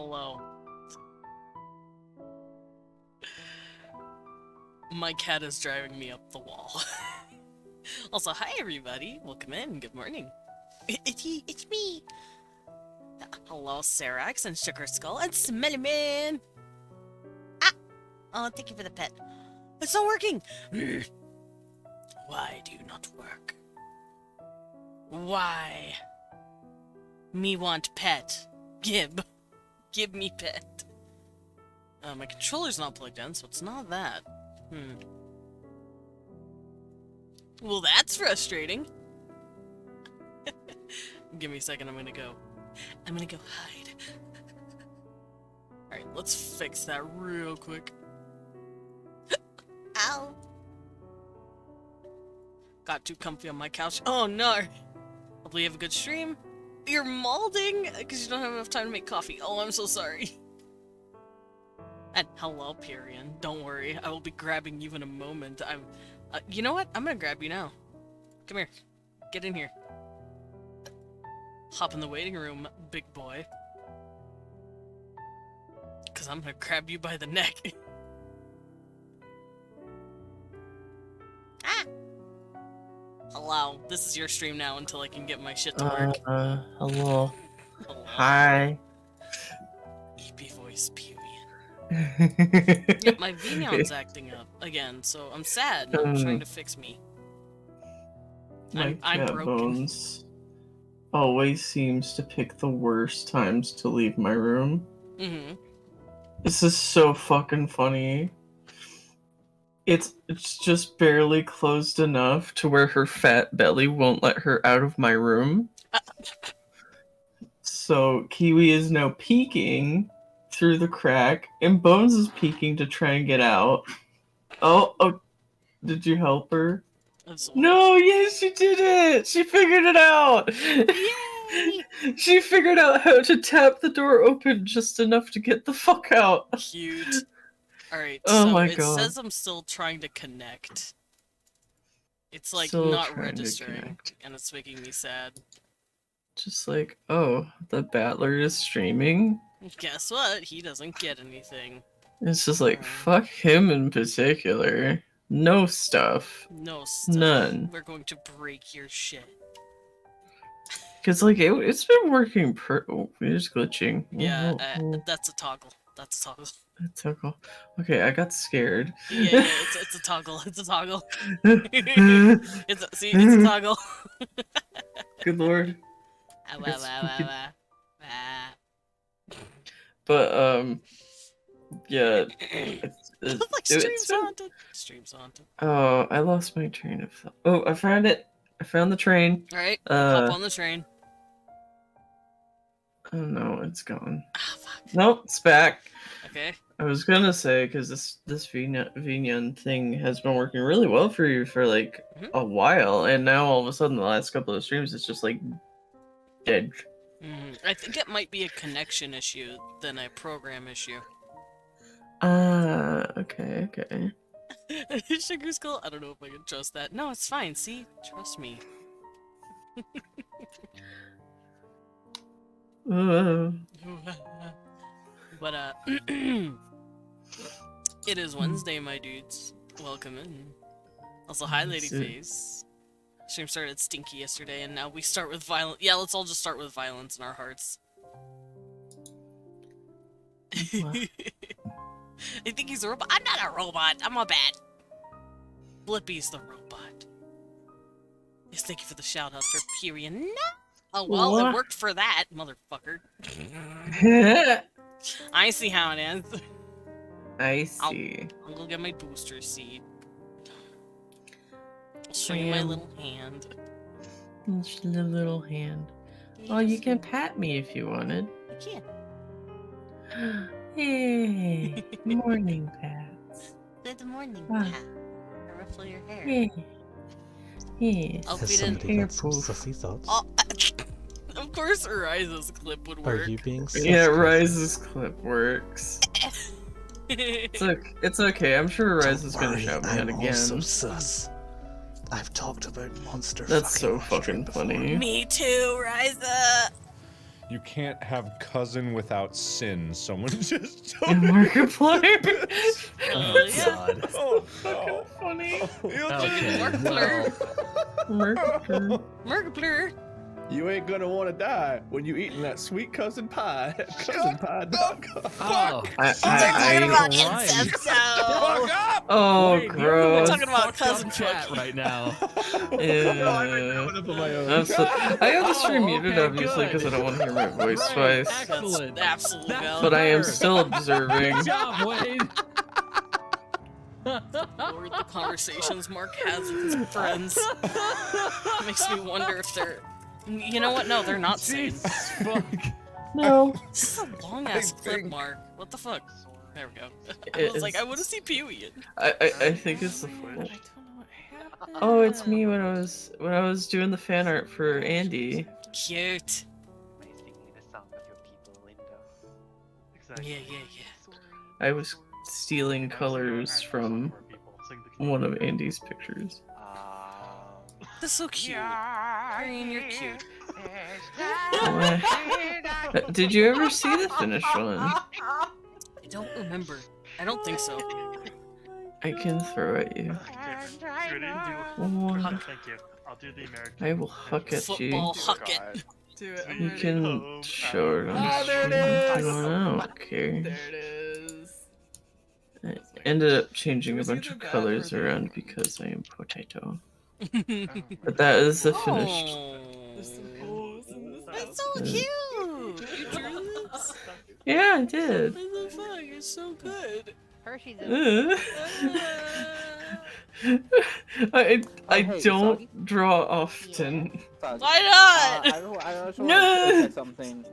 Hello. My cat is driving me up the wall. Also, hi everybody. Welcome in. Good morning. It's me. Hello, Serax and Sugar Skull and Smelly Man. Ah! Oh, thank you for the pet. It's not working. Why do you not work? Why? Me want pet. Give me pet. My controller's not plugged in, so it's not that. Well, that's frustrating. Give me a second, I'm gonna go hide. Alright, let's fix that real quick. Ow! Got too comfy on my couch. Oh no! Hopefully you have a good stream. You're malding because you don't have enough time to make coffee. Oh, I'm so sorry. And hello, Pierion. Don't worry, I will be grabbing you in a moment. You know what? I'm gonna grab you now. Come here. Get in here. Hop in the waiting room, big boy. Because I'm gonna grab you by the neck. Ah! Hello. This is your stream now until I can get my shit to work. Hello. Hello. Hi. EP voice, Pierion. Yep, my Vigneon's acting up again, so I'm sad. I'm trying to fix me. I'm broken. Bones always seems to pick the worst times to leave my room. This is so fucking funny. It's just barely closed enough to where her fat belly won't let her out of my room. So Kiwi is now peeking through the crack, and Bones is peeking to try and get out. Oh, did you help her? No, yes, she did it! She figured it out! Yay! She figured out how to tap the door open just enough to get the fuck out. Cute. Alright, oh so my it God. says I'm still trying to connect. It's like Still not trying to registering, connect. and it's making me sad. Just like, oh, the Battler is streaming? Guess what? He doesn't get anything. It's just like, fuck him in particular. No stuff. No stuff. None. We're going to break your shit. Because, like, it's been working oh, it's glitching. Yeah, that's a toggle. That's a toggle. That's so cool. Okay, I got scared. Yeah, it's a toggle. It's a toggle. It's a toggle. Good lord. But, yeah. Stream's haunted. Stream's haunted. Oh, I lost my train of thought. Oh, I found it. I found the train. Alright, hop on the train. Oh no, it's gone. Ah, fuck. Nope, it's back. Okay. I was gonna say, because this Vigneon thing has been working really well for you for like a while, and now all of a sudden the last couple of streams it's just like dead. I think it might be a connection issue than a program issue. Okay. Sugar Skull? I don't know if I can trust that. No, it's fine. See? Trust me. But, it is Wednesday, my dudes. Welcome in. Also, hi, Ladyface. Stream started stinky yesterday, and now we start with violence. Yeah, let's all just start with violence in our hearts. I think he's a robot. I'm not a robot. I'm a bat. Blippi's the robot. Yes, thank you for the shout out for Pierion. No! Oh, well, it worked for that, motherfucker. I see how it is. I see. I'll go get my booster seed. I'll show you my little hand. Just a little hand. Yes. Oh, you can pat me if you wanted. I can. Hey, morning pats. Good morning, Pat. I ruffle your hair. Yeah. I'll Has feed somebody in. got some sussy thoughts? Oh, of course, Rise's clip would work. Are you being sus? Yeah, Rise's clip works. It's okay. I'm sure Rise is gonna shout me out again. I'm also sus. I've talked about monster. That's so fucking funny. Me too, Ryza. You can't have cousin without sin. Someone just told In me. Markiplier. Oh, yeah. God. Oh, Fucking no. funny. Okay, Markiplier. Markiplier. Markiplier. You ain't gonna want to die when you eating that sweet cousin pie. Cousinpie.com. Oh, I- Talking about Christ. incest, so. Fuck up! Oh, Wait, you're the one gross. Talking about fucked up cousin chat right now. Yeah. Up on my own. I'm so, I have the stream Oh, muted, okay, obviously, because I don't want to hear my voice Great, twice. excellent. That's absolute That's valid. But I am better. still observing. Good job, Wayne. Lord, the conversations Mark has with his friends. Makes me wonder if they're... You know what? No, they're not sane. Jesus, fuck. No. This is a long-ass I clip, think- Mark. What the fuck? There we go. It I was like, is- I want to see Pee-wee. I think it's the I full. don't know what happened. Oh, it's me when I was doing the fan art for Andy. Cute. Basically the sound of your people window. Yeah, yeah, yeah. I was stealing colors from one of Andy's pictures. That's so cute. Green, you're cute. What? Did you ever see the finished one? I don't remember. I don't think so. I can throw at you. One. Thank you. I'll do the American. I will huck at you. Football huck it. Do it. I'm You ready. can show it on Ah, there it stream if you is! want. I don't care. There it is. I ended up changing a It was bunch either of that colors or the- around because I am potato. But that is the finished. There's some holes in this That's house. so cute! You drew this? Yeah, I did. What the fuck? It's so good. Hershey's I hey, don't Soggy? draw often. Sorry. Why not? I just No. want to check something.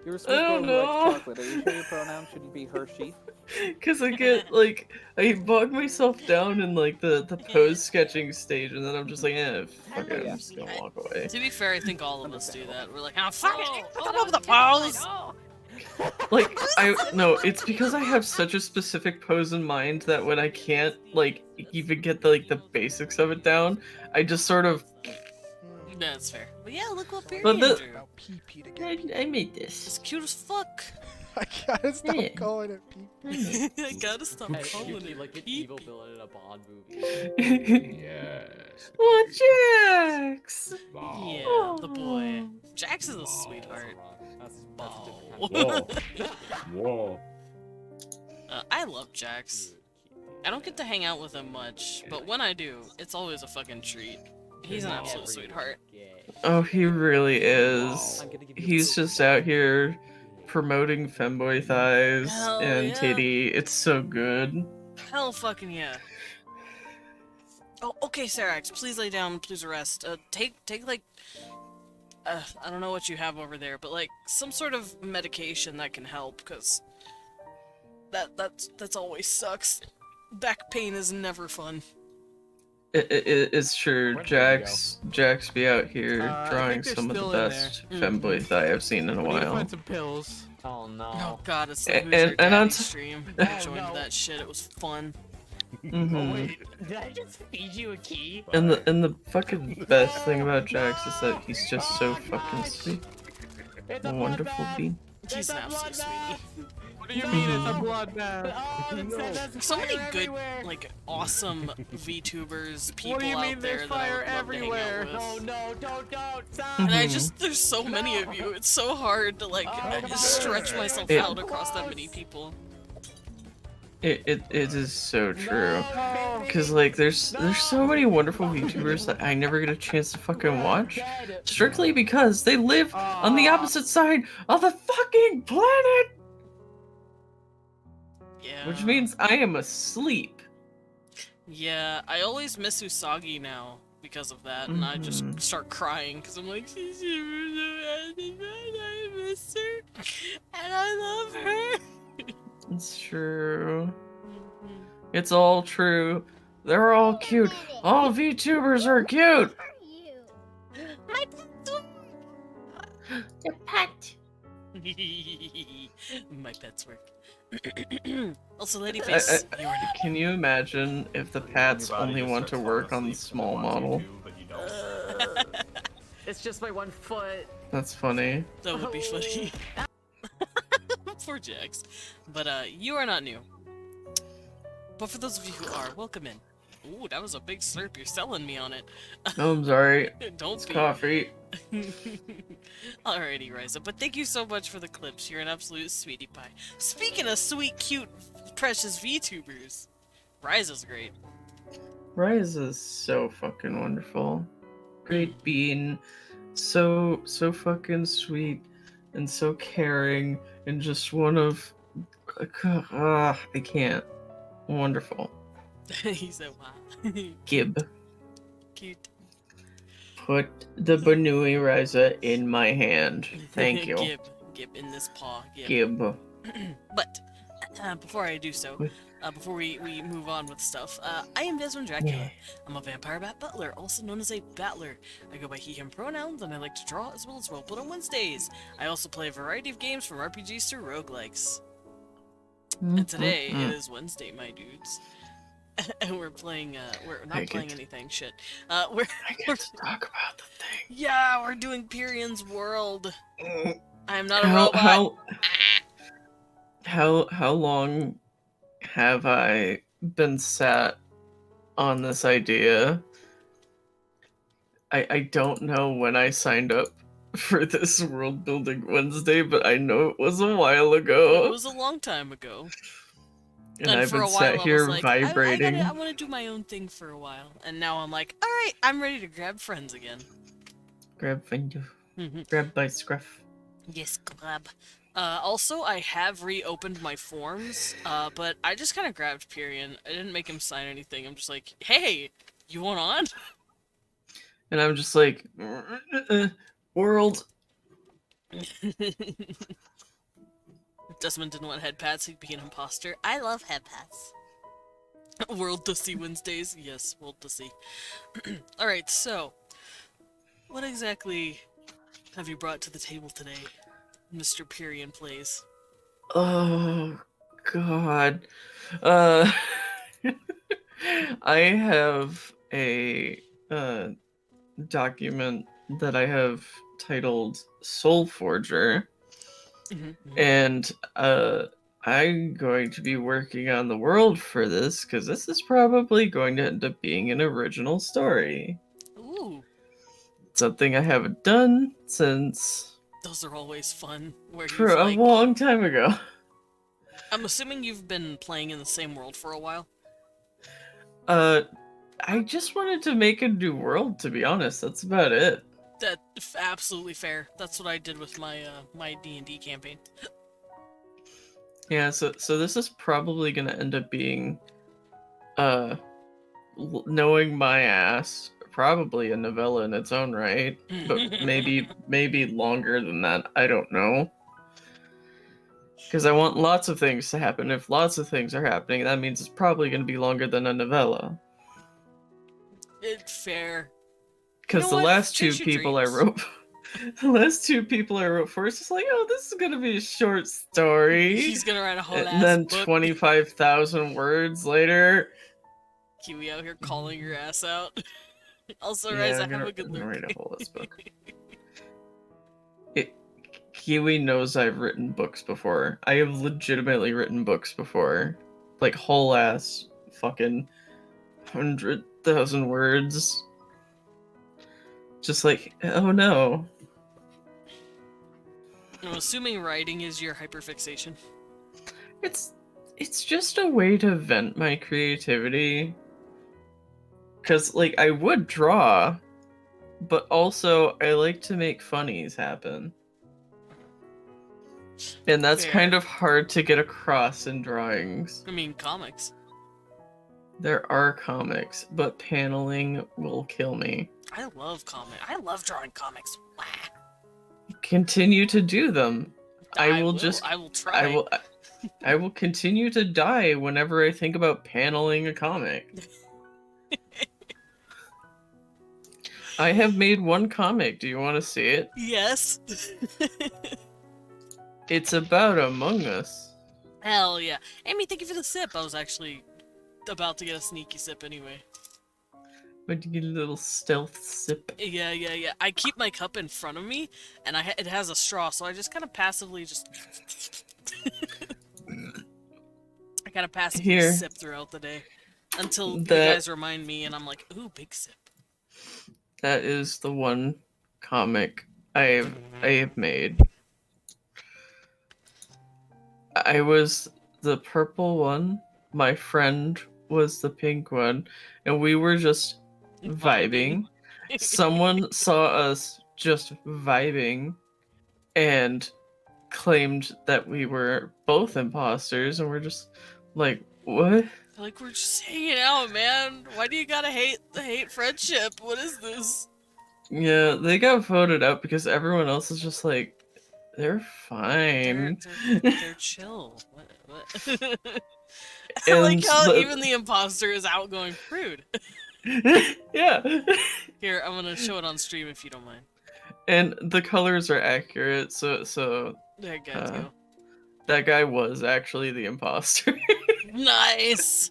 You're a sweet I girl don't who know. likes chocolate. Are you sure your pronoun shouldn't be Hershey? Cause I get like I bog myself down in like the pose sketching stage, and then I'm just like, fuck it, I'm just gonna walk away. To be fair, I think all of us do that. We're like, oh, fuck it! Oh, Come that up with the was pose! Like no, it's because I have such a specific pose in mind that when I can't like even get the basics of it down, I just sort of That's fair. But yeah, look what But Period the- drew. About pee to get I made this. It's cute as fuck. I gotta stop Yeah. calling it pee. I gotta stop calling You'd be it like an pee-pee. evil villain in a Bond movie. Yes. Oh, Jax! Yeah, the boy. Jax is a sweetheart. That's Oh. a different kind Whoa. Whoa. I love Jax. I don't get to hang out with him much, but when I do, it's always a fucking treat. He's an absolute sweetheart. Oh, he really is. I'm gonna give you a He's poop. just out here promoting femboy thighs Hell and yeah. titty. It's so good. Hell fucking yeah. Oh, okay, Sarax, please lay down, please rest. Take like, I don't know what you have over there, but like some sort of medication that can help, cause that's always sucks. Back pain is never fun. It's true. Where did they Jax be out here I drawing think they're some of the still in best there. femboy thigh I've seen in a We need to while. find some pills. Oh no. Oh god, it's the And- Hoosier and on Daddy t- stream. I joined no. that shit, it was fun. Mhm. Did I just feed you a key? And the fucking best thing about Jax is that he's just so fucking sweet. A wonderful being. He's an absolute sweetie. What do you mean it's a bloodbath? Oh, There's so many good, like, awesome VTubers, people What do you mean out there there's that I fire would love to hang everywhere? out with. Oh no, don't stop! And I Mhm. just, there's so many of you, it's so hard to, like, stretch myself It- out across that many people. It is so true. Cause like there's so many wonderful VTubers that I never get a chance to fucking watch. Strictly because they live on the opposite side of the fucking planet! Yeah. Which means I am asleep. Yeah, I always miss Usagi now because of that, and I just Mhm. start crying because I'm like, she's I miss her, and I love her. It's true. It's all true. They're all cute. All VTubers are cute! My pet's The pet. My pet's work. Also, Ladyface, you're Can you imagine if the pats only want to work on the small model? It's just my 1 foot. That's funny. That would be funny. Poor Jax. But you are not new. But for those of you who are, welcome in. Ooh, that was a big slurp. You're selling me on it. No, I'm sorry. Don't It's be. coffee. Alrighty, Ryza. But thank you so much for the clips. You're an absolute sweetie pie. Speaking of sweet, cute, precious VTubers, Ryza's great. Rise is so fucking wonderful. Great bean. So fucking sweet and so caring and just one of I can't. Wonderful. He said, wow. Gib. Cute. Put the Banui Ryza in my hand. Thank you. Gib in this paw. Gib. But before I do so, before we move on with stuff, I am Desmond Dracula. Yeah. I'm a vampire bat butler, also known as a battler. I go by he, him pronouns, and I like to draw as well as roleplay on Wednesdays. I also play a variety of games from RPGs to roguelikes. And today it is Wednesday, my dudes. And we're playing, we're not playing anything, shit. I get to talk about the thing. Yeah, we're doing Pierion's World. I am not a robot. How long have I been sat on this idea? I don't know when I signed up for this World Building Wednesday, but I know it was a while ago. It was a long time ago. And I've been sat here like, vibrating. I want to do my own thing for a while. And now I'm like, alright, I'm ready to grab friends again. Grab friend. Grab by scruff. Yes, grab. Also, I have reopened my forms, but I just kind of grabbed Pierion. I didn't make him sign anything. I'm just like, hey, you want on? And I'm just like, world. Desmond didn't want head pats, he'd be an imposter. I love head pats. World to see Wednesdays? Yes, world to see. Alright, so, what exactly have you brought to the table today, Mr. PierionPlays? Oh, God. I have a document that I have titled Soul Forger. And I'm going to be working on the world for this because this is probably going to end up being an original story. Ooh. Something I haven't done since Those are always fun. Where for a long time ago. I'm assuming you've been playing in the same world for a while? I just wanted to make a new world, to be honest. That's about it. That's absolutely fair. That's what I did with my my D&D campaign. Yeah, so this is probably gonna end up being, knowing my ass, probably a novella in its own right, but maybe longer than that. I don't know. Because I want lots of things to happen. If lots of things are happening, that means it's probably gonna be longer than a novella. It's fair. Because the last two people I wrote for, it's just like, oh, this is gonna be a short story. He's gonna write a whole ass and then book. 25,000 words later. Kiwi out here calling your ass out. Also, Yeah, Rise, I I'm have gonna a good write look. a whole ass book. Kiwi knows I've written books before. I have legitimately written books before. Like whole ass fucking 100,000 words. Just like, oh no. I'm assuming writing is your hyperfixation. It's just a way to vent my creativity. Cause like I would draw, but also I like to make funnies happen. And that's Fair. kind of hard to get across in drawings. I mean, comics. There are comics, but paneling will kill me. I love comics. I love drawing comics. Wah. Continue to do them. I will try. I will continue to die whenever I think about paneling a comic. I have made one comic. Do you want to see it? Yes. It's about Among Us. Hell yeah. Amy, thank you for the sip. I was actually about to get a sneaky sip anyway. Would you get a little stealth sip? Yeah. I keep my cup in front of me, and it has a straw, so I just kind of passively just. I kind of passively Here. sip throughout the day until you That- guys remind me, and I'm like, ooh, big sip. That is the one comic I have made. I was the purple one, my friend was the pink one, and we were just vibing. Someone saw us just vibing and claimed that we were both imposters, and we're just like, what? Like, we're just hanging out, man. Why do you gotta hate friendship? What is this? Yeah, they got voted out because everyone else is just like, they're They're, fine. they're chill. What? I like And how the- even the imposter is outgoing prude. Yeah. Here, I'm gonna show it on stream if you don't mind. And the colors are accurate, so There you go. that guy was actually the imposter. Nice!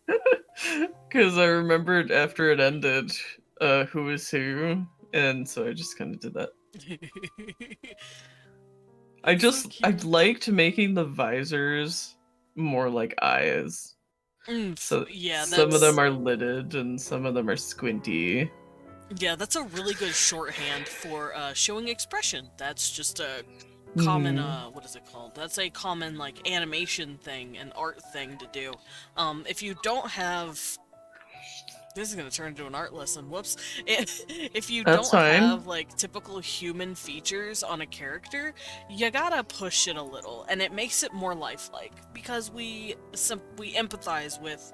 Because I remembered after it ended who was who, and so I just kind of did that. I liked making the visors more like eyes. So yeah, some of them are lidded and some of them are squinty. Yeah, that's a really good shorthand for showing expression. That's just a common what is it called? That's a common like animation thing and art thing to do. If you don't have this is gonna turn into an art lesson. Whoops. If you That's don't fine. have like typical human features on a character, you gotta push it a little, and it makes it more lifelike because we empathize with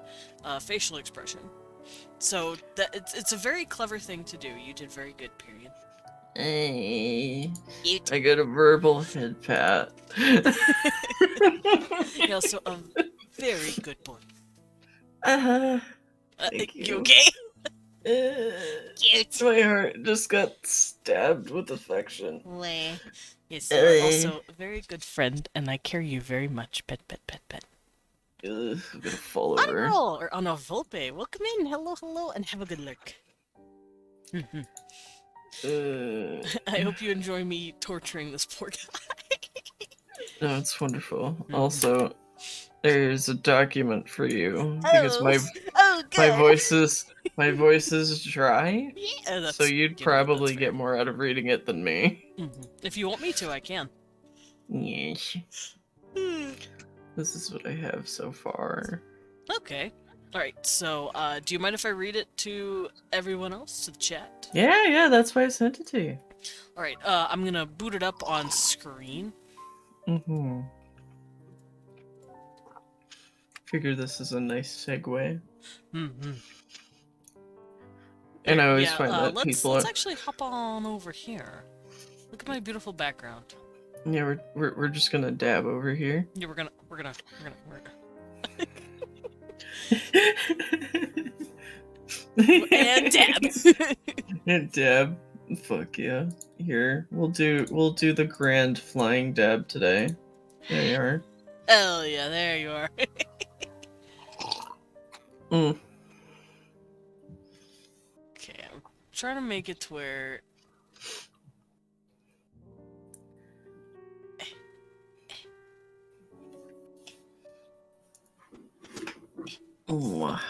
facial expression. So it's a very clever thing to do. You did very good, Pierion. Hey, I got a verbal head pat. You're also a very good boy. Thank You you. okay? Cute. My heart just got stabbed with affection. Yes, you are also a very good friend, and I care you very much. Pet. I'm gonna fall over. Unroll or on a Volpe. Welcome in. Hello, and have a good look. I hope you enjoy me torturing this poor guy. No, it's wonderful. Also, there's a document for you because my voice is dry. Yeah, So you'd probably get more out of reading it than me. If you want me to, I can. Yes. This is what I have so far. Okay. Alright, so, do you mind if I read it to everyone else, to the chat? Yeah, that's why I sent it to you. Alright, I'm gonna boot it up on screen. Figure this is a nice segue. Mm-hmm. And I always find that let's actually hop on over here. Look at my beautiful background. Yeah, we're just gonna dab over here. Yeah, we're gonna. And dab. And dab. Fuck yeah. Here, we'll do the grand flying dab today. There you are. Hell yeah, there you are. Okay, I'm trying to make it to where.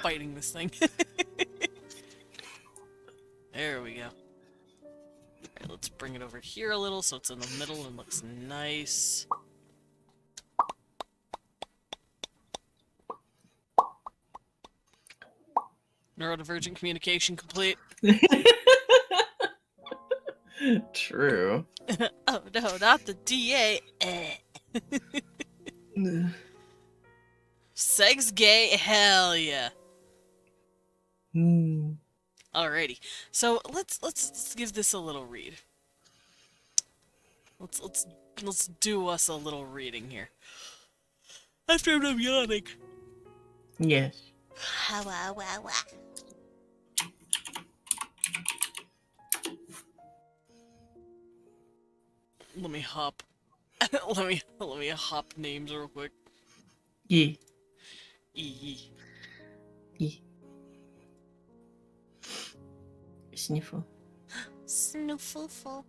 Fighting this thing. There we go. Alright, let's bring it over here a little so it's in the middle and looks nice. Neurodivergent communication complete. True. Oh no, not the DA. Sex gay? Hell yeah. Alrighty, so let's give this a little read. Let's do us a little reading here. After I'm yawning. Yes. Let me hop. let me hop names real quick. Yeah. Yee. Yeah. Sniffle. Snoofleful.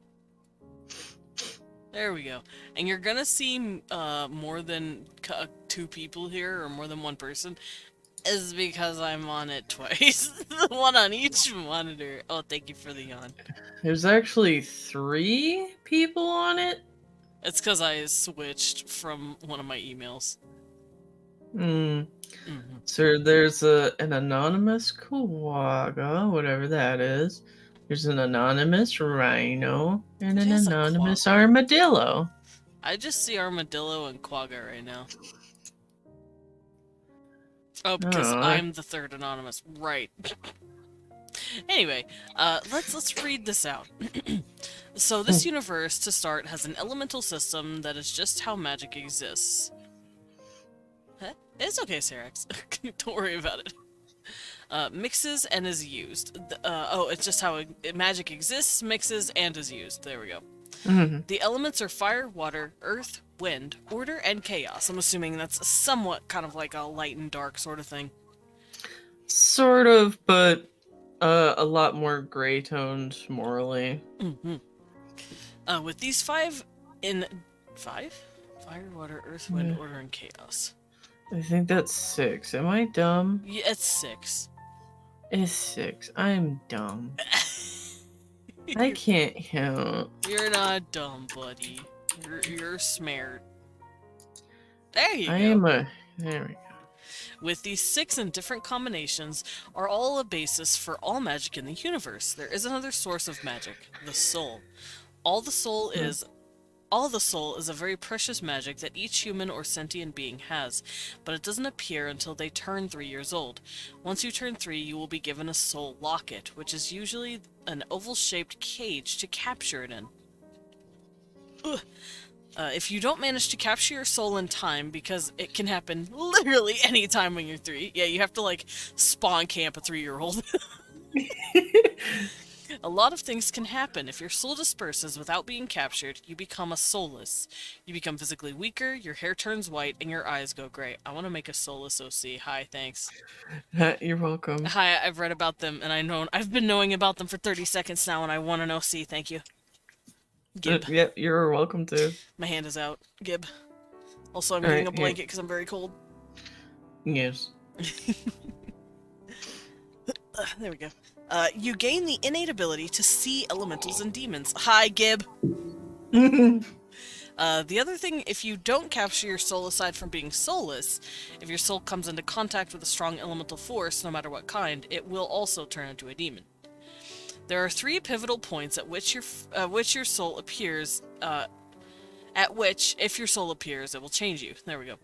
There we go. And you're gonna see more than 2 people here, or more than 1 person, is because I'm on it twice. One on each monitor. Oh, thank you for the yawn. There's actually 3 people on it? It's because I switched from one of my emails. Hmm. Mm-hmm. So there's an anonymous koaga, whatever that is. There's an anonymous rhino and an What is a anonymous quagga? armadillo. I just see armadillo and quagga right now. Oh, because Oh, I'm the 3rd anonymous. Right. Anyway, let's read this out. So this universe, to start, has an elemental system that is just how magic exists. Huh? It's okay, Serax. Don't worry about it. Mixes and is used. Oh, it's just how magic exists, mixes, and is used. There we go. Mhm. The elements are fire, water, earth, wind, order, and chaos. I'm assuming that's somewhat kind of like a light and dark sort of thing. Sort of, but a lot more gray toned morally. Mm-hmm. With these 5 in 5? Fire, water, earth, wind, Yeah. order, and chaos. I think that's 6. Am I dumb? Yeah, it's 6. It's 6. I'm dumb. I can't count. You're not dumb, buddy. You're smart. There you I go. am a. There we go. With these 6 in different combinations are all a basis for all magic in the universe. There is another source of magic, the soul. All the soul is a very precious magic that each human or sentient being has, but it doesn't appear until they turn 3 years old. Once you turn 3, you will be given a soul locket, which is usually an oval-shaped cage to capture it in. Ugh. If you don't manage to capture your soul in time, because it can happen literally any time when you're 3, yeah, you have to, like, spawn camp a 3-year-old. A lot of things can happen. If your soul disperses without being captured, you become a soulless. You become physically weaker, your hair turns white, and your eyes go gray. I want to make a soulless OC. Hi, thanks. You're welcome. Hi, I've read about them, and I've been knowing about them for 30 seconds now, and I want an OC. Thank you. Gib. Yep, you're welcome to. My hand is out. Gib. Also, I'm All getting right, a blanket because I'm very cold. Yes. There we go. You gain the innate ability to see elementals and demons. Hi, Gib. The other thing, if you don't capture your soul aside from being soulless, if your soul comes into contact with a strong elemental force, no matter what kind, it will also turn into a demon. There are 3 pivotal points at which your soul appears, if your soul appears, it will change you. There we go.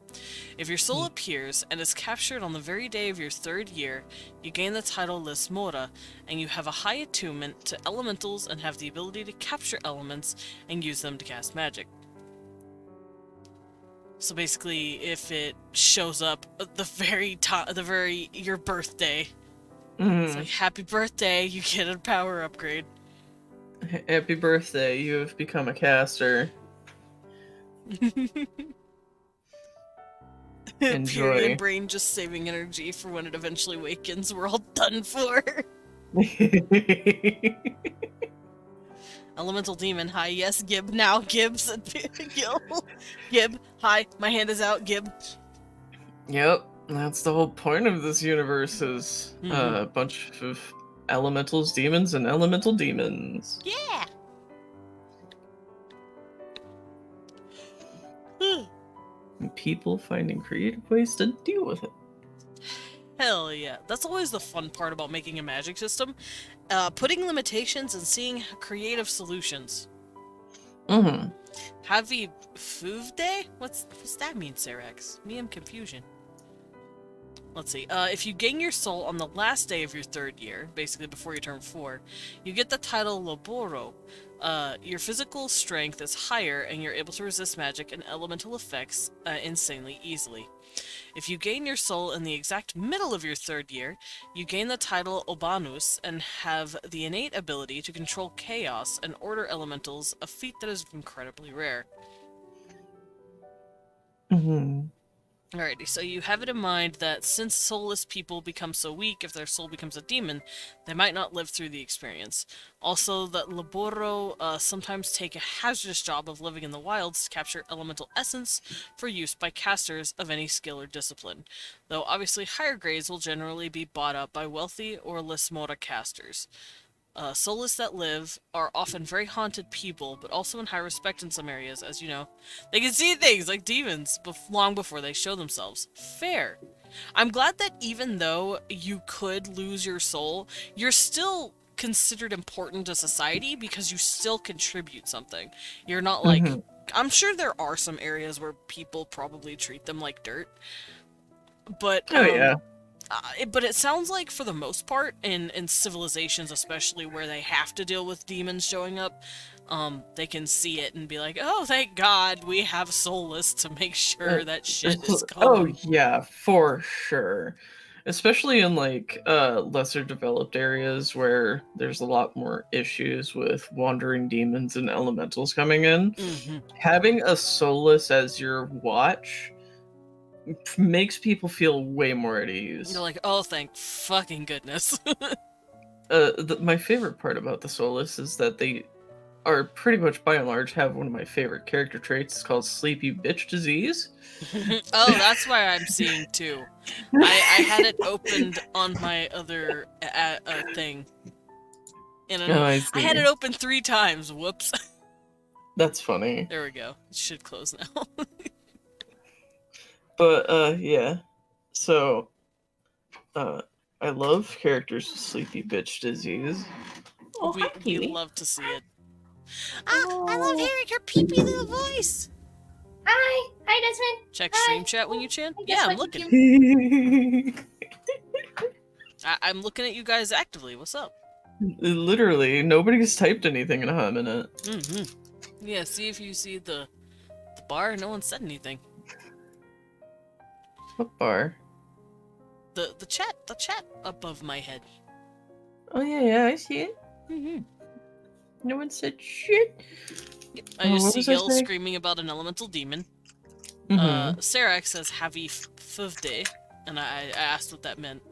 If your soul appears and is captured on the very day of your 3rd year, you gain the title Lesmora, and you have a high attunement to elementals and have the ability to capture elements and use them to cast magic. So basically, if it shows up at your birthday, it's like, happy birthday, you get a power upgrade. Happy birthday, you have become a caster. Enjoy. Period brain just saving energy for when it eventually wakens. We're all done for. Elemental demon, hi, yes, Gib, now, Gib, said Gil. Gib, hi, my hand is out, Gib. Yep, that's the whole point of this universe is Mhm. a bunch of elementals, demons, and elemental demons. Yeah! And people finding creative ways to deal with it. Hell yeah. That's always the fun part about making a magic system. Putting limitations and seeing creative solutions. Mm-hmm. Happy Foov Day? What's that mean, Serax? Me, I'm confusion. Let's see. If you gain your soul on the last day of your 3rd year, basically before you turn 4, you get the title Loboro. Your physical strength is higher, and you're able to resist magic and elemental effects insanely easily. If you gain your soul in the exact middle of your 3rd year, you gain the title Obanus and have the innate ability to control chaos and order elementals, a feat that is incredibly rare. Mm-hmm. Alrighty, so you have it in mind that since soulless people become so weak, if their soul becomes a demon, they might not live through the experience. Also, that Laboro sometimes take a hazardous job of living in the wilds to capture elemental essence for use by casters of any skill or discipline, though obviously higher grades will generally be bought up by wealthy or Lismora casters. Soulless that live are often very haunted people, but also in high respect in some areas, as you know. They can see things like demons long before they show themselves. Fair. I'm glad that even though you could lose your soul, you're still considered important to society because you still contribute something. You're not like... Mhm. I'm sure there are some areas where people probably treat them like dirt, but Oh yeah. but it sounds like for the most part, in civilizations, especially where they have to deal with demons showing up, they can see it and be like, "Oh, thank God, we have soulless to make sure that shit is Oh gone." yeah, for sure. Especially in like lesser developed areas where there's a lot more issues with wandering demons and elementals coming in. Having a soulless as your watch makes people feel way more at ease. You're like, "Oh, thank fucking goodness." My favorite part about the soulless is that they are pretty much by and large have one of my favorite character traits. It's called sleepy bitch disease. Oh, that's why I'm seeing two. I had it opened on my other thing. Oh, I I had see. it open 3 times. Whoops. That's funny. There we go. It should close now. But yeah. So I love characters with sleepy bitch disease. Oh, hi, we Kiwi. love to see it. I love hearing her peepee little voice. Hi, Desmond. Check Hi. stream chat when you chat. Hi, Yeah, I'm Desmond. looking. I'm looking at you guys actively. What's up? Literally, nobody's typed anything in a hot minute. Yeah, see if you see the bar. No one said anything. What bar? The chat above my head. Oh yeah, I see it. No one said shit. I Oh, just what see was I Gil saying? screaming about an elemental demon. Mhm. Sarah says Happy Fifth and I asked what that meant.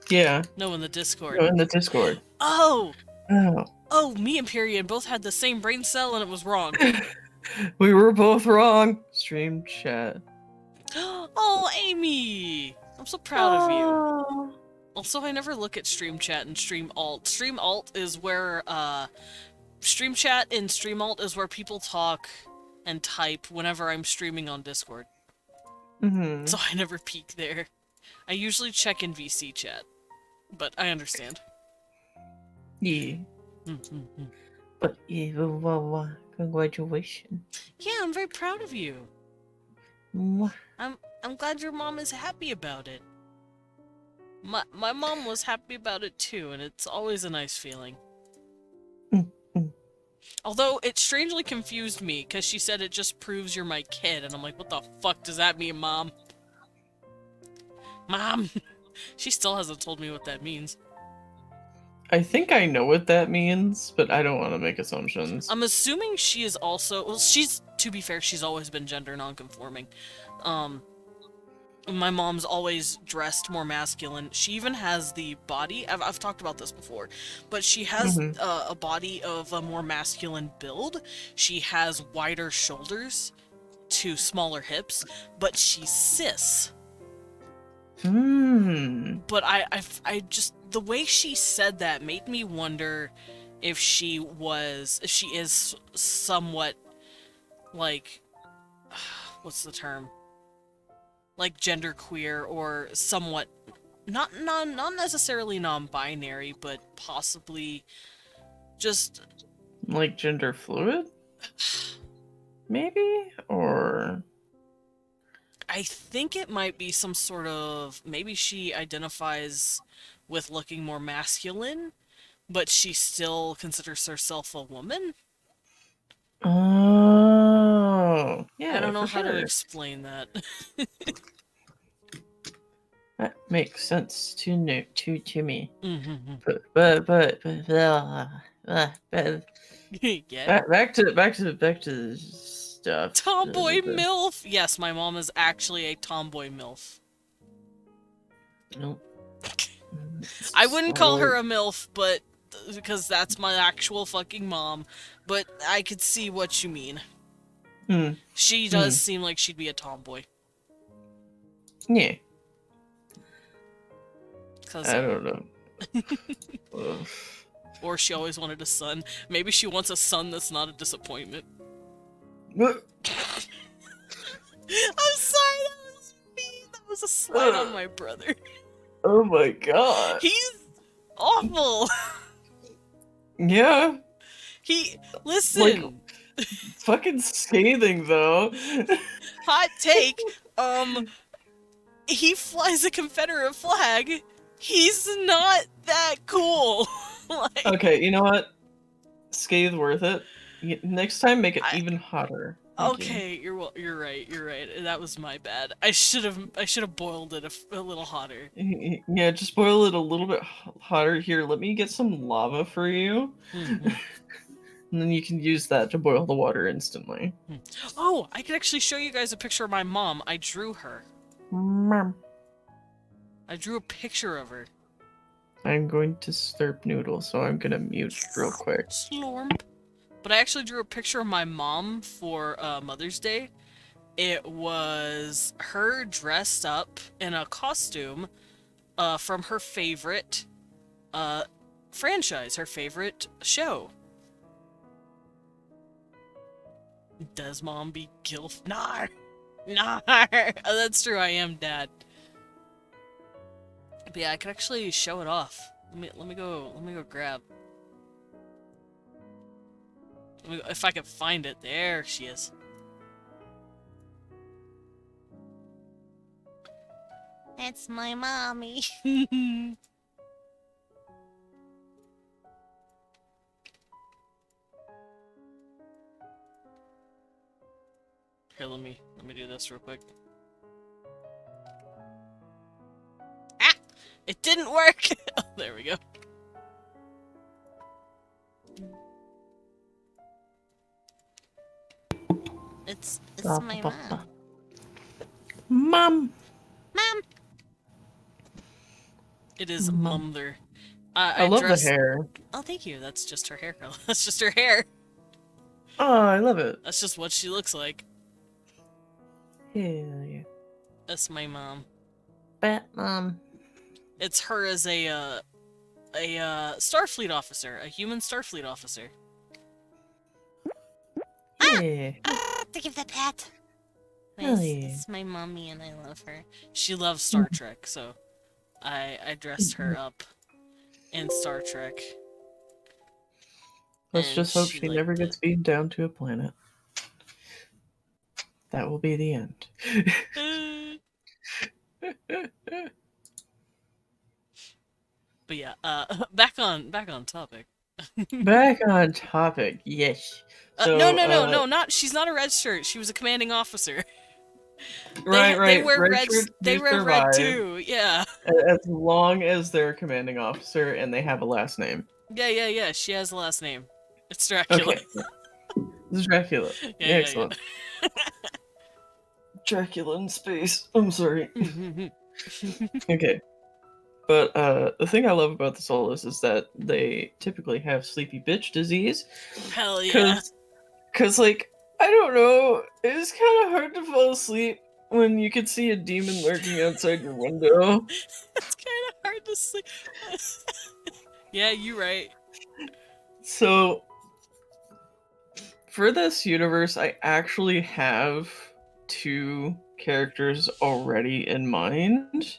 Yeah. No, in the Discord. No, in the Discord. Oh! Oh. Oh, me and Pierion both had the same brain cell and it was wrong. We were both wrong. Stream chat. Oh, Amy! I'm so proud of you. Oh. Also, I never look at stream chat and stream alt. Stream alt is where, stream chat and stream alt is where people talk and type whenever I'm streaming on Discord. So I never peek there. I usually check in VC chat. But I understand. Yeah. But yeah, well, congratulations. Yeah, I'm very proud of you. Mwah. I'm glad your mom is happy about it. My mom was happy about it too, and it's always a nice feeling. Although it strangely confused me, because she said it just proves you're my kid, and I'm like, what the fuck does that mean, Mom? Mom! She still hasn't told me what that means. I think I know what that means, but I don't want to make assumptions. I'm assuming she is also... Well, to be fair, she's always been gender non-conforming. My mom's always dressed more masculine. She even has the body... I've talked about this before. But she has a body of a more masculine build. She has wider shoulders to smaller hips. But she's cis. But I just... The way she said that made me wonder if she is somewhat, like... What's the term? Like genderqueer or somewhat not necessarily non-binary, but possibly just like gender fluid? Maybe? Or I think it might be some sort of, maybe she identifies with looking more masculine, but she still considers herself a woman? oh, yeah, I don't know for how to sure. explain that. That makes sense to me. But Yeah. Back to stuff. Tomboy MILF! Yes, my mom is actually a tomboy MILF. Nope. I wouldn't call her a MILF, but because that's my actual fucking mom, but I could see what you mean. She does seem like she'd be a tomboy. Yeah. 'Cause, I don't know. or she always wanted a son. Maybe she wants a son that's not a disappointment. What? I'm sorry, that was mean. That was a slight on my brother. Oh my god. He's awful. Yeah. Listen. Like, fucking scathing though. Hot take. He flies a Confederate flag. He's not that cool. Like, Okay, you know what? Scathe worth it. Next time, make it even hotter. Okay, you're right. You're right. That was my bad. I should have boiled it a little hotter. Yeah, just boil it a little bit hotter. Here, let me get some lava for you. And then you can use that to boil the water instantly. Oh, I could actually show you guys a picture of my mom. I drew her. Mom. I drew a picture of her. I'm going to slurp noodles, so I'm gonna mute real quick. Slurp. But I actually drew a picture of my mom for Mother's Day. It was her dressed up in a costume from her favorite franchise, her favorite show. Does mom be gilf? Nah. Nah. Oh, that's true, I am dad. But yeah, I could actually show it off. Let me go grab. If I can find it. There she is. It's my mommy. Here, let me do this real quick. Ah! It didn't work! Oh, there we go. It's my mom. Mom! Mom! It is Mumther. I love the hair. Oh, thank you. That's just her hair color. That's just her hair. Oh, I love it. That's just what she looks like. Hell yeah. That's my mom. Bat mom. It's her as a Starfleet officer, a human Starfleet officer. Yeah. To give the pat. Hell yeah. It's my mommy and I love her. She loves Star Trek, so I dressed her up in Star Trek. Let's And just hope she liked never it. gets beamed down to a planet. That will be the end. But yeah, back on topic. Back on topic, yes. So, No, not. She's not a red shirt. She was a commanding officer. Right. They wear red. shirts They do wear red survive too. Yeah. As long as they're a commanding officer and they have a last name. Yeah. She has a last name. It's Dracula. Okay. This is Dracula. Yeah. Excellent. Dracula in space. I'm sorry. Okay. But the thing I love about the Solus is that they typically have sleepy bitch disease. Hell yeah. Cause like, I don't know, it's kind of hard to fall asleep when you can see a demon lurking outside your window. It's kind of hard to sleep. Yeah, you're right. So, for this universe, I actually have 2 characters already in mind.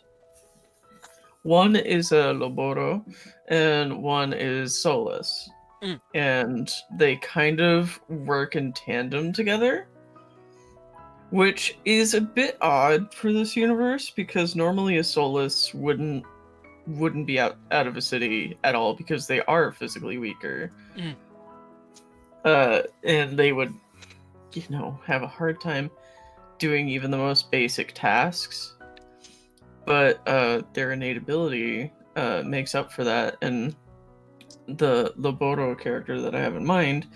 One is a Loboro, and one is Solus. And they kind of work in tandem together, which is a bit odd for this universe because normally a Solus wouldn't be out of a city at all because they are physically weaker. And they would, have a hard time doing even the most basic tasks. But their innate ability makes up for that, and the Loboro character that I have in mind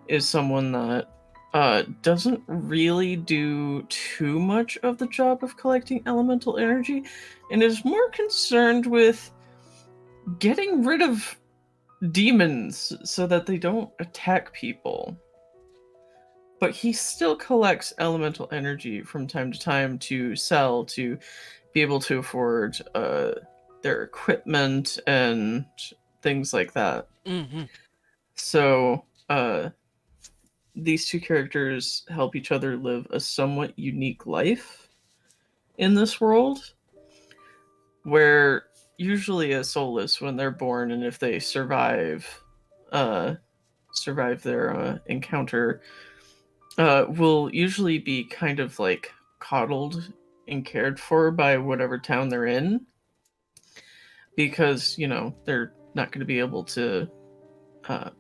is someone that doesn't really do too much of the job of collecting elemental energy, and is more concerned with getting rid of demons so that they don't attack people. But he still collects elemental energy from time to time to sell, to be able to afford their equipment and things like that. Mm-hmm. So these two characters help each other live a somewhat unique life in this world, where usually a soulless, when they're born, and if they survive their encounter, will usually be kind of like coddled and cared for by whatever town they're in, because they're not going to be able to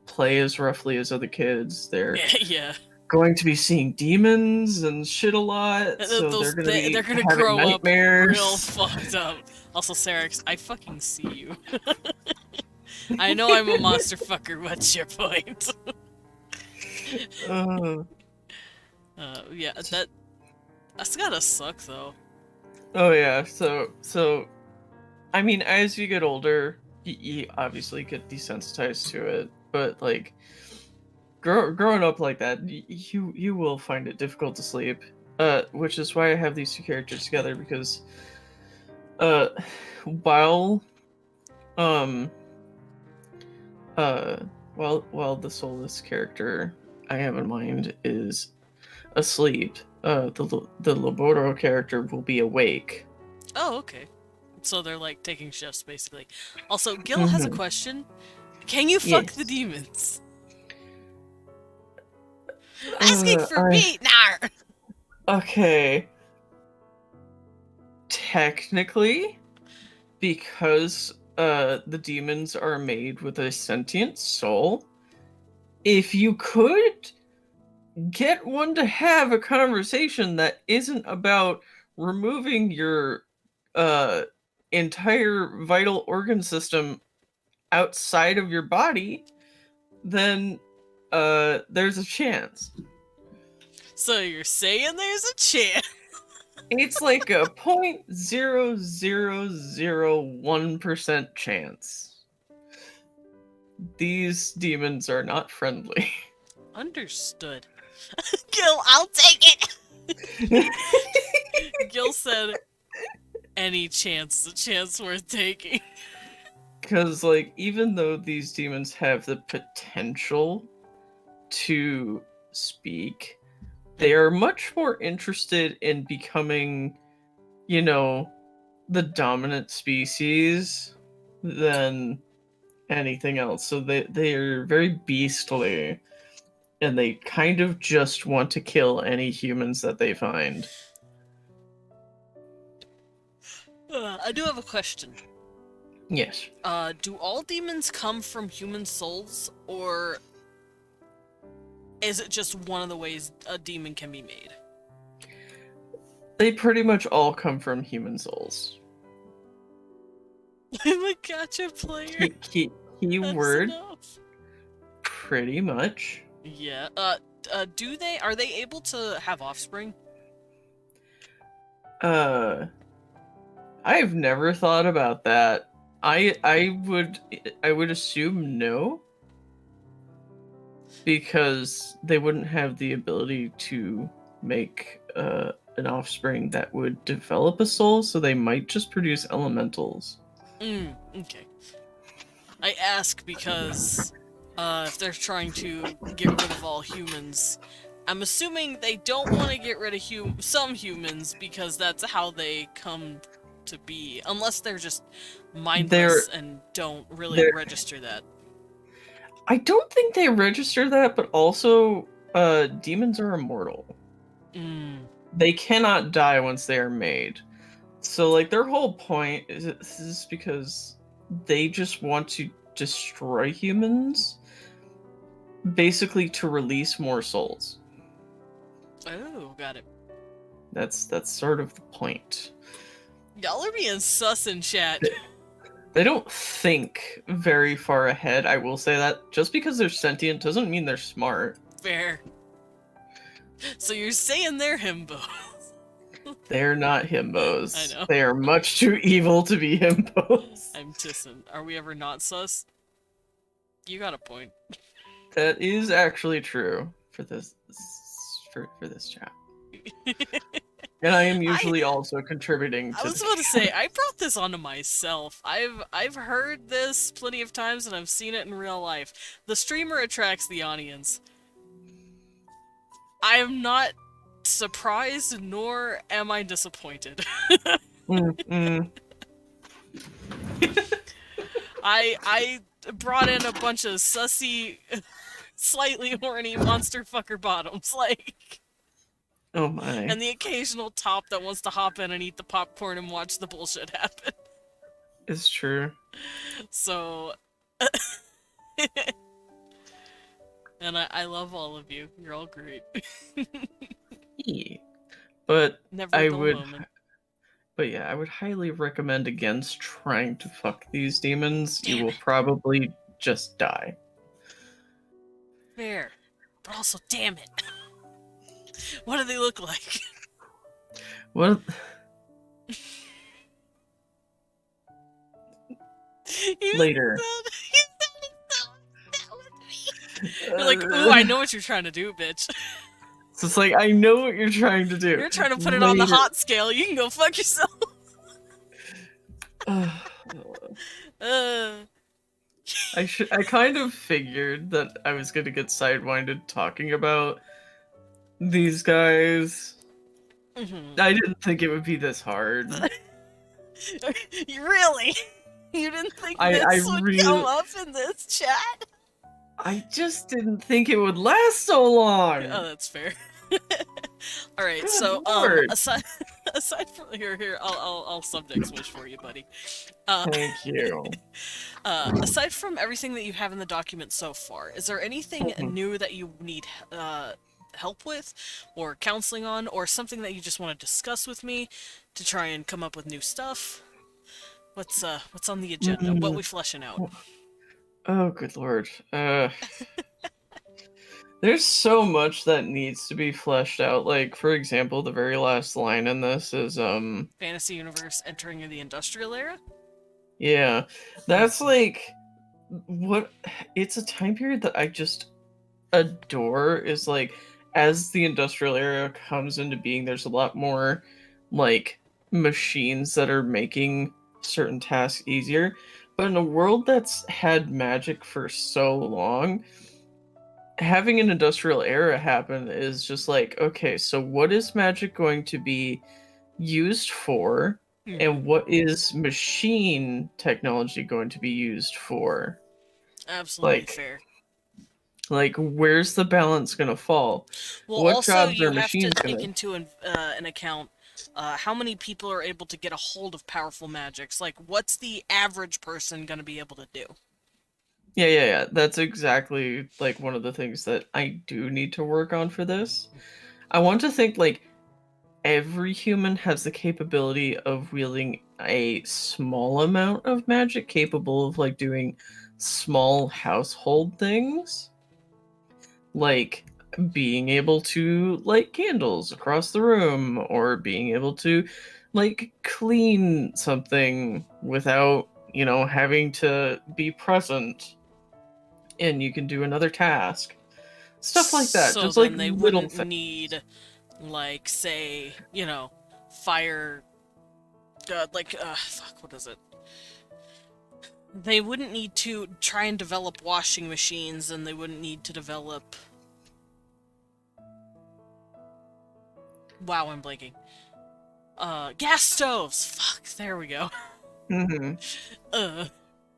play as roughly as other kids. They're Yeah. going to be seeing demons and shit a lot, so they're going to be having grow nightmares. up real fucked up. Also, Sarix, I fucking see you. I know I'm a monster fucker. What's your point? Yeah, that's gotta suck though. Oh yeah, so I mean, as you get older, you obviously get desensitized to it, but like growing up like that, you will find it difficult to sleep. Which is why I have these two characters together, because while the soulless character I have in mind is asleep, the Loboro character will be awake. Oh, okay. So they're like taking shifts basically. Also, Gil has a question. Can you fuck the demons? Asking for me, nar. Okay. Technically, because the demons are made with a sentient soul, if you could get one to have a conversation that isn't about removing your entire vital organ system outside of your body, then there's a chance. So you're saying there's a chance? It's like a 0.0001% chance. These demons are not friendly. Understood. Gil, I'll take it! Gil said, any chance, the chance worth taking. Because, like, even though these demons have the potential to speak, they are much more interested in becoming, the dominant species than anything else. So they are very beastly, and they kind of just want to kill any humans that they find. I do have a question. Yes. Do all demons come from human souls, or is it just one of the ways a demon can be made? They pretty much all come from human souls. I'm a gacha player. Keyword. Pretty much. Yeah. Are they able to have offspring? I've never thought about that. I would assume no, because they wouldn't have the ability to make an offspring that would develop a soul, so they might just produce elementals. Okay. I ask because if they're trying to get rid of all humans, I'm assuming they don't want to get rid of some humans because that's how they come to be, unless they're just mindless and don't really register that. I don't think they register that, but also demons are immortal. They cannot die once they are made. So, like, their whole point is because they just want to destroy humans, basically to release more souls. Oh, got it. That's sort of the point. Y'all are being sus in chat. They don't think very far ahead, I will say that. Just because they're sentient doesn't mean they're smart. Fair. So you're saying they're himbo. They're not himbos. I know. They are much too evil to be himbos. I'm Tissin. Are we ever not sus? You got a point. That is actually true for this for this chat. And I am usually also contributing to I was the about to say, I brought this onto myself. I've heard this plenty of times and I've seen it in real life. The streamer attracts the audience. I am not surprised, nor am I disappointed. I brought in a bunch of sussy, slightly horny monster fucker bottoms, like... Oh my. And the occasional top that wants to hop in and eat the popcorn and watch the bullshit happen. It's true. So... And I love all of you. You're all great. Yeah. But Never a I dull would... moment. But yeah, I would highly recommend against trying to fuck these demons. Damn You will it. probably just die. Fair. But also, damn it. What do they look like? What? Later. You're like, ooh, I know what you're trying to do, bitch. So it's like, I know what you're trying to do. You're trying to put it on the Later. hot scale. You can go fuck yourself. I kind of figured that I was gonna get sidewinded talking about these guys. Mhm. I didn't think it would be this hard. You really? You didn't think I this would really- come up in this chat? I just didn't think it would last so long. Oh, that's fair. All right, Good so lord. aside from here, I'll subject switch for you, buddy. Thank you. Aside from everything that you have in the document so far, is there anything Mhm. new that you need help with, or counseling on, or something that you just want to discuss with me to try and come up with new stuff? What's on the agenda? What we fleshing out? Oh, good lord. There's so much that needs to be fleshed out. Like, for example, the very last line in this is, Fantasy universe entering the industrial era? yeah, that's like, what, it's a time period that I just adore, is like, as the industrial era comes into being, there's a lot more, like, machines that are making certain tasks easier. But in a world that's had magic for so long, having an industrial era happen is just like, okay, so what is magic going to be used for, and what is machine technology going to be used for? Absolutely fair. Like, where's the balance gonna fall? Well, What also jobs you are have to machines take gonna... into an account how many people are able to get a hold of powerful magics. Like, what's the average person gonna be able to do? Yeah. That's exactly, like, one of the things that I do need to work on for this. I want to think, like, every human has the capability of wielding a small amount of magic, capable of, like, doing small household things. Like, being able to light candles across the room, or being able to, like, clean something without, you know, having to be present. And you can do another task. Stuff like that. So just then like they little wouldn't things. need, like, say, you know, fire. Fuck, what is it? They wouldn't need to try and develop washing machines, and they wouldn't need to develop. Wow, I'm blanking. Gas stoves! Fuck, there we go. Mm-hmm.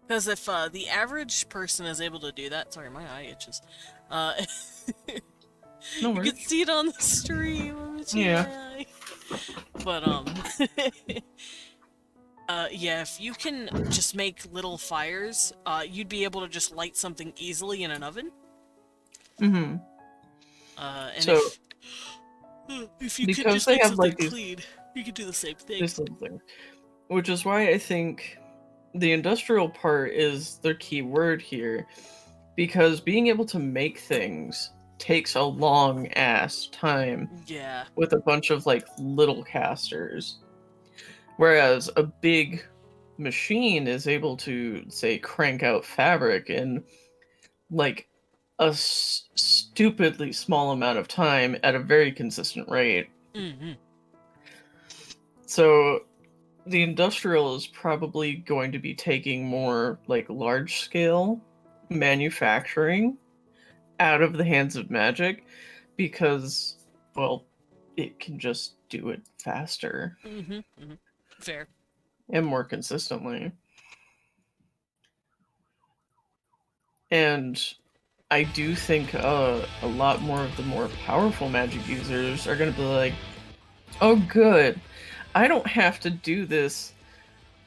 Because if the average person is able to do that, sorry, my eye itches. No You worries. can see it on the stream. I'm itching Yeah. my eye. But yeah, if you can just make little fires, you'd be able to just light something easily in an oven. Mm-hmm. And So, if you could because just they make have, something like, these- clean, you could do the same thing. this little thing. Which is why I think the industrial part is the key word here. Because being able to make things takes a long ass time Yeah. with a bunch of like little casters. Whereas a big machine is able to, say, crank out fabric in like a stupidly small amount of time at a very consistent rate. Mm-hmm. So the industrial is probably going to be taking more like large scale manufacturing out of the hands of magic because, well, it can just do it faster Mm-hmm. Mm-hmm. Fair. and more consistently. And I do think a lot more of the more powerful magic users are going to be like, oh good, I don't have to do this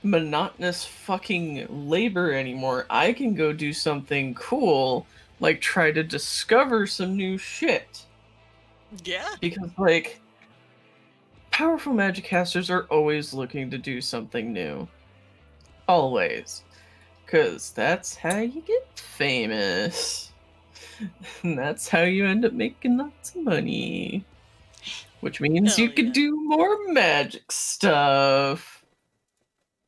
monotonous fucking labor anymore. I can go do something cool, like try to discover some new shit. Yeah. Because, like, powerful magic casters are always looking to do something new. Always. Because that's how you get famous. And that's how you end up making lots of money. Which means Hell you can yeah. do more magic stuff.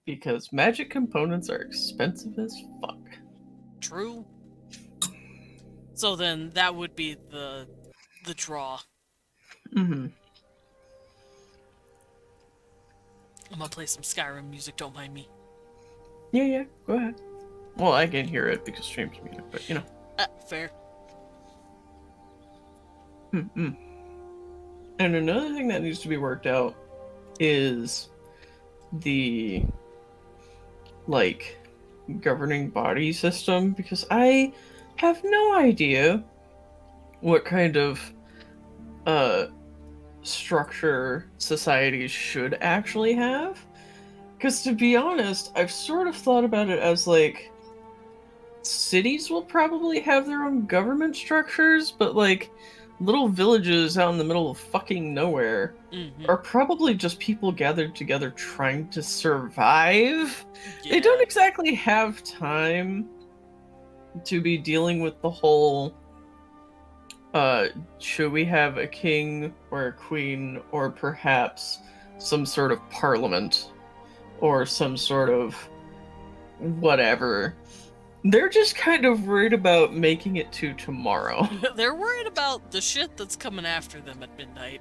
Because magic components are expensive as fuck. True. So then that would be the draw. Mm-hmm. I'm gonna play some Skyrim music, don't mind me. Yeah, go ahead. Well, I can hear it because stream's muted, but you know. Fair. Mm-mm. And another thing that needs to be worked out is the, like, governing body system, because I have no idea what kind of structure societies should actually have. Because to be honest, I've sort of thought about it as like cities will probably have their own government structures, but like little villages out in the middle of fucking nowhere Mm-hmm. are probably just people gathered together trying to survive. Yeah. They don't exactly have time to be dealing with the whole should we have a king or a queen or perhaps some sort of parliament or some sort of whatever. They're just kind of worried about making it to tomorrow. They're worried about the shit that's coming after them at midnight.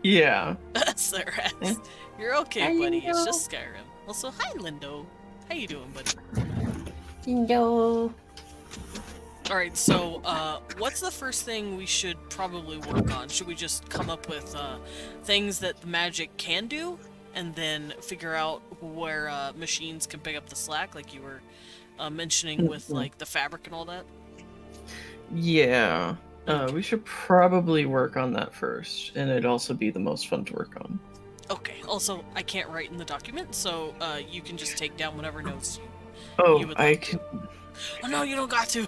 Yeah. That's their ass. Eh? You're okay, Hi, buddy. It's Lindo. just Skyrim. Also, hi, Lindo. How you doing, buddy? No. Alright, so, what's the first thing we should probably work on? Should we just come up with, things that the magic can do? And then figure out where, machines can pick up the slack, like you were, mentioning with, like, the fabric and all that? Yeah. We should probably work on that first, and it'd also be the most fun to work on. Okay, also, I can't write in the document, so, you can just take down whatever notes you Oh, would I like. can... Oh no, you don't got to!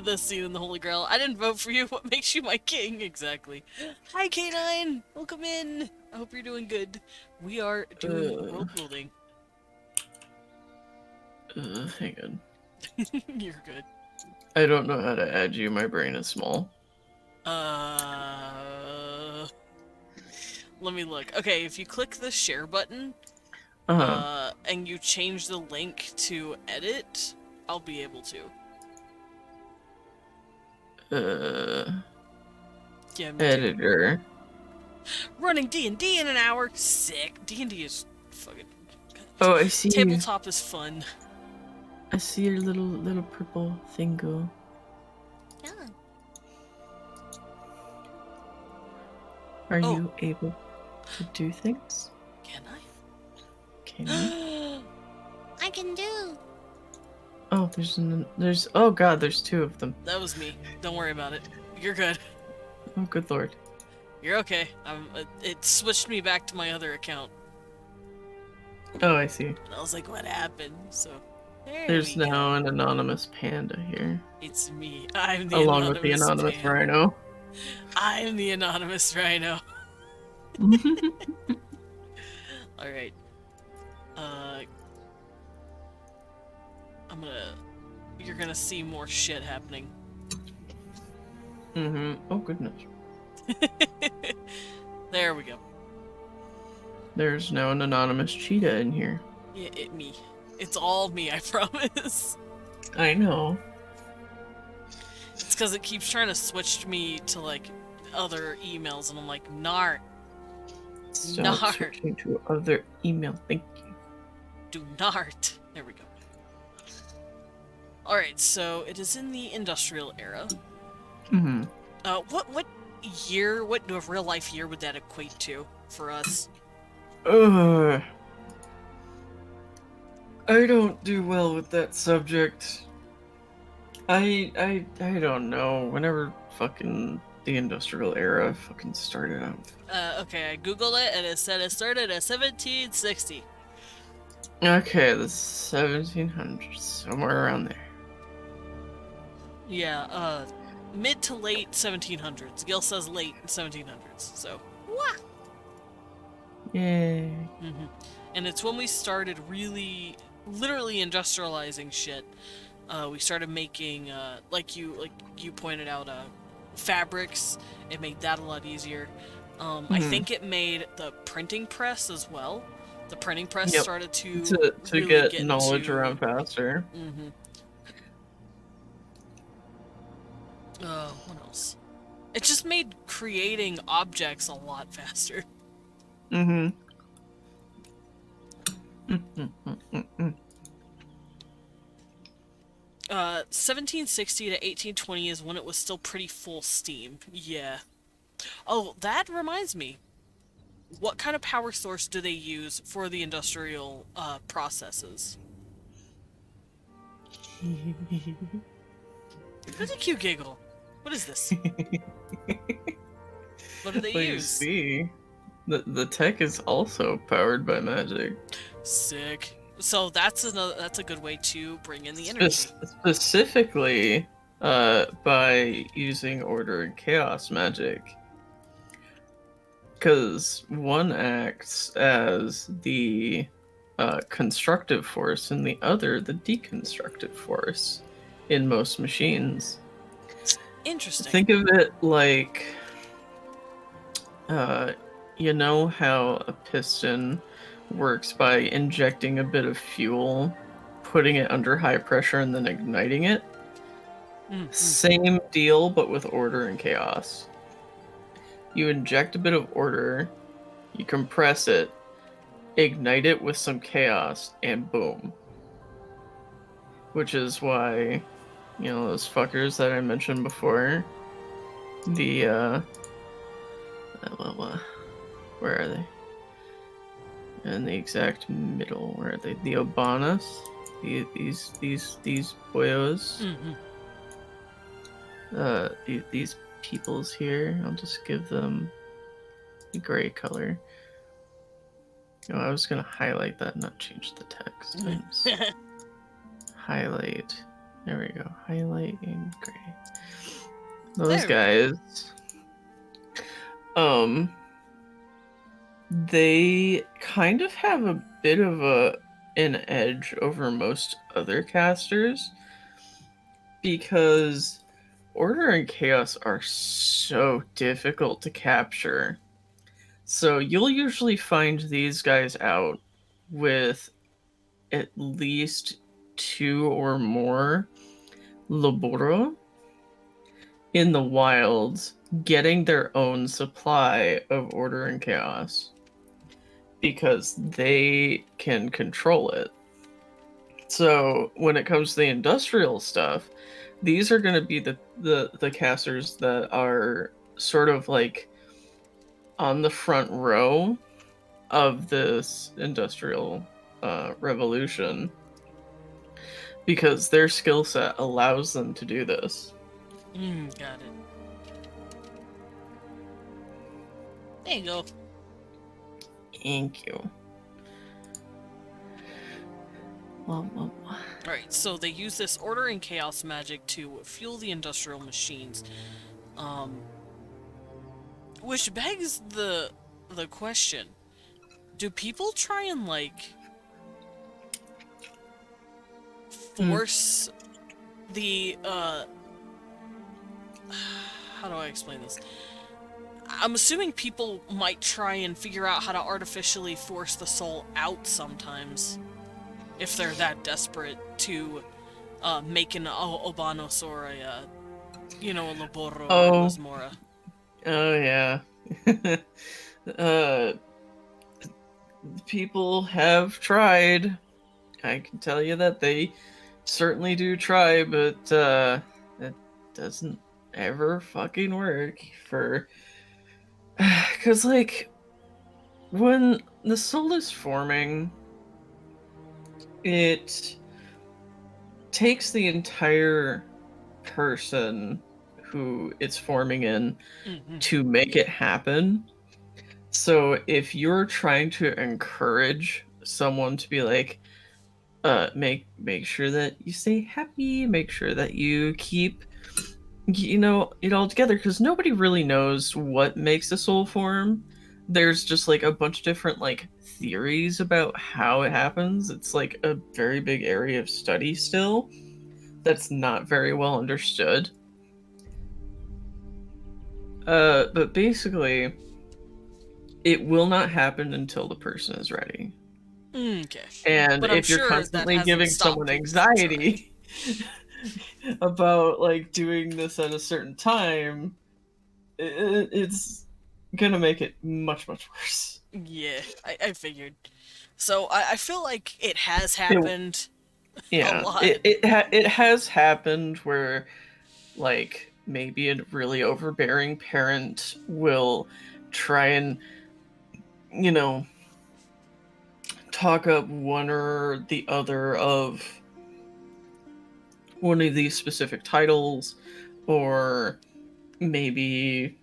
The scene in the Holy Grail. I didn't vote for you. What makes you my king? Exactly. Hi, K9. Welcome in. I hope you're doing good. We are doing world building. Hang on. You're good. I don't know how to add you. My brain is small. Let me look. Okay, if you click the share button, and you change the link to edit, I'll be able to. Yeah, me too. Editor. Running D&D in an hour. Sick. D&D is fucking... Oh, I see. Tabletop is fun. I see your little purple thingo. Yeah. Are you able to do things? Can I? Can you? I can do. Oh, there's oh god, there's two of them. That was me. Don't worry about it. You're good. Oh, good lord. You're okay. It switched me back to my other account. Oh, I see. And I was like, what happened? So, There's we now go. an anonymous panda here. It's me. I'm the Along with the anonymous panda. rhino. I'm the anonymous rhino. Alright. I'm gonna you're gonna see more shit happening. Oh goodness. There we go. There's now an anonymous cheetah in here. Yeah, me. It's all me, I promise. I know. It's because it keeps trying to switch me to, like, other emails, and I'm like, Nart. Stop Nart. switching to other email. Thank you. Do not. There we go. Alright, so it is in the industrial era. What year, what real life year would that equate to for us? I don't do well with that subject. I don't know. Whenever fucking the industrial era fucking started out. Okay, I googled it and it said it started at 1760. Okay, the 1700s, somewhere around there. Yeah, mid to late 1700s. Gil says late 1700s, so. Wah! Yay. And it's when we started really, literally industrializing shit. We started making, like you pointed out, fabrics. It made that a lot easier. I think it made the printing press as well. The printing press started to really get knowledge into... around faster. What else? It just made creating objects a lot faster. 1760 to 1820 is when it was still pretty full steam. Yeah. Oh, that reminds me. What kind of power source do they use for the industrial processes? Look at you giggle. What is this? What do they Well, you use? see, the tech is also powered by magic. Sick. So that's a good way to bring in the energy. Specifically, by using order and chaos magic. Because one acts as the constructive force and the other the deconstructive force in most machines. Interesting. Think of it like, you know how a piston works by injecting a bit of fuel, putting it under high pressure, and then igniting it? Same deal, but with order and chaos. You inject a bit of order, you compress it, ignite it with some chaos, and boom. Which is why, you know, those fuckers that I mentioned before, the, where are they? In the exact middle, where are they? The Obanas? These boyos? These peoples here, I'll just give them a gray color. Oh, I was gonna highlight that, not change the text. Highlight. There we go. Highlight in gray. Those guys. They kind of have a bit of an edge over most other casters because order and chaos are so difficult to capture. So you'll usually find these guys out with at least 2 or more Laboro in the wilds, getting their own supply of order and chaos because they can control it. So when it comes to the industrial stuff, these are going to be the casters that are sort of like on the front row of this industrial revolution because their skill set allows them to do this. Got it. There you go. Thank you. Alright, so they use this order and chaos magic to fuel the industrial machines. Which begs the question. Do people try and, like, force the how do I explain this? I'm assuming people might try and figure out how to artificially force the soul out sometimes, if they're that desperate to make an Obanos or a, a Laboro or Oh. Lismora. Oh yeah. People have tried. I can tell you that they certainly do try, but it doesn't ever fucking work for. Because, like, when the soul is forming, it takes the entire person who it's forming in to make it happen. So if you're trying to encourage someone to be like, make sure that you stay happy, make sure that you keep, it all together, because nobody really knows what makes a soul form. There's just like a bunch of different like theories about how it happens. It's like a very big area of study still that's not very well understood. But basically, it will not happen until the person is ready. Okay. And but if you're constantly giving someone anxiety about like doing this at a certain time, it's gonna make it much, much worse. Yeah, I figured. So I feel like it has happened a lot. It has happened where like maybe a really overbearing parent will try and talk up one or the other of one of these specific titles, or maybe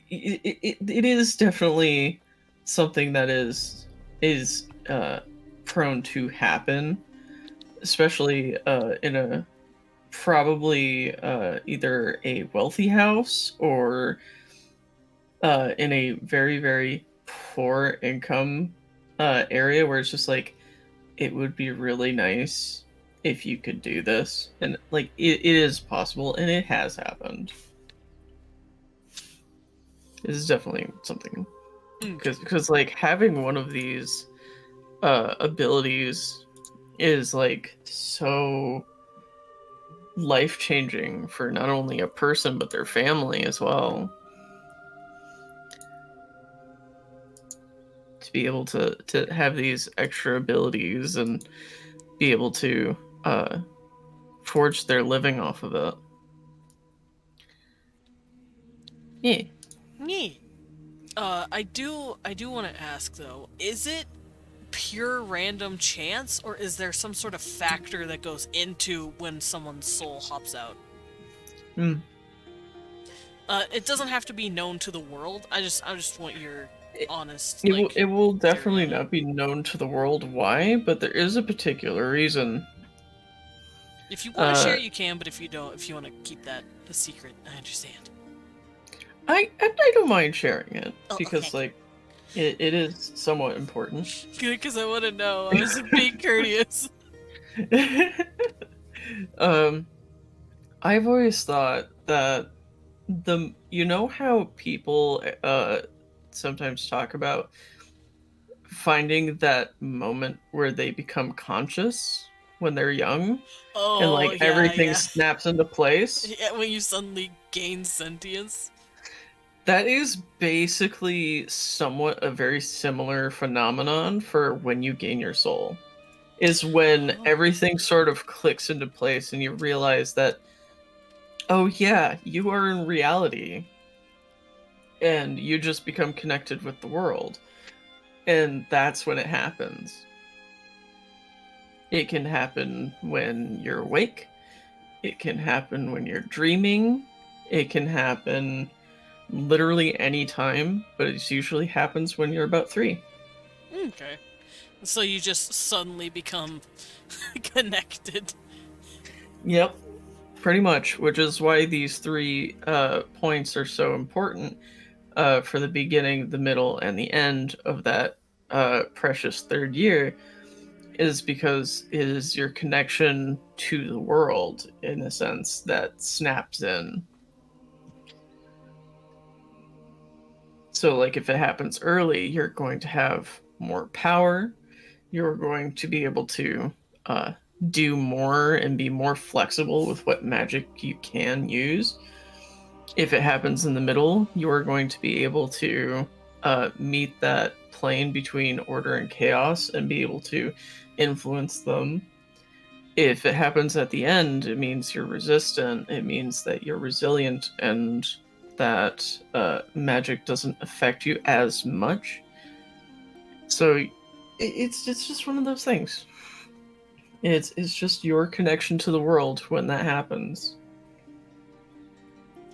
it is definitely something that is prone to happen, especially in a probably either a wealthy house or in a very, very poor income area where it's just like, it would be really nice if you could do this. And like, it is possible, and it has happened. This is definitely something. Because like, having one of these abilities is like so life-changing for not only a person but their family as well. To be able to have these extra abilities and be able to forge their living off of it. Yeah. I do want to ask though, is it pure random chance, or is there some sort of factor that goes into when someone's soul hops out? It doesn't have to be known to the world. I just want your honest. It will definitely not be known to the world why, but there is a particular reason. If you want to share, you can, but if you don't, if you want to keep that a secret, I understand. I don't mind sharing it, because like it is somewhat important. Good, because I want to know. I was being courteous. I've always thought that how people sometimes talk about finding that moment where they become conscious when they're young, and like everything snaps into place. Yeah, when you suddenly gain sentience. That is basically somewhat a very similar phenomenon for when you gain your soul. Is when everything sort of clicks into place and you realize that, oh yeah, you are in reality. And you just become connected with the world. And that's when it happens. It can happen when you're awake. It can happen when you're dreaming. It can happen literally any time, but it usually happens when you're about 3. Okay. So you just suddenly become connected. Yep, pretty much, which is why these 3 points are so important for the beginning, the middle, and the end of that precious 3rd year, is because it is your connection to the world, in a sense, that snaps in. So, like, if it happens early, you're going to have more power. You're going to be able to do more and be more flexible with what magic you can use. If it happens in the middle, you are going to be able to meet that plane between order and chaos and be able to influence them. If it happens at the end, it means you're resistant. It means that you're resilient and that magic doesn't affect you as much. So it's just one of those things. It's just your connection to the world when that happens.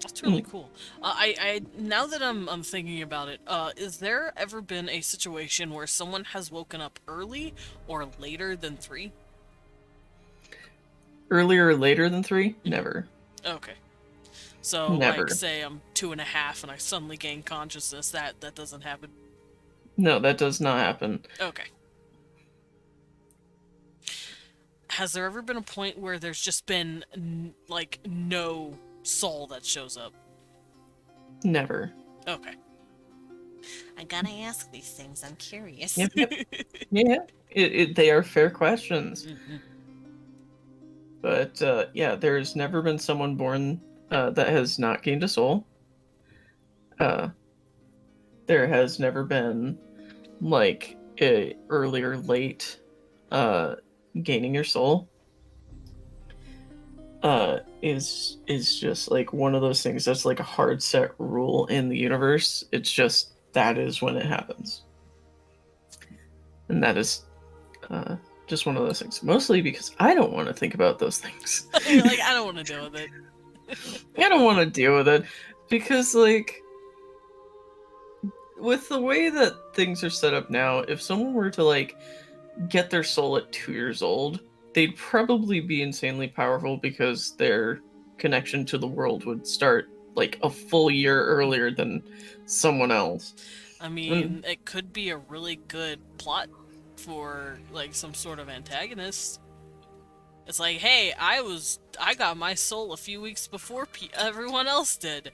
That's really cool. I now that I'm thinking about it, is there ever been a situation where someone has woken up early or later than 3? Earlier or later than 3? Never. Okay. So, Never. like, say I'm 2.5 and I suddenly gain consciousness, that doesn't happen? No, that does not happen. Okay. Has there ever been a point where there's just been, like, no soul that shows up? Never. Okay. I gotta ask these things. I'm curious. Yep. Yeah, they are fair questions. Mm-hmm. But, yeah, there's never been someone born that has not gained a soul. There has never been, like, a early or late gaining your soul. Is just, like, one of those things that's, like, a hard set rule in the universe. It's just, that is when it happens. And that is, just one of those things. Mostly because I don't want to think about those things. You're like, I don't want to deal with it. I don't want to deal with it. Because, like, with the way that things are set up now, if someone were to, like, get their soul at 2 years old, they'd probably be insanely powerful because their connection to the world would start, like, a full year earlier than someone else. I mean, it could be a really good plot for, like, some sort of antagonist. It's like, hey, I got my soul a few weeks before everyone else did.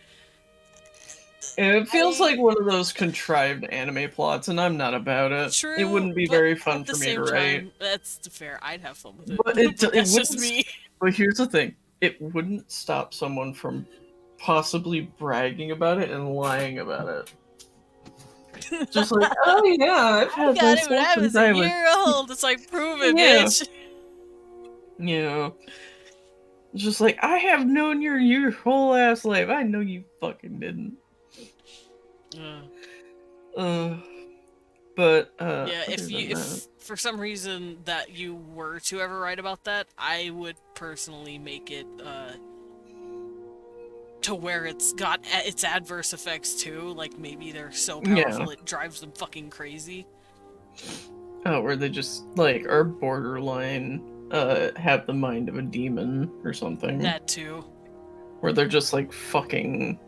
And it feels like one of those contrived anime plots, and I'm not about it. True, it wouldn't be but very fun at the for me same to write. time, that's fair. I'd have fun with it. But That's just me. But here's the thing. It wouldn't stop someone from possibly bragging about it and lying about it. Just like, oh yeah, I've I had got this it when I was a year old. It's like, prove it, Yeah. bitch. Yeah. Just like, I have known your whole ass life. I know you fucking didn't. But yeah, if for some reason that you were to ever write about that, I would personally make it to where it's got its adverse effects too. Like maybe they're so powerful it drives them fucking crazy. Oh, where they just like are borderline have the mind of a demon or something. That too. Where they're just like fucking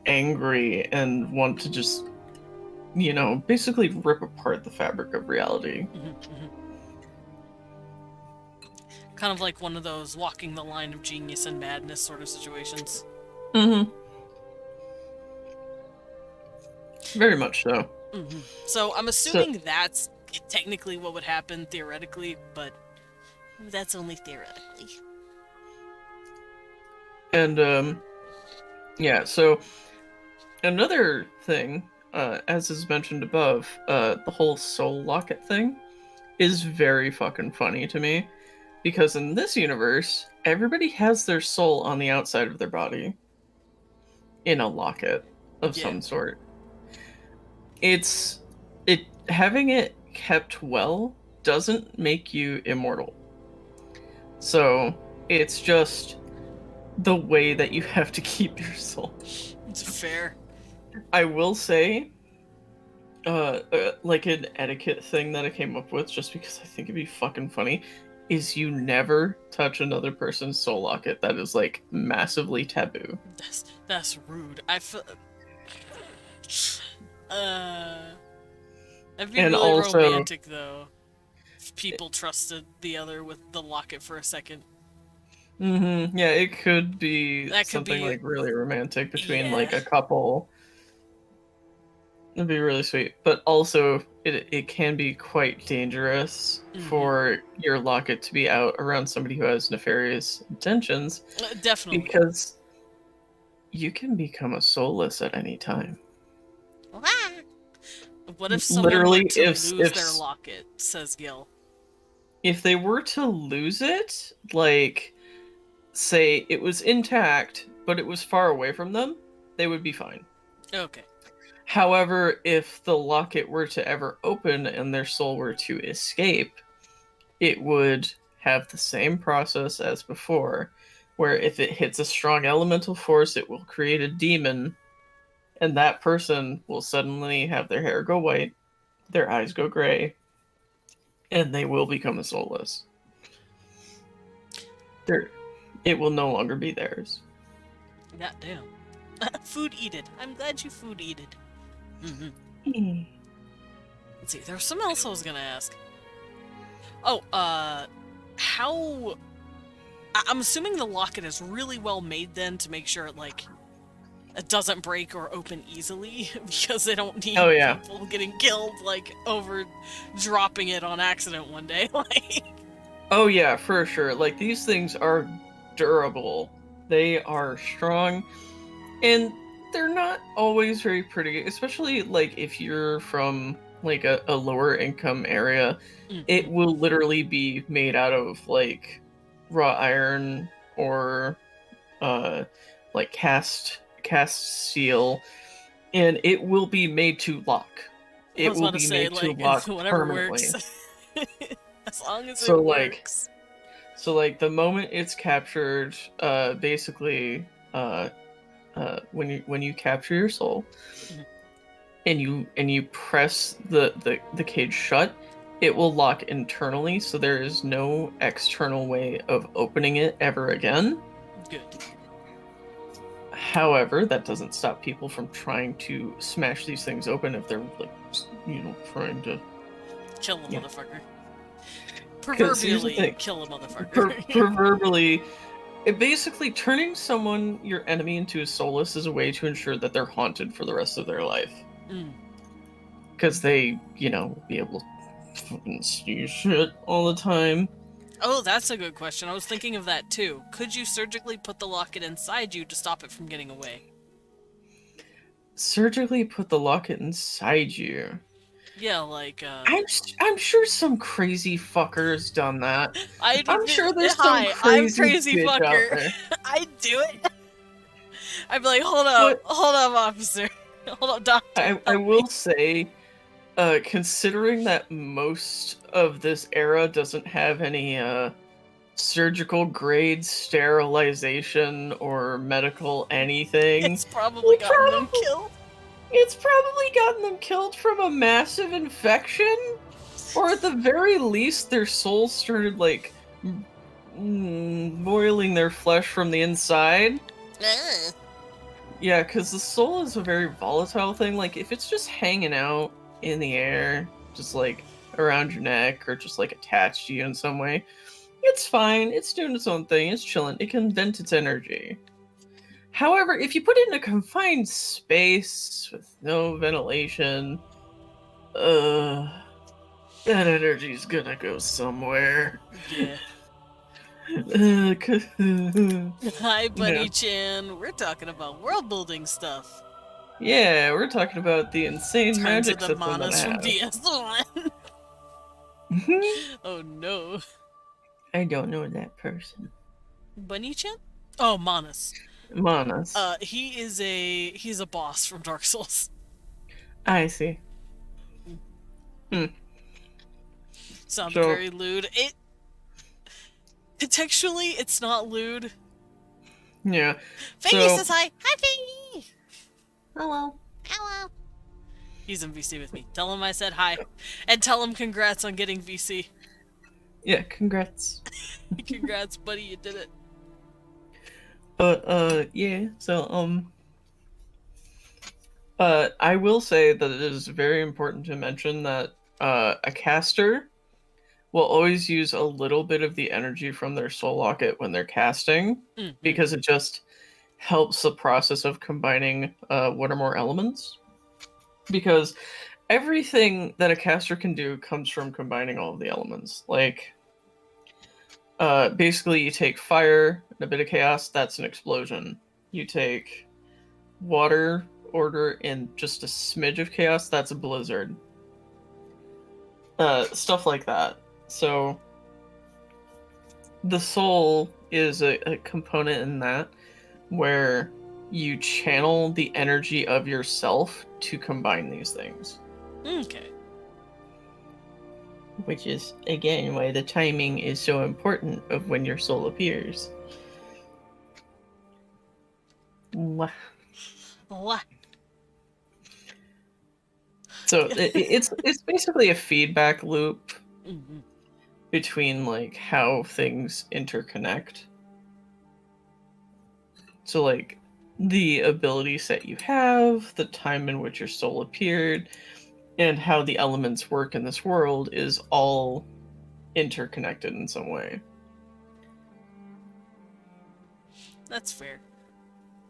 angry and want to just, you know, basically rip apart the fabric of reality. Kind of like one of those walking the line of genius and madness sort of situations. Very much so. So I'm assuming that's technically what would happen theoretically, but that's only theoretically. And yeah, so another thing, as is mentioned above, the whole soul locket thing is very fucking funny to me. Because in this universe, everybody has their soul on the outside of their body. In a locket of some sort. Having it kept well doesn't make you immortal. So, it's just the way that you have to keep your soul. It's fair. I will say, like an etiquette thing that I came up with, just because I think it'd be fucking funny, is you never touch another person's soul locket. That is, like, massively taboo. That's rude. I feel... That'd be And really also, romantic, though. if people trusted the other with the locket for a second. Yeah, it could be That could something be- like really romantic between like Yeah. a couple. It'd be really sweet, but also it can be quite dangerous for your locket to be out around somebody who has nefarious intentions, Definitely. because you can become a soulless at any time. What if someone Literally, were to if- lose if- their locket, says Gil? If they were to lose it, like, say it was intact, but it was far away from them, they would be fine. Okay. However, if the locket were to ever open and their soul were to escape, it would have the same process as before, where if it hits a strong elemental force, it will create a demon, and that person will suddenly have their hair go white, their eyes go gray, and they will become a soulless. It will no longer be theirs. God damn. Food eated. I'm glad you food eated. Let's see, there was something else I was gonna ask. Oh, how... I'm assuming the locket is really well made then to make sure it, like, it doesn't break or open easily, because they don't need people getting killed, like, over dropping it on accident one day, like... Oh yeah, for sure. Like, these things are durable. They are strong, and they're not always very pretty, especially, like, if you're from, like, a lower income area. It will literally be made out of, like, raw iron or, like, cast steel, and it will be made to lock. I was about to say, like, whatever works. As long as it works. So, like, the moment it's captured, basically, when you capture your soul, and you press the cage shut, it will lock internally, so there is no external way of opening it ever again. Good. However, that doesn't stop people from trying to smash these things open if they're, like, trying to kill a motherfucker. 'Cause here's the Proverbially thing. kill a motherfucker. Proverbially, basically turning someone, your enemy, into a soulless is a way to ensure that they're haunted for the rest of their life. Because they, will be able to fucking see shit all the time. Oh, that's a good question. I was thinking of that too. Could you surgically put the locket inside you to stop it from getting away? Surgically put the locket inside you? Yeah, like, I'm sure some crazy fucker's done that. I'm sure there's I'm some crazy crazy bitch out fucker. there. I'd do it. I'd be like, hold up, officer. Hold up, doctor. I will say, considering that most of this era doesn't have any surgical grade sterilization or medical anything, it's probably gotten them killed. It's probably gotten them killed from a massive infection, or at the very least, their souls started, like, boiling their flesh from the inside. Yeah, because the soul is a very volatile thing. Like, if it's just hanging out in the air, just, like, around your neck, or just, like, attached to you in some way, it's fine. It's doing its own thing. It's chilling. It can vent its energy. However, if you put it in a confined space with no ventilation, that energy's gonna go somewhere. Yeah. Hi, Bunny Chan. We're talking about world building stuff. Yeah, we're talking about the insane Turns magic into system Manus that I from have. DS1. Oh no. I don't know that person. Bunny Chan? Oh, Manus. Manus. He's a boss from Dark Souls. I see. Sounds very lewd. Contextually, it's not lewd. Yeah. Fangy says hi. Hi, Fangy. Hello. Hello. He's in VC with me. Tell him I said hi. And tell him congrats on getting VC. Yeah, congrats. Congrats, buddy, you did it. Yeah, so, I will say that it is very important to mention that, a caster will always use a little bit of the energy from their soul locket when they're casting, because it just helps the process of combining one or more elements. Because everything that a caster can do comes from combining all of the elements. Like, basically, you take fire and a bit of chaos, that's an explosion. You take water, order, and just a smidge of chaos, that's a blizzard. Stuff like that. So, the soul is a component in that where you channel the energy of yourself to combine these things. Okay. Which is, again, why the timing is so important of when your soul appears. Mwah. What? So it's basically a feedback loop Mm-hmm. between like how things interconnect. So like the ability set you have, the time in which your soul appeared, and how the elements work in this world is all interconnected in some way. That's fair.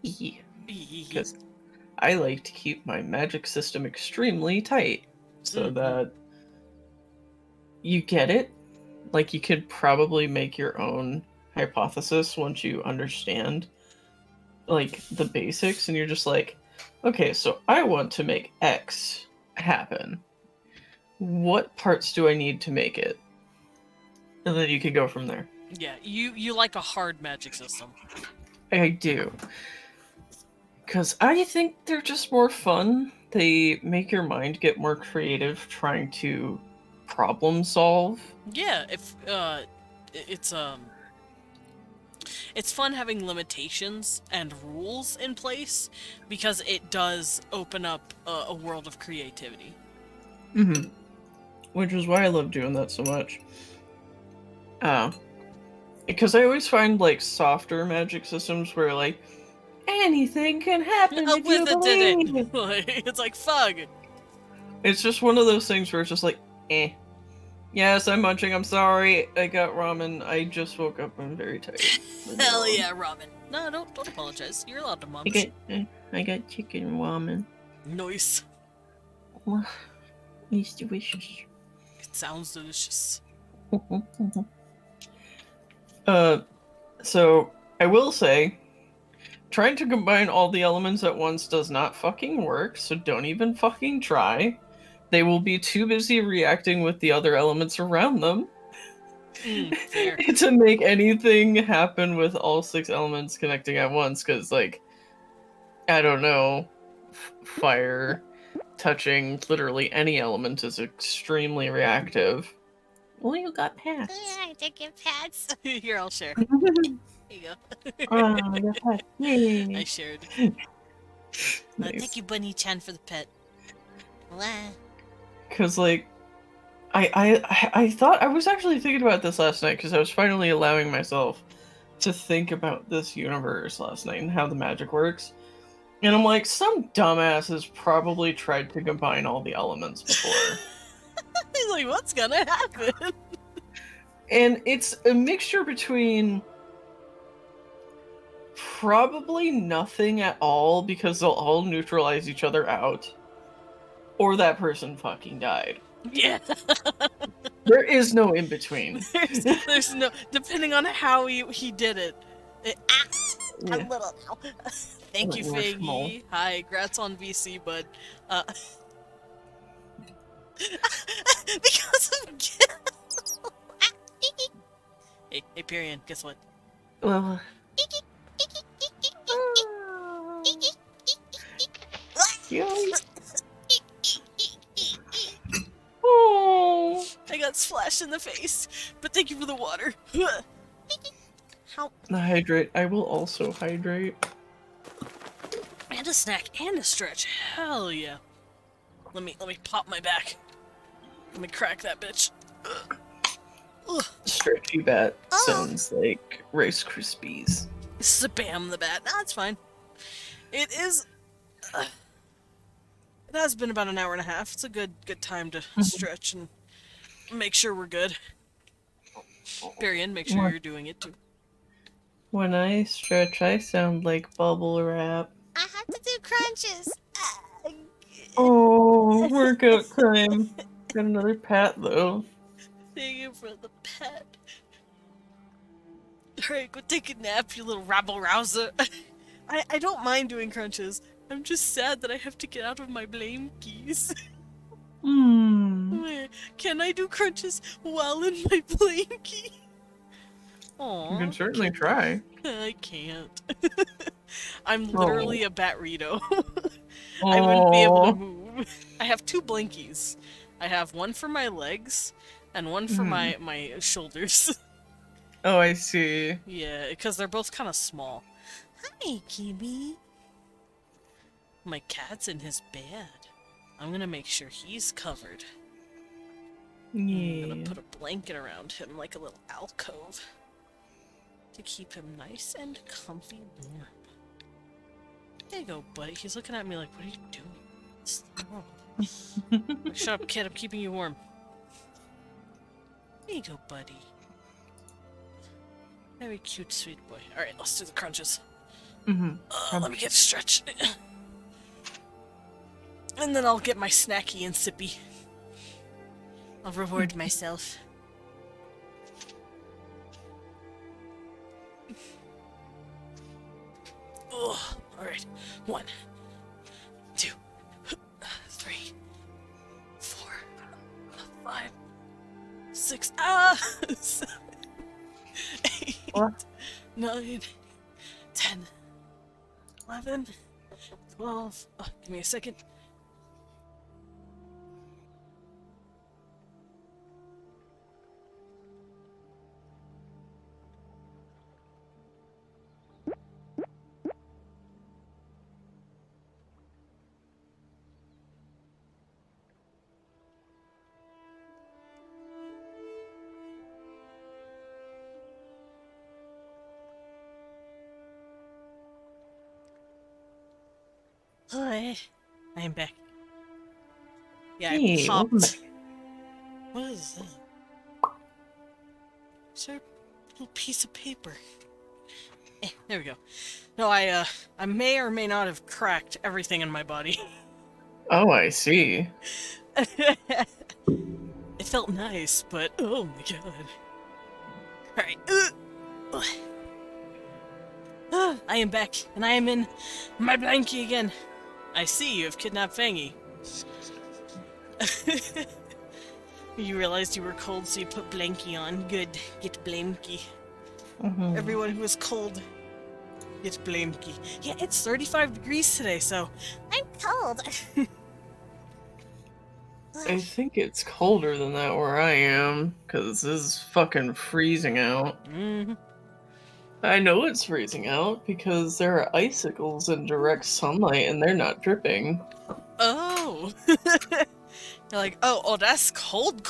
Because I like to keep my magic system extremely tight so that you get it. Like, you could probably make your own hypothesis once you understand like the basics, and you're just like, okay, so I want to make X happen. What parts do I need to make it? And then you can go from there. Yeah, you like a hard magic system. I do. Because I think they're just more fun. They make your mind get more creative trying to problem solve. Yeah, it's fun having limitations and rules in place because it does open up a world of creativity. Mm-hmm. Which is why I love doing that so much. Because I always find like softer magic systems where like anything can happen if you believe. It's like fuck. It's just one of those things where it's just like, eh. Yes, I'm munching. I'm sorry. I got ramen. I just woke up. I'm very tired. Hell yeah, ramen. No, don't apologize. You're allowed to munch. I got chicken ramen. Nice. Well, it's delicious. It sounds delicious. So I will say, trying to combine all the elements at once does not fucking work, so don't even fucking try. They will be too busy reacting with the other elements around them Fair. to make anything happen with all 6 elements connecting at once, because, like, I don't know, fire touching literally any element is extremely reactive. Well, you got pats. Yeah, I did get pats. Here, I'll share. Here you go. Yay. I shared. Nice. Thank you, Bunny-chan, for the pet. What? Because, like, I thought, I was actually thinking about this last night, because I was finally allowing myself to think about this universe last night and how the magic works. And I'm like, some dumbass has probably tried to combine all the elements before. He's like, what's gonna happen? And it's a mixture between probably nothing at all, because they'll all neutralize each other out, or that person fucking died. Yeah. There is no in between. There's no, depending on how he did it. Yeah. I'm little now. Thank you, Or small. Figgy. Hi, grats on VC, bud. Because of Hey, Pierion, guess what? Well, oh, I got splashed in the face, but thank you for the water. How? hydrate. I will also hydrate. And a snack and a stretch. Hell yeah. Let me pop my back. Let me crack that bitch. Ugh. Stretchy bat sounds like Rice Krispies. Spam the bat. Nah, it's fine. It is. It has been about an hour and a half. It's a good time to stretch and make sure we're good. Perion, make sure you're doing it too. When I stretch, I sound like bubble wrap. I have to do crunches. Oh, workout time. Got another pat though. Thank you for the pet. Alright, go take a nap, you little rabble-rouser. I don't mind doing crunches. I'm just sad that I have to get out of my blame keys. Can I do crunches while in my blame key? Aww. You can certainly try. I can't. I'm literally a Bat-Rito. Oh. I wouldn't be able to move. I have 2 blinkies. I have one for my legs and one for my shoulders. Oh, I see. Yeah, because they're both kind of small. Hi, Kiwi. My cat's in his bed. I'm gonna make sure he's covered. Yeah. I'm gonna put a blanket around him like a little alcove to keep him nice and comfy warm. There you go, buddy. He's looking at me like, what are you doing? Stop. Like, shut up, kid. I'm keeping you warm. There you go, buddy. Very cute, sweet boy. Alright, let's do the crunches. Let me get stretched. And then I'll get my snacky and sippy. I'll reward myself. Oh, alright. 1, 2, 3, 4, 5, 6, 7, 8, 9, 10, 11, 12. Oh, give me a second. Hi. I am back. Yeah, Hey, I welcome popped. back. What is that? Is there a little piece of paper? There we go. No, I may or may not have cracked everything in my body. Oh, I see. It felt nice, but oh my god. Alright. I am back, and I am in my blankie again. I see you have kidnapped Fangy. You realized you were cold, so you put blankie on. Good. Get blankie. Everyone who is cold, get blankie. Yeah, it's 35 degrees today, so I'm cold. I think it's colder than that where I am, because this is fucking freezing out. I know it's freezing out because there are icicles in direct sunlight and they're not dripping. Oh. You're like, oh, that's cold.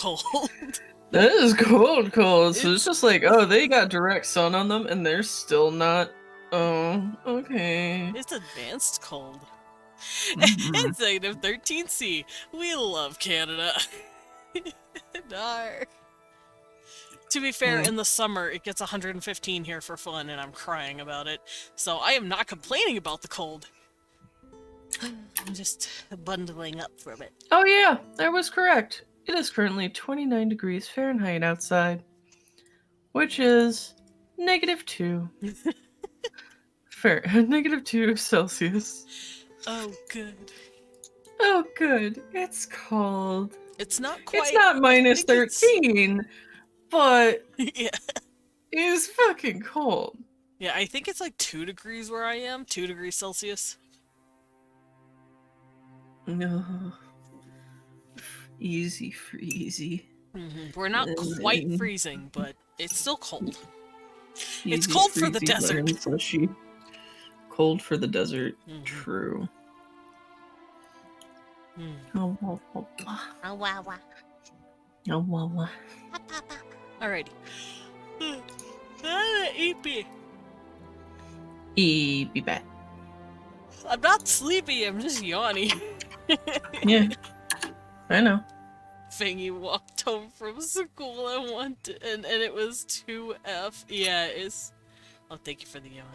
That is cold. So it's just like, oh, they got direct sun on them and they're still not. Oh, okay. It's advanced cold. It's negative 13C. We love Canada. Dark. To be fair, in the summer, it gets 115 here for fun, and I'm crying about it. So I am not complaining about the cold. I'm just bundling up from it. Oh yeah, I was correct. It is currently 29 degrees Fahrenheit outside, which is -2. Fair, -2 Celsius. Oh, good. Oh, good. It's cold. It's not quite. It's not minus 13, but yeah. It is fucking cold. Yeah, I think it's like 2 degrees where I am. 2 degrees Celsius. No. Easy freezy. We're not quite freezing, but it's still cold. Easy it's cold for the freezy desert. lemon slushy. Cold for the desert. True. Oh, wow, wow. Oh, wow, wow. Oh, wow, wow. Alrighty. Be back. I'm not sleepy, I'm just yawning. Yeah. I know. Fangy walked walked home from school and it was 2F. Yeah, it's. Oh, thank you for the yawn.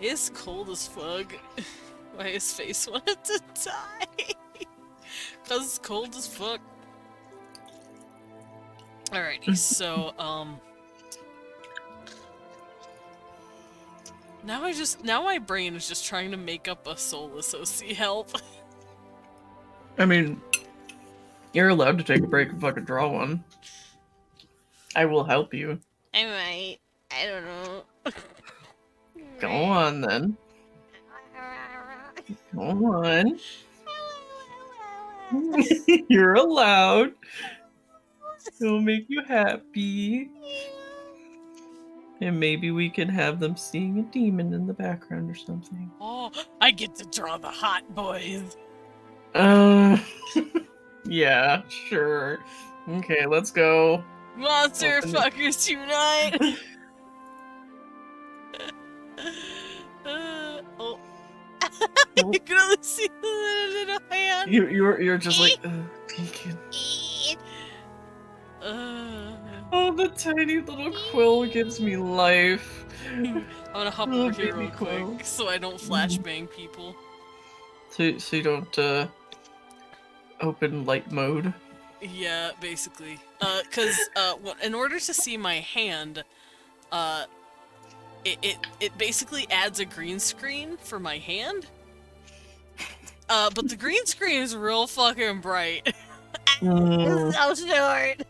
It's cold as fuck. Why his face wanted to die? Cause it's cold as fuck. Alrighty, so now my brain is just trying to make up a soulless OC help. I mean, you're allowed to take a break if I could draw one. I will help you. I might. I don't know. Go on then. Go on. You're allowed. It'll make you happy. And maybe we can have them seeing a demon in the background or something. Oh, I get to draw the hot boys. Yeah, sure. Okay, let's go. Monster Open it. fuckers unite! Oh. You can only see the little hand. You're just like peeking. Oh, the tiny little quill gives me life. I'm gonna hop Oh, over here baby real quick quill. so I don't flashbang people. So you don't open light mode. Yeah, basically. In order to see my hand, it basically adds a green screen for my hand. But the green screen is real fucking bright. Mm. So short.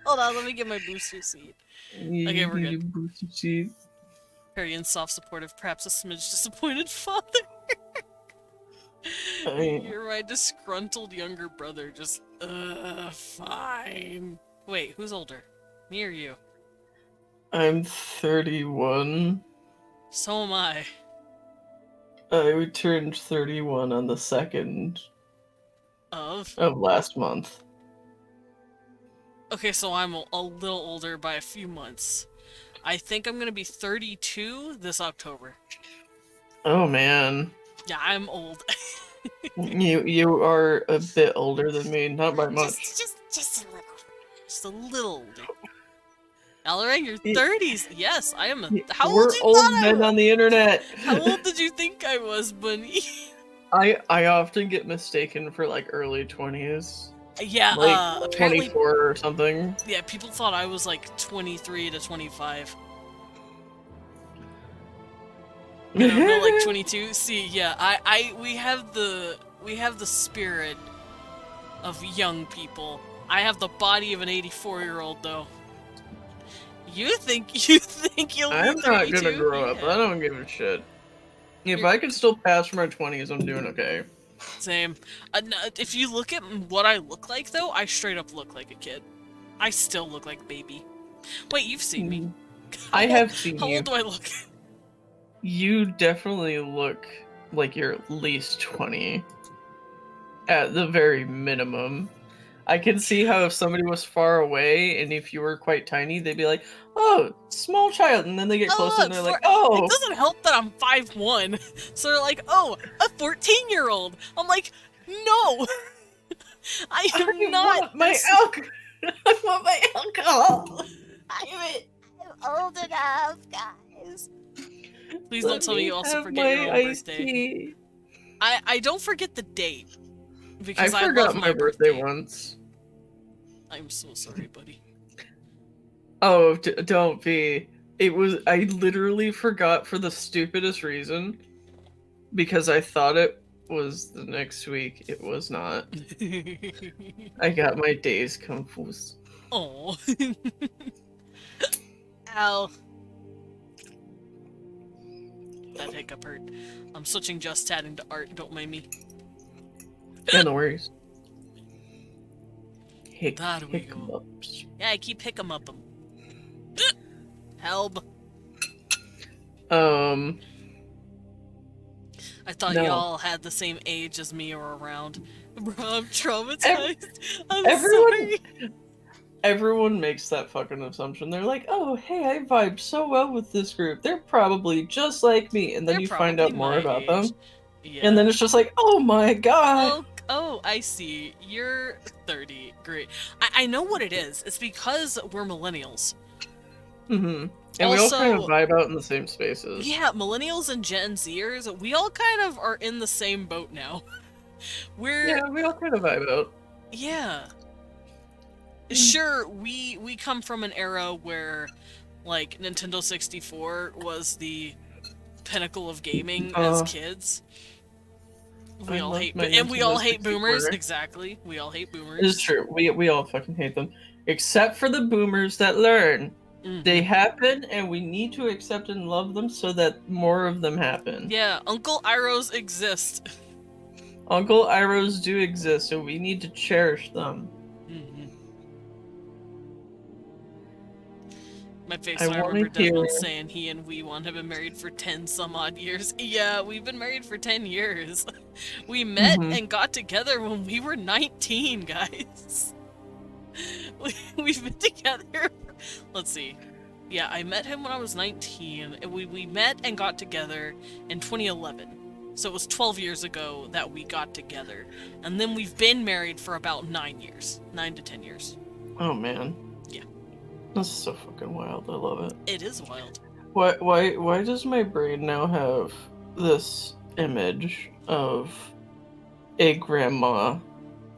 Hold on, let me get my booster seat. Okay, we're good. Perion, soft, supportive, perhaps a smidge disappointed father. You're my disgruntled younger brother, just, fine. Wait, who's older? Me or you? I'm 31. So am I. I turned 31 on the 2nd Of? of last month. Okay, so I'm a little older by a few months. I think I'm gonna be 32 this October. Oh man. Yeah, I'm old. You are a bit older than me, not by much. Just a little. Just a little older. Alorang, you're 30s. Yes, I am. How We're old you old thought I men was? on the internet. How old did you think I was, Bunny? I often get mistaken for like early 20s. Yeah, Like apparently, 24 or something. yeah, people thought I was like 23 to 25. No, like 22. See, yeah, we have the spirit of young people. I have the body of an 84-year-old though. You think you'll be I'm 32? not gonna grow up. Yeah. I don't give a shit. If I can still pass for my 20s, I'm doing okay. Same. If you look at what I look like though, I straight up look like a kid. I still look like baby. Wait, you've seen me. I have seen How you. old do I look? You definitely look like you're at least 20. At the very minimum. I can see how if somebody was far away and if you were quite tiny, they'd be like, oh, small child. And then they get closer and they're like, oh. It doesn't help that I'm 5'1". So they're like, oh, a 14-year-old. I'm like, no. I am not. Want my alcohol. I want my alcohol. I'm old enough, guys. Please don't tell me you also forget your own birthday. I don't forget the date. Because I forgot love my birthday once. I'm so sorry, buddy. Oh, don't be. I literally forgot for the stupidest reason. Because I thought it was the next week. It was not. I got my days confused. Oh. Ow. That hiccup hurt. I'm switching just tatting to art, don't mind me. Yeah, no worries. There we go. Hiccups. Yeah, I keep hick 'em up 'em. Help. I thought No. y'all had the same age as me or around. Bro, I'm traumatized. I'm everyone- sorry. Everyone makes that fucking assumption. They're like, oh, hey, I vibe so well with this group. They're probably just like me. And then They're you find out probably more my about age. them. Yeah. And then it's just like, oh my god. Oh, I see. You're 30. Great. I know what it is. It's because we're millennials. Mm-hmm. And we all kind of Also- vibe out in the same spaces. Yeah, millennials and Gen Zers, we all kind of are in the same boat now. We're Yeah, we all kind of vibe out. yeah. Sure, we come from an era where like Nintendo 64 was the pinnacle of gaming as kids. We I all love hate my and we all Nintendo hate boomers. 64. Exactly. We all hate boomers. It's true. We all fucking hate them. Except for the boomers that learn. Mhm. They happen, and we need to accept and love them so that more of them happen. Yeah, Uncle Irohs exist. Uncle Irohs do exist, and we need to cherish them. Mhm. My face, I I wanna remember Desmond hear- saying he and Wee1 have been married for 10 some odd years. Yeah, we've been married for 10 years. We met Mhm. and got together when we were 19, guys. We've been together. Let's see. Yeah, I met him when I was 19. And we met and got together in 2011. So it was 12 years ago that we got together. And then we've been married for about 9 years. 9 to 10 years. Oh man. Yeah. That's so fucking wild. I love it. It is wild. Why does my brain now have this image of a grandma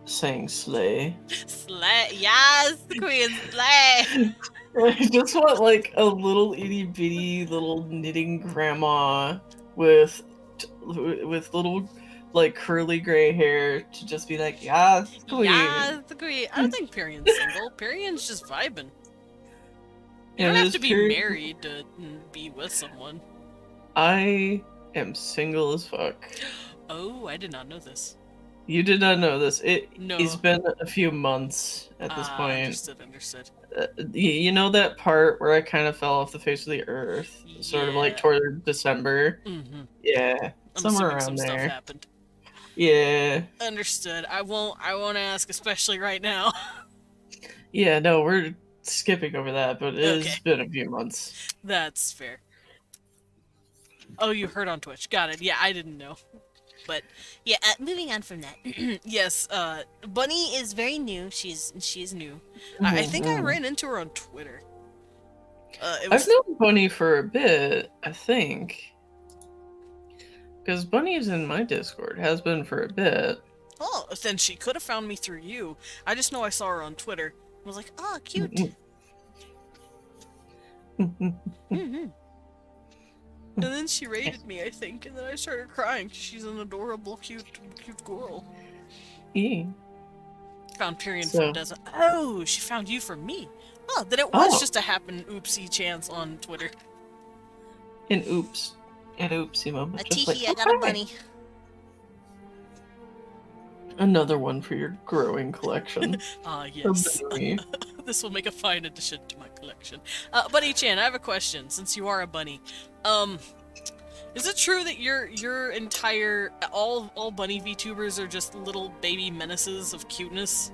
saying slay? Slay. Yes, Queen Slay. I just want like a little itty bitty little knitting grandma with little like curly gray hair to just be like, yes, queen. Yes, Queen. I don't think Pierion's single. Pierion's just vibing. You don't And have is to be Pierion- married to be with someone. I am single as fuck. Oh, I did not know this. You did not know this. No. It's been a few months at this point. Understood. You know that part where I kind of fell off the face of the earth, sort of like Yeah. toward December. Mm-hmm. Yeah, I'm somewhere assuming around some there. stuff happened. Yeah, Understood. I won't ask, especially right now. yeah. No, we're skipping over that, but it's Okay. been a few months. That's fair. Oh, you heard on Twitch. Got it. Yeah, I didn't know. But Yeah, moving on from that. yes, Bunny is very new. She's new. I think I Mhm. ran into her on Twitter. It I've was known Bunny for a bit, I think. Because Bunny is in my Discord, has been for a bit. oh, then she could have found me through you. I just know I saw her on Twitter. I was like, oh, cute. Mm-hmm. And then she raided me, I think, and then I started crying 'cause she's an adorable, cute girl. Yeah. Found Pierion So- from Desmond. Oh, she found you from me. Oh, then it was Oh. just a happen oopsie chance on Twitter. An oopsie moment. A just like, teehee, I got a okay. bunny. Another one for your growing collection. Ah, of yes. bunny. This will make a fine addition to my collection. Bunny-chan, I have a question, since you are a bunny. Is it true that your entire all bunny VTubers are just little baby menaces of cuteness?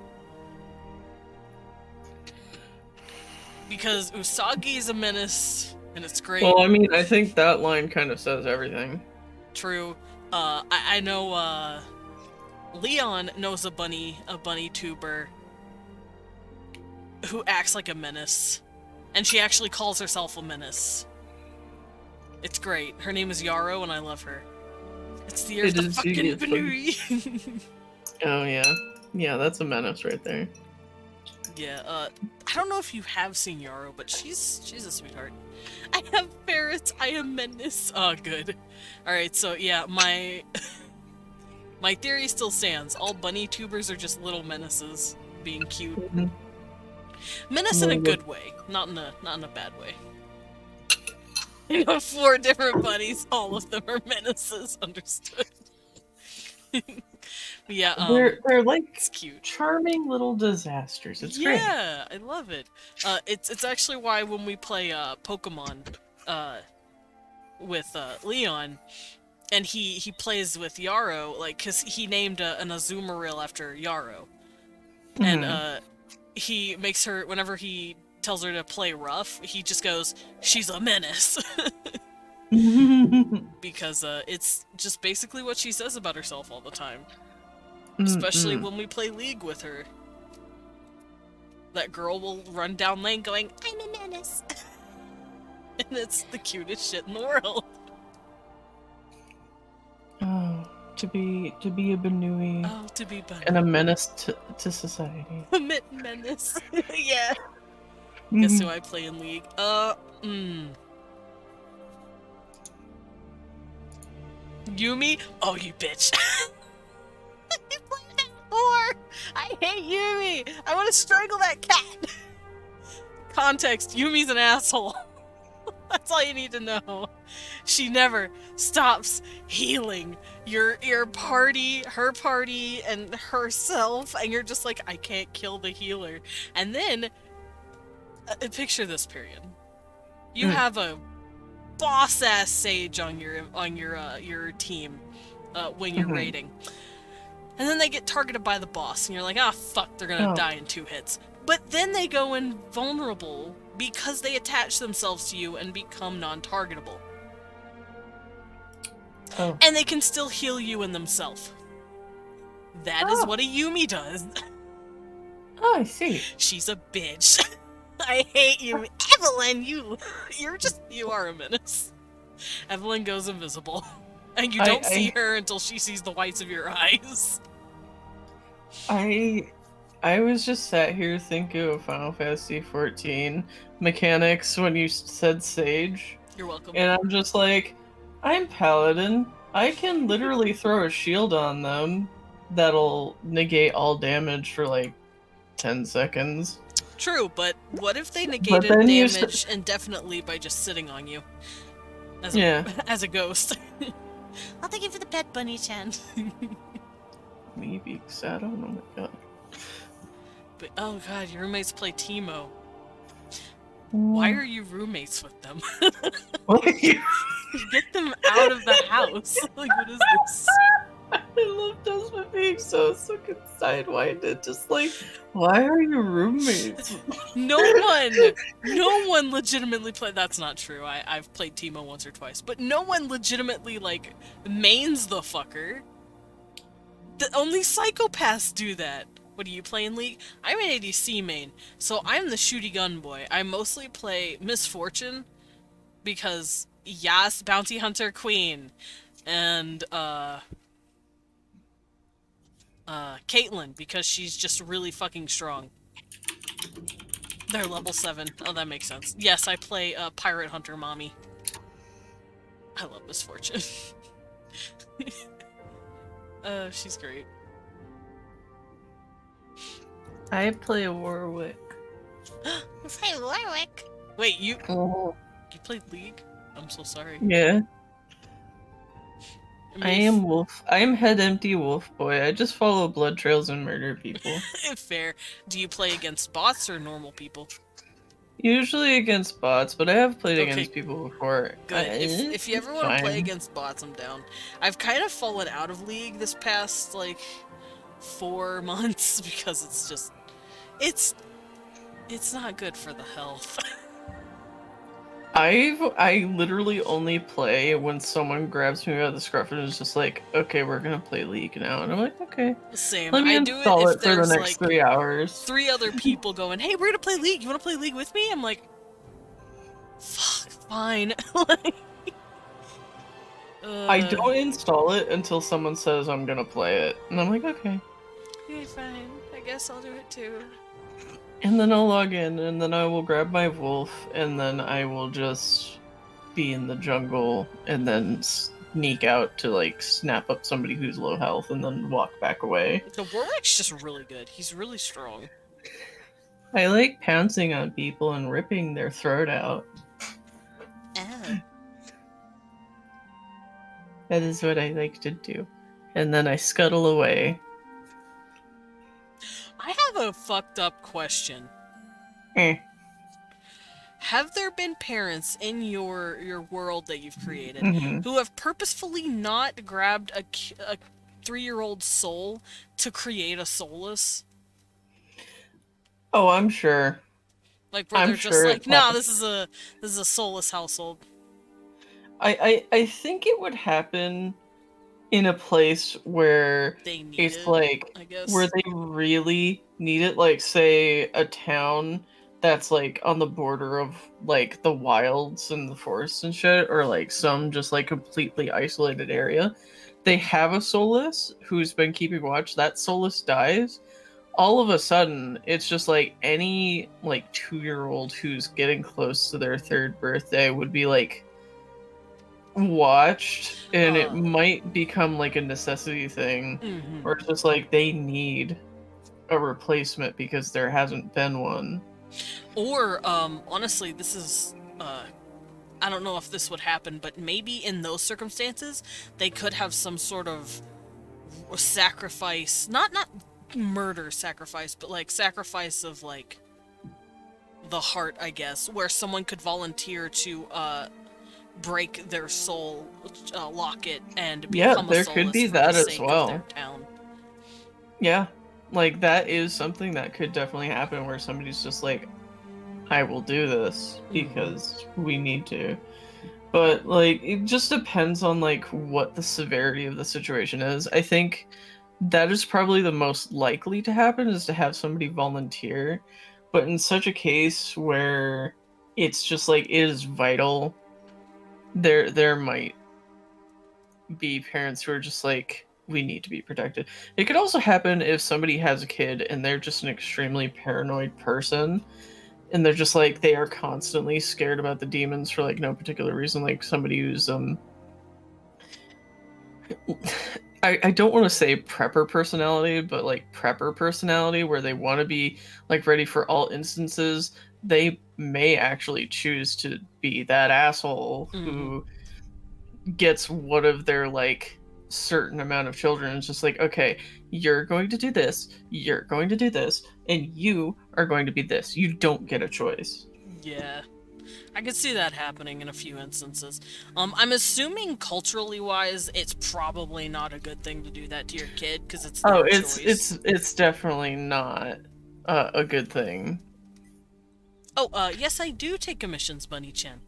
Because Usagi is a menace, and it's great. Well, I mean, I think that line kind of says everything. True. I know Leon knows a bunny tuber who acts like a menace, and she actually calls herself a menace. It's great. Her name is Yarrow, and I love her. It's the year of It the is fucking genius, but- Banui. Oh yeah, yeah, that's a menace right there. Yeah. I don't know if you have seen Yarrow, but she's a sweetheart. I have ferrets. I am menace. Oh, good. All right. So yeah, my theory still stands. All bunny tubers are just little menaces being cute. Mhm. Menace in a good way, not in a bad way. You know, 4 different bunnies, all of them are menaces. Understood. Yeah, They're like it's cute. charming little disasters. It's great. Yeah, I love it. It's actually why when we play Pokemon with Leon, and he plays with Yarrow, like, cause he named an Azumarill after Yarrow, and he makes her, whenever he tells her to play rough, he just goes, "She's a menace," because it's just basically what she says about herself all the time. Especially when we play League with her. That girl will run down lane going, I'm a menace. And it's the cutest shit in the world. Oh, to be a Banui Oh, to be better. and a menace to society. Menace. Yeah. Guess who I play in League? Yumi? Oh, you bitch. You played that before. I hate Yumi. I want to strangle that cat. Context, Yumi's an asshole. That's all you need to know. She never stops healing your party, her party, and herself, and you're just like, I can't kill the healer. And then, picture this, period. You have a boss-ass sage on your team when you're raiding. And then they get targeted by the boss, and you're like, ah, fuck, they're gonna die in 2 hits. But then they go invulnerable because they attach themselves to you and become non-targetable. Oh. And they can still heal you and themselves. That is what a Yumi does. Oh, I see. She's a bitch. I hate you. Evelyn, you are a menace. Evelyn goes invisible. And you don't see her until she sees the whites of your eyes. I was just sat here thinking of Final Fantasy 14 mechanics when you said Sage. You're welcome. And I'm just like, I'm Paladin. I can literally throw a shield on them that'll negate all damage for like 10 seconds. True, but what if they negated damage indefinitely by just sitting on you? As a ghost. I'll thank you for the pet, Bunny-chan. Me being sad? Oh my god. But, oh god, your roommates play Teemo. Why are you roommates with them? Get them out of the house. Like, what is this? I love Desmond being so fucking sidewinded. Just like, why are you roommates? No one legitimately play. That's not true. I've played Teemo once or twice, but no one legitimately like mains the fucker. Only psychopaths do that. What do you play in League? I'm an ADC main, so I'm the shooty gun boy. I mostly play Misfortune because yes, Bounty Hunter Queen, and Caitlyn because she's just really fucking strong. They're level 7. Oh, that makes sense. Yes, I play Pirate Hunter Mommy. I love Misfortune. She's great. I play Warwick. You play Warwick? Wait, you played League? I'm so sorry. Yeah. I am wolf. I am head empty wolf boy. I just follow blood trails and murder people. Fair. Do you play against bots or normal people? Usually against bots, but I have played against people before. Good. If you ever want to play against bots, I'm down. I've kind of fallen out of League this past, like, 4 months because it's just... It's not good for the health. I literally only play when someone grabs me by the scruff and is just like, okay, we're gonna play League now. And I'm like, okay. Same. Let me install it for the next like 3 hours. 3 other people going, hey, we're gonna play League. You wanna play League with me? I'm like, fuck, fine. I don't install it until someone says I'm gonna play it. And I'm like, okay. Okay, fine. I guess I'll do it too. And then I'll log in, and then I will grab my wolf, and then I will just be in the jungle, and then sneak out to, like, snap up somebody who's low health, and then walk back away. The Warwick's just really good. He's really strong. I like pouncing on people and ripping their throat out. Oh. That is what I like to do. And then I scuttle away. I have a fucked up question. Eh. Have there been parents in your world that you've created who have purposefully not grabbed a 3-year-old soul to create a soulless? Oh, I'm sure. Like where they're just like, no, this is a soulless household. I think it would happen in a place where They need it's it, like I guess. where they really need it, like say a town that's like on the border of like the wilds and the forests and shit, or like some just like completely isolated area. They have a soulless who's been keeping watch. That soulless dies. All of a sudden, it's just like any like 2-year-old who's getting close to their 3rd birthday would be like watched, and it might become like a necessity thing, Mhm. or it's just like they need a replacement because there hasn't been one. Or, honestly, this is, I don't know if this would happen, but maybe in those circumstances, they could have some sort of sacrifice, not murder sacrifice, but like sacrifice of like the heart, I guess, where someone could volunteer to, break their soul locket and become a There could soulless be for that the as sake of well. their town. Yeah, like that is something that could definitely happen where somebody's just like, I will do this because we need to. But like it just depends on like what the severity of the situation is. I think that is probably the most likely to happen, is to have somebody volunteer. But in such a case where it's just like it is vital, there might be parents who are just like, we need to be protected. It could also happen if somebody has a kid and they're just an extremely paranoid person, and they're just like, they are constantly scared about the demons for like no particular reason, like somebody who's I don't want to say prepper personality, but like prepper personality, where they want to be like ready for all instances. They may actually choose to be that asshole who gets one of their like certain amount of children. It's just like, okay, you're going to do this, you're going to do this, and you are going to be this. You don't get a choice. Yeah. I could see that happening in a few instances. I'm assuming culturally wise, it's probably not a good thing to do that to your kid because it's their choice. It's definitely not a good thing. Oh, yes, I do take commissions, Bunny-chan.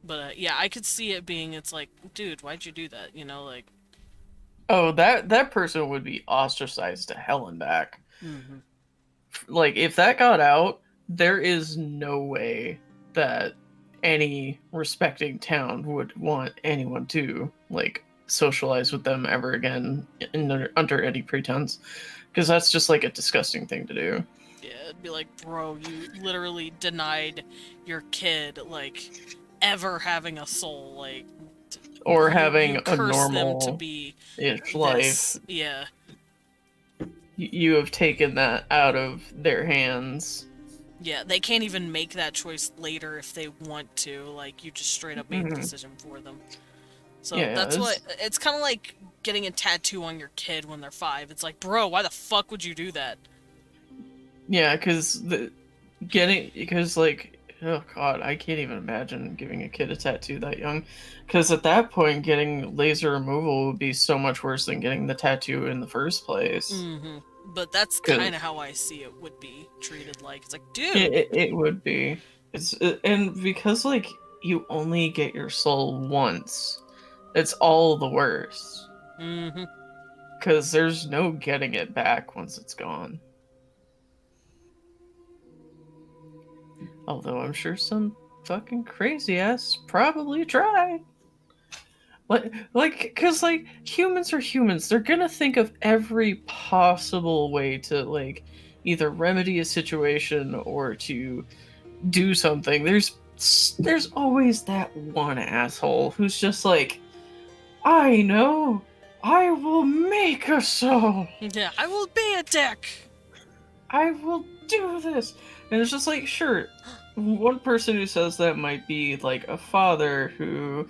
But yeah, I could see it being. It's like, dude, why'd you do that? You know, like. Oh, that person would be ostracized to hell and back. Like if that got out, there is no way that any respecting town would want anyone to like socialize with them ever again under any pretense, because that's just like a disgusting thing to do. Yeah, it'd be like, bro, you literally denied your kid like ever having a soul, like, or having you a normal them to be life. Yeah. You have taken that out of their hands. Yeah, they can't even make that choice later if they want to. Like, you just straight up made the decision for them. So yeah, that's what it's kind of like getting a tattoo on your kid when they're 5. It's like, bro, why the fuck would you do that? Yeah, because like, oh god, I can't even imagine giving a kid a tattoo that young. Because at that point, getting laser removal would be so much worse than getting the tattoo in the first place. But that's kind of how I see it would be treated. Like, it's like, dude, it would be. And because like you only get your soul once, it's all the worse. Because there's no getting it back once it's gone. Although I'm sure some fucking crazy ass probably tried. Because like humans are humans. They're gonna think of every possible way to like either remedy a situation or to do something. There's always that one asshole who's just like, I know, I will make a soul. Yeah, I will be a dick. I will do this. And it's just like, sure, one person who says that might be like a father who,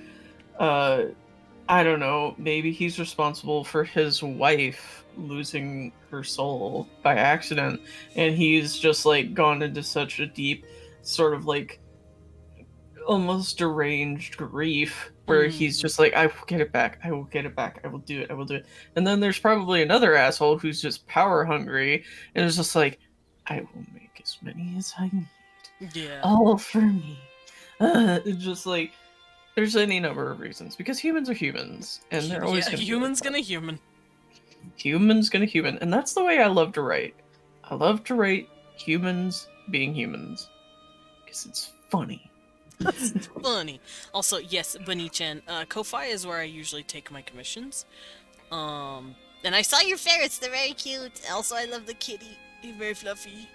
I don't know, maybe he's responsible for his wife losing her soul by accident, and he's just like gone into such a deep sort of like almost deranged grief where he's just like, I will get it back, I will get it back, I will do it, I will do it. And then there's probably another asshole who's just power hungry and is just like, I will make as many as I need. Yeah. All for me. It's just like, There's any number of reasons because humans are humans, and they're always Yeah, gonna be human's like gonna human. that. Humans gonna human, and that's the way I love to write. I love to write humans being humans because it's funny. Funny. Also, yes, Bunny-chan, Ko-Fi is where I usually take my commissions. And I saw your ferrets, they're very cute. Also, I love the kitty. He's very fluffy.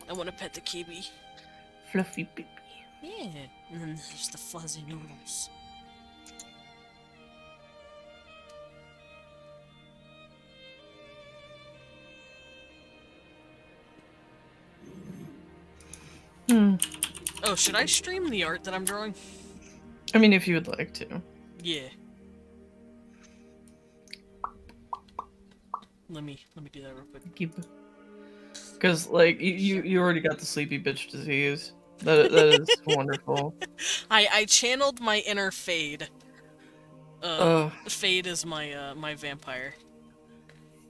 I want to pet the kitty. Fluffy baby. Yeah. And then there's the fuzzy noodles. Oh, should I stream the art that I'm drawing? I mean, if you would like to. Yeah. Let me do that real quick. Because like you already got the sleepy bitch disease. That is wonderful. I channeled my inner Fade. Fade is my my vampire.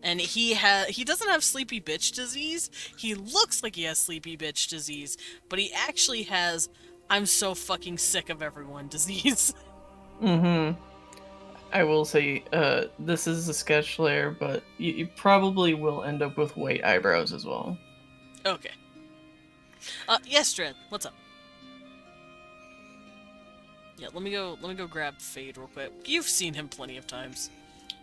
And he doesn't have sleepy bitch disease. He looks like he has sleepy bitch disease, but he actually has I'm so fucking sick of everyone disease. Mm-hmm. I will say, this is a sketch layer, but you probably will end up with white eyebrows as well. Okay. Yes, Dread, what's up? Yeah, let me go grab Fade real quick. You've seen him plenty of times.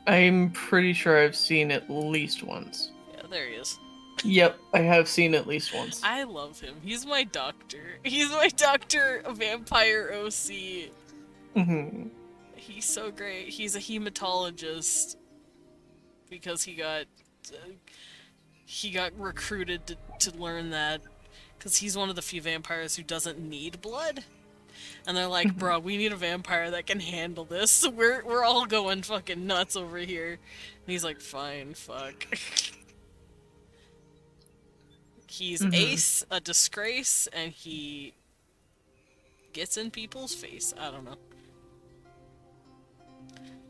I'm pretty sure I've seen at least once. Yeah, there he is. Yep, I have seen at least once. I love him. He's my doctor. He's my doctor, vampire OC. Mm-hmm. He's so great. He's a hematologist because he got recruited to learn that because he's one of the few vampires who doesn't need blood. And they're like, bro, we need a vampire that can handle this. We're all going fucking nuts over here. And he's like, fine, fuck. He's ace, a disgrace, and he gets in people's face. I don't know.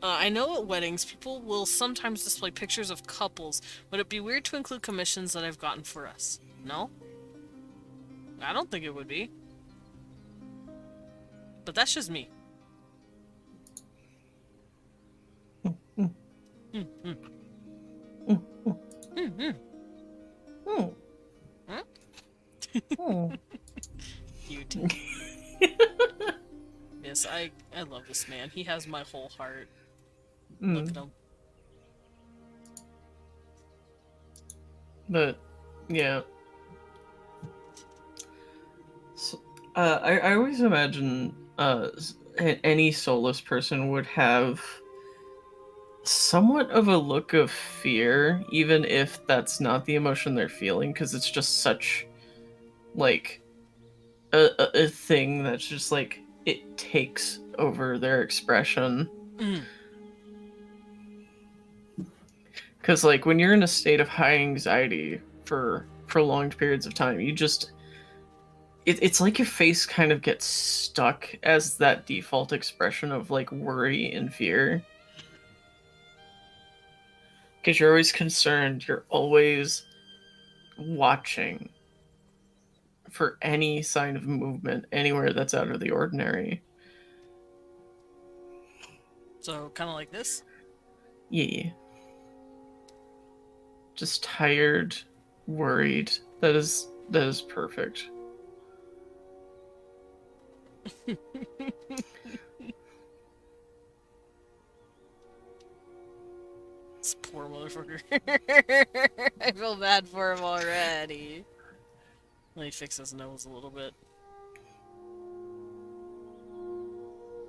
I know at weddings, people will sometimes display pictures of couples. Would it be weird to include commissions that I've gotten for us? No? I don't think it would be. But that's just me. Cute. Yes, I love this man. He has my whole heart. Look at him. But yeah. So, I always imagine any soulless person would have somewhat of a look of fear, even if that's not the emotion they're feeling, because it's just such like a thing that's just like it takes over their expression. Because like when you're in a state of high anxiety for prolonged periods of time, you just it's like your face kind of gets stuck as that default expression of like worry and fear. Because you're always concerned, you're always watching for any sign of movement anywhere that's out of the ordinary. So, kind of like this? Yeah. Just tired, worried. That is perfect. This poor motherfucker. I feel bad for him already. Let me fix his nose a little bit.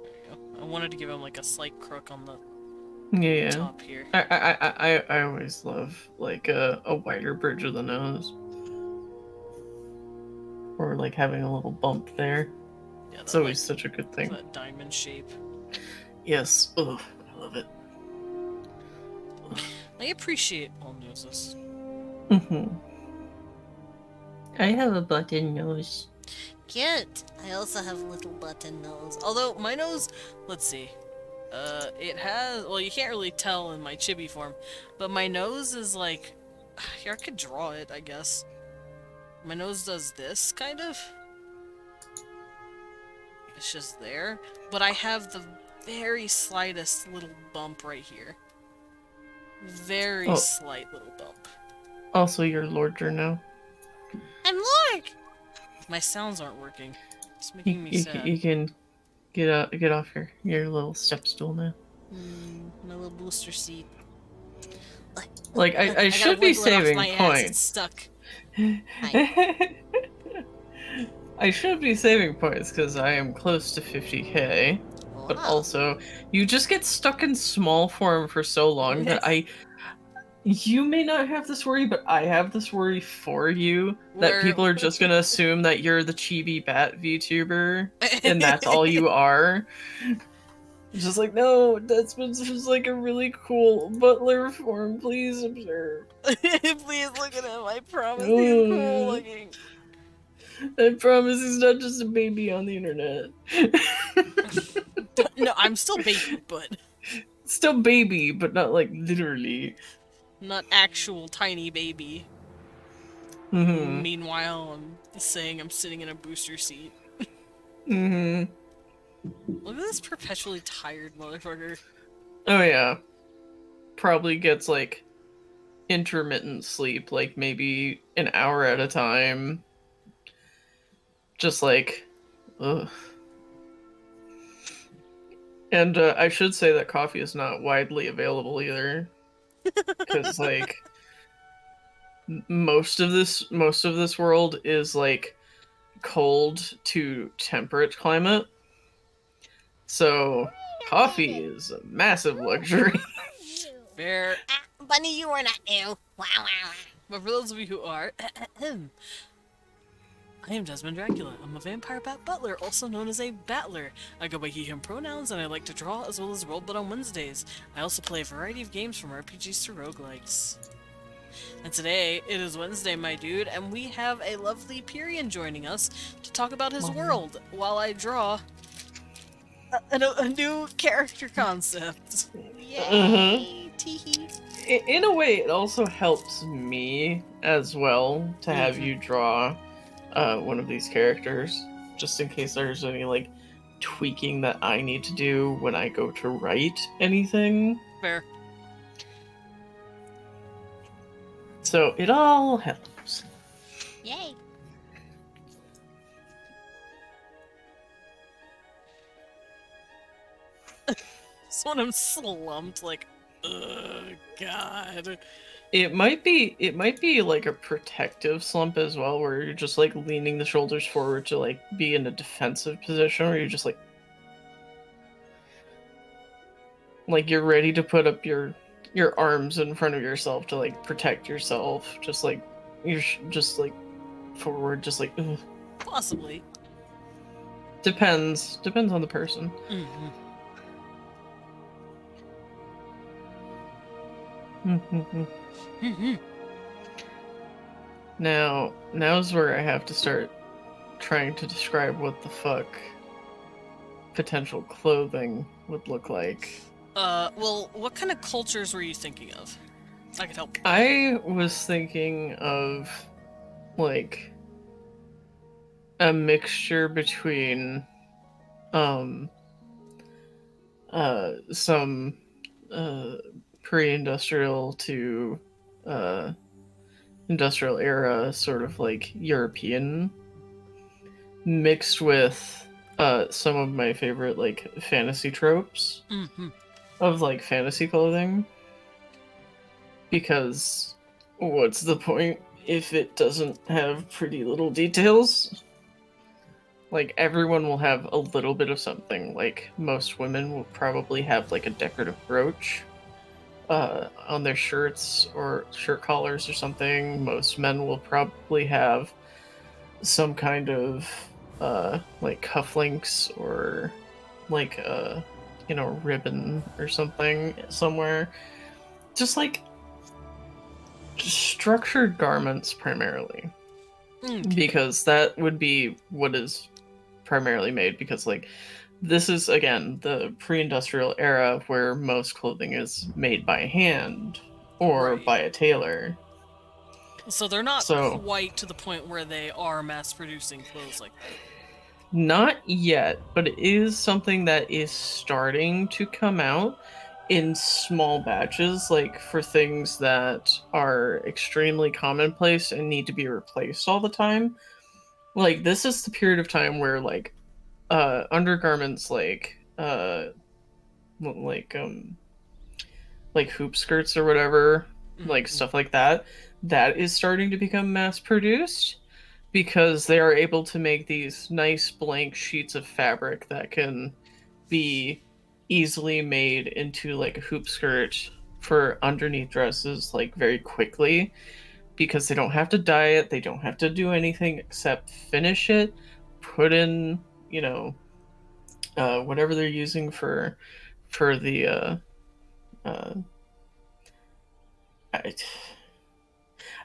There you go. I wanted to give him like a slight crook on the top here. I always love like a wider bridge of the nose. Or like having a little bump there. Yeah, it's always such a good thing. That diamond shape. Yes. Ugh, I love it. I appreciate all noses. I have a button nose. Cute. I also have a little button nose. Although my nose, let's see. It has, well, you can't really tell in my chibi form, but my nose is like, here, I could draw it, I guess. My nose does this, kind of. It's just there. But I have the very slightest little bump right here. Very slight little bump. Also, you're Lordger now. I'm Lord! My sounds aren't working. It's making me sad. You can get off your little step stool now. My little booster seat. Like, I should be saving points. It's stuck. I should be saving points because I am close to 50k. But also, you just get stuck in small form for so long that you may not have this worry, but I have this worry for you that people are just gonna assume that you're the chibi bat VTuber and that's all you are. Just like, no, that's just like a really cool butler form. Please observe. Please look at him. I promise he's cool looking. I promise he's not just a baby on the internet. No, I'm still baby, but... Still baby, but not like literally. Not actual tiny baby. Mm-hmm. Meanwhile, I'm saying I'm sitting in a booster seat. Mm-hmm. Look at this perpetually tired motherfucker. Oh yeah. Probably gets like intermittent sleep, like maybe an hour at a time. Just like, ugh. And I should say that coffee is not widely available either. Because like most of this world is like cold to temperate climate. So coffee is a massive luxury. Fair. Bunny, you are not new. Wow, wow, wow. But for those of you who are, I am Desmond Dracula. I'm a vampire bat butler, also known as a battler. I go by he, him pronouns, and I like to draw as well as roll but on Wednesdays. I also play a variety of games from RPGs to roguelikes. And today, it is Wednesday, my dude, and we have a lovely Pierion joining us to talk about his world while I draw a new character concept. Yay! Teehee. In a way, it also helps me as well to have you draw one of these characters, just in case there's any like tweaking that I need to do when I go to write anything. Fair. So it all helps. Yay. So when I'm slumped, like, ugh, God. It might be like a protective slump as well, where you're just like leaning the shoulders forward to like be in a defensive position, where you're just like you're ready to put up your arms in front of yourself to like protect yourself, just like you're just like forward, just like ugh. Possibly. Depends on the person. Now's where I have to start trying to describe what the fuck potential clothing would look like. Well, what kind of cultures were you thinking of? I could help. I was thinking of, like, a mixture between, some, pre-industrial to, industrial era sort of, like, European, mixed with, some of my favorite, like, fantasy tropes of, like, fantasy clothing. Because what's the point if it doesn't have pretty little details? Like, everyone will have a little bit of something. Like, most women will probably have, like, a decorative brooch on their shirts or shirt collars or something. Most men will probably have some kind of, like, cufflinks or, like, ribbon or something somewhere. Just, like, structured garments primarily, because that would be what is primarily made, because like this is again the pre-industrial era where most clothing is made by hand or by a tailor, so they're not quite to the point where they are mass producing clothes like that. Not yet, but it is something that is starting to come out in small batches, like for things that are extremely commonplace and need to be replaced all the time. Like, this is the period of time where, like, undergarments like hoop skirts or whatever, like stuff like that, that is starting to become mass produced because they are able to make these nice blank sheets of fabric that can be easily made into like a hoop skirt for underneath dresses like very quickly, because they don't have to dye it, they don't have to do anything except finish it, put in, you know, whatever they're using for the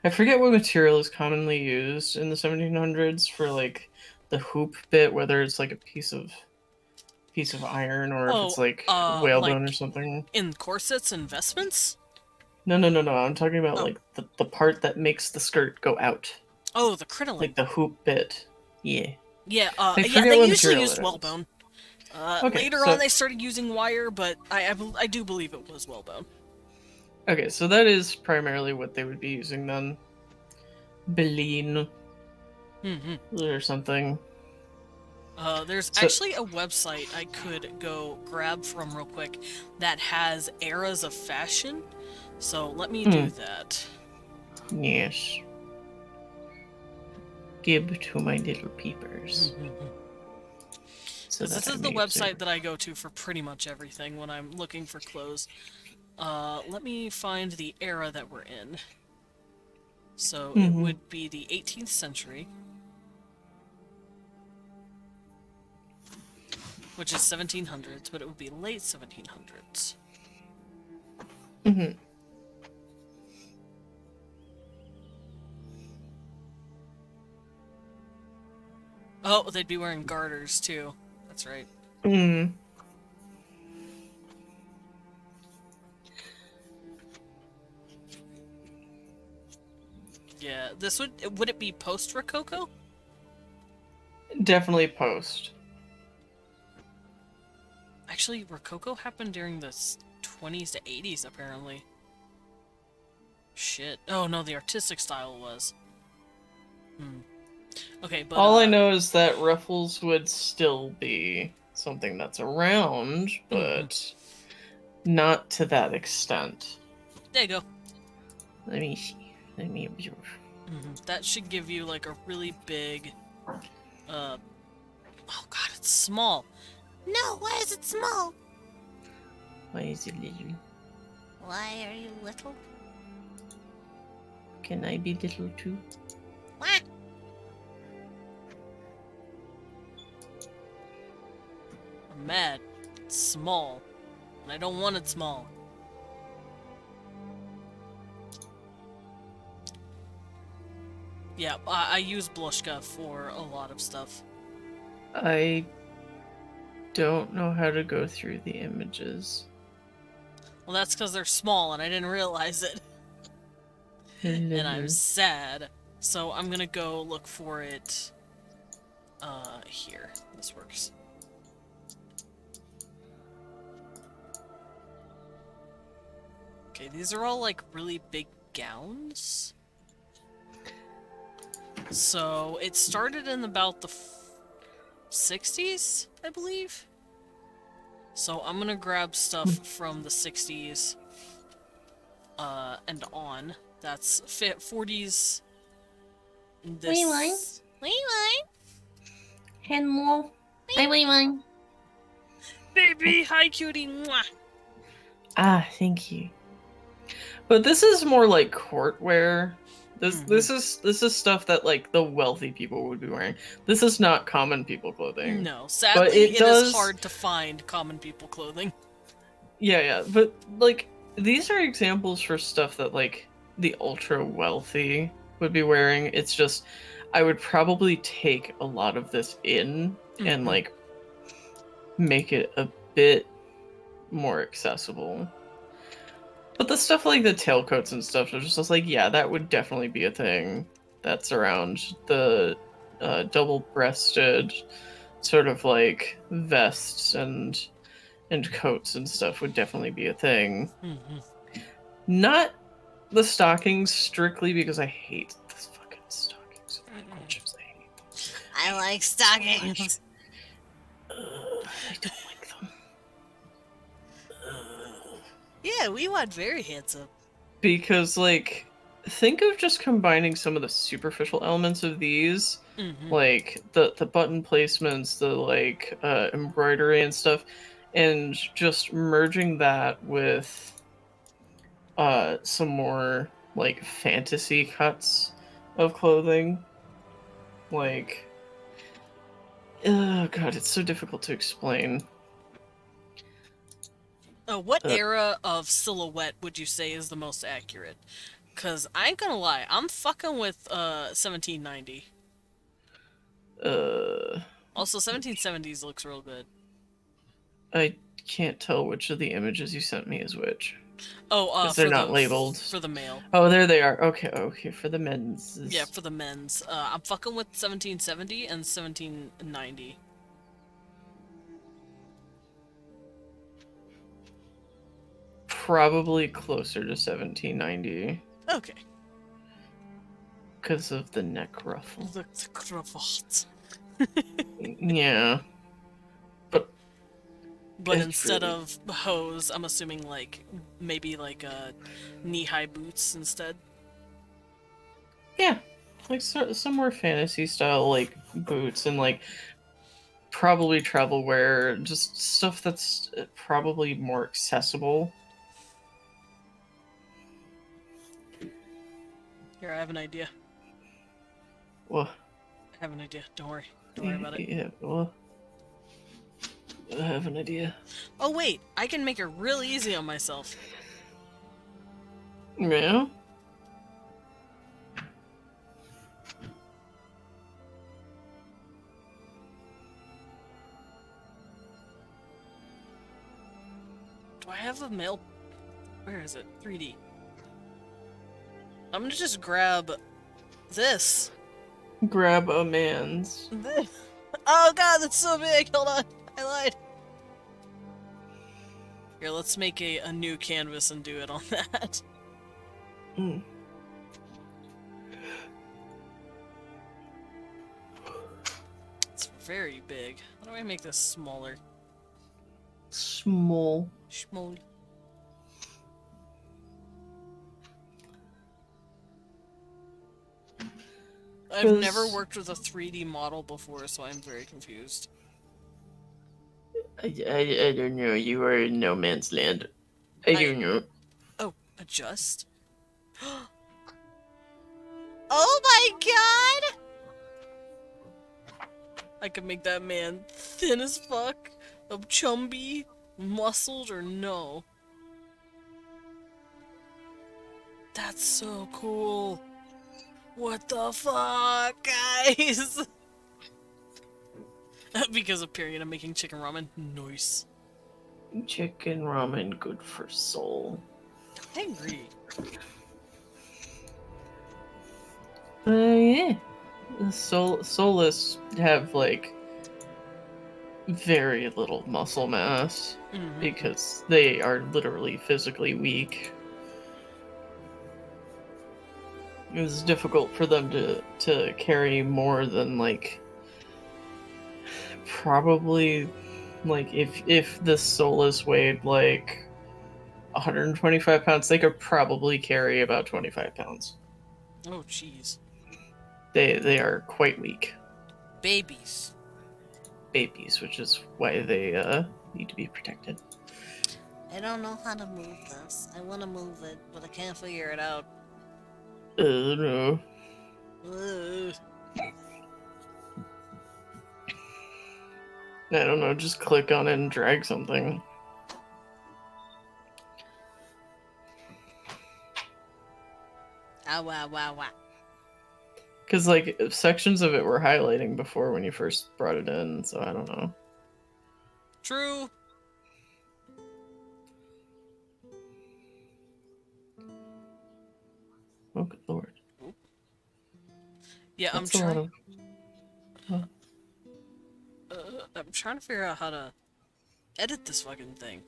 I forget what material is commonly used in the 1700s for like the hoop bit, whether it's like a piece of iron or if it's like whalebone or something. In corsets and vestments? No. I'm talking about like the part that makes the skirt go out. Oh, the crinoline. Like the hoop bit. Yeah. Yeah, I they usually used whalebone. Okay, Later on, they started using wire, but I do believe it was whalebone. Okay, so that is primarily what they would be using then. Beline. Or something. There's actually a website I could go grab from real quick that has eras of fashion. So let me do that. Yes. Give to my little peepers. So this is the website that I go to for pretty much everything when I'm looking for clothes. Let me find the era that we're in. So it would be the 18th century. Which is 1700s, but it would be late 1700s. Oh, they'd be wearing garters, too. That's right. Yeah, this would it be post-Rococo? Definitely post. Actually, Rococo happened during the 20s to 80s, apparently. Shit. Oh, no, the artistic style was. Okay, but... All I know is that ruffles would still be something that's around, but not to that extent. There you go. Let me see. Let me observe. That should give you, like, a really big... Oh, God, it's small. No, why is it small? Why is it little? Why are you little? Can I be little too? What? I'm mad. It's small. And I don't want it small. Yeah, I use Blushka for a lot of stuff. I don't know how to go through the images. Well, that's because they're small and I didn't realize it. And I'm sad. So I'm gonna go look for it here. This works. Okay, these are all like really big gowns. So it started in about the 60s, I believe. So I'm gonna grab stuff from the 60s and on. That's 40s. This... Hello. Baby, hi cutie. Mwah. Ah, thank you. But this is more like courtwear. This is stuff that like the wealthy people would be wearing. This is not common people clothing. No, sadly, but it is hard to find common people clothing. Yeah, but like these are examples for stuff that like the ultra wealthy would be wearing. It's just I would probably take a lot of this in and like make it a bit more accessible. But the stuff like the tailcoats and stuff, it's just like, yeah, that would definitely be a thing that's around. The double-breasted sort of like vests and coats and stuff would definitely be a thing. Mm-hmm. Not the stockings strictly because I hate this fucking stockings. Chips, I hate. I like stockings. I don't like them. Yeah, we want very handsome. Because, like, think of just combining some of the superficial elements of these, like the button placements, the like embroidery and stuff, and just merging that with some more like fantasy cuts of clothing. Like, oh god, it's so difficult to explain. What era of silhouette would you say is the most accurate? Cause I ain't gonna lie, I'm fucking with 1790. Also 1770s looks real good. I can't tell which of the images you sent me is which. Oh, they're not labeled. For the male. Oh, there they are. Okay, for the men's. Yeah, for the men's. I'm fucking with 1770 and 1790. Probably closer to 1790. Okay. Because of the neck ruffle. The cravat. Yeah. But it's instead really... of hose, I'm assuming like maybe like knee-high boots instead. Yeah, like some more fantasy style like boots and like probably travel wear, just stuff that's probably more accessible. Here, I have an idea. Well, I have an idea. Don't worry. Don't worry about it. Yeah, well, I have an idea. Oh wait, I can make it real easy on myself. Yeah? Do I have a mail? Where is it? 3D. I'm gonna just grab this. Grab a man's. Oh god, that's so big! Hold on, I lied. Here, let's make a new canvas and do it on that. It's very big. How do I make this smaller? Small. Small. I've never worked with a 3D model before, so I'm very confused. I don't know. You are in no man's land. I don't know. Oh, adjust? Oh my god! I could make that man thin as fuck, chumby, muscled, or no. That's so cool. What the fuck, guys? Because of Pierion, I'm making chicken ramen. Nice. Chicken ramen, good for soul. Hungry. Yeah. The soulless have, like, very little muscle mass because they are literally physically weak. It was difficult for them to carry more than, like, probably, like, if the soulless weighed, like, 125 pounds, they could probably carry about 25 pounds. Oh, jeez. They are quite weak. Babies. Babies, which is why they need to be protected. I don't know how to move this. I want to move it, but I can't figure it out. No. I don't know, just click on it and drag something. Wow. Because, like, sections of it were highlighting before when you first brought it in, so I don't know. True. Oh, good lord. Yeah, That's I'm a lot trying. of... I'm trying to figure out how to edit this fucking thing.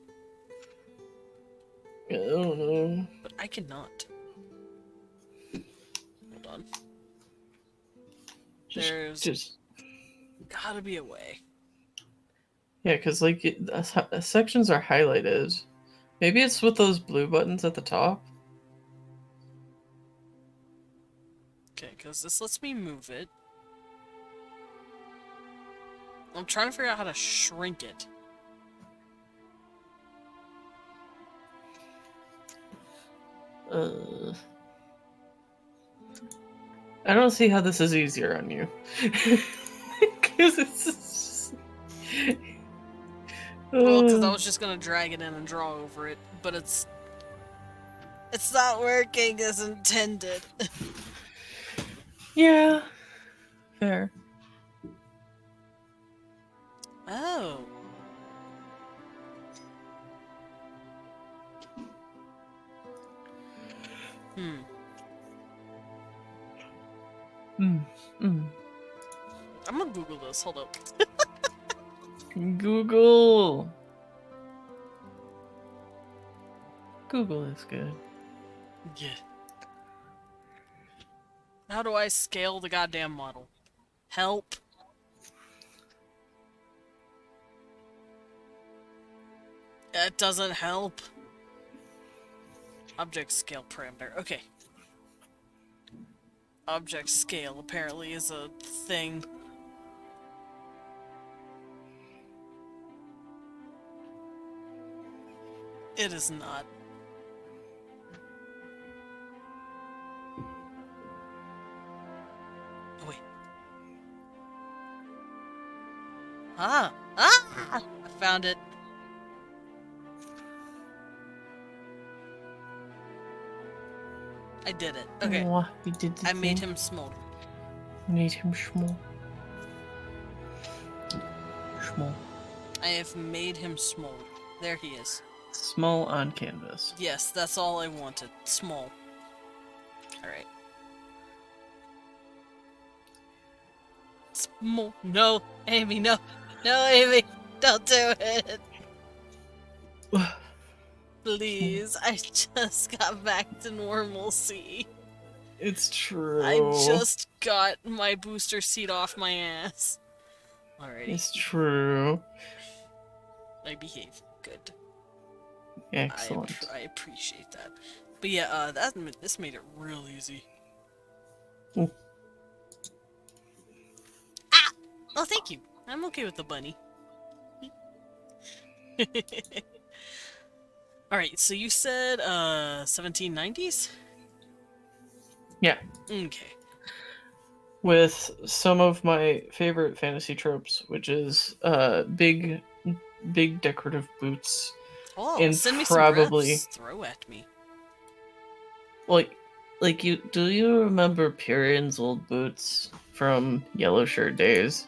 I don't know. But I cannot. Hold on. There's gotta be a way. Yeah, because like sections are highlighted. Maybe it's with those blue buttons at the top. Okay, because this lets me move it. I'm trying to figure out how to shrink it. I don't see how this is easier on you. Because it's just... Well, because I was just gonna drag it in and draw over it, but it's not working as intended. Yeah. Fair. Oh. I'm gonna Google this. Hold up. Google. Google is good. Yeah. How do I scale the goddamn model? Help. That doesn't help. Object scale parameter. Okay. Object scale apparently is a thing. It is not. Oh, wait. Ah! I found it. I did it. Okay. Oh, you did the I made thing. him small. Made him small. Small. I have made him small. There he is. Small on canvas. Yes, that's all I wanted. Small. Alright. Small. No, Amy, no. No, Amy. Don't do it. Please. I just got back to normalcy. It's true. I just got my booster seat off my ass. Alrighty. It's true. I behave. Good. Excellent. I appreciate that. But yeah, this made it real easy. Ooh. Ah! Oh, thank you. I'm okay with the bunny. Alright, so you said 1790s? Yeah. Okay. With some of my favorite fantasy tropes, which is big decorative boots. Oh, and send me probably some refs. Throw at me. like you do you remember Pierion's old boots from Yellow Shirt days?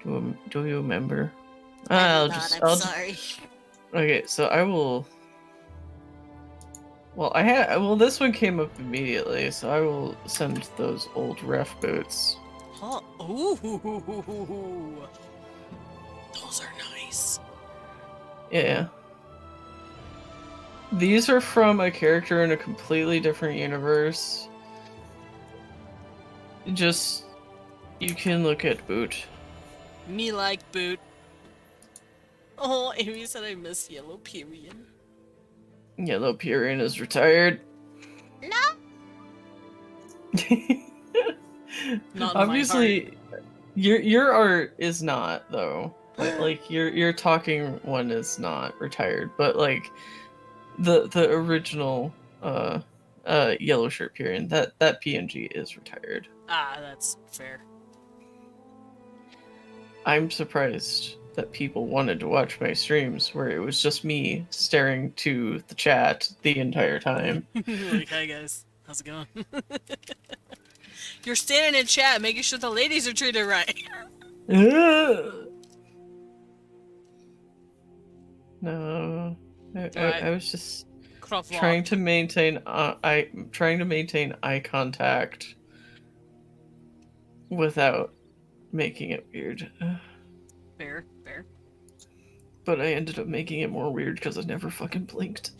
Do you remember? I'm sorry. Okay, so I will. Well, this one came up immediately, so I will send those old ref boots. Huh. Ooh. Those are nice. Yeah. These are from a character in a completely different universe. Just, you can look at boot. Me like boot. Oh, Amy said I miss Yellow Pierion. Yellow Pierion is retired. No. Not in Obviously, your art is not though. Like your talking one is not retired, but like the original Yellow Shirt Pierion, that PNG is retired. Ah, that's fair. I'm surprised that people wanted to watch my streams where it was just me staring to the chat the entire time. Like, hi guys, how's it going? You're standing in chat, making sure the ladies are treated right. No, I was just Trying trying to maintain eye contact without making it weird. Fair, fair. But I ended up making it more weird because I never fucking blinked.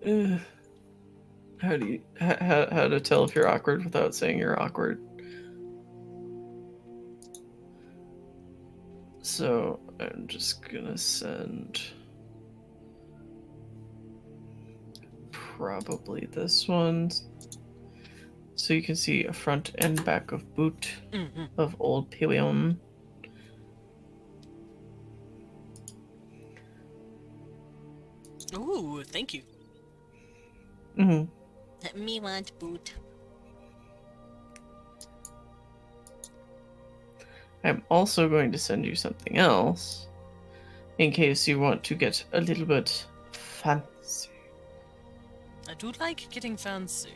How do you how to tell if you're awkward without saying you're awkward? So I'm just gonna send probably this one, so you can see a front and back of boot of old Pierion. Ooh, thank you. Let me want boot. I'm also going to send you something else in case you want to get a little bit fancy. I do like getting fancy.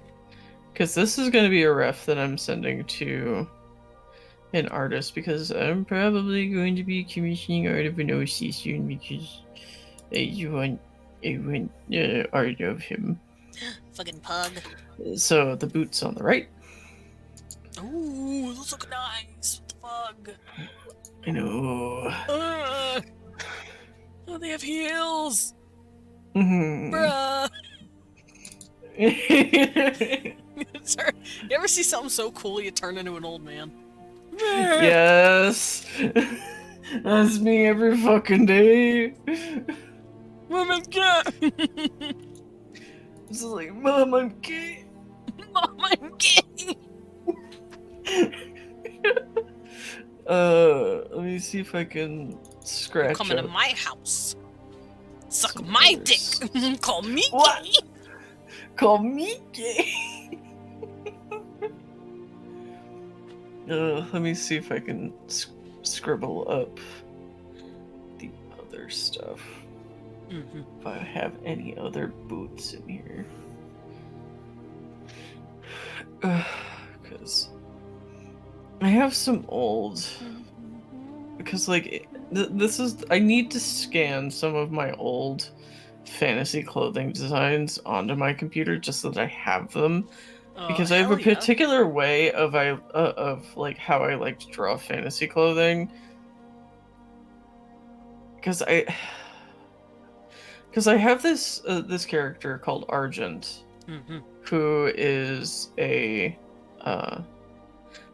Because this is going to be a ref that I'm sending to an artist, because I'm probably going to be commissioning art of an OC soon, because I want art of him. Fucking pug. So the boot's on the right. Ooh, those look nice. What the fuck? I know. Oh, they have heels. Mhm. Bruh. Sorry. You ever see something so cool you turn into an old man? Yes. That's me every fucking day. Mom, I'm gay. It's like, Mom, I'm gay. Mom, I'm gay. Let me see if I can scratch Come into up my house. Suck some my others. dick. Call me What? gay. Call me gay. Let me see if I can scribble up the other stuff. If I have any other boots in here. Because I have some old. Because, like, this is. I need to scan some of my old fantasy clothing designs onto my computer just so that I have them. Because I have a particular way of like how I like to draw fantasy clothing. Because I have this this character called Argent, who is a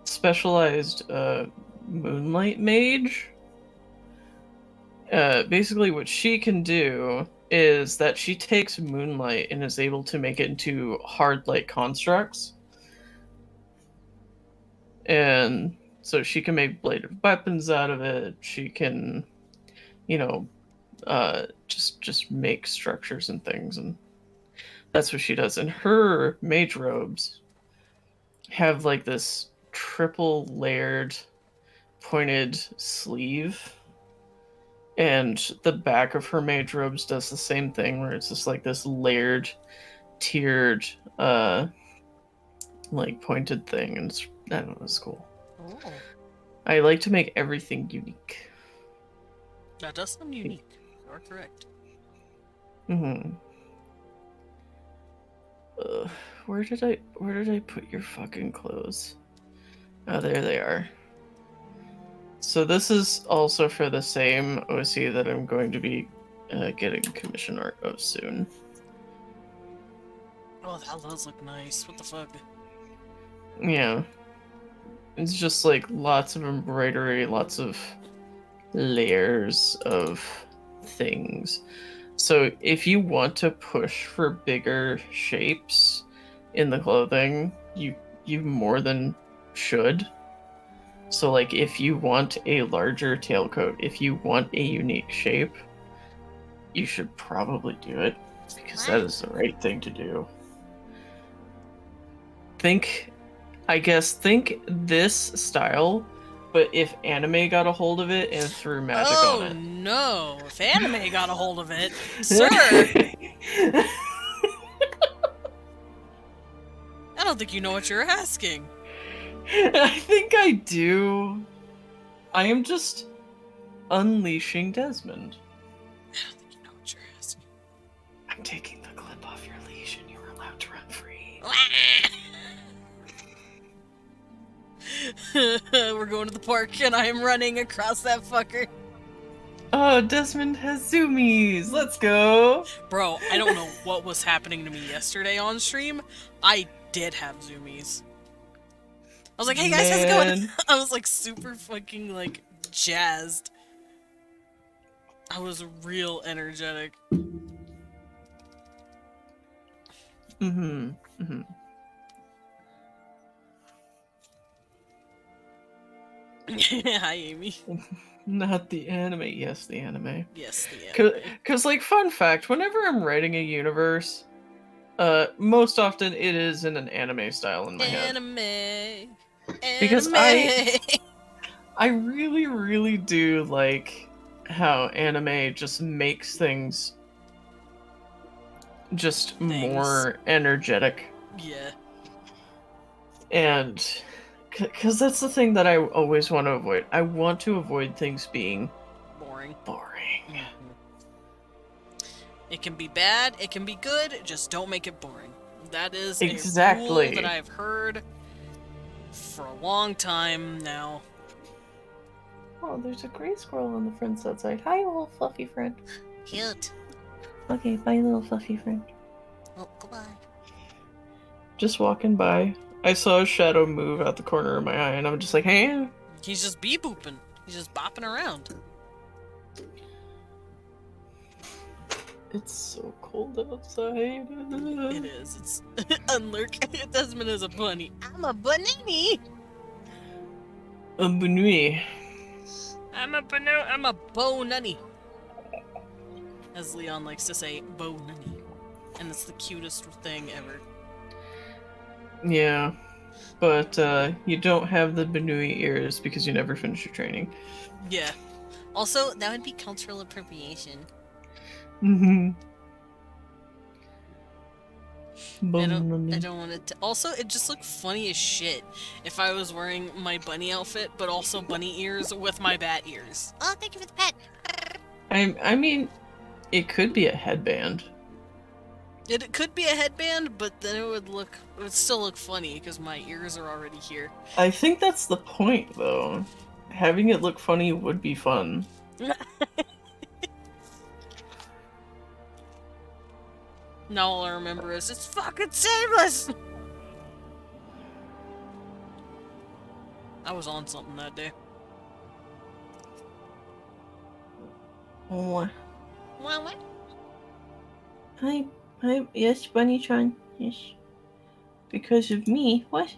specialized moonlight mage. Basically, what she can do is that she takes moonlight and is able to make it into hard light constructs. And so she can make bladed weapons out of it. She can, you know, just make structures and things, and that's what she does. And her mage robes have like this triple layered pointed sleeve. And the back of her mage robes does the same thing, where it's just like this layered, tiered, like pointed thing, and I don't know, it's cool. Oh. I like to make everything unique. That does sound unique. You are correct. Where did I put your fucking clothes? Oh, there they are. So this is also for the same OC that I'm going to be getting commission art of soon. Oh, that does look nice. What the fuck? Yeah. It's just like lots of embroidery, lots of layers of things. So if you want to push for bigger shapes in the clothing, you more than should. So, like, if you want a larger tailcoat, if you want a unique shape, you should probably do it, because that is the right thing to do. Think this style, but if anime got a hold of it and threw magic on it. Oh no! If anime got a hold of it, sir! I don't think you know what you're asking. I think I do. I am just unleashing Desmond. I don't think you know what you're asking. I'm taking the clip off your leash and you're allowed to run free. We're going to the park and I am running across that fucker. Oh, Desmond has zoomies. Let's go. Bro, I don't know what was happening to me yesterday on stream. I did have zoomies. I was like, hey guys, how's it going? Man. I was like super fucking like jazzed. I was real energetic. Mm-hmm. Mm-hmm. Hi, Amy. Not the anime. Yes, the anime. Yes, the anime. Cause like fun fact, whenever I'm writing a universe, most often it is in an anime style in my head. Anime. Because Anime. I really, really do like how anime just makes things just more energetic. Yeah. And because that's the thing that I always want to avoid. I want to avoid things being Boring. boring. It can be bad, it can be good, just don't make it boring. That is Exactly. a rule that I've heard for a long time now. Oh, there's a gray squirrel on the fence outside. Hi, little fluffy friend. Cute. Okay, bye, little fluffy friend. Oh, goodbye. Just walking by. I saw a shadow move out the corner of my eye, and I'm just like, hey. He's just bee-booping. He's just bopping around. It's so cold outside. It is. It's unlurk. Desmond is a bunny. I'm a bunny. A bunny. I'm a bo-nunny. As Leon likes to say, bo-nunny. And it's the cutest thing ever. Yeah. But you don't have the Benui ears because you never finished your training. Yeah. Also, that would be cultural appropriation. Mm-hmm. I don't want it to. Also, it just looked funny as shit if I was wearing my bunny outfit, but also bunny ears with my bat ears. Oh, thank you for the pet. I mean, it could be a headband. It could be a headband, but then it would still look funny because my ears are already here. I think that's the point, though. Having it look funny would be fun. Now all I remember is it's fucking seamless. I was on something that day. Oh. What? Hi, yes, Bunnytron, yes. Because of me, what?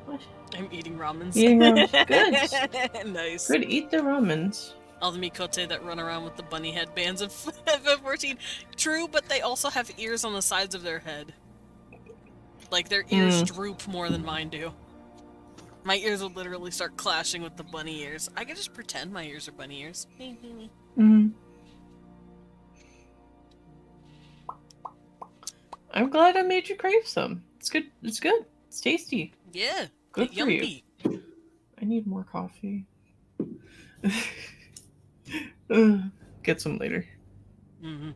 What? I'm eating ramens. Eating ramens, good. Nice. Good, eat the ramens. All the Mikote that run around with the bunny headbands of FF14. True, but they also have ears on the sides of their head. Like, their ears droop more than mine do. My ears would literally start clashing with the bunny ears. I could just pretend my ears are bunny ears. Mm-hmm. I'm glad I made you crave some. It's good. It's good. It's tasty. Yeah. Good for yummy. you. I need more coffee. Get some later. Mm-hmm.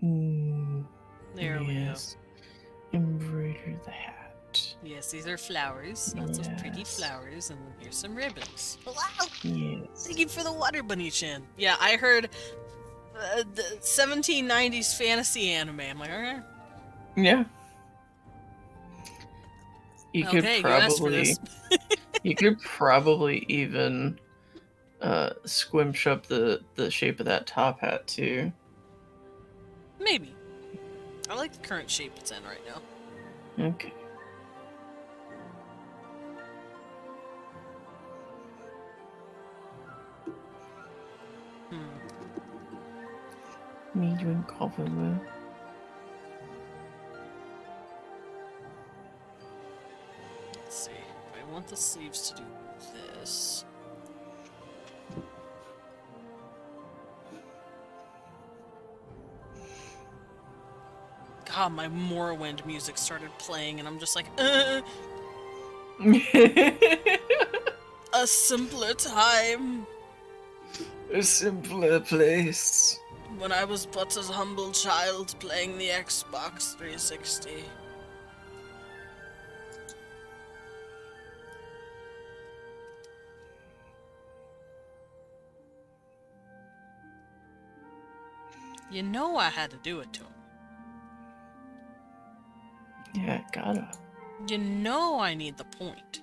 Ooh, There yes. Embroider the hat. we go. Yes, these are flowers. Lots of pretty flowers. And here's some ribbons. Wow. Yes. Thank you for the water bunny chin. Yeah, I heard the 1790s fantasy anime. I'm like, alright. Yeah. You could Okay, you asked for probably this. you could probably even squimsh up the shape of that top hat too. Maybe. I like the current shape it's in right now. Okay. Me doing coffee with. Let's see. I want the sleeves to do this. God, my Morrowind music started playing, and I'm just like, a simpler time. A simpler place. When I was but a humble child playing the Xbox 360. You know I had to do it to him. Yeah, gotta. You know I need the point.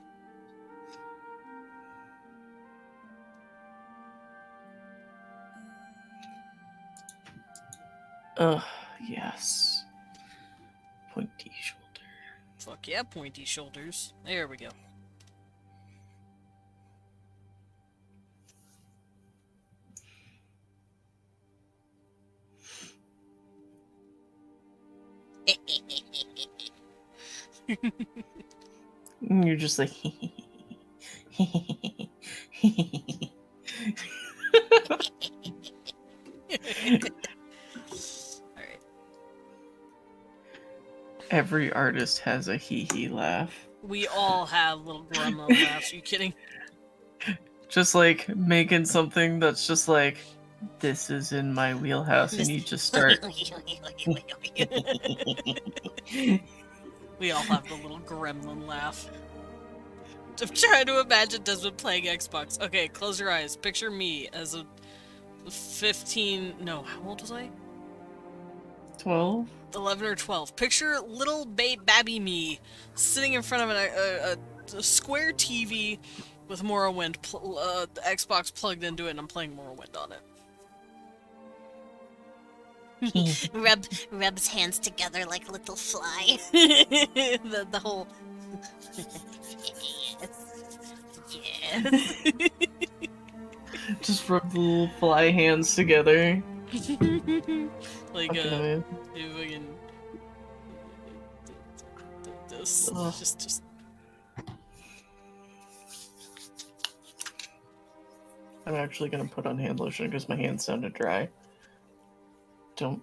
Ugh, yes. Pointy shoulder. Fuck yeah, pointy shoulders. There we go. You're just like. Alright. Every artist has a hee laugh. We all have little gremlin laughs. Are you kidding? Just like making something that's just like, this is in my wheelhouse, and you just start. We all have the little gremlin laugh. I'm trying to imagine Desmond playing Xbox. Okay, close your eyes. Picture me as a 15... No, how old was I? 12? 11 or 12. Picture little babby me sitting in front of a square TV with Morrowind, the Xbox plugged into it, and I'm playing Morrowind on it. Rubs hands together like a little fly. the whole. Yes. Just rub the little fly hands together. Like Fucking you fucking this Ugh. just I'm actually gonna put on hand lotion because my hands sounded dry. Don't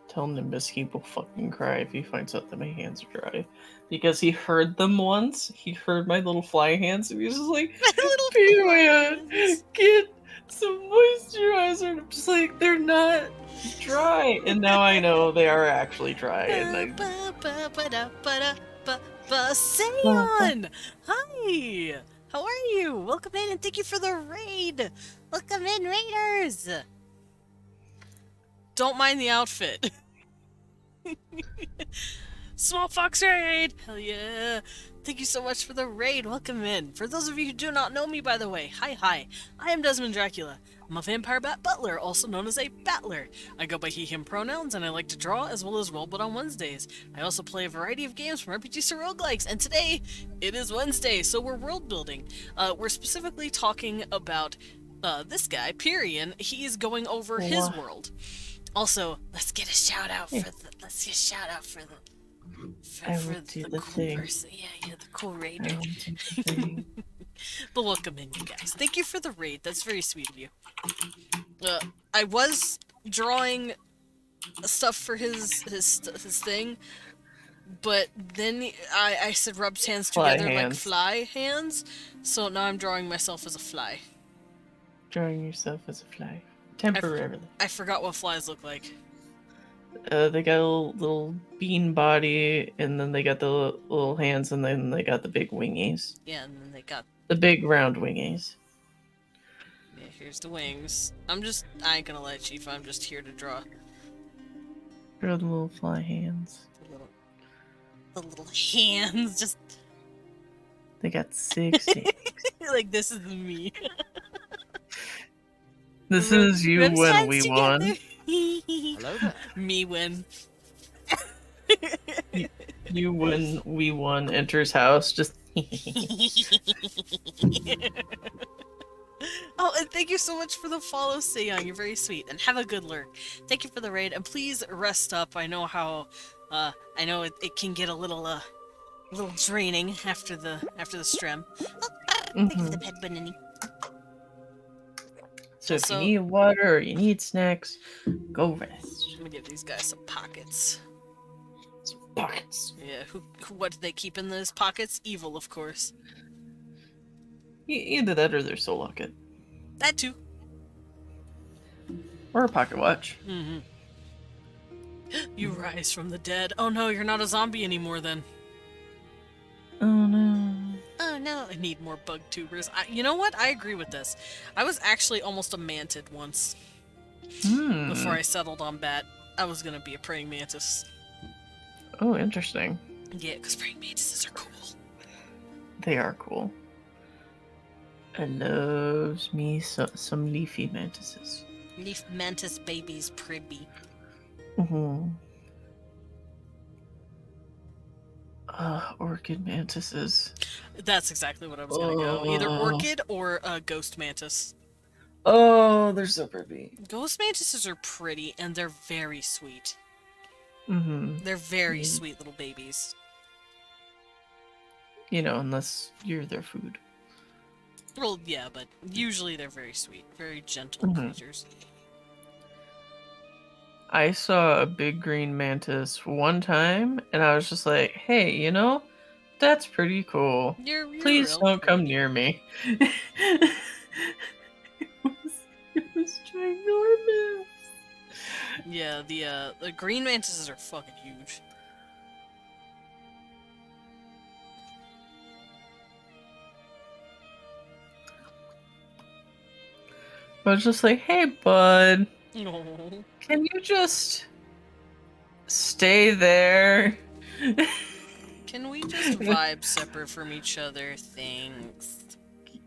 tell Nimbus he will fucking cry if he finds out that my hands are dry. Because he heard them once, he heard my little fly hands, and he's just like, little Period, get some moisturizer. And I'm just like, they're not dry. And now I know they are actually dry. And Seon! Hi! How are you? Welcome in and thank you for the raid! Welcome in, Raiders! Don't mind the outfit. Small Fox Raid! Hell yeah! Thank you so much for the raid. Welcome in. For those of you who do not know me, by the way, hi. I am Desmond Dracula. I'm a vampire bat butler, also known as a battler. I go by he, him pronouns, and I like to draw as well as roleplay on Wednesdays. I also play a variety of games from RPGs to roguelikes, and today, it is Wednesday, so we're world building. We're specifically talking about this guy, Pierion. He's going over his world. Also, let's get a shout out for the cool person. Yeah, the cool raider. But welcome in, you guys. Thank you for the raid. That's very sweet of you. I was drawing stuff for his thing, but then I said rubs hands together like fly hands, so now I'm drawing myself as a fly. Drawing yourself as a fly. Temporarily. I forgot what flies look like. They got a little bean body, and then they got the little hands, and then they got the big wingies. Yeah, and then they got the big round wingies. Yeah, here's the wings. I ain't gonna lie, Chief, I'm just here to draw. Draw the little fly hands. The little hands, just... They got 60. Like, this is me. This is you when we won. Hello there. Me win. You when we won enters house, just... Oh, and thank you so much for the follow, Seong. You're very sweet. And have a good lurk. Thank you for the raid, and please rest up. I know how, I know it can get a little draining after the stream. Thank you for the pet banana. So if you need water or you need snacks, go rest. Let me give these guys some pockets. Some pockets. Yeah, what do they keep in those pockets? Evil, of course. Either that or their soul locket. That too. Or a pocket watch. Mm-hmm. You rise from the dead. Oh no, you're not a zombie anymore then. Oh no. Oh no. I need more bug tubers. You know what? I agree with this. I was actually almost a mantid once. before I settled on bat. I was gonna be a praying mantis. Oh, interesting. Yeah, because praying mantises are cool. They are cool. I loves me some leafy mantises. Leaf mantis babies, pretty. Mm-hmm. Orchid mantises. That's exactly what I was gonna go. Either orchid or ghost mantis. Oh, they're so pretty. Ghost mantises are pretty, and they're very sweet. Mm-hmm. They're very sweet little babies. You know, unless you're their food. Well, yeah, but usually they're very sweet. Very gentle creatures. I saw a big green mantis one time, and I was just like, hey, you know, that's pretty cool. You're Please real don't come pretty. near me. It was ginormous. Yeah, the green mantises are fucking huge. I was just like, hey, bud, Oh. can you just stay there? Can we just vibe separate from each other? Thanks.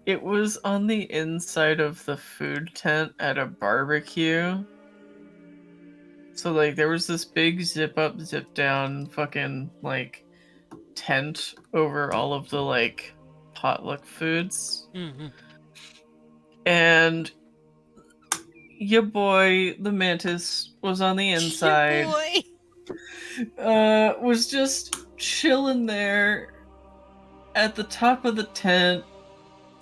It was on the inside of the food tent at a barbecue. So, like, there was this big zip up, zip down fucking, like, tent over all of the, like, potluck foods. Mm-hmm. And your boy, the mantis, was on the inside. Boy. Was just chilling there at the top of the tent,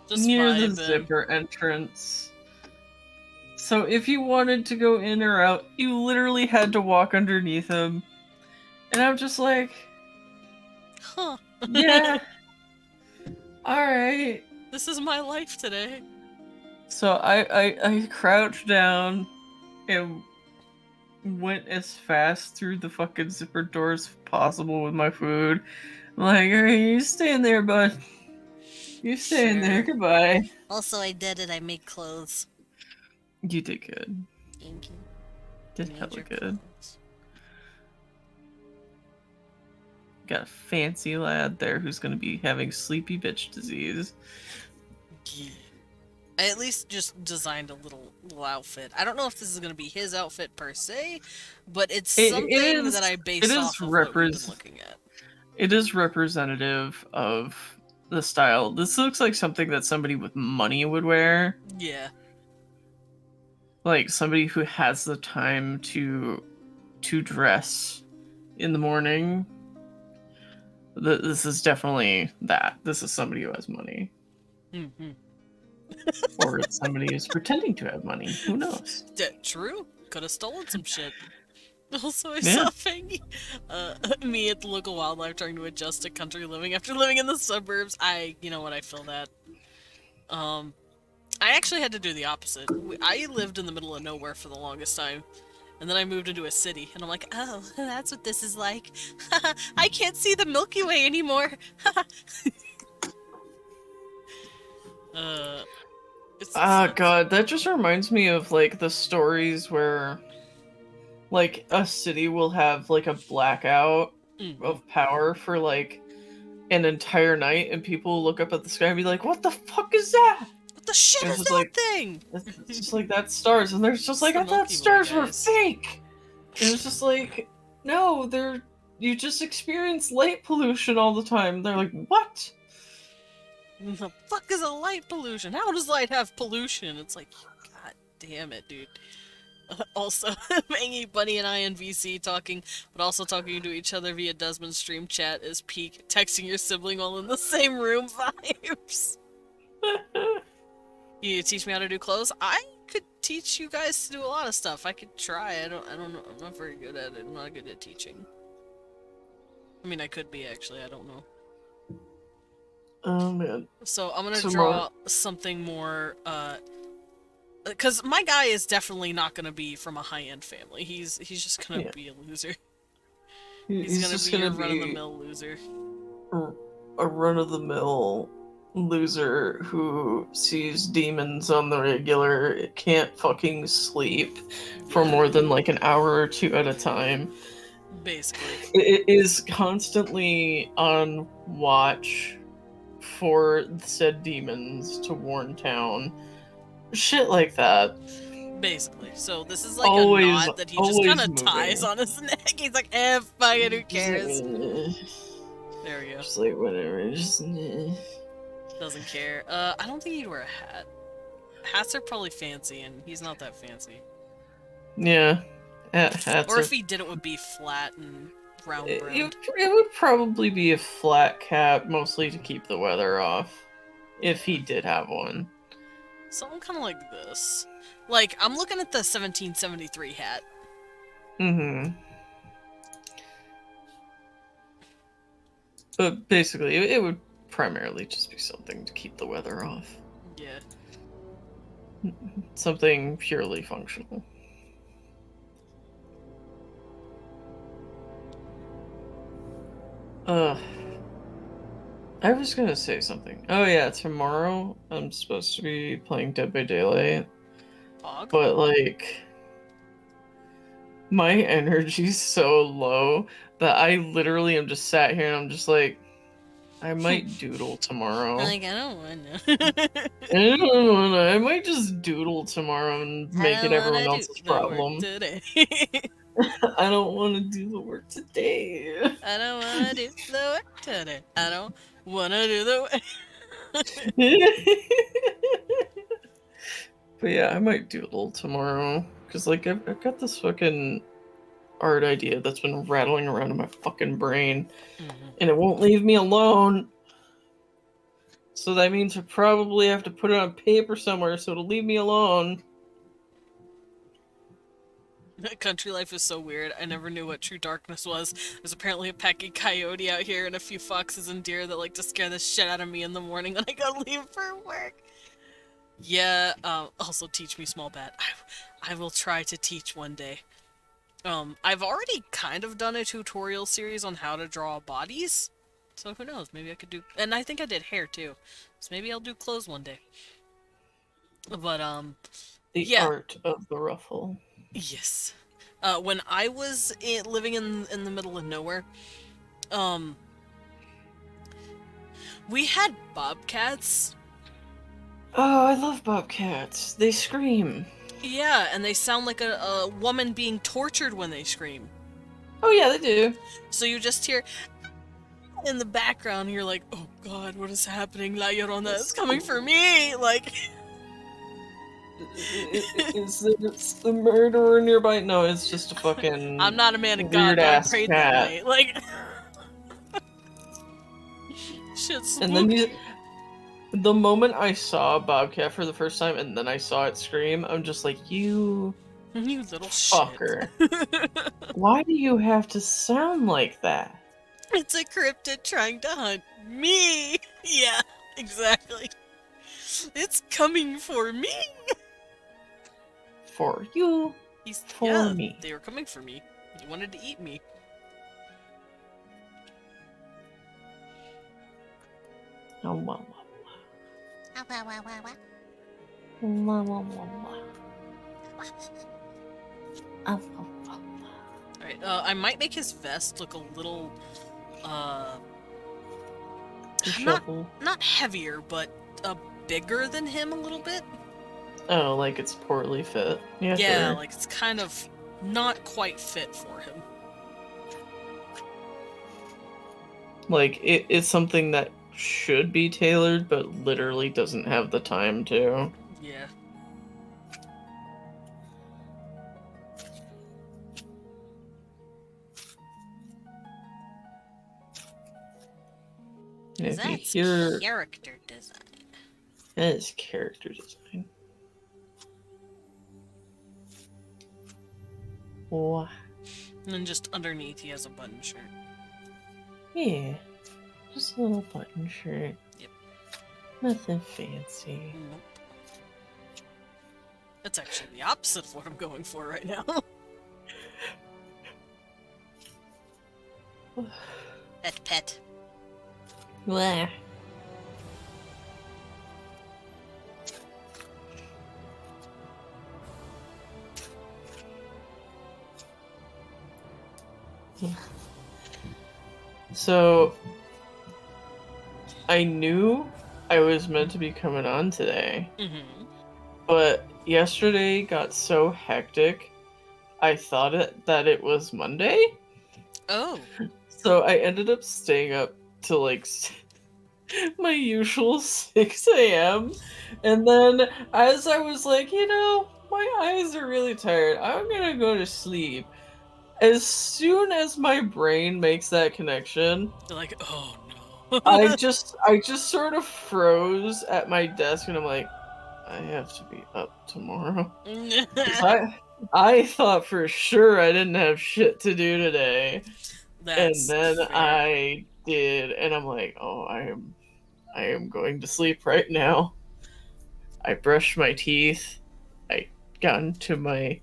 Just near the vibing. zipper entrance. So if you wanted to go in or out, you literally had to walk underneath him. And I'm just like, Huh. yeah, alright. This is my life today. So I crouched down and went as fast through the fucking zipper door as possible with my food. I'm like, alright, you stay in there, bud. You stay in there, Sure. goodbye. Also, I did it. I made clothes. You did good. Thank you. Did Need hella your good. clothes. Got a fancy lad there who's gonna be having sleepy bitch disease. Yeah. I at least just designed a little outfit. I don't know if this is going to be his outfit per se, but it's something that I based off of what we've been looking at. It is representative of the style. This looks like something that somebody with money would wear. Yeah. Like somebody who has the time to dress in the morning. This is definitely that. This is somebody who has money. Mm-hmm. Or it's somebody who's pretending to have money. Who knows? True. Could have stolen some shit. Also, I Yeah. saw Fangy, me at the local wildlife trying to adjust to country living after living in the suburbs. You know what, I feel that. I actually had to do the opposite. I lived in the middle of nowhere for the longest time, and then I moved into a city, and I'm like, oh, that's what this is like. I can't see the Milky Way anymore. God, that just reminds me of like the stories where like a city will have like a blackout of power for like an entire night, and people look up at the sky and be like, what the fuck is that? What the shit is that like, thing? It's just like, that's stars, and there's just like, I thought stars were fake! And it's just like, no, you just experience light pollution all the time. They're like, what? The fuck is a light pollution? How does light have pollution? It's like, god damn it, dude. Also, Mangy, Bunny, and I in VC talking, but also talking to each other via Desmond's stream chat is peak texting your sibling while in the same room vibes. You teach me how to do clothes? I could teach you guys to do a lot of stuff. I could try. I don't know. I'm not very good at it. I'm not good at teaching. I mean, I could be, actually. I don't know. Oh, man. So I'm gonna draw something more, because my guy is definitely not gonna be from a high-end family. He's just gonna be a loser. He's gonna be a run-of-the-mill loser. A run-of-the-mill loser who sees demons on the regular can't fucking sleep for more than like an hour or two at a time. Basically. It is constantly on watch for said demons to warn town. Shit like that. Basically. So this is like Always- a knot that he just always kind of moving. ties on his neck. He's like, fuck it, who cares? There we go. Just like whatever. Just. Doesn't care. I don't think he'd wear a hat. Hats are probably fancy, and he's not that fancy. Yeah. Hats Or are- if he did, it would be flat and round It brimmed. would probably be a flat cap, mostly to keep the weather off. If he did have one. Something kind of like this. Like, I'm looking at the 1773 hat. Mm-hmm. But basically, it would primarily just be something to keep the weather off. Yeah. Something purely functional. I was gonna say something. Oh yeah, tomorrow I'm supposed to be playing Dead by Daylight. Fog? But like my energy's so low that I literally am just sat here and I'm just like, I might doodle tomorrow. Like, I don't want to. I might just doodle tomorrow and make it everyone else's problem. Today. I don't want to do the work today. I don't want to do the work today. I don't want to do the work. But yeah, I might doodle tomorrow. Because, like, I've got this fucking art idea that's been rattling around in my fucking brain. And it won't leave me alone. So that means I probably have to put it on paper somewhere so it'll leave me alone. Country life is so weird. I never knew what true darkness was. There's apparently a packing coyote out here and a few foxes and deer that like to scare the shit out of me in the morning when I go leave for work. Yeah, also teach me small bat. I will try to teach one day. I've already kind of done a tutorial series on how to draw bodies. So who knows, maybe I could do... And I think I did hair too. So maybe I'll do clothes one day. But, The yeah. art of the ruffle. Yes. When I was living in the middle of nowhere, we had bobcats. Oh, I love bobcats. They scream. Yeah, and they sound like a woman being tortured when they scream. Oh yeah, they do. So you just hear in the background, you're like, oh god, what is happening? La Llorona is coming for me! Like... Is the murderer nearby? No, it's just a fucking... I'm not a man of God, weird but I ass prayed cat. that night. Like... Shit's spooky. And then the moment I saw a bobcat for the first time and then I saw it scream, I'm just like, you little fucker. shit. Why do you have to sound like that? It's a cryptid trying to hunt me! Yeah, exactly. It's coming for me! For you. For me. They were coming for me. He wanted to eat me. Oh, wow, Alright, I might make his vest look a little, not heavier, but bigger than him a little bit. Oh, like it's poorly fit. Yeah, Yeah, sure. like it's kind of not quite fit for him. Like, it's something that should be tailored, but literally doesn't have the time to. Yeah. If you That's hear... character design. That is character design. Wow. And then just underneath he has a button shirt. Yeah. Just a little button shirt. Yep. Nothing fancy. Nope. That's actually the opposite of what I'm going for right now. Pet. Blah. So, I knew I was meant to be coming on today, but yesterday got so hectic, I thought that it was Monday. Oh. So I ended up staying up till like my usual 6 a.m. And then as I was like, my eyes are really tired, I'm gonna go to sleep. As soon as my brain makes that connection, You're like, oh no. I just sort of froze at my desk and I'm like, I have to be up tomorrow. 'Cause I thought for sure I didn't have shit to do today. That's and then fair. I did, and I'm like, oh, I am going to sleep right now. I brushed my teeth. I got into my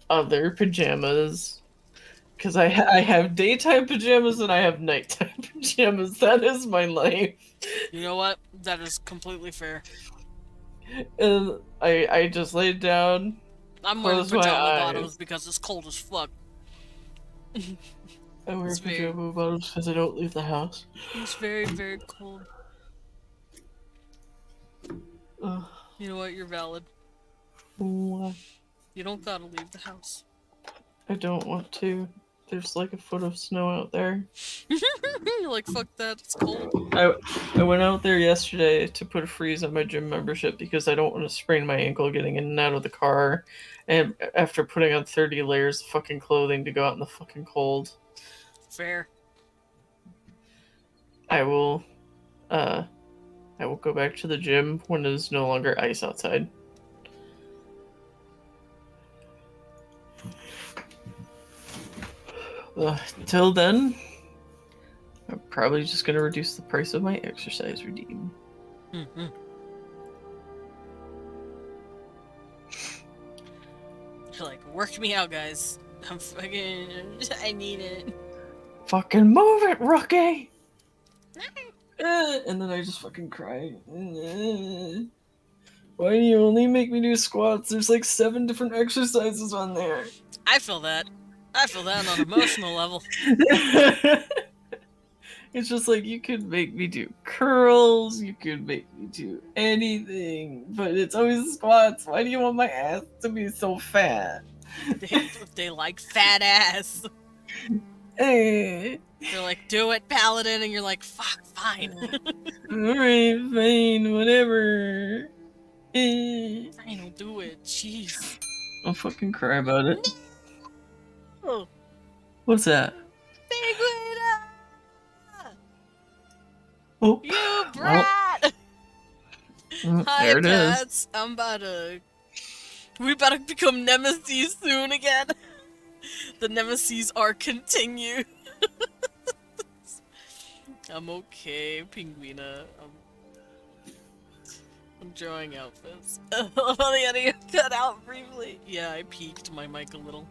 other pajamas. Because I have daytime pajamas and I have nighttime pajamas. That is my life. You know what? That is completely fair. And I just laid down. I'm wearing closed my pajama eyes. bottoms because it's cold as fuck. I wear It's very- pajama bottoms because I don't leave the house. It's very, very cold. Ugh. You know what? You're valid. What? You don't gotta leave the house. I don't want to. There's like a foot of snow out there. You're like, fuck that, it's cold. I went out there yesterday to put a freeze on my gym membership because I don't want to sprain my ankle getting in and out of the car. And after putting on 30 layers of fucking clothing to go out in the fucking cold. Fair. I will go back to the gym when there's no longer ice outside. Till then, I'm probably just gonna reduce the price of my exercise regime. Mm-hmm. You're like, work me out, guys. I need it. Fucking move it, Rookie! And then I just fucking cry. Why do you only make me do squats? There's like 7 different exercises on there. I feel that. I feel that on an emotional level. It's just like, you could make me do curls, you could make me do anything, but it's always squats. Why do you want my ass to be so fat? They like fat ass. Hey. They're like, do it, Paladin, and you're like, fuck, fine. Alright, fine, whatever. Fine, I'll do it. Jeez. I'll fucking cry about it. Oh. What's that? Penguin! Oh. You brat! Hi, there it is. cats. I'm about to... We about to become nemesis soon again. The nemesis are continued. I'm okay, Pinguina. I'm drawing outfits. Oh, the audio cut out briefly. Yeah, I peaked my mic a little.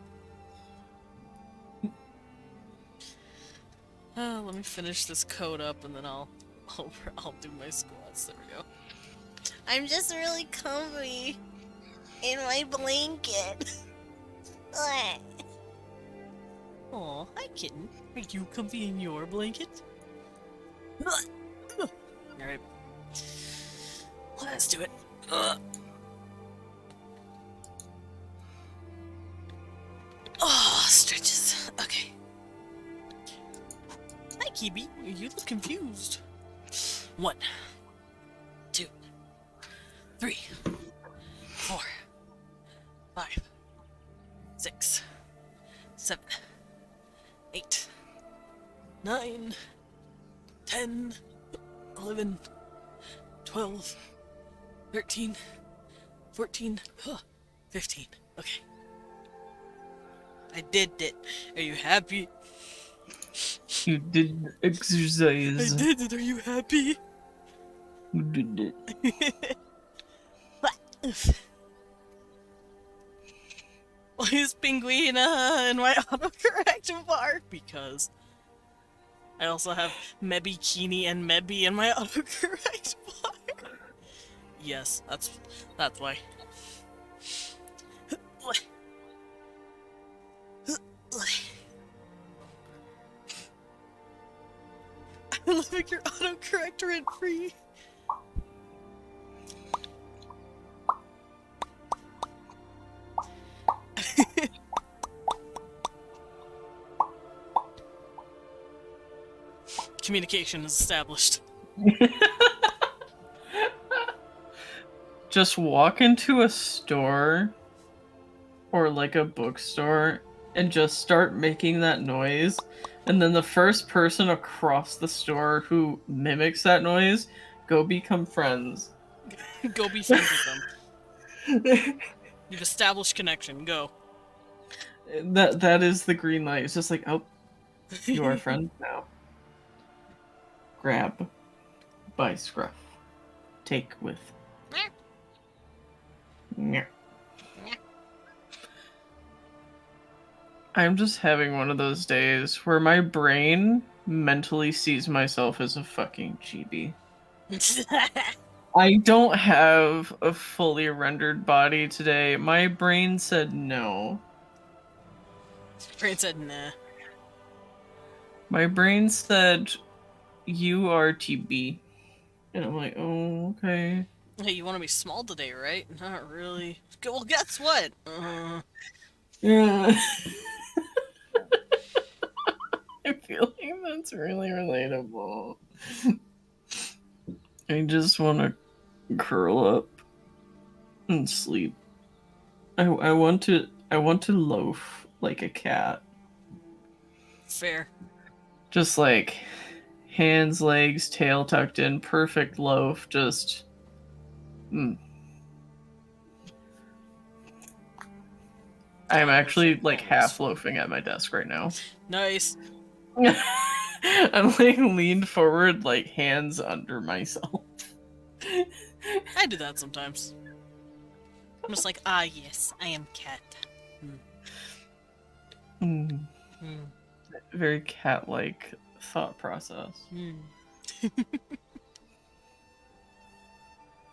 Let me finish this code up and then I'll do my squats. There we go. I'm just really comfy in my blanket. Aw, hi kitten. Are you comfy in your blanket? Alright. Let's do it. Oh, stretches. Okay. Hi, Kibi. You look confused. 1, 2, 3, 4, 5, 6, 7, 8, 9, 10, 11, 12, 13, 14, 15. Okay. I did it. Are you happy? You did exercise. I did it. Are you happy? You did it. Why is Pinguina in my autocorrect bar? Because I also have Mebi, Kini, and Mebi in my autocorrect bar. Yes, that's why. living your autocorrect rent free. Communication is established. Just walk into a store or like a bookstore and just start making that noise, and then the first person across the store who mimics that noise, go become friends. Go be friends with them. You've established connection. Go. That is the green light. It's just like, oh, you are friends now. Grab by scruff. Take with. Nyeh. I'm just having one of those days where my brain mentally sees myself as a fucking chibi. I don't have a fully rendered body today. My brain said no. Brain said nah. My brain said, you are TB. And I'm like, oh, okay. Hey, you want to be small today, right? Not really. Well, guess what? Yeah. I feel like that's really relatable. I just want to curl up and sleep. I want to loaf like a cat. Fair. Just like hands, legs, tail tucked in, perfect loaf. Just I'm actually like half loafing at my desk right now. Nice. I'm like leaned forward, like hands under myself. I do that sometimes. I'm just like, ah, yes, I am cat. Very cat-like thought process.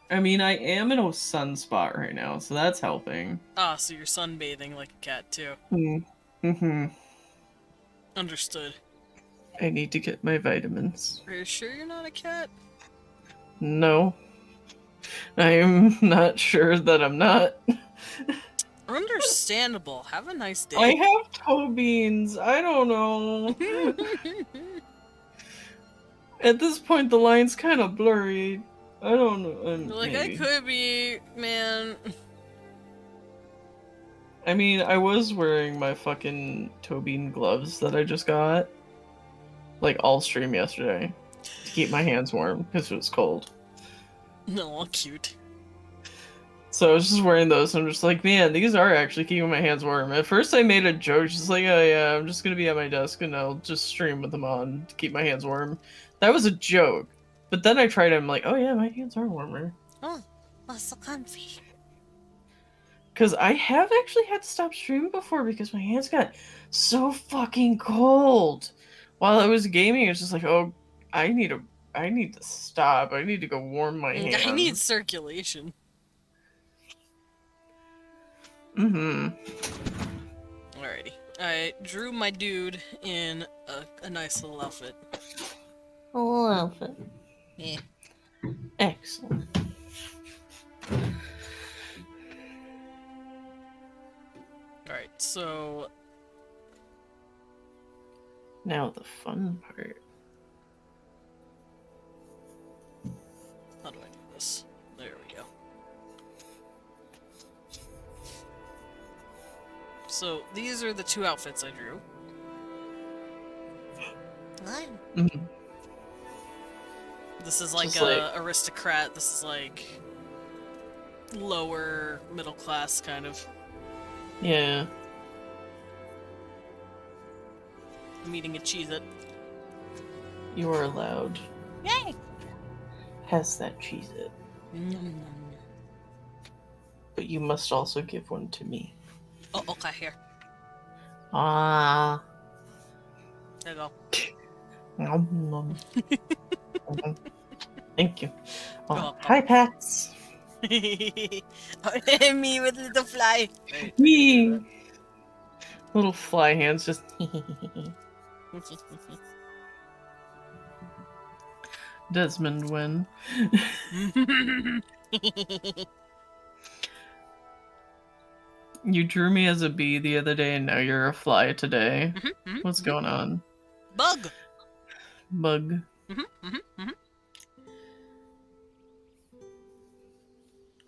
I mean, I am in a sunspot right now, so that's helping. Ah, so you're sunbathing like a cat too. Understood. I need to get my vitamins. Are you sure you're not a cat? No. I am not sure that I'm not. Understandable. Have a nice day. I have toe beans. I don't know. At this point, the line's kind of blurry. I don't know. Like, maybe. I could be, man. I mean, I was wearing my fucking toe bean gloves that I just got. Like, all stream yesterday. To keep my hands warm, because it was cold. No, cute. So I was just wearing those, and I'm just like, man, these are actually keeping my hands warm. At first I made a joke, just like, oh yeah, I'm just gonna be at my desk and I'll just stream with them on to keep my hands warm. That was a joke. But then I tried it, I'm like, oh yeah, my hands are warmer. Oh, so comfy. Because I have actually had to stop streaming before because my hands got so fucking cold. While I was gaming, it's just like, oh, I need to stop. I need to go warm my hands. I need circulation. Alrighty. I drew my dude in a nice little outfit. Oh, outfit. Yeah. Excellent. Alright, so... Now the fun part. How do I do this? There we go. So, these are the two outfits I drew. Good. This is like Just a like- aristocrat, this is like lower middle class kind of. Yeah. I'm eating a Cheez-It. You are allowed. Yay! Has that Cheez-It. But you must also give one to me. Oh, okay, here. Ah. There you go. Nom, nom. Thank you. Oh, welcome. hi, Pats. Me with the fly. Me. Little fly hands just. Desmond win. You drew me as a bee the other day, and now you're a fly today. What's going on? Bug. Bug.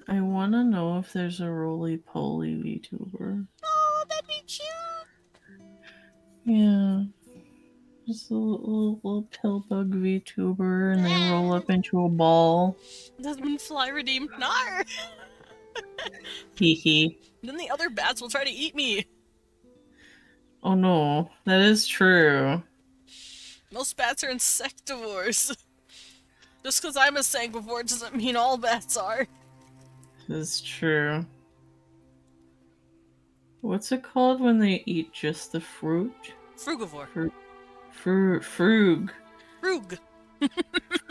I want to know if there's a roly-poly VTuber. Oh, that'd be cute. Yeah. Just a little pill bug VTuber, and they roll up into a ball. Desmond fly redeemed. Nar. Hee hee. Then the other bats will try to eat me. Oh no, that is true. Most bats are insectivores. Just because I'm a sanguivore doesn't mean all bats are. That's true. What's it called when they eat just the fruit? Frugivore. Frug. Frug.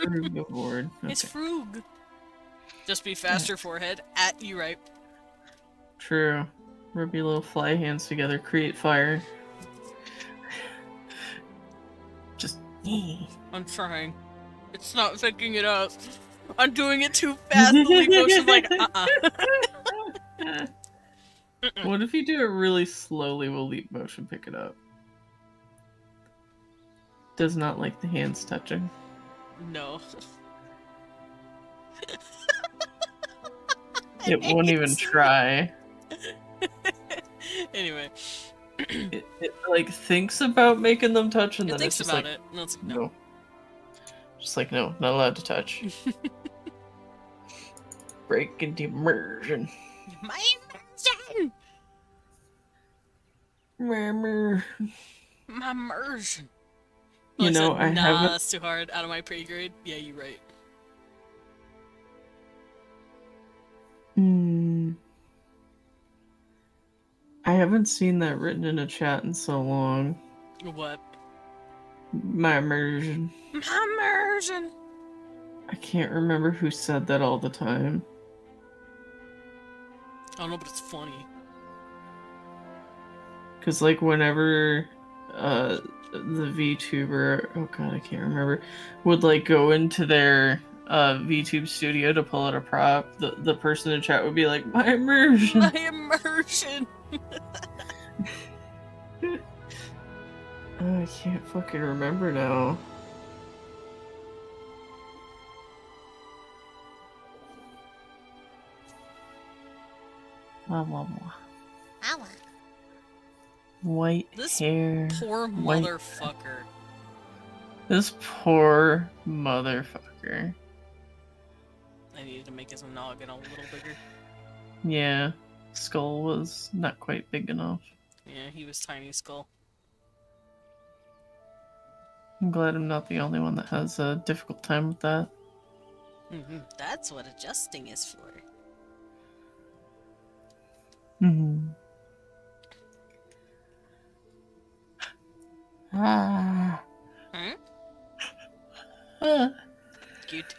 Frugivore. Okay. It's frug. Just be faster, forehead. At you right. True. Rub your little fly hands together, create fire. Just. I'm trying. It's not picking it up. I'm doing it too fast. The leap motion's like, What if you do it really slowly? Will leap motion pick it up? Does not like the hands touching. No. It won't even try. Anyway. It like thinks about making them touch, and It then thinks it's just about like, it. No, it's no. no. Just like, no, not allowed to touch. Break into immersion. My immersion! Murmur. My immersion. You know, I said, nah, haven't. that's too hard. Out of my pay grade. Yeah, you're right. I haven't seen that written in a chat in so long. What? My immersion. My immersion! I can't remember who said that all the time. I don't know, but it's funny. Because, like, whenever the VTuber, oh god, I can't remember, would, like, go into their VTube studio to pull out a prop, the person in chat would be like, my immersion! My immersion! Oh, I can't fucking remember now. Blah, blah, blah. Ow. White This hair. Poor white- motherfucker. This poor motherfucker. I needed to make his noggin a little bigger. Yeah, skull was not quite big enough. Yeah, he was tiny skull. I'm glad I'm not the only one that has a difficult time with that. That's what adjusting is for. Ah. Cute.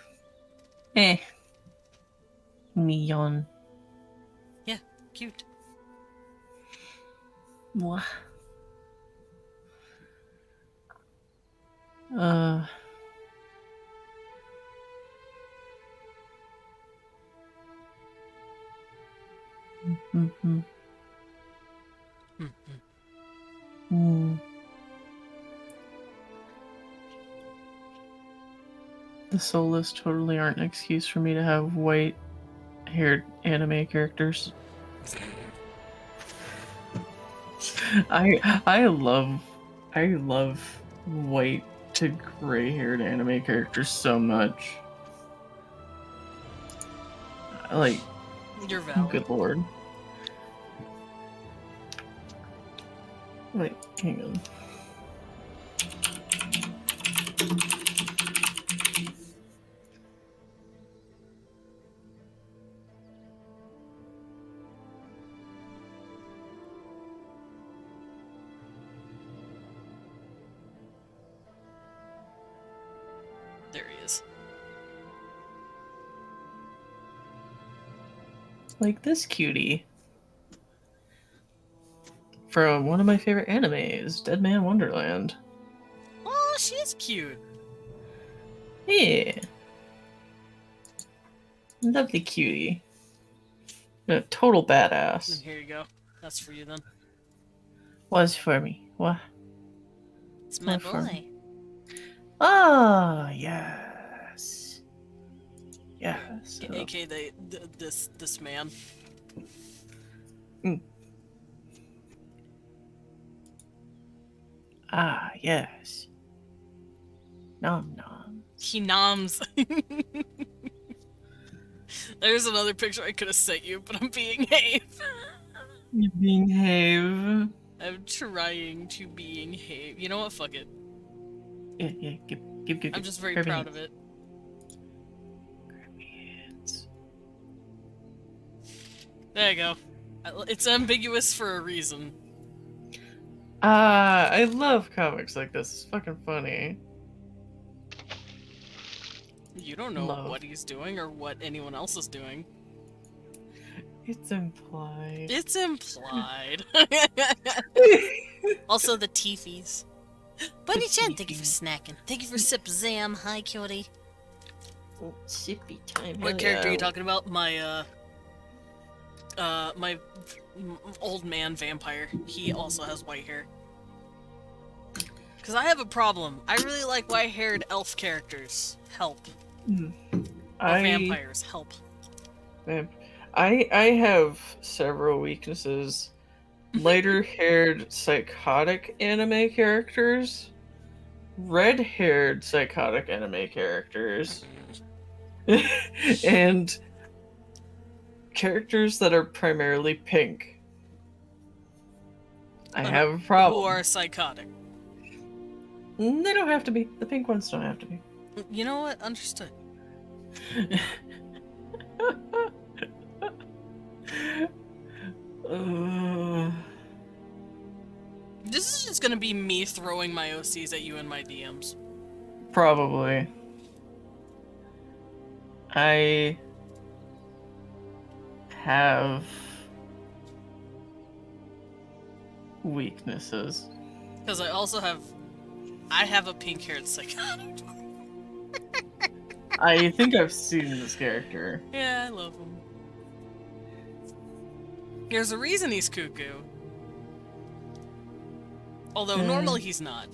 Neon. Yeah, cute. What? The soulless totally aren't an excuse for me to have white-haired anime characters. I love white to gray-haired anime characters so much. Like, You're valid. good lord. Wait, hang on. There he is. Like this cutie. From one of my favorite animes, Dead Man Wonderland. Oh, she's cute. Yeah. Lovely cutie. A total And badass. here you go. That's for you then. Was for me. What? It's my What for boy. me? Oh, yes. Yes. AK this man. Ah, yes. Nom nom. He noms. There's another picture I could have sent you, but I'm being behave. You behave. I'm trying to behave. You know what? Fuck it. Yeah, yeah, give. I'm just very grab proud hands. of it. Grab hands. There you go. It's ambiguous for a reason. I love comics like this. It's fucking funny. You don't know Love. what he's doing or what anyone else is doing. It's implied. It's implied. Also the teefies. Buddy-chan, thank you for snacking. Thank you for sip zam. Hi, cutie. Sippy time. What character are you talking about? My my old man vampire. He also has white hair. Cause I have a problem. I really like white-haired elf characters. Help. Or vampires. Help. I have several weaknesses. Lighter-haired psychotic anime characters, red-haired psychotic anime characters, and characters that are primarily pink. I have a problem. Who are psychotic. They don't have to be. The pink ones don't have to be. You know what? Understood. This is just gonna be me throwing my OCs at you in my DMs. Probably. I have weaknesses. Because I have a pink-haired psychotic. I think I've seen this character. Yeah, I love him. There's a reason he's cuckoo. Although normally he's not.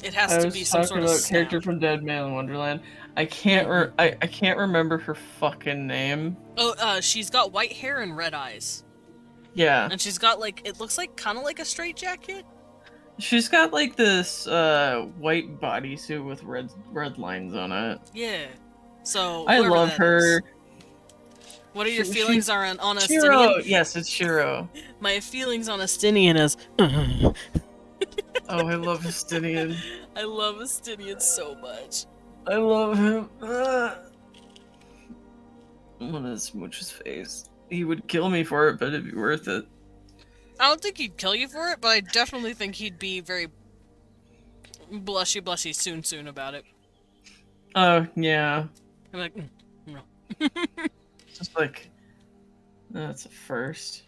It has I to was be some talking sort of about snap. character from Dead Man in Wonderland. I can't I can't remember her fucking name. Oh, she's got white hair and red eyes. Yeah. And she's got like, it looks like kind of like a straight jacket. She's got like this white bodysuit with red lines on it. Yeah. So I whoever love that her. is. What are your She- feelings on Shiro! Estinian? Yes, it's Shiro. My feelings on Estinian is Oh, I love Justinian. I love Estinian so much. I love him. I want to smooch his face. He would kill me for it, but it'd be worth it. I don't think he'd kill you for it, but I definitely think he'd be very blushy soon about it. Oh, yeah. I'm like, no. Just like, that's a first.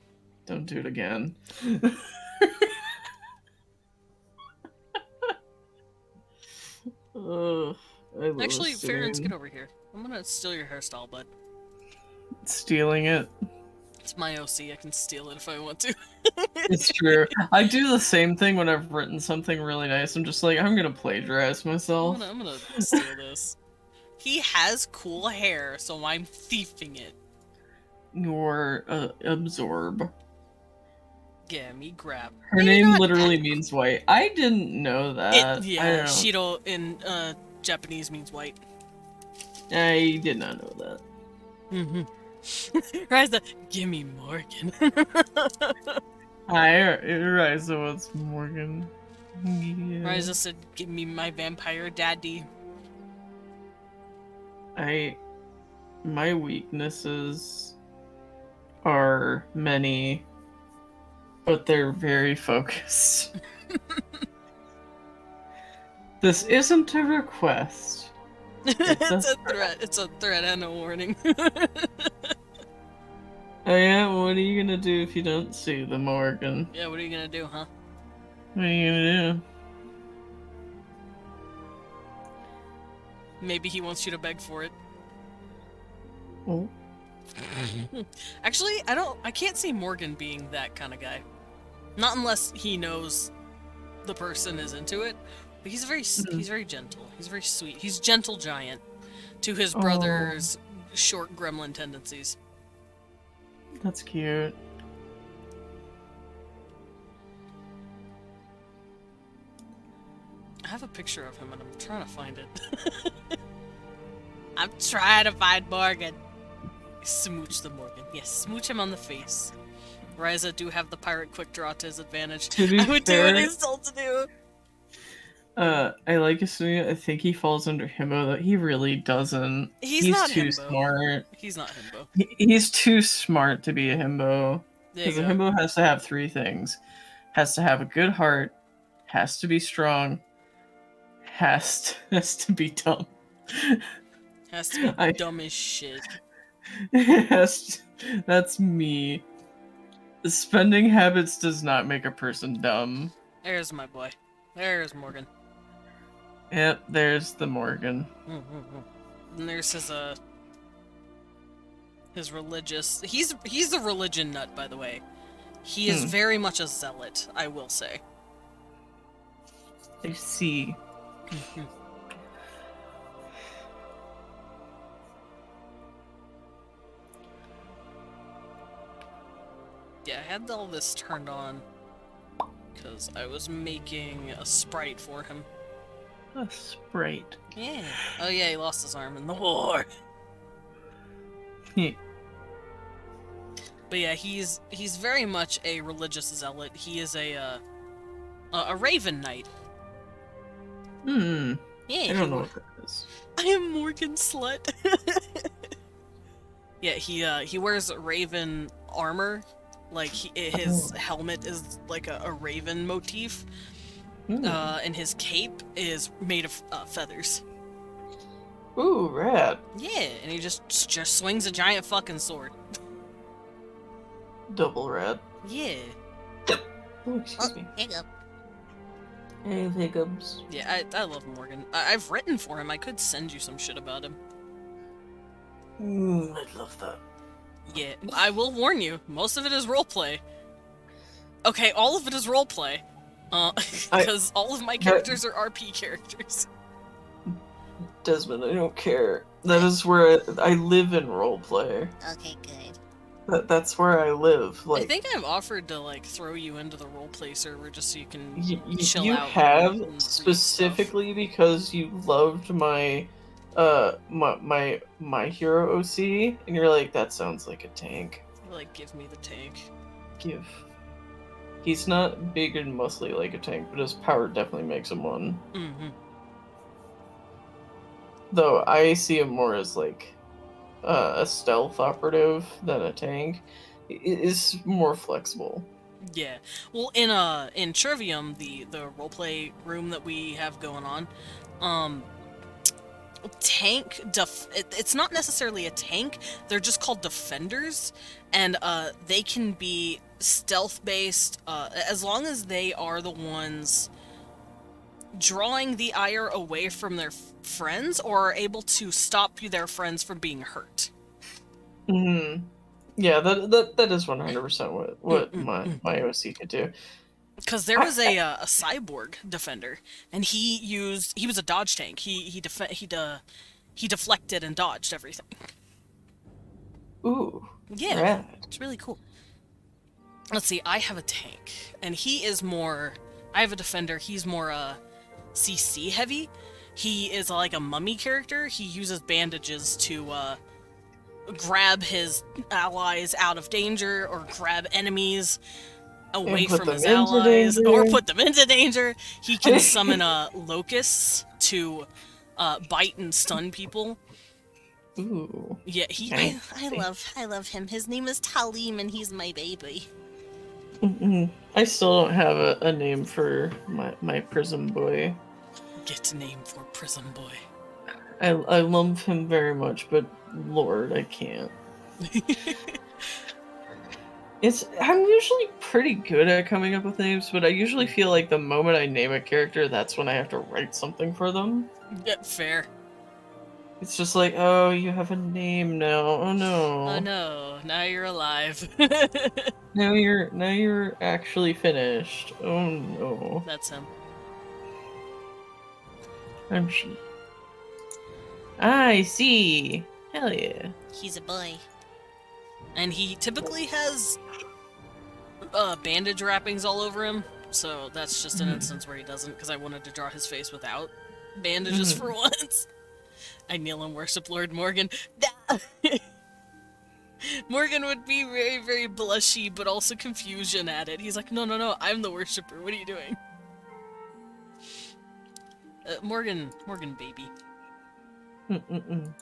Don't do it again. Oh, I love Actually, Farron's, Justinian. get over here. I'm gonna steal your hairstyle, bud. Stealing it. It's my OC, I can steal it if I want to. It's true. I do the same thing when I've written something really nice. I'm just like, I'm gonna plagiarize myself. I'm gonna steal this. He has cool hair, so I'm thieving it. Or absorb. Yeah, me grab. Her name literally means white. I didn't know that. I don't Yeah, know. Shiro in Japanese means white. I did not know that. Mm-hmm. Ryza, gimme Morgan. Hi, Ryza, what's Morgan? Yeah. Ryza said, give me my vampire daddy. My weaknesses are many, but they're very focused. This isn't a request. It's a threat. It's a threat and a warning. Oh yeah, what are you gonna do if you don't see the Morgan? Yeah, what are you gonna do, huh? What are you gonna do? Maybe he wants you to beg for it. Oh. Actually, I can't see Morgan being that kind of guy. Not unless he knows the person is into it. But he's very gentle. He's very sweet. He's gentle giant to his brother's short gremlin tendencies. That's cute. I have a picture of him and I'm trying to find it. I'm trying to find Morgan. Smooch the Morgan. Yes, smooch him on the face. Ryza do have the pirate quick draw to his advantage. To be I would do fair, what he's told to do. I like assuming I think he falls under himbo, though he really doesn't. He's not too himbo. smart. He's not himbo. He's too smart to be a himbo. There you Because a go. himbo has to have 3 things. Has to have a good heart, has to be strong, has to be dumb. Has to be dumb as shit. That's me. Spending habits does not make a person dumb. There's my boy. There's Morgan. Yep, there's the Morgan. And there's his religious. He's a religion nut, by the way. He is very much a zealot, I will say. I see. Yeah, I had all this turned on because I was making a sprite for him. A sprite. Yeah. Oh yeah, he lost his arm in the war. But yeah, he's very much a religious zealot. He is a Raven Knight. Yeah, I don't know what that is. I am Morgan Slut. Yeah, he wears Raven armor. Like his helmet is like a raven motif. And his cape is made of feathers. Ooh, rad. Yeah, and he just swings a giant fucking sword. Double rad. Yeah. Oh, excuse me. Hiccup. I have hiccups. Yeah, I love Morgan. I've written for him. I could send you some shit about him. I'd love that. Yeah, I will warn you. Most of it is roleplay. Okay, all of it is roleplay. Because all of my characters are RP characters. Desmond, I don't care. That is where I live in roleplay. Okay, good. That's where I live. Like, I think I've offered to like throw you into the roleplay server just so you can chill you out. have and read specifically because you loved my my hero OC, and you're like, that sounds like a tank. stuff. Like, give me the tank. He's not big and muscly like a tank, but his power definitely makes him one. Though I see him more as like a stealth operative than a tank. It is more flexible. Yeah. Well, in Trivium, the roleplay room that we have going on, tank it's not necessarily a tank. They're just called defenders, and they can be stealth based as long as they are the ones drawing the ire away from their friends or are able to stop their friends from being hurt. Yeah, that is 100% what my OC could do. Because there was a cyborg defender, and he was a dodge tank. He deflected and dodged everything. Ooh. Yeah, rad. it's really cool. Let's see, I have a tank, and he is more. I have a defender. He's more CC heavy. He is like a mummy character. He uses bandages to grab his allies out of danger or grab enemies away from his allies or put them into danger. He can summon locusts to bite and stun people. Ooh. Yeah, I love him. His name is Talim, and he's my baby. I still don't have a name for my prison boy. Get a name for prison boy. I love him very much, but Lord, I can't. I'm usually pretty good at coming up with names, but I usually feel like the moment I name a character, that's when I have to write something for them. Yeah, fair. It's just like, oh, you have a name now. Oh no. Oh no, now you're alive. Now you're actually finished. Oh no. That's him. I'm she. I see. Hell yeah. He's a boy. And he typically has bandage wrappings all over him, so that's just an instance where he doesn't, because I wanted to draw his face without bandages for once. I kneel and worship Lord Morgan. Morgan would be very, very blushy, but also confusion at it. He's like, no, no, no, I'm the worshiper. What are you doing? Morgan, baby. Mm-mm-mm.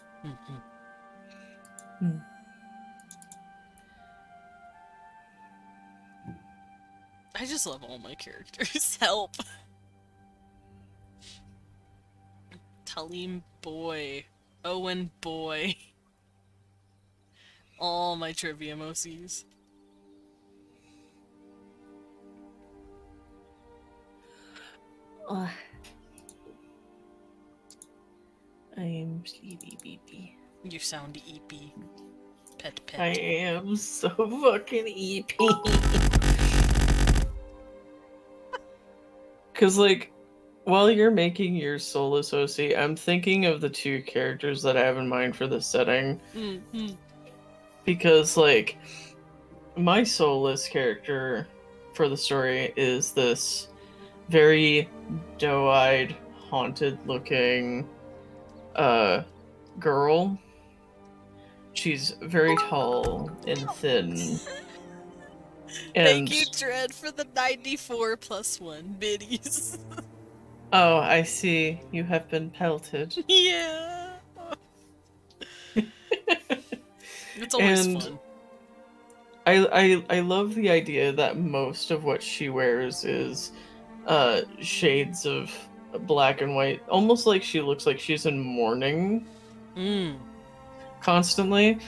Mm. I just love all my characters. Help. Talim boy. Owen boy. All my trivia MOCs. I am sleepy baby. You sound EP. Pet. I am so fucking EP. Cause like, while you're making your soulless OC, I'm thinking of the two characters that I have in mind for this setting. Mm-hmm. Because like, my soulless character for the story is this very doe-eyed, haunted-looking girl. She's very tall and thin. And Thank you, Dread, for the 94 plus 1 biddies. oh, I see. You have been pelted. Yeah. It's always And fun. I love the idea that most of what she wears is shades of black and white, almost like she looks like she's in mourning constantly.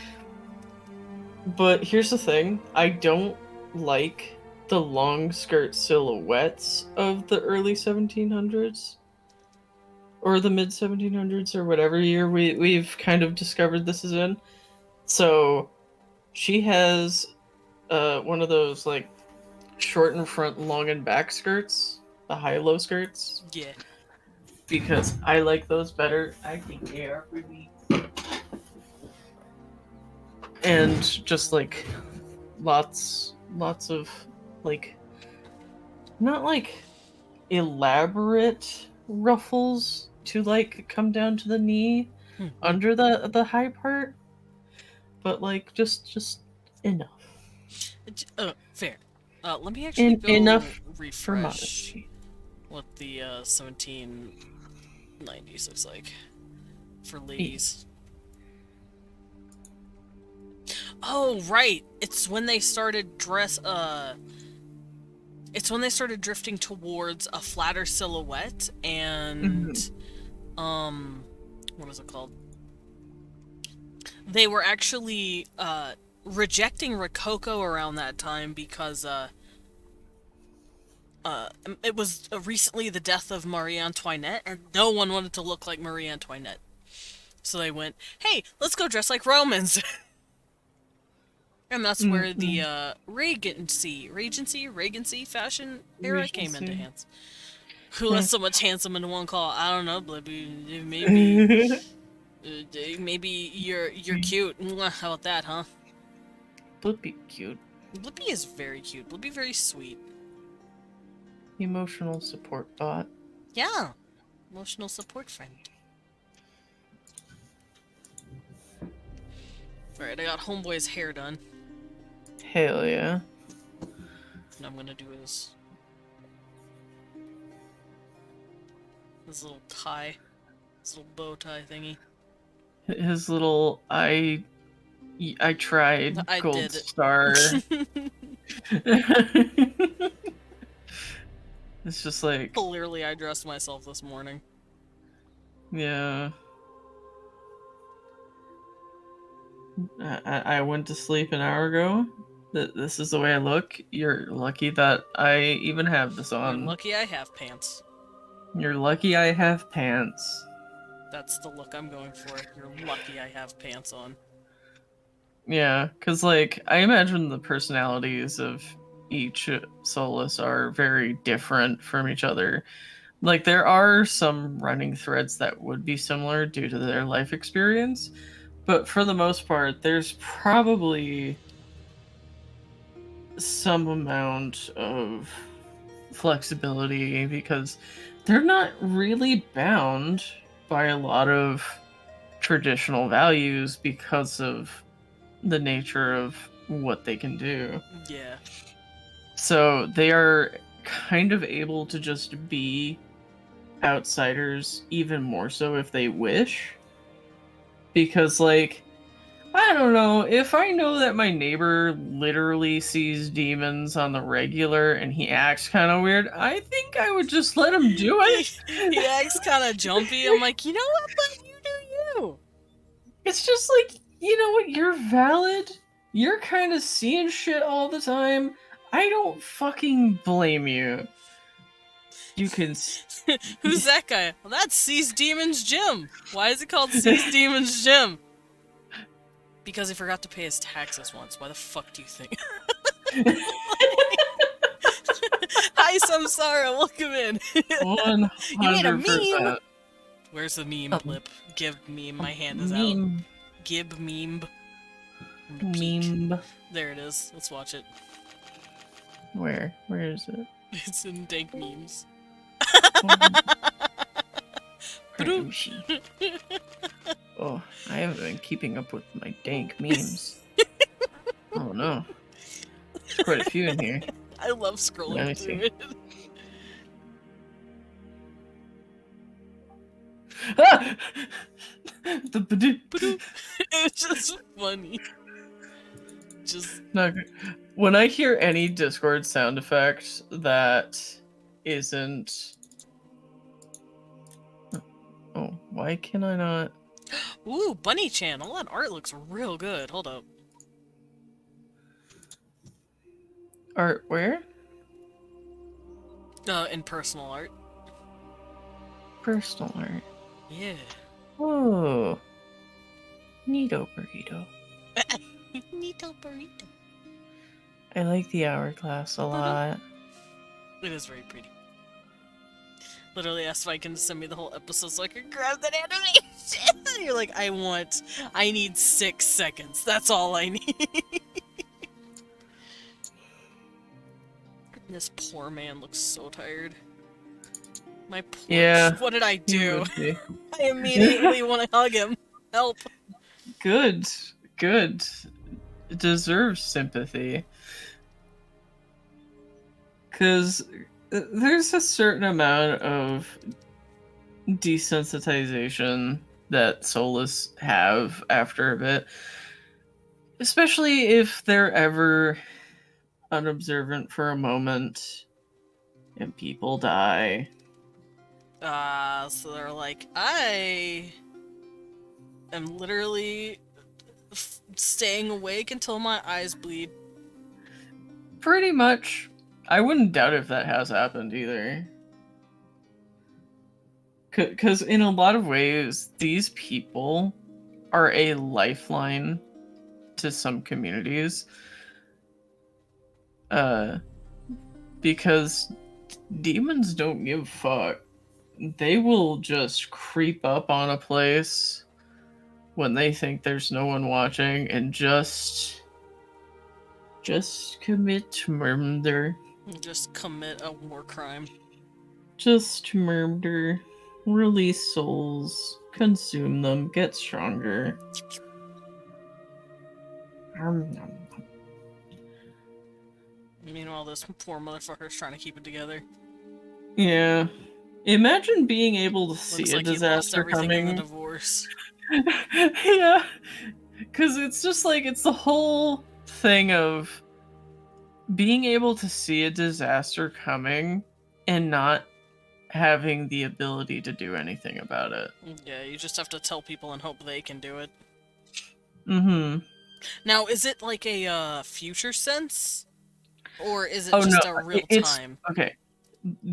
But here's the thing, I don't like the long skirt silhouettes of the early 1700s or the mid 1700s or whatever year we've kind of discovered this is in. So she has one of those like short in front, long in back skirts, the high-low skirts. Yeah. Because I like those better. I think they are really. And just like lots of like, not like elaborate ruffles to like come down to the knee under the high part, but like just enough. Fair. Let me actually go enough refresh for modesty. what the 1790s looks like for ladies. Oh, right. It's when they started it's when they started drifting towards a flatter silhouette and what is it called? They were actually rejecting Rococo around that time because it was recently the death of Marie Antoinette, and no one wanted to look like Marie Antoinette. So they went, hey, let's go dress like Romans. And that's where the Regency fashion era came into hands. Who has so much handsome in one call? I don't know, Blippi. Maybe you're cute. Mwah, how about that, huh? Blippi cute. Blippi is very cute. Blippi very sweet. Emotional support bot. Yeah. Emotional support friend. Alright, I got Homeboy's hair done. Hell yeah. And I'm gonna do this little tie. This little bow tie thingy. His little I tried I gold did it. star. It's just like, Clearly I dressed myself this morning. yeah. I went to sleep an hour ago. This is the way I look. You're lucky that I even have this on. I'm lucky I have pants. You're lucky I have pants. That's the look I'm going for. You're lucky I have pants on. Yeah, because, like, I imagine the personalities of each Solus are very different from each other. Like, there are some running threads that would be similar due to their life experience, but for the most part, there's probably some amount of flexibility because they're not really bound by a lot of traditional values because of the nature of what they can do. Yeah. So they are kind of able to just be outsiders even more so if they wish. Because, like, I don't know, if I know that my neighbor literally sees demons on the regular and he acts kind of weird, I think I would just let him do it. He acts kind of jumpy. I'm like, you know what? Let you do you. It's just like, you know what? You're valid. You're kind of seeing shit all the time. I don't fucking blame you. You can. Who's that guy? Well, that's Sees Demons Jim. Why is it called Sees Demons Jim? Because he forgot to pay his taxes once. Why the fuck do you think? Hi, Samsara. Welcome in. 100%. You made a meme. Where's the meme clip? Give meme. My hand is out. Gib meme. Meme. There it is. Let's watch it. Where? Where is it? It's in dank memes. Where is she? Oh, I haven't been keeping up with my dank memes. Oh no. There's quite a few in here. I love Let scrolling me through see. it. Ah! The badoo. It's just funny. Just No, when I hear any Discord sound effect that isn't... Oh, why can I not... ooh, Bunny Channel. That art looks real good. Hold up. Art where? In personal art. Personal art. Yeah. Oh. Neato burrito. Nito burrito. I like the hourglass a lot. It is very pretty. Literally asked Viking to send me the whole episode so I could grab that animation. And you're like, I need 6 seconds. That's all I need. This poor man looks so tired. My poor... Yeah. What did I You do? would be. I immediately want to hug him. Help. Good. Good. It deserves sympathy. Because there's a certain amount of desensitization that Solus have after a bit. Especially if they're ever unobservant for a moment and people die. So they're like, I am literally staying awake until my eyes bleed. Pretty much. I wouldn't doubt if that has happened either. Because in a lot of ways, these people are a lifeline to some communities. Because demons don't give a fuck. They will just creep up on a place when they think there's no one watching and just commit murder. Just commit a war crime. Just murder. Release souls. Consume them. Get stronger. Meanwhile, this poor motherfucker's trying to keep it together. Yeah. Imagine being able to see Looks a like he lost disaster everything in the coming. divorce. Yeah. Because it's just like, it's the whole thing of being able to see a disaster coming and not having the ability to do anything about it. Yeah, you just have to tell people and hope they can do it. Mm-hmm. Now, is it like a future sense? Or is it Oh, just no, a real it's- time? Okay.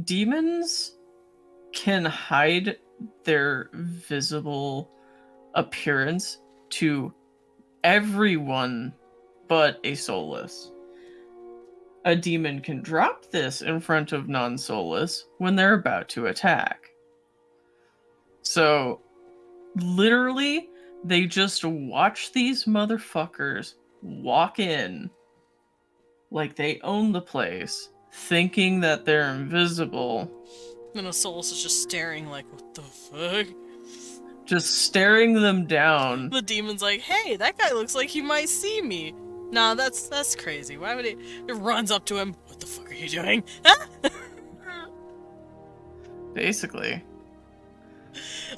Demons can hide their visible appearance to everyone but a soulless. A demon can drop this in front of non-soulless when they're about to attack. So, literally, they just watch these motherfuckers walk in like they own the place, thinking that they're invisible. And a soulless is just staring like, what the fuck? Just staring them down. The demon's like, hey, that guy looks like he might see me. Nah, that's crazy. Why would he? It runs up to him. What the fuck are you doing? Basically.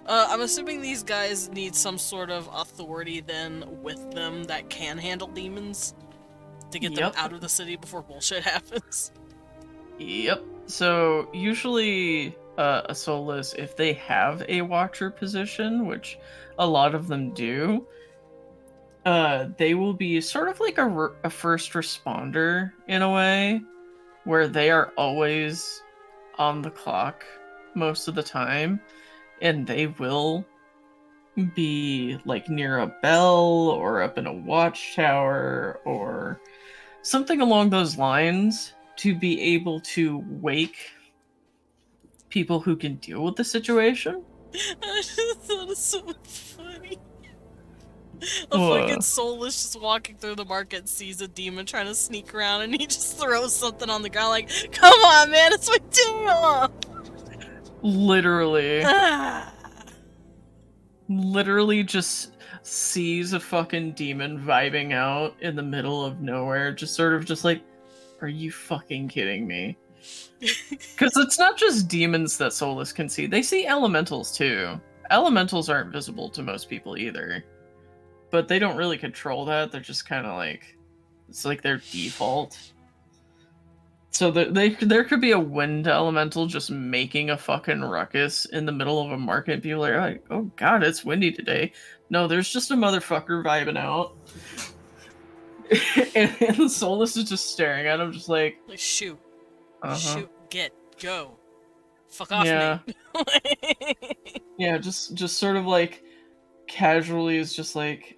I'm assuming these guys need some sort of authority then with them that can handle demons to get them out of the city before bullshit happens. Yep. So usually a soulless, if they have a watcher position, which a lot of them do, they will be sort of like a first responder in a way, where they are always on the clock most of the time, and they will be like near a bell or up in a watchtower or something along those lines to be able to wake people who can deal with the situation. I just thought it's so funny. A fucking soulless just walking through the market sees a demon trying to sneak around and he just throws something on the ground like, come on man, it's my dinner! Literally. Literally just sees a fucking demon vibing out in the middle of nowhere, just sort of just like, are you fucking kidding me? Because it's not just demons that soulless can see, they see elementals too. Elementals aren't visible to most people either. But they don't really control that, they're just kind of like, it's like their default. So there could be a wind elemental just making a fucking ruckus in the middle of a market. People are like, oh god, it's windy today. No, there's just a motherfucker vibing out. and the soulless is just staring at him, just like shoot. Shoot, get, go. Fuck off me. Yeah, just sort of like casually is just like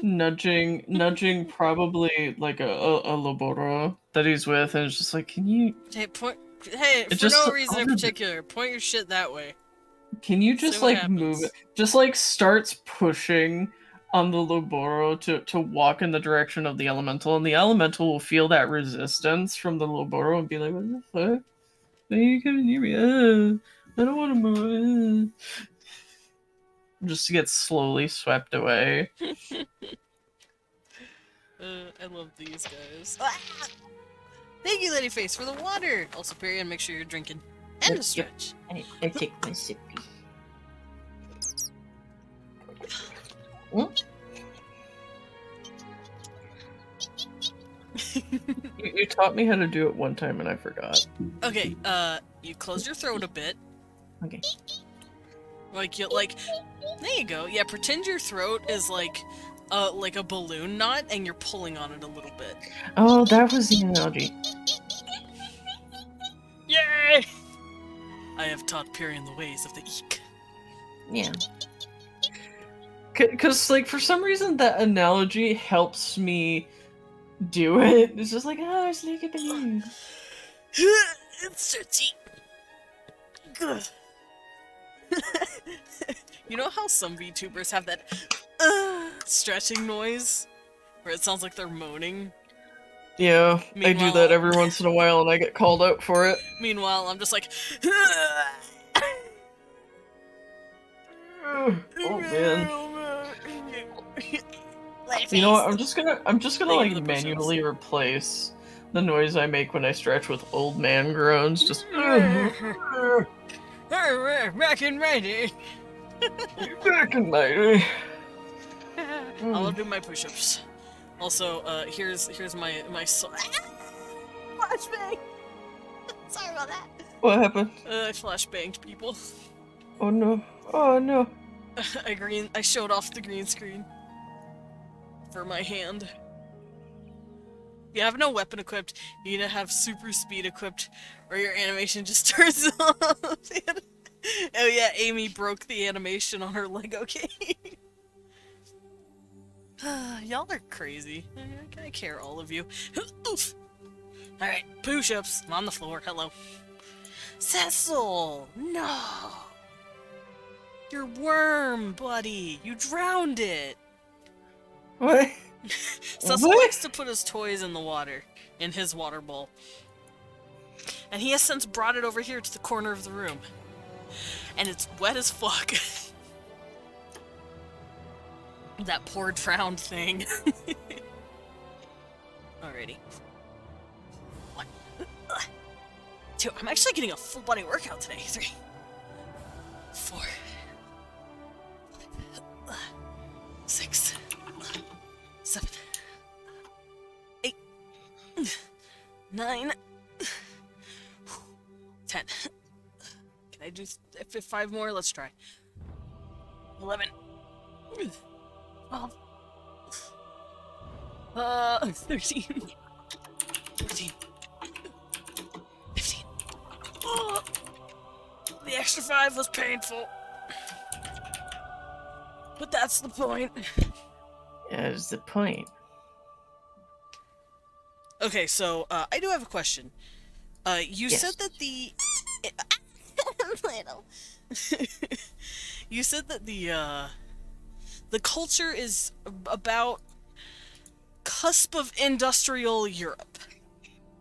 nudging probably like a Loboro that he's with, and it's just like, can you for no reason in particular, point your shit that way. Can you just like move it? Just like starts pushing on the Loboro to walk in the direction of the elemental, and the elemental will feel that resistance from the Loboro and be like, what the fuck? Why are you coming near me? I don't want to move. Just to get slowly swept away. I love these guys. Ah! Thank you, Ladyface, for the water! Also, Pierion, make sure you're drinking. And a stretch. I take my sippy. You taught me how to do it one time and I forgot. Okay, you close your throat a bit. Okay. There you go. Yeah, pretend your throat is like a balloon knot and you're pulling on it a little bit. Oh, that was the analogy. Yay! I have taught Pierion the ways of the eek. Yeah. Because, like, for some reason that analogy helps me do it. It's just like, oh, it's like a balloon. It's dirty. Good. You know how some VTubers have that stretching noise? Where it sounds like they're moaning? Yeah, I do that every once in a while and I get called out for it. Meanwhile, I'm just like... Oh man. You know what, I'm just gonna like manually replace the noise I make when I stretch with old man groans, just back in my day. Back in my day. I'll do my push-ups. Also, here's my flashbang. Sorry about that. What happened? I flashbanged people. Oh no! Oh no! I showed off the green screen for my hand. If you have no weapon equipped, you need to have super speed equipped, or your animation just turns off. Oh yeah, Amy broke the animation on her Lego cake. Y'all are crazy. I care, all of you. Oof. Alright, push-ups. I'm on the floor. Hello. Cecil! No! Your worm, buddy! You drowned it! What? Cecil What? likes to put his toys in the water, in his water bowl. And he has since brought it over here to the corner of the room. And it's wet as fuck. That poor drowned thing. Alrighty. 1, 2. I'm actually getting a full body workout today. 3, 4, 6, 7, 8, 9, 10. Can I do 5 more? Let's try. 11. 12. 13. 14. 15. Oh, the extra 5 was painful. But that's the point. That's the point. Okay, so I do have a question. You Yes. said that the little. You said that the culture is about cusp of industrial Europe.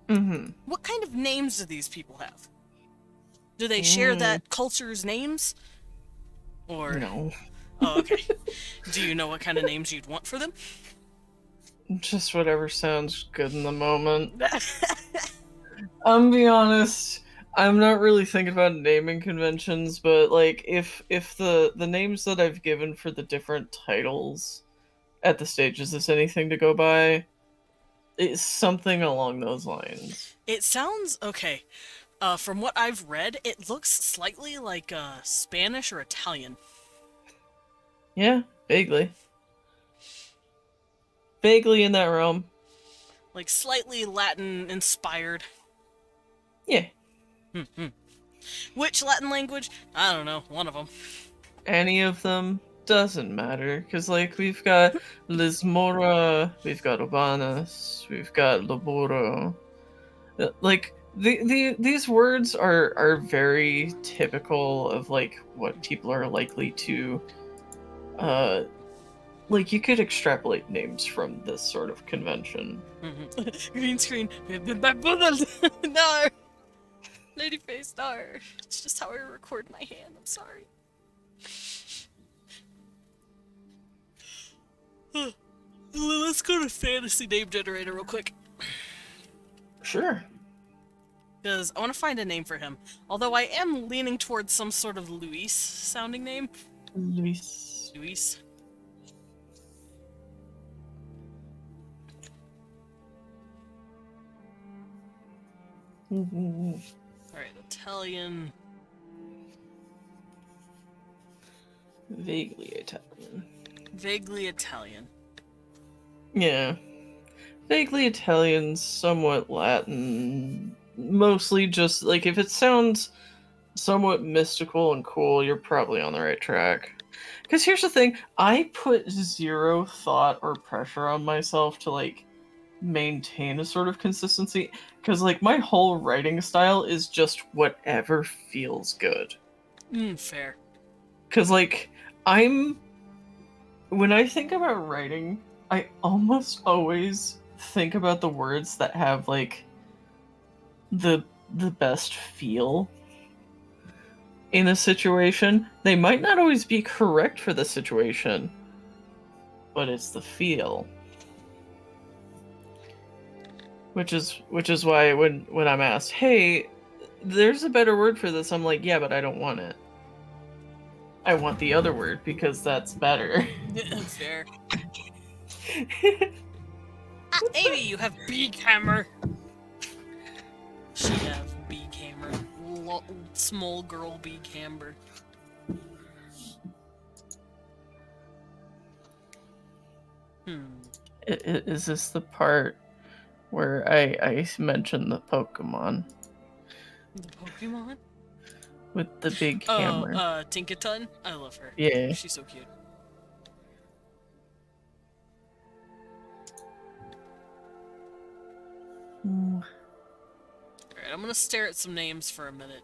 Mm-hmm. What kind of names do these people have? Do they share that culture's names? Or No. Oh, okay. Do you know what kind of names you'd want for them? Just whatever sounds good in the moment. I'm be honest, I'm not really thinking about naming conventions, but like if the names that I've given for the different titles at the stages is anything to go by, it's something along those lines. It sounds okay. From what I've read, it looks slightly like Spanish or Italian. Yeah, vaguely. Vaguely in that realm. Like slightly Latin inspired. Yeah. Which Latin language? I don't know. One of them. Any of them doesn't matter, because like we've got Lismora, we've got Urbanus, we've got Laboro. Like these words are very typical of like what people are likely to like you could extrapolate names from this sort of convention. Green screen. No! Ladyface, no. It's just how I record my hand. I'm sorry. Let's go to fantasy name generator real quick. Sure. Because I want to find a name for him. Although I am leaning towards some sort of Luis sounding name. Luis. Luis. Alright, Italian. Vaguely Italian. Vaguely Italian. Yeah. Vaguely Italian, somewhat Latin. Mostly just, like, if it sounds somewhat mystical and cool, you're probably on the right track. Because here's the thing, I put zero thought or pressure on myself to, like, maintain a sort of consistency. Because, like, my whole writing style is just whatever feels good. Fair. Because, like, when I think about writing, I almost always think about the words that have, like, the best feel in a situation. They might not always be correct for the situation, but it's the feel. Which is why when I'm asked, hey, there's a better word for this, I'm like, yeah, but I don't want it. I want the other word because that's better. Fair. Amy, you have big hammer. She have big hammer. Small girl big hammer. Is this the part where I mentioned the Pokemon? The Pokemon? with the big Oh, hammer. Tinkaton? I love her. Yeah. She's so cute. Ooh. Alright, I'm gonna stare at some names for a minute.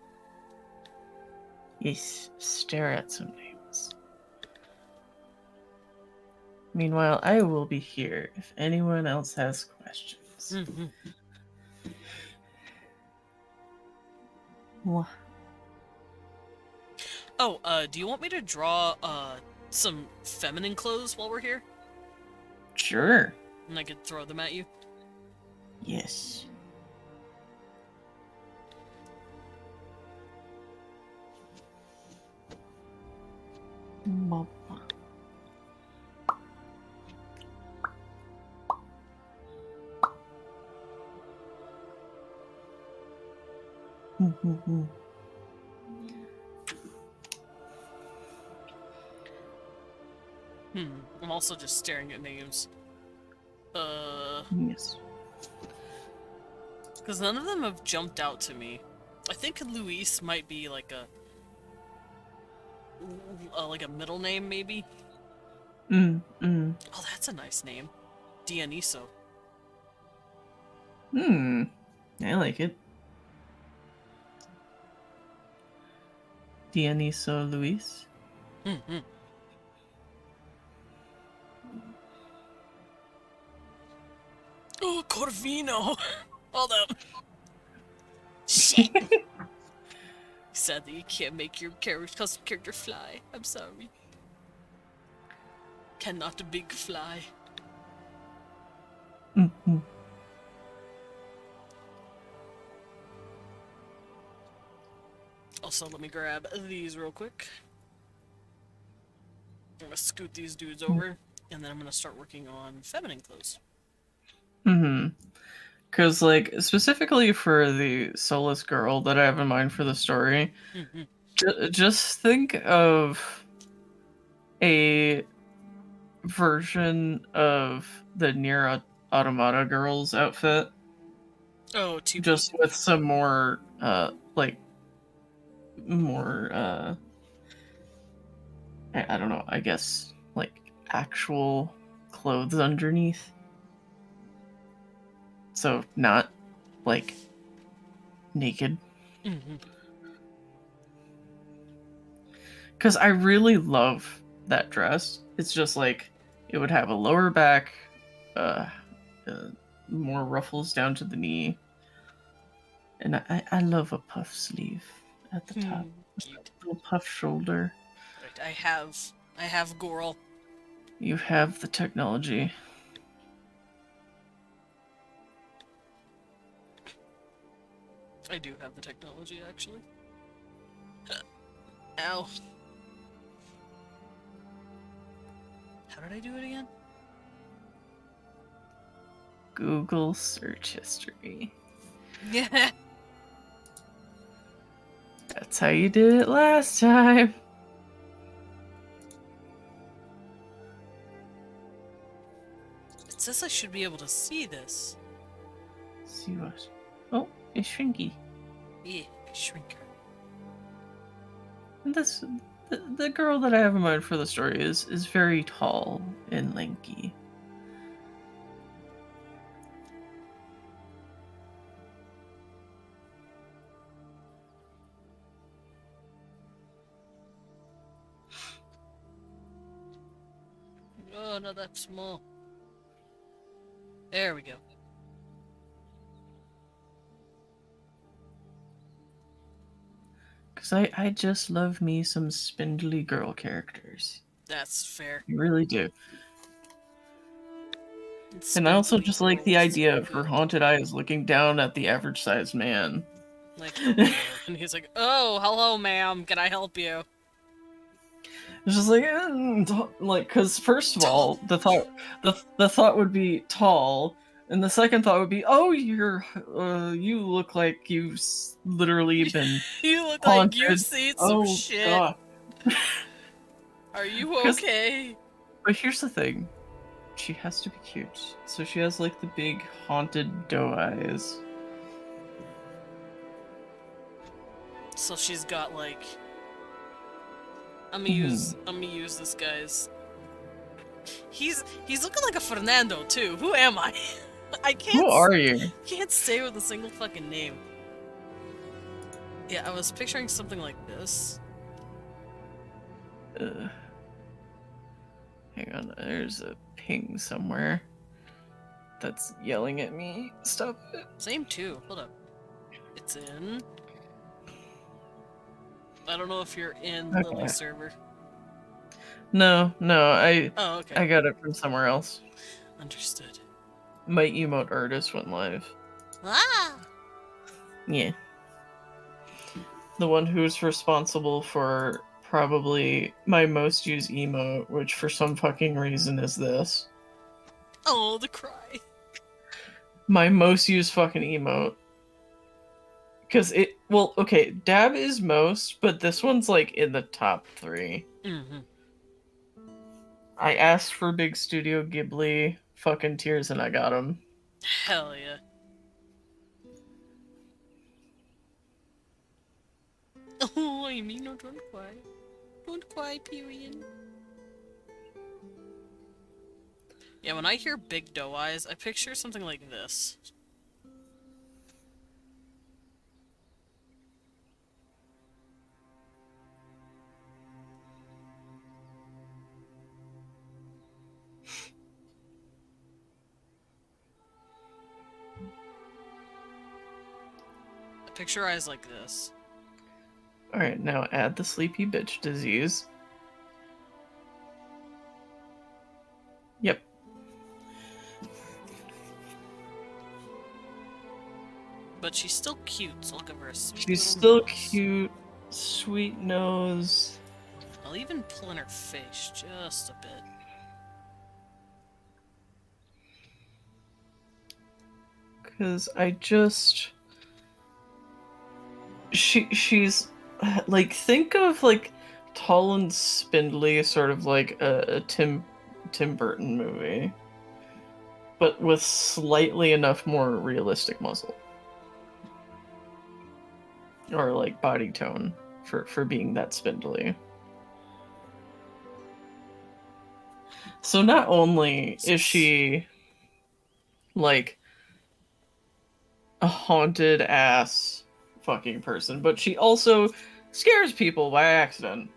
Yes, stare at some names. Meanwhile, I will be here if anyone else has questions. Mm-hmm. Wha- Oh, do you want me to draw, some feminine clothes while we're here? Sure. And I could throw them at you? Yes. Mama. I'm also just staring at names. Yes. Because none of them have jumped out to me. I think Luis might be like a middle name, maybe? Oh, that's a nice name. Dioniso. I like it. Dioniso Luis. Oh, Corvino! Hold up. Shit! Sad that you can't make your custom character fly. I'm sorry. Cannot a big fly. Also, let me grab these real quick. I'm gonna scoot these dudes over, and then I'm gonna start working on feminine clothes. Because, like, specifically for the soulless girl that I have in mind for the story, just think of a version of the Nier Automata girl's outfit. Oh, too just with some more, like, more, I don't know, I guess, like, actual clothes underneath. So, not, like, naked. Because I really love that dress. It's just, like, it would have a lower back, more ruffles down to the knee. And I love a puff sleeve at the top. Cute. A little puff shoulder. Right, I have Goral. You have the technology. I do have the technology, actually. Ow. How did I do it again? Google search history. Yeah. That's how you did it last time. It says I should be able to see this. See what? Oh, it's Shrinky. Yeah, shrinker. And this, the girl that I have in mind for the story is very tall and lanky. Oh, not that small. There we go. Because I just love me some spindly girl characters. That's fair. I really do. And I also just like the idea of her haunted eyes looking down at the average sized man. Like, hello. And he's like, oh, hello, ma'am. Can I help you? It's just like, because first of all, the thought would be tall, and the second thought would be, oh, you look like you've literally been You look haunted. like you've seen some shit. God. Are you okay? But here's the thing, she has to be cute, so she has like the big haunted doe eyes. So she's got like. I'm Mhm. gonna use this guy's. He's looking like a Fernando too. Who am I? I can't. Who are you? Can't stay with a single fucking name. Yeah, I was picturing something like this. Hang on, there's a ping somewhere that's yelling at me. Stop it. Same too. Hold up. It's in. I don't know if you're in Okay. Lily's server. No, I Oh, okay. I got it from somewhere else. Understood. My emote artist went live. Ah! Yeah. The one who's responsible for probably my most used emote, which for some fucking reason is this. Oh, the cry. My most used fucking emote. Because it, well, okay, dab is most, but this one's like in the top 3. Mm-hmm. I asked for Big Studio Ghibli fucking tears and I got them. Hell yeah. Oh, I mean, no, don't cry. Don't cry, Pierion. Yeah, when I hear big doe eyes, I picture something like this. I picture eyes like this. Alright, now add the sleepy bitch disease. Yep. But she's still cute, so I'll give her a sweet She's little still nose. cute, sweet nose. I'll even pull in her face just a bit. Cause I just... She's... Like, think of, like, tall and spindly, sort of like a Tim Burton movie. But with slightly enough more realistic muscle. Or, like, body tone for being that spindly. So not only is she, like, a haunted ass fucking person, but she also scares people by accident.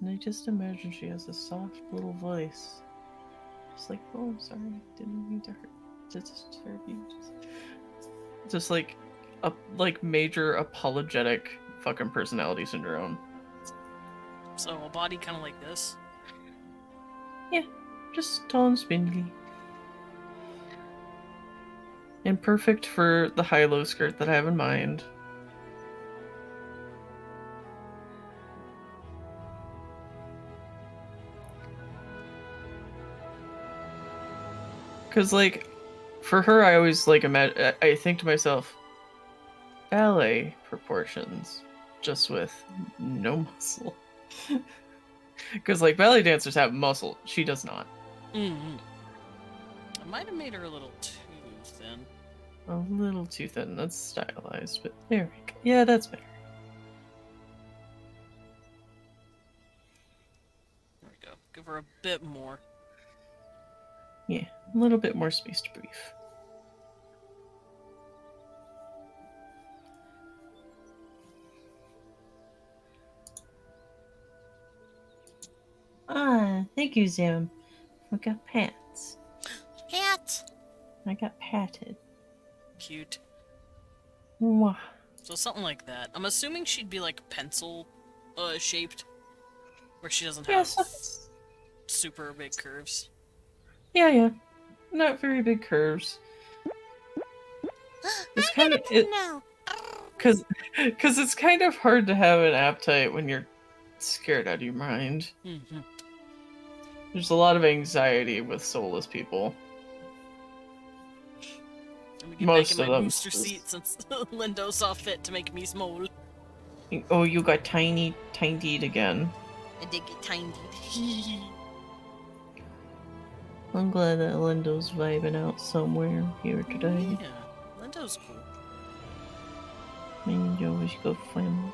And I just imagine she has a soft little voice. Just like, oh, I'm sorry, didn't mean to disturb you. Just like a major apologetic fucking personality syndrome. So a body kind of like this. Yeah, just tall and spindly. And perfect for the high-low skirt that I have in mind. Because, like, for her, I always, like, I think to myself, ballet proportions, just with no muscle. Because, like, ballet dancers have muscle. She does not. Mm-hmm. I might have made her a little too thin. A little too thin. That's stylized, but there we go. Yeah, that's better. There we go. Give her a bit more. Yeah, a little bit more space to breathe. Ah, thank you, Zim. I got pants. Pat! I got patted. Cute. Mwah. So something like that. I'm assuming she'd be like pencil shaped. Where she doesn't have Yes. super big curves. Yeah. Not very big curves. It's kind of it No! because it's kind of hard to have an appetite when you're scared out of your mind. Mm-hmm. There's a lot of anxiety with soulless people. Let me get Most back in of my them. booster seat since Lindo saw fit to make me small. Oh, you got tinied again. I did get tiny. I'm glad that Lindo's vibing out somewhere here today. Yeah, Lindo's cool. And you always go friend.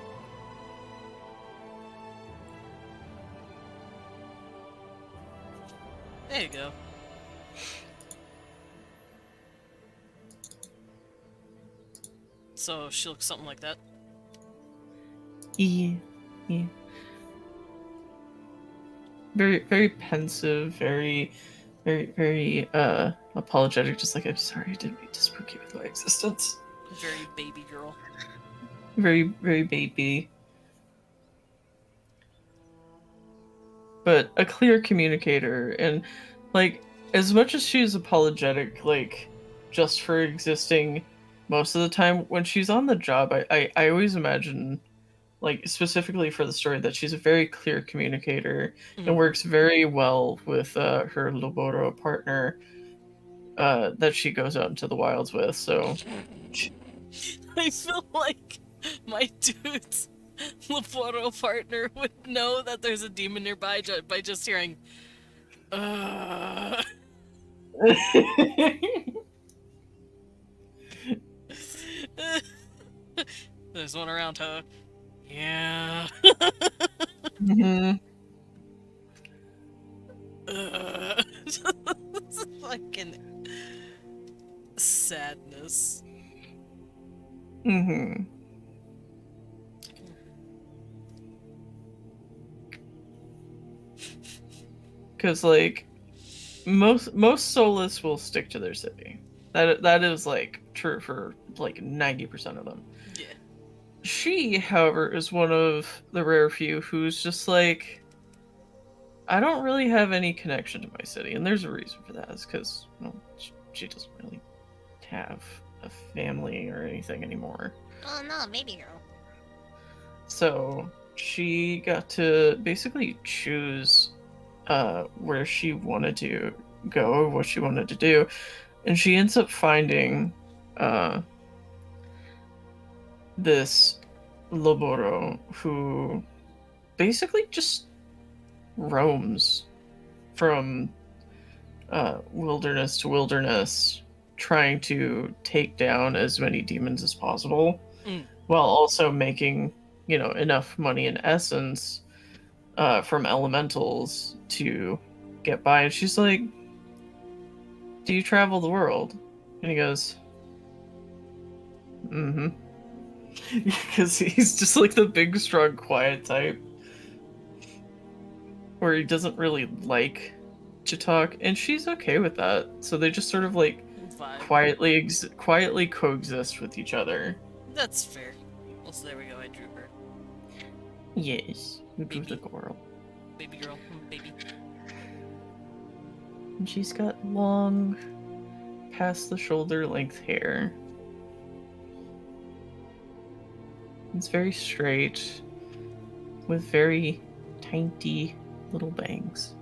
There you go. So she looks something like that. Yeah. Very, very pensive, very apologetic, just like, I'm sorry, I didn't mean to spook you with my existence. Very baby girl. Very, very baby. But a clear communicator, and, like, as much as she's apologetic, like, just for existing most of the time, when she's on the job, I always imagine, like, specifically for the story, that she's a very clear communicator and works very well with her Loboro partner that she goes out into the wilds with, so... I feel like my dude's Loboro partner would know that there's a demon nearby by just hearing, There's one around her. Yeah. Mhm. Fucking sadness. Mm-hmm. Because, like, most soulless will stick to their city. That is, like, true for, like, 90% of them. Yeah. She, however, is one of the rare few who's just like, I don't really have any connection to my city, and there's a reason for that. Is because, well, she doesn't really have a family or anything anymore. Oh no, baby girl. So she got to basically choose where she wanted to go, what she wanted to do, and she ends up finding this Loboro who basically just roams from wilderness to wilderness, trying to take down as many demons as possible, while also making, enough money in essence from elementals to get by. And she's like, do you travel the world? And he goes, mm-hmm. Because he's just like the big, strong, quiet type, where he doesn't really like to talk, and she's okay with that. So they just sort of like quietly coexist with each other. That's fair. Also, there we go. I drew her. Yes, you drew the girl. Baby girl. Baby. And she's got long, past the shoulder length hair. It's very straight, with very tiny little bangs.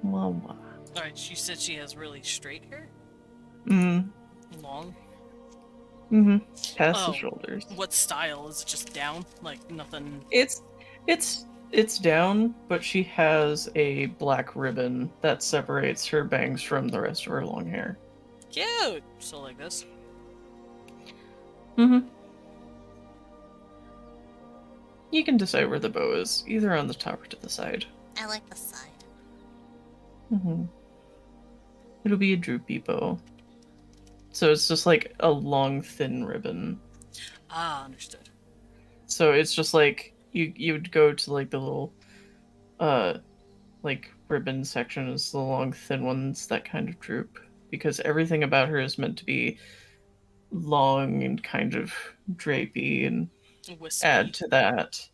Wah. Alright, she said she has really straight hair? Long? Past the shoulders. What style? Is it just down? Like, nothing... It's down, but she has a black ribbon that separates her bangs from the rest of her long hair. Cute! So like this? You can decide where the bow is, either on the top or to the side. I like the side. It'll be a droopy bow. So it's just like a long, thin ribbon. Ah, understood. So it's just like, you would go to like the little, like ribbon sections, the long, thin ones that kind of droop. Because everything about her is meant to be long and kind of drapey, and wispy. Add to that.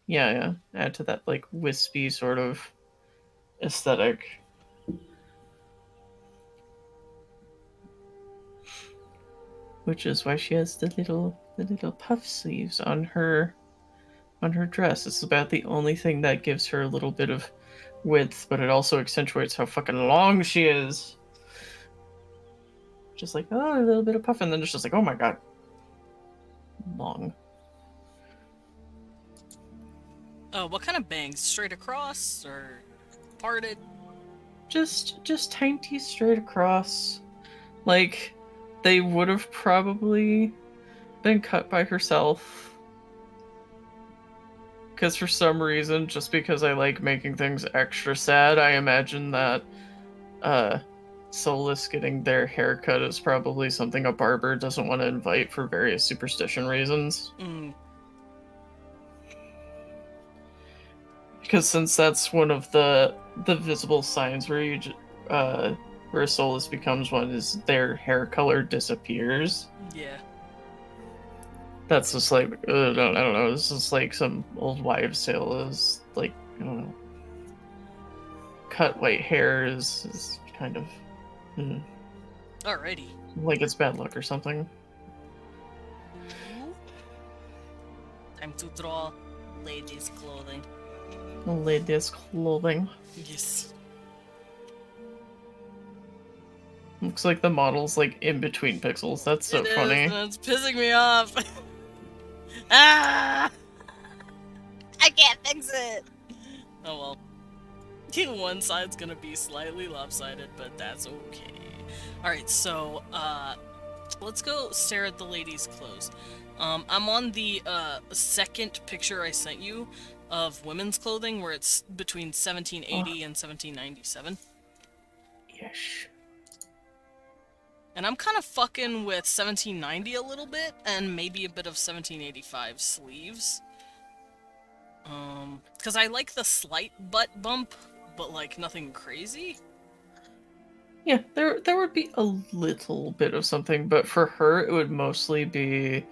Yeah. Add to that like wispy sort of aesthetic. Which is why she has the little puff sleeves on her dress. It's about the only thing that gives her a little bit of width, but it also accentuates how fucking long she is. Just like, oh, a little bit of puff, and then it's just like, oh my god. long. Oh, what kind of bangs? Straight across or parted? Just tiny straight across. Like, they would have probably been cut by herself. Because for some reason, just because I like making things extra sad, I imagine that Solus getting their haircut is probably something a barber doesn't want to invite for various superstition reasons. Mm. Because since that's one of the visible signs where where Solus becomes one is their hair color disappears. Yeah. That's just like I don't know. This is like some old wives' tale. Is like I don't know. Cut white hair is kind of Alrighty. like it's bad luck or something. Time to draw ladies' clothing. Ladies' clothing. Yes. Looks like the model's like in between pixels. That's so funny. It's pissing me off. Ah! I can't fix it. Oh well. One side's gonna be slightly lopsided, but that's okay. Alright, so, let's go stare at the ladies' clothes. I'm on the, second picture I sent you of women's clothing, where it's between 1780 and 1797. Yes. And I'm kind of fucking with 1790 a little bit, and maybe a bit of 1785 sleeves. Because I like the slight butt bump, but like nothing crazy. Yeah, there would be a little bit of something, but for her it would mostly be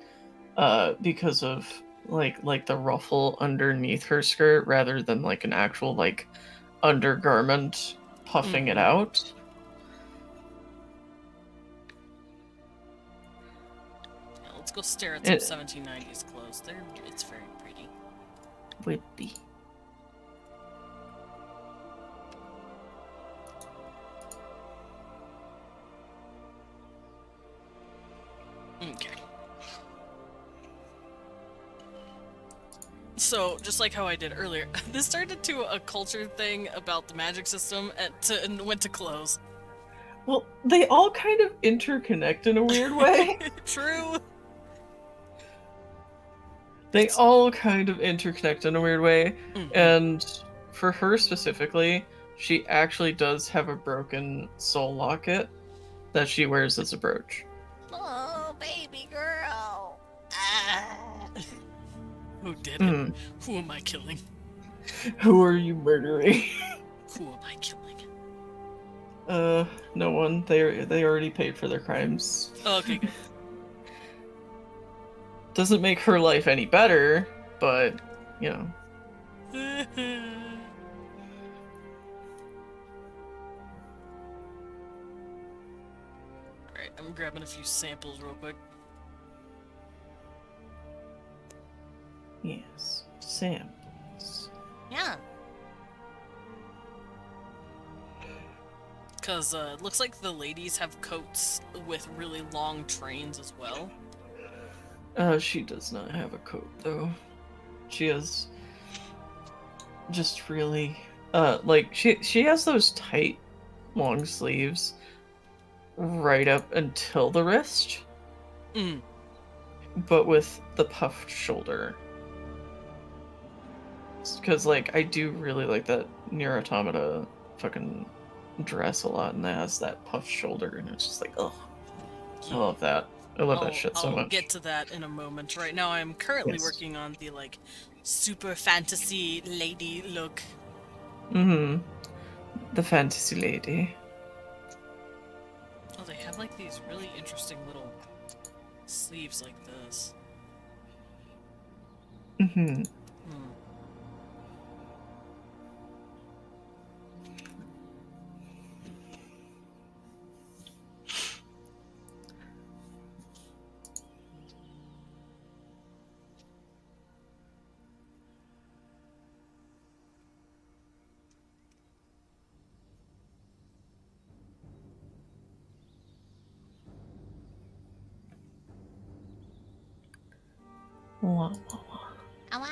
because of like the ruffle underneath her skirt rather than like an actual like undergarment puffing it out. Yeah, let's go stare at some 1790s clothes. It's very pretty. Would be. Okay. So, just like how I did earlier, this turned into a culture thing about the magic system and went to clothes. Well, they all kind of interconnect in a weird way. True. They all kind of interconnect in a weird way. And for her specifically, she actually does have a broken soul locket that she wears as a brooch. Oh, baby girl. Ah. Who did it? Who am I killing? Who are you murdering? Who am I killing? No one. They already paid for their crimes. Oh, okay, good. Doesn't make her life any better, but you know. Alright, I'm grabbing a few samples real quick. Yes, samples. Yeah. Because it looks like the ladies have coats with really long trains as well. She does not have a coat though. She has just really like she has those tight long sleeves right up until the wrist. But with the puffed shoulder. Because like I do really like that Nier Automata fucking dress a lot, and that has that puffed shoulder, and it's just like, oh, I love that. I love that shit so much. I'll get to that in a moment. Right now, I'm currently working on the like super fantasy lady look. The fantasy lady. Oh, they have like these really interesting little sleeves like this. Ow, ow,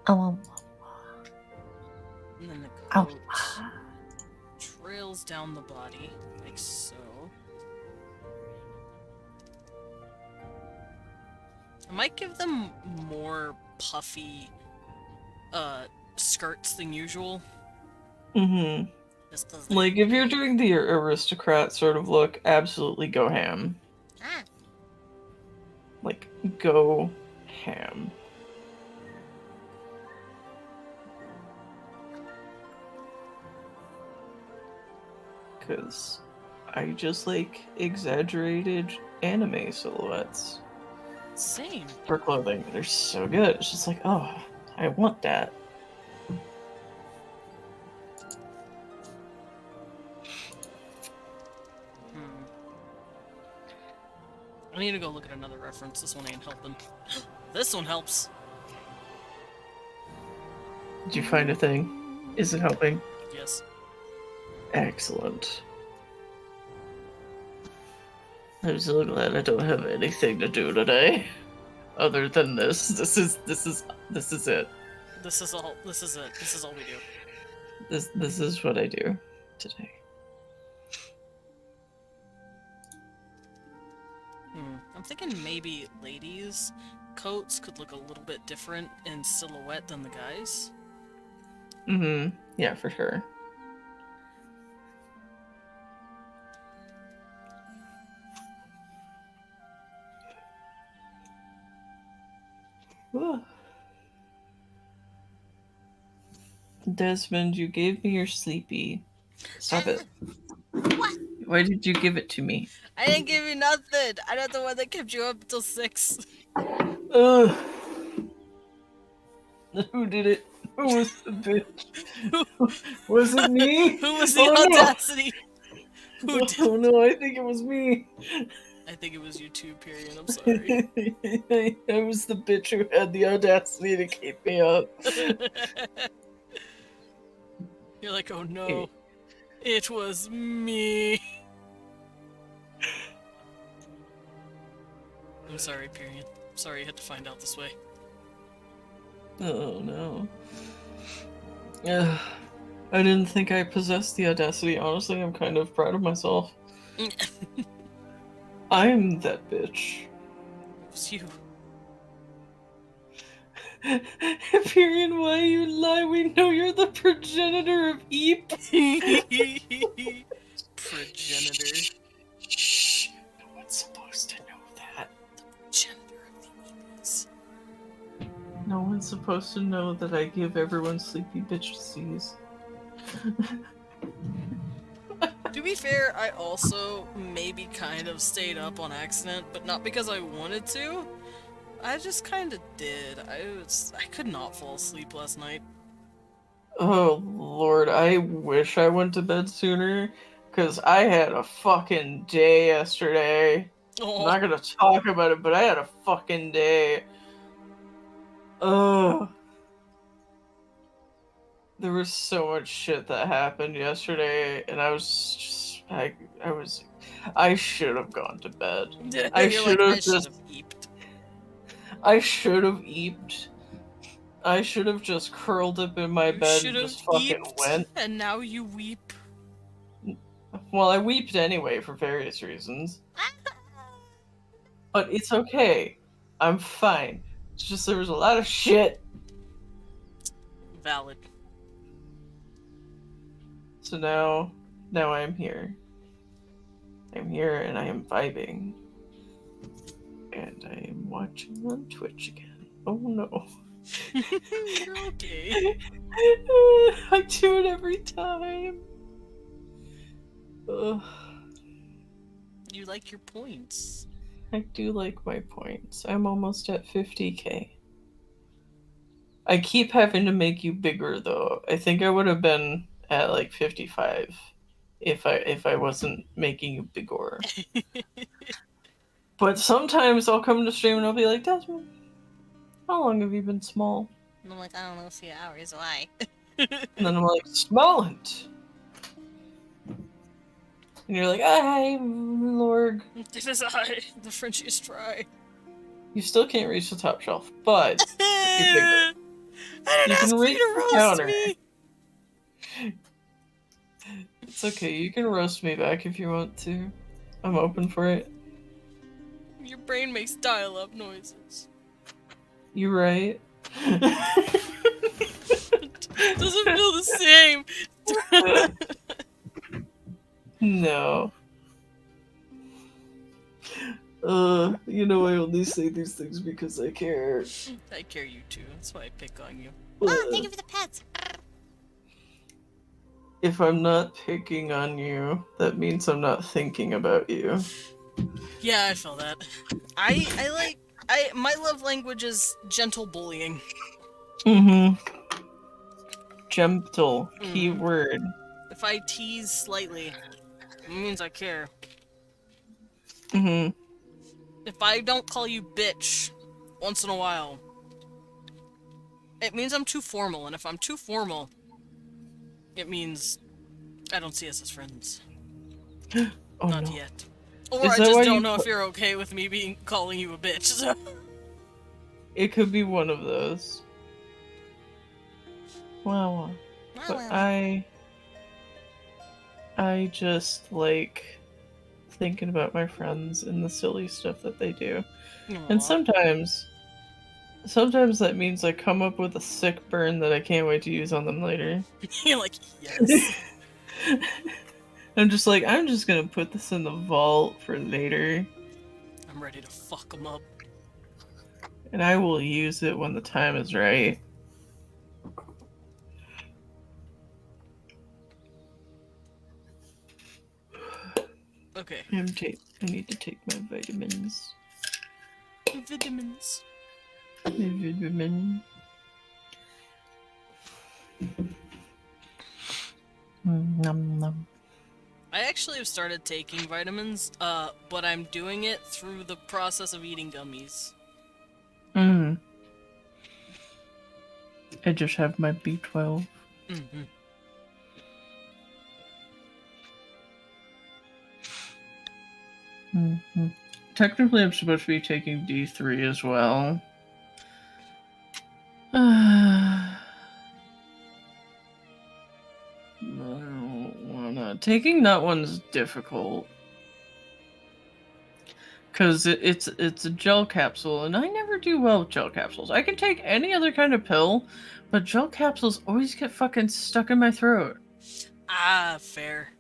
ow, ow. And then the Ow. coat trails down the body, like so. I might give them more puffy skirts than usual. Mm-hmm. Just 'cause Like, if you're doing the aristocrat sort of look, absolutely go ham. Ah, Like, go ham. Because I just like exaggerated anime silhouettes same. for clothing. They're so good. It's just like, oh, I want that. I need to go look at another reference. This one ain't helping. This one helps. Did you find a thing? Is it helping? Yes. Excellent. I'm so glad I don't have anything to do today, other than this. This is it. This is all. This is it. This is all we do. This is what I do today. I'm thinking maybe ladies' coats could look a little bit different in silhouette than the guys. Mm-hmm. Yeah, for sure. Ooh. Desmond, you gave me your sleepy. Stop it. what? Why did you give it to me? I didn't give you nothing. I'm not the one that kept you up until 6. Ugh. Who did it? Who was the bitch? Was it me? Who was the Oh, no. audacity? Who did? Oh no, I think it was me. I think it was you too, Period. I'm sorry. I was the bitch who had the audacity to keep me up. You're like, oh no, it was me. I'm sorry, Period. I'm sorry you had to find out this way. Oh no. Ugh. I didn't think I possessed the audacity. Honestly, I'm kind of proud of myself. I'm that bitch. It was you. Period. Why you lie? We know you're the progenitor of Eep. Progenitor. Shh. No one's supposed to know that. Progenitor of the Eepies. No one's supposed to know that I give everyone sleepy bitch disease. To be fair, I also maybe kind of stayed up on accident, but not because I wanted to. I just kind of did. I could not fall asleep last night. Oh lord, I wish I went to bed sooner, because I had a fucking day yesterday. Oh. I'm not gonna talk about it, but I had a fucking day. Ugh. There was so much shit that happened yesterday, and I was just, I should have gone to bed. I should have just eeped. I should have eeped. I should have just curled up in my bed and just fucking went. And now you weep. Well, I weeped anyway for various reasons. But it's okay. I'm fine. It's just there was a lot of shit. Valid. So now I'm here. I'm here and I am vibing. And I am watching on Twitch again. Oh no. You're okay. I do it every time. Ugh. You like your points. I do like my points. I'm almost at 50k. I keep having to make you bigger though. I think I would have been at like 55 if I wasn't making you bigger. But sometimes I'll come to stream and I'll be like, Desmond, how long have you been small? And I'm like, I don't know, a few hours. Why? And then I'm like, Smolland! And you're like, hi, Lord. This is I, the Frenchiest fry. You still can't reach the top shelf, but I didn't you ask can you reach to the roast counter. me! It's okay, you can roast me back if you want to. I'm open for it. Your brain makes dial-up noises. You right? Doesn't feel the same. No. You know I only say these things because I care. I care you too. That's why I pick on you. Oh, thank you for the pets. If I'm not picking on you, that means I'm not thinking about you. Yeah, I feel that. My love language is gentle bullying. Mm-hmm. Gentle. Keyword. If I tease slightly, it means I care. Mm-hmm. If I don't call you bitch once in a while, it means I'm too formal, and if I'm too formal, it means I don't see us as friends. Oh, Not no. yet. Or Is I that just why don't you know if you're okay with me calling you a bitch. So. It could be one of those. Well, but I just like thinking about my friends and the silly stuff that they do. Aww. And sometimes that means I come up with a sick burn that I can't wait to use on them later. You're like, yes. I'm just gonna put this in the vault for later. I'm ready to fuck them up. And I will use it when the time is right. Okay. I need to take my vitamins. Vitamins. My vitamin. Nom nom. I actually have started taking vitamins, but I'm doing it through the process of eating gummies. Mm. I just have my B12. Mm-hmm. Mm-hmm. Technically, I'm supposed to be taking D3 as well. I don't wanna. Taking that one's difficult. Because it's a gel capsule, and I never do well with gel capsules. I can take any other kind of pill, but gel capsules always get fucking stuck in my throat. Ah, fair.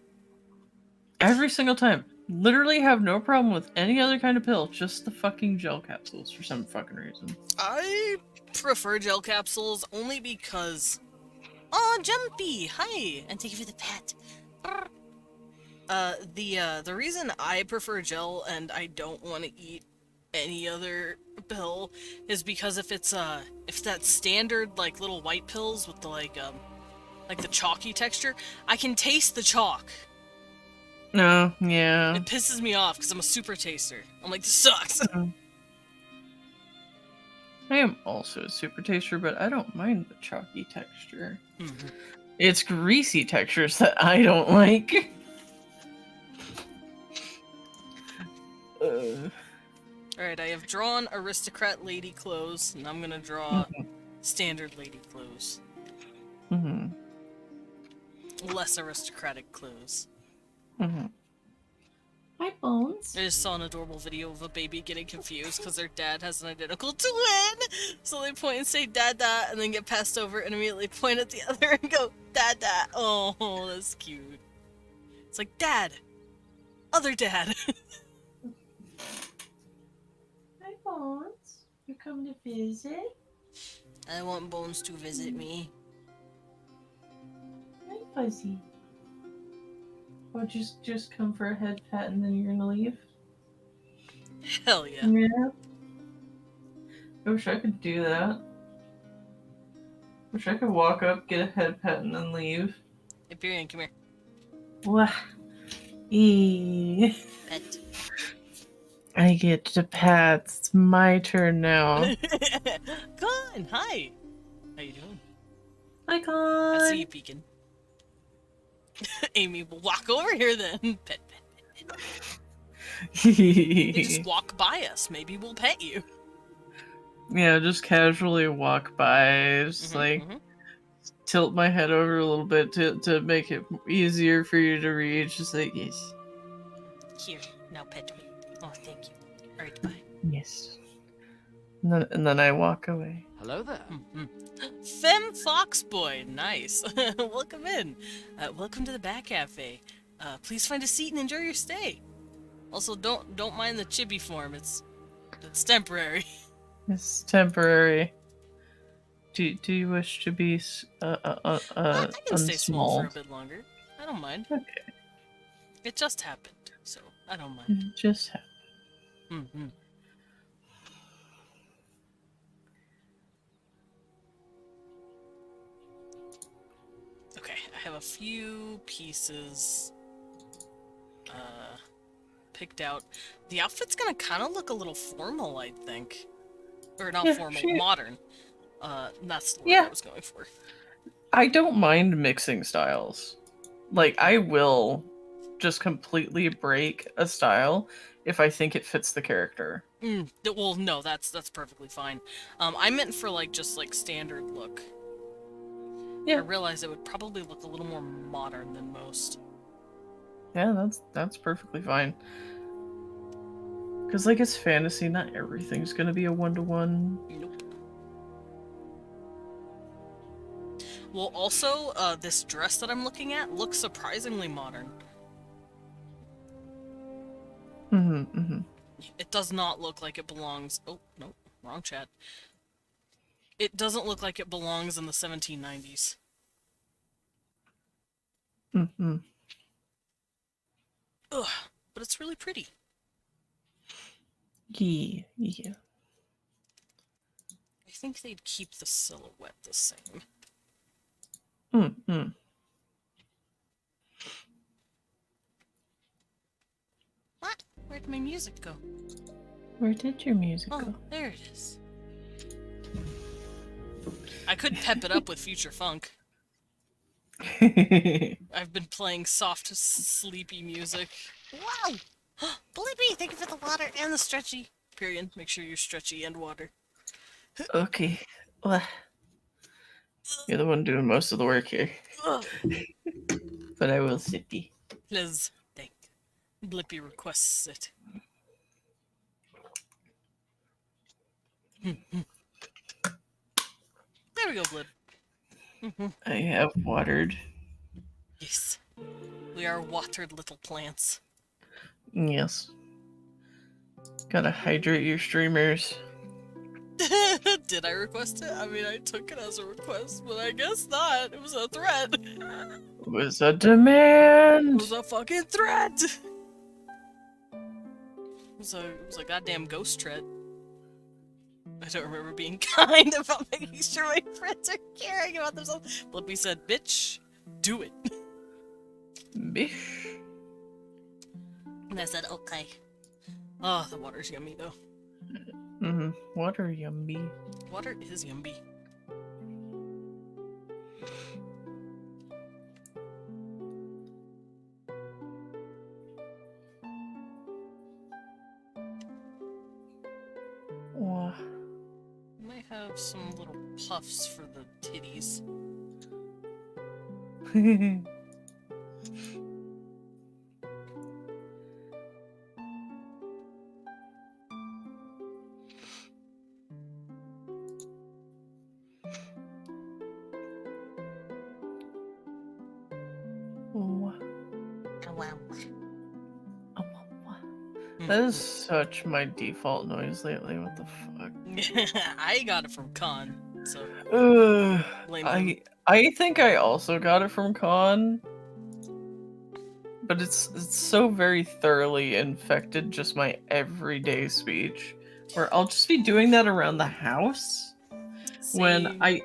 Every single time. Literally have no problem with any other kind of pill, just the fucking gel capsules for some fucking reason. I prefer gel capsules only because... Oh, Jumpy! Hi! And thank you for the pet. The reason I prefer gel and I don't want to eat any other pill is because if that standard, like, little white pills with the, like the chalky texture, I can taste the chalk. No, yeah. It pisses me off because I'm a super taster. I'm like, this sucks! I am also a super taster, but I don't mind the chalky texture. Mm-hmm. It's greasy textures that I don't like. Alright, I have drawn aristocrat lady clothes, and I'm gonna draw standard lady clothes. Mm-hmm. Less aristocratic clothes. Mm-hmm. Hi, Bones. I just saw an adorable video of a baby getting confused because their dad has an identical twin! So they point and say dada, and then get passed over and immediately point at the other and go, dada! Oh, that's cute. It's like, dad! Other dad! Hi, Bones. You come to visit? I want Bones to visit me. Hi, Fuzzy. Oh, just come for a head pat and then you're gonna leave? Hell yeah. Yeah. I wish I could do that. Wish I could walk up, get a head pet, and then leave. Hey, Pierion, come here. Wah. Eee. Pet. I get to pat. It's my turn now. Con, hi! How you doing? Hi, Con. I see you peeking. Amy will walk over here then. Pet, pet, pet, pet. You just walk by us. Maybe we'll pet you. Yeah, just casually walk by, just like tilt my head over a little bit to make it easier for you to reach. Just like, yes. Here, now pet me. Oh, thank you. Alright, bye. Yes. And then I walk away. Hello there. Fem Foxboy, nice. Welcome in. Welcome to the Bat Cafe. Please find a seat and enjoy your stay. Also, don't mind the chibi form. It's temporary. It's temporary. Do you wish to be I can stay small for a unsmalled? bit longer. I don't mind. Okay. It just happened, so I don't mind. Just Okay, I have a few pieces picked out. The outfit's gonna kind of look a little formal, I think. Or not formal, modern. That's the word I was going for. I don't mind mixing styles. Like, I will just completely break a style if I think it fits the character. Well, no, that's perfectly fine. I meant for just standard look. Yeah. I realized it would probably look a little more modern than most. Yeah, that's perfectly fine. Because, like, it's fantasy, not everything's gonna be a one-to-one. Nope. Well, also, this dress that I'm looking at looks surprisingly modern. It does not look like it belongs... Oh, no, wrong chat. It doesn't look like it belongs in the 1790s. Ugh, but it's really pretty. Yeah. I think they'd keep the silhouette the same. What? Where'd my music go? Where did your music go? Oh, there it is. I could pep it up with future funk. I've been playing soft, sleepy music. Wow! Blippi, thank you for the water and the Stretchy. Pierion, make sure you're stretchy and water. Okay. Well, you're the one doing most of the work here. But I will sit thee. Please, thank. Blippi requests it. There we go, Blip. I have watered. Yes. We are watered little plants. Yes. Gotta hydrate your streamers. Did I request it? I mean, I took it as a request, but I guess not. It was a threat. It was a demand! It was a fucking threat! It was a goddamn ghost threat. I don't remember being kind about making sure my friends are caring about themselves. Blippi said, bitch, do it. Bish. And I said, okay. Oh, the water's yummy, though. Water yummy. Water is yummy. Wah. Might have some little puffs for the titties. That is such my default noise lately. What the fuck? I got it from Khan, so blame him. I think I also got it from Khan, but it's so very thoroughly infected just my everyday speech, where I'll just be doing that around the house when I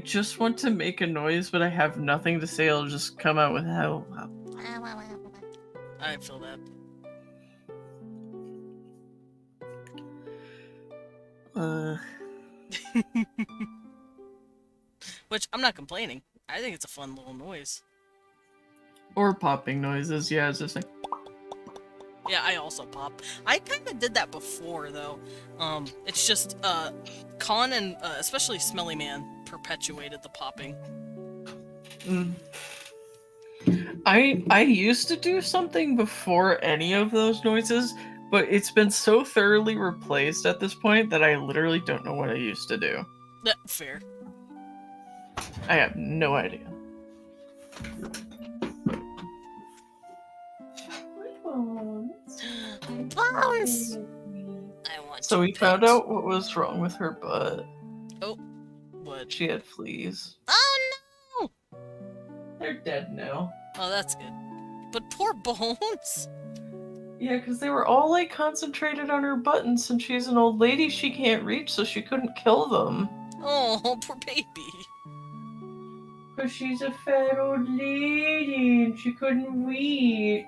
just want to make a noise, but I have nothing to say. I'll just come out with how. I feel that. Which, I'm not complaining. I think it's a fun little noise. Or popping noises, yeah, it's just like... Yeah, I also pop. I kind of did that before, though. It's just, Con and, especially Smelly Man perpetuated the popping. Mm. I used to do something before any of those noises, but it's been so thoroughly replaced at this point that I literally don't know what I used to do. Fair. I have no idea. Bones! I want So your we found pet. out what was wrong with her butt. Oh, what? She had fleas. Oh no! They're dead now. Oh, that's good. But poor Bones. Yeah, because they were all like concentrated on her butt, and since she's an old lady, she can't reach, so she couldn't kill them. Oh, poor baby. Because she's a fat old lady and she couldn't reach.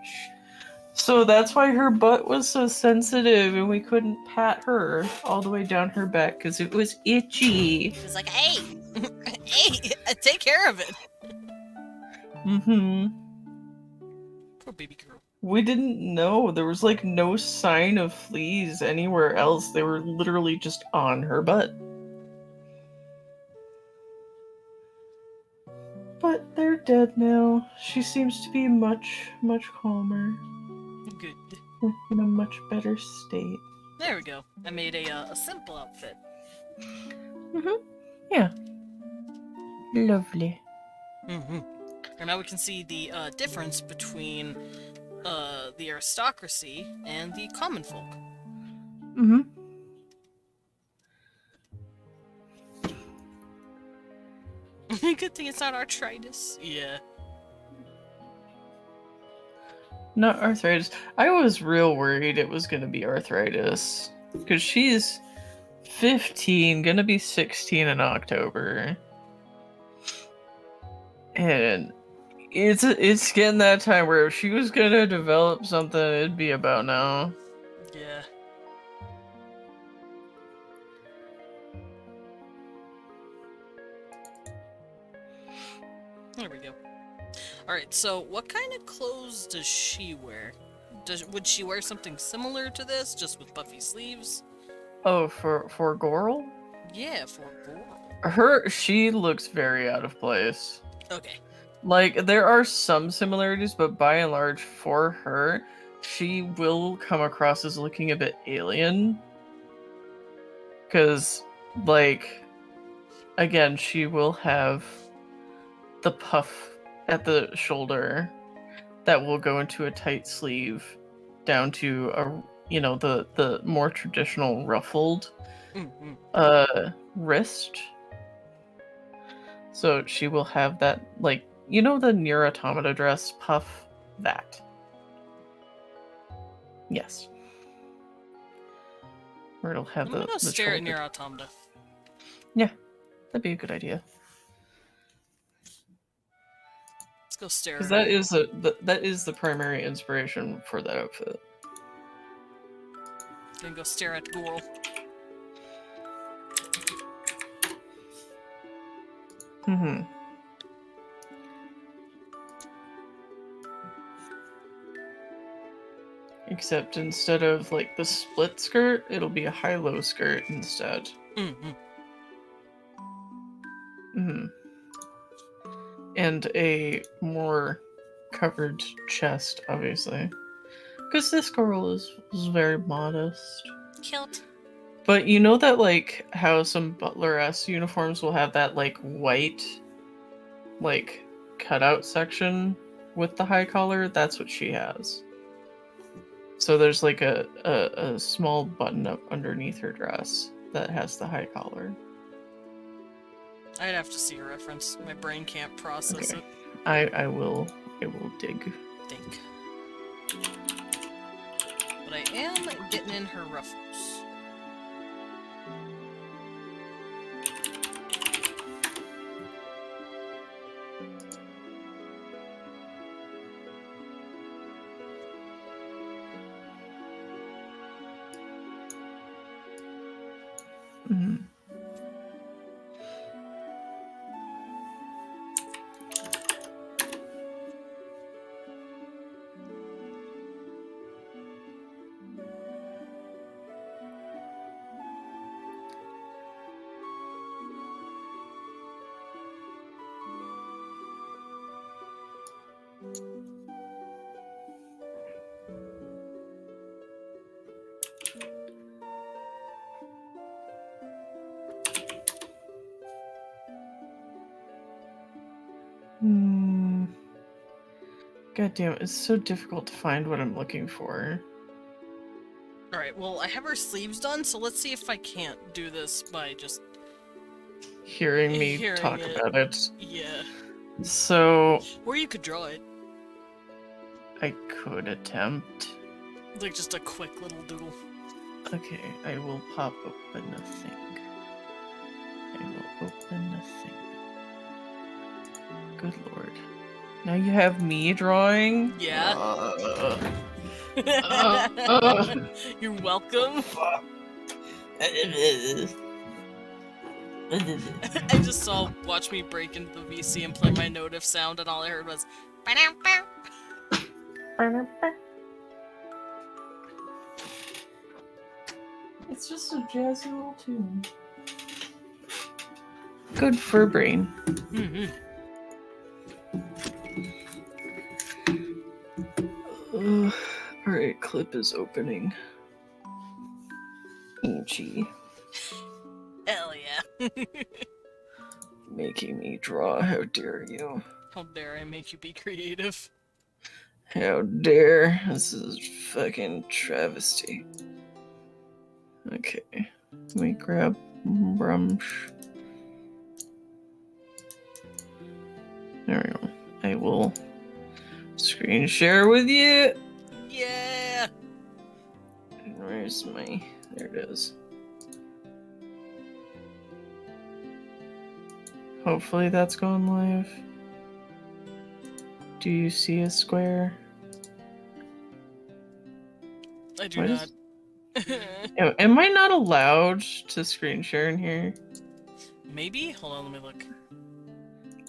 So that's why her butt was so sensitive and we couldn't pat her all the way down her back because it was itchy. He was like, hey! Hey, take care of it. Mm-hmm. Poor baby girl. We didn't know. There was like no sign of fleas anywhere else. They were literally just on her butt. But they're dead now. She seems to be much, much calmer. Good. In a much better state. There we go. I made a simple outfit. Mm-hmm. Yeah. Lovely. Mm-hmm. And now we can see the difference between the aristocracy and the common folk. Mm-hmm. Good thing it's not arthritis. Yeah. Not arthritis. I was real worried it was gonna be arthritis. Because she's 15, gonna be 16 in October. And it's getting that time where if she was gonna develop something, it'd be about now. Yeah. There we go. Alright, so what kind of clothes does she wear? Would she wear something similar to this, just with puffy sleeves? Oh, for Goral? Yeah, for Goral. She looks very out of place. Okay. Like, there are some similarities, but by and large, for her, she will come across as looking a bit alien. Because, like, again, she will have the puff at the shoulder that will go into a tight sleeve down to the more traditional ruffled wrist. So she will have that, like, the Nier Automata dress puff? That. Yes. Where it'll have I'm gonna the stare at shoulder. Nier Automata. Yeah, that'd be a good idea. Let's go stare Because at that is the primary inspiration for that outfit. Gonna go stare at Goral. Mm-hmm. Except instead of, like, the split skirt, it'll be a high-low skirt instead. Mm-hmm. Mm-hmm. And a more covered chest, obviously. Because this girl is very modest. Cute. But you know that, like, how some butler-esque uniforms will have that, like, white, like, cutout section with the high collar? That's what she has. So there's, like, a small button up underneath her dress that has the high collar. I'd have to see a reference. My brain can't process Okay. it. I will dig. Think. But I am getting in her ruffles. Mm-hmm. God damn, it's so difficult to find what I'm looking for. Alright, well, I have our sleeves done, so let's see if I can't do this by just Hearing me hearing talk it. about it. Yeah. So, Or you could draw it. I could attempt. Like just a quick little doodle. Okay, I will pop open a thing. I will open a thing. Good lord. Now you have me drawing? Yeah. You're welcome. I just saw Watch Me break into the VC and play my notif sound, and all I heard was. It's just a jazzy little tune. Good fur brain. Alright, clip is opening. Ichi. Hell yeah. Making me draw, how dare you? How dare I make you be creative? How dare? This is fucking travesty. Okay, let me grab Brumsh. There we go. I will screen share with you. Yeah. Where's my... There it is. Hopefully that's gone live. Do you see a square? I do What not. is- Am I not allowed to screen share in here? Maybe? Hold on, let me look.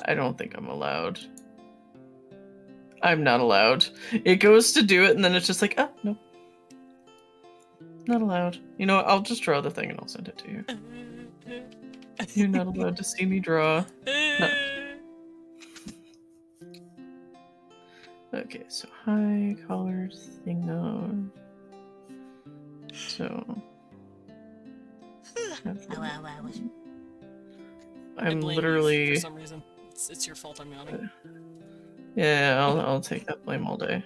I don't think I'm allowed. I'm not allowed. It goes to do it and then it's just like, oh, no. Not allowed. You know what? I'll just draw the thing and I'll send it to you. You're not allowed to see me draw. No. Okay, so high colors thing on. So I I'm blame literally you for some reason. It's your fault I'm yawning. yeah, I'll take that blame all day.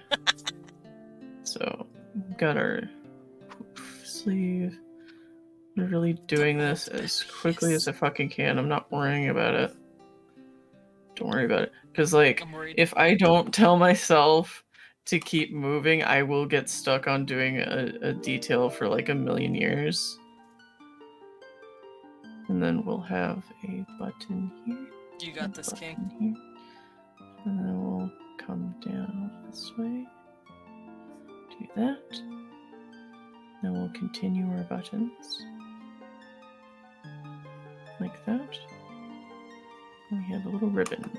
So got our sleeve. Literally doing this as quickly as I fucking can. I'm not worrying about it. Don't worry about it. Because, like, I'm worried. if I don't tell myself to keep moving, I will get stuck on doing a detail for like a million years. And then we'll have a button here. You got this, King. Here. And then we'll come down this way. Do that. Then we'll continue our buttons. Like that. We have a little ribbon.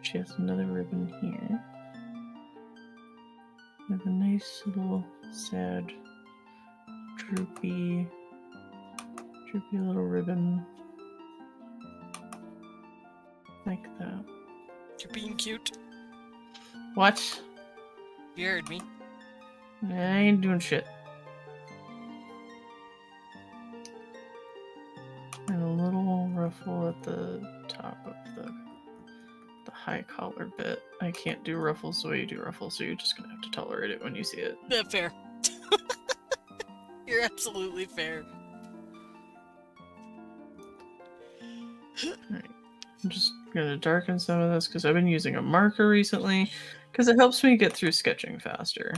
She has another ribbon here. We have a nice little sad droopy little ribbon. Like that. You're being cute. What? You heard me. I ain't doing shit. And a little ruffle at the top of the high collar bit. I can't do ruffles the way you do ruffles, so you're just gonna have to tolerate it when you see it. That's fair. You're absolutely fair. Alright. I'm just gonna darken some of this because I've been using a marker recently because it helps me get through sketching faster.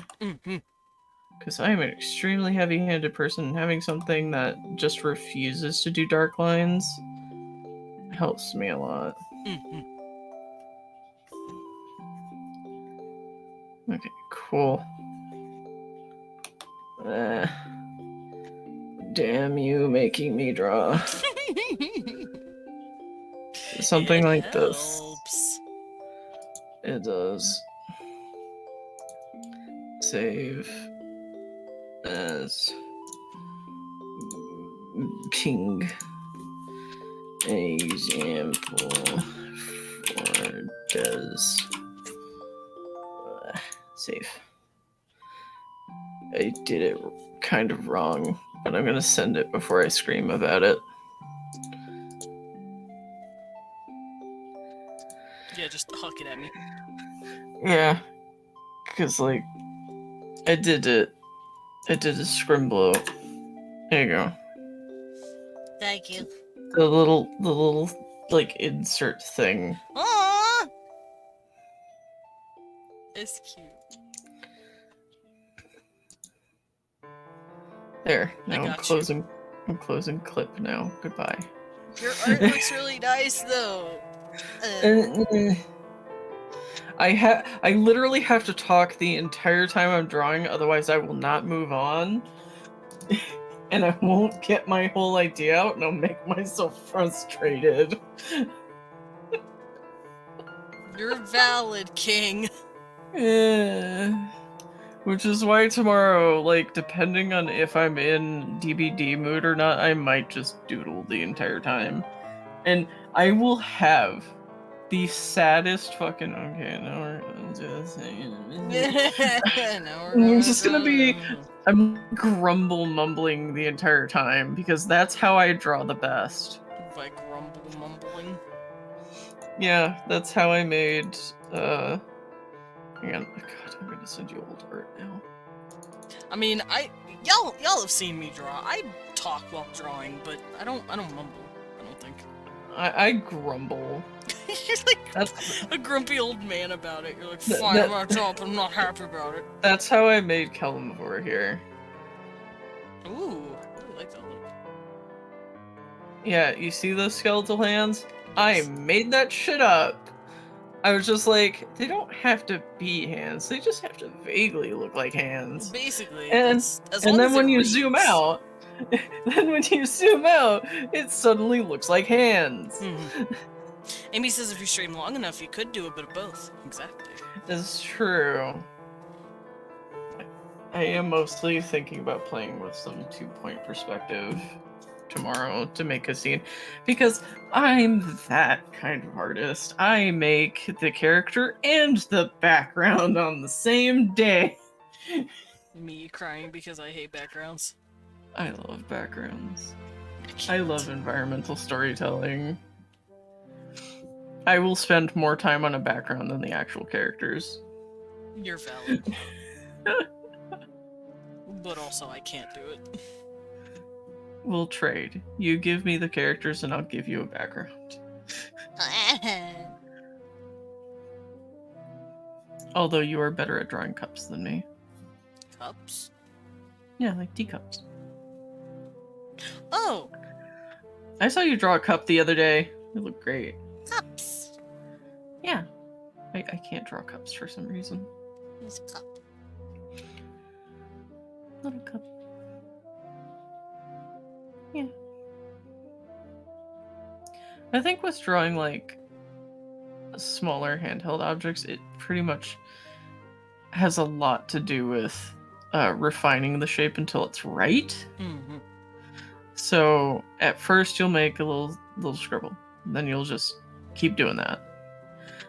Because I am an extremely heavy-handed person, and having something that just refuses to do dark lines helps me a lot. Okay, cool. Damn you, making me draw. Something like this. Helps. It does. Save as ping example for because save. I did it kind of wrong, but I'm gonna send it before I scream about it. Yeah, just huck it at me. Yeah, because like I did a scrimble. There you go. Thank you. The little like insert thing. Aww! It's cute. There. I Now I'm got closing. I'm closing clip now. Goodbye. Your art looks really nice, though. I literally have to talk the entire time I'm drawing, otherwise I will not move on. And I won't get my whole idea out, and I'll make myself frustrated. You're valid, King. Which is why tomorrow, like, depending on if I'm in DBD mood or not, I might just doodle the entire time. And I will have the saddest fucking... Okay, now we're gonna do this thing. I'm just gonna be... I'm grumble mumbling the entire time, because that's how I draw the best. By grumble mumbling. Yeah, that's how I made, hang on, God, I'm gonna send you old art now. I mean, y'all have seen me draw. I talk while drawing, but I don't mumble. I don't think. I grumble. You're like That's a grumpy old man about it. You're like, fine, I'm gonna draw, but I'm not happy about it. that's how I made Kelmavor here. Ooh, I really like that look. Yeah, you see those skeletal hands? I made that shit up. I was just like, they don't have to be hands. They just have to vaguely look like hands. Basically, And as and long then as when it you reads. zoom out, it suddenly looks like hands. Amy says if you stream long enough, you could do a bit of both. Exactly. It's true. I am mostly thinking about playing with some 2-point perspective tomorrow to make a scene, because I'm that kind of artist. I make the character and the background on the same day. Me crying because I hate backgrounds. I love backgrounds. I love environmental storytelling. I will spend more time on a background than the actual characters. You're valid. But also, I can't do it. We'll trade. You give me the characters and I'll give you a background. Although you are better at drawing cups than me. Cups? Yeah, like teacups. Oh! I saw you draw a cup the other day. It looked great. Cups. Yeah. I can't draw cups for some reason. Here's a cup. Little cup. Yeah. I think with drawing, like, smaller handheld objects, it pretty much has a lot to do with refining the shape until it's right. Mm-hmm. So, at first you'll make a little scribble. Then you'll just keep doing that.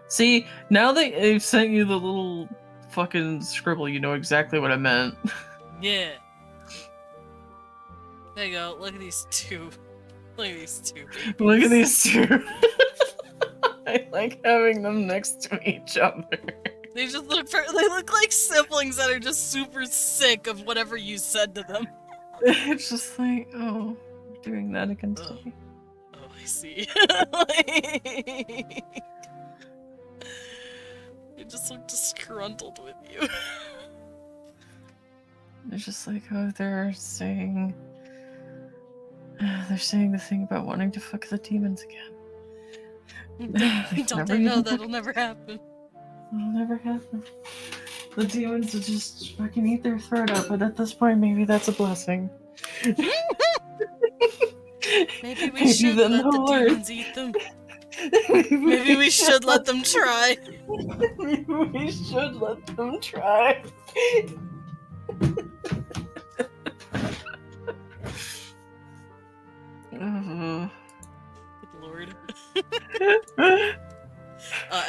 See, now that I've sent you the little fucking scribble, you know exactly what I meant. Yeah. There you go. Look at these two. Look at these two. Babies. Look at these two. I like having them next to each other. They just they look like siblings that are just super sick of whatever you said to them. It's just like, oh, we're doing that again today. Oh, I see. They just look disgruntled with you. It's just like, oh, they're saying the thing about wanting to fuck the demons again. Don't they know that'll never happen? It'll never happen. The demons will just fucking eat their throat out, but at this point, maybe that's a blessing. Maybe we should let the demons eat them. Maybe we should let them try. Maybe we should let them try. Good lord.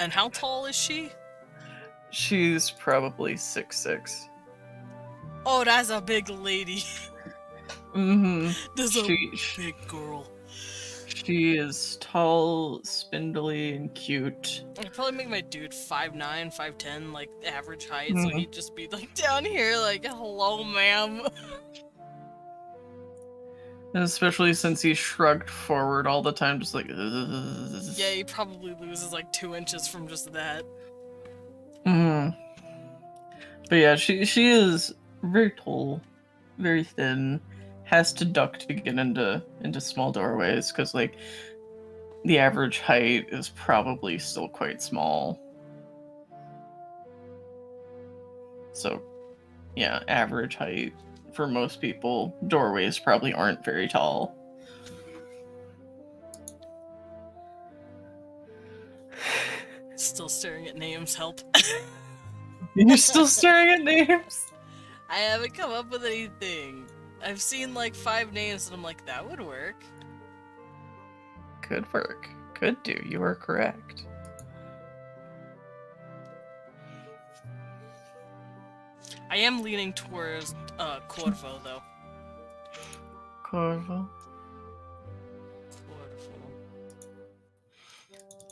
And how tall is she? She's probably 6'6". Oh, that's a big lady. Mm-hmm. That's a big girl. She is tall, spindly, and cute. I'd probably make my dude 5'9", 5'10", like average height, so Mhm. he'd just be like down here, like, hello, ma'am. And especially since he shrugged forward all the time, just like. Yeah, he probably loses like 2 inches from just that. Mm. But yeah, she is very tall, very thin, has to duck to get into small doorways because like the average height is probably still quite small. So yeah, average height for most people, doorways probably aren't very tall. Still staring at names, help. You're still staring at names? I haven't come up with anything. I've seen like 5 names and I'm like, that would work. Good work. Could do. You are correct. I am leaning towards Corvo though. Corvo.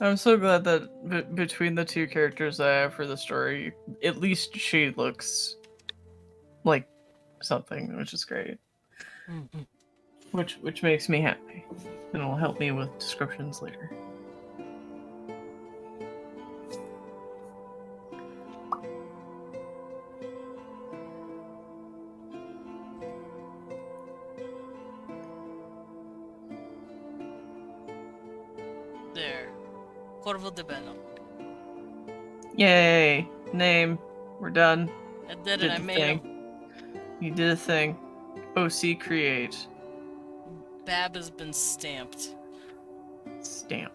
I'm so glad that between the two characters I have for the story, at least she looks like something, which is great. Mm-hmm. Which makes me happy. And it'll help me with descriptions later. There. Corvo de Bello. Yay! Name. We're done. I did it, Did I the made thing. him. You did a thing. OC create. Bab has been stamped. Stamp.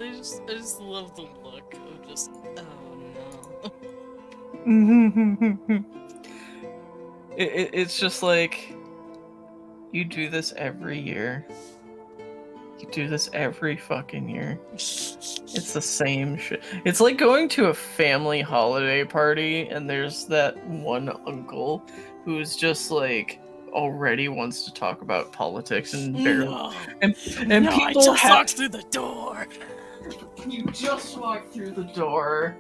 I just love the look of just, oh no. It's just like, you do this every year. You do this every fucking year. It's the same shit. It's like going to a family holiday party and there's that one uncle who's just like already wants to talk about politics and barely No! and No, I people just have walked through the door! you just walked through the door.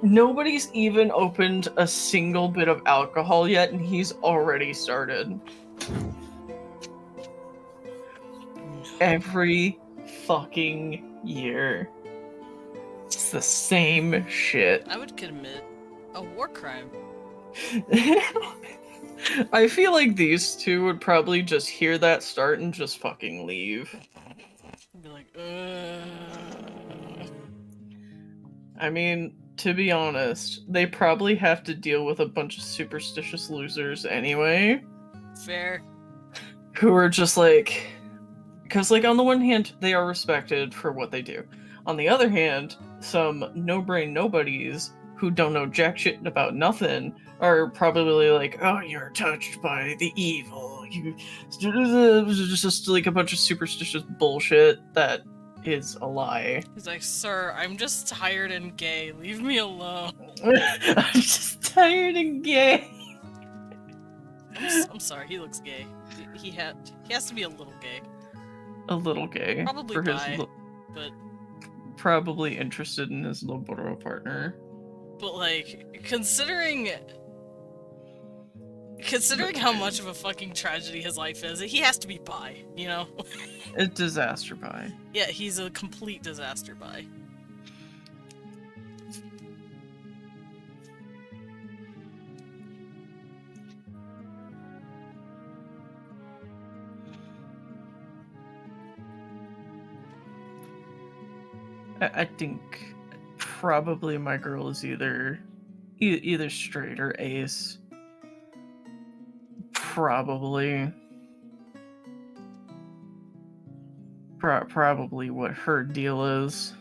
Nobody's even opened a single bit of alcohol yet and he's already started. Every fucking year. It's the same shit. I would commit a war crime. I feel like these two would probably just hear that start and just fucking leave. I'd be like, I mean, to be honest, they probably have to deal with a bunch of superstitious losers anyway. Fair. Who are just like... Because, like, on the one hand, they are respected for what they do. On the other hand, some no-brain nobodies who don't know jack shit about nothing are probably like, oh, you're touched by the evil. You just like a bunch of superstitious bullshit that is a lie. He's like, sir, I'm just tired and gay. Leave me alone. I'm just tired and gay. I'm sorry, he looks gay. He has to be a little gay. A little gay. Probably for bi, his but probably interested in his Loboro partner. But like, considering how much of a fucking tragedy his life is, he has to be bi, you know? A disaster bi. Yeah, he's a complete disaster bi. I think probably my girl is either straight or ace. Probably. Probably what her deal is.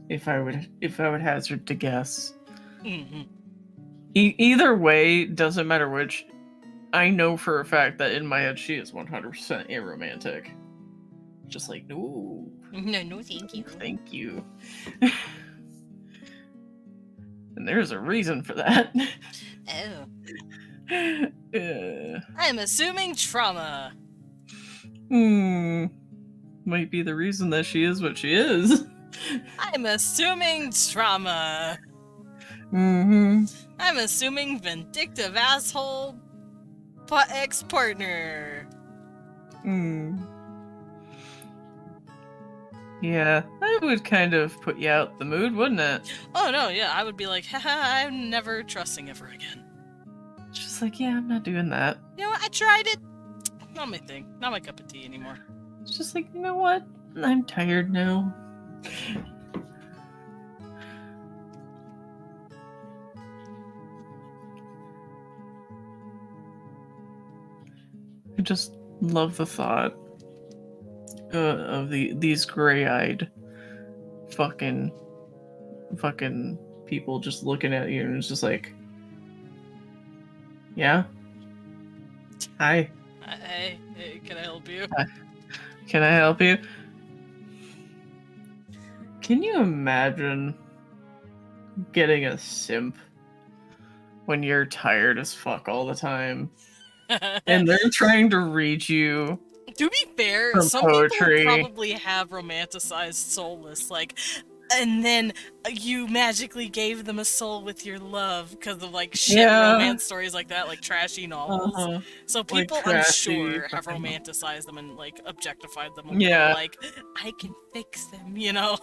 If I would hazard to guess. Mm-hmm. Either way, doesn't matter which. I know for a fact that in my head she is 100% aromantic. Just like, no. No, thank you. Thank you. And there's a reason for that. Oh. uh, I'm assuming trauma. Might be the reason that she is what she is. I'm assuming trauma. Mm-hmm. I'm assuming vindictive asshole ex-partner. Yeah, that would kind of put you out the mood, wouldn't it? Oh no, yeah, I would be like, haha, I'm never trusting ever again. It's just like, yeah, I'm not doing that. You know what, I tried it. Not my thing. Not my cup of tea anymore. It's just like, you know what? I'm tired now. I just love the thought of these gray-eyed fucking people just looking at you and it's just like, yeah, hi, Hey, can I help you? can I help you? Can you imagine getting a simp when you're tired as fuck all the time and they're trying to read you? To be fair, From some poetry. people probably have romanticized soulless, like, and then you magically gave them a soul with your love because of like shit romance stories like that, like trashy novels. So people, Like I'm trashy sure, have fucking- romanticized them and like objectified them a Yeah. little, like, I can fix them, you know?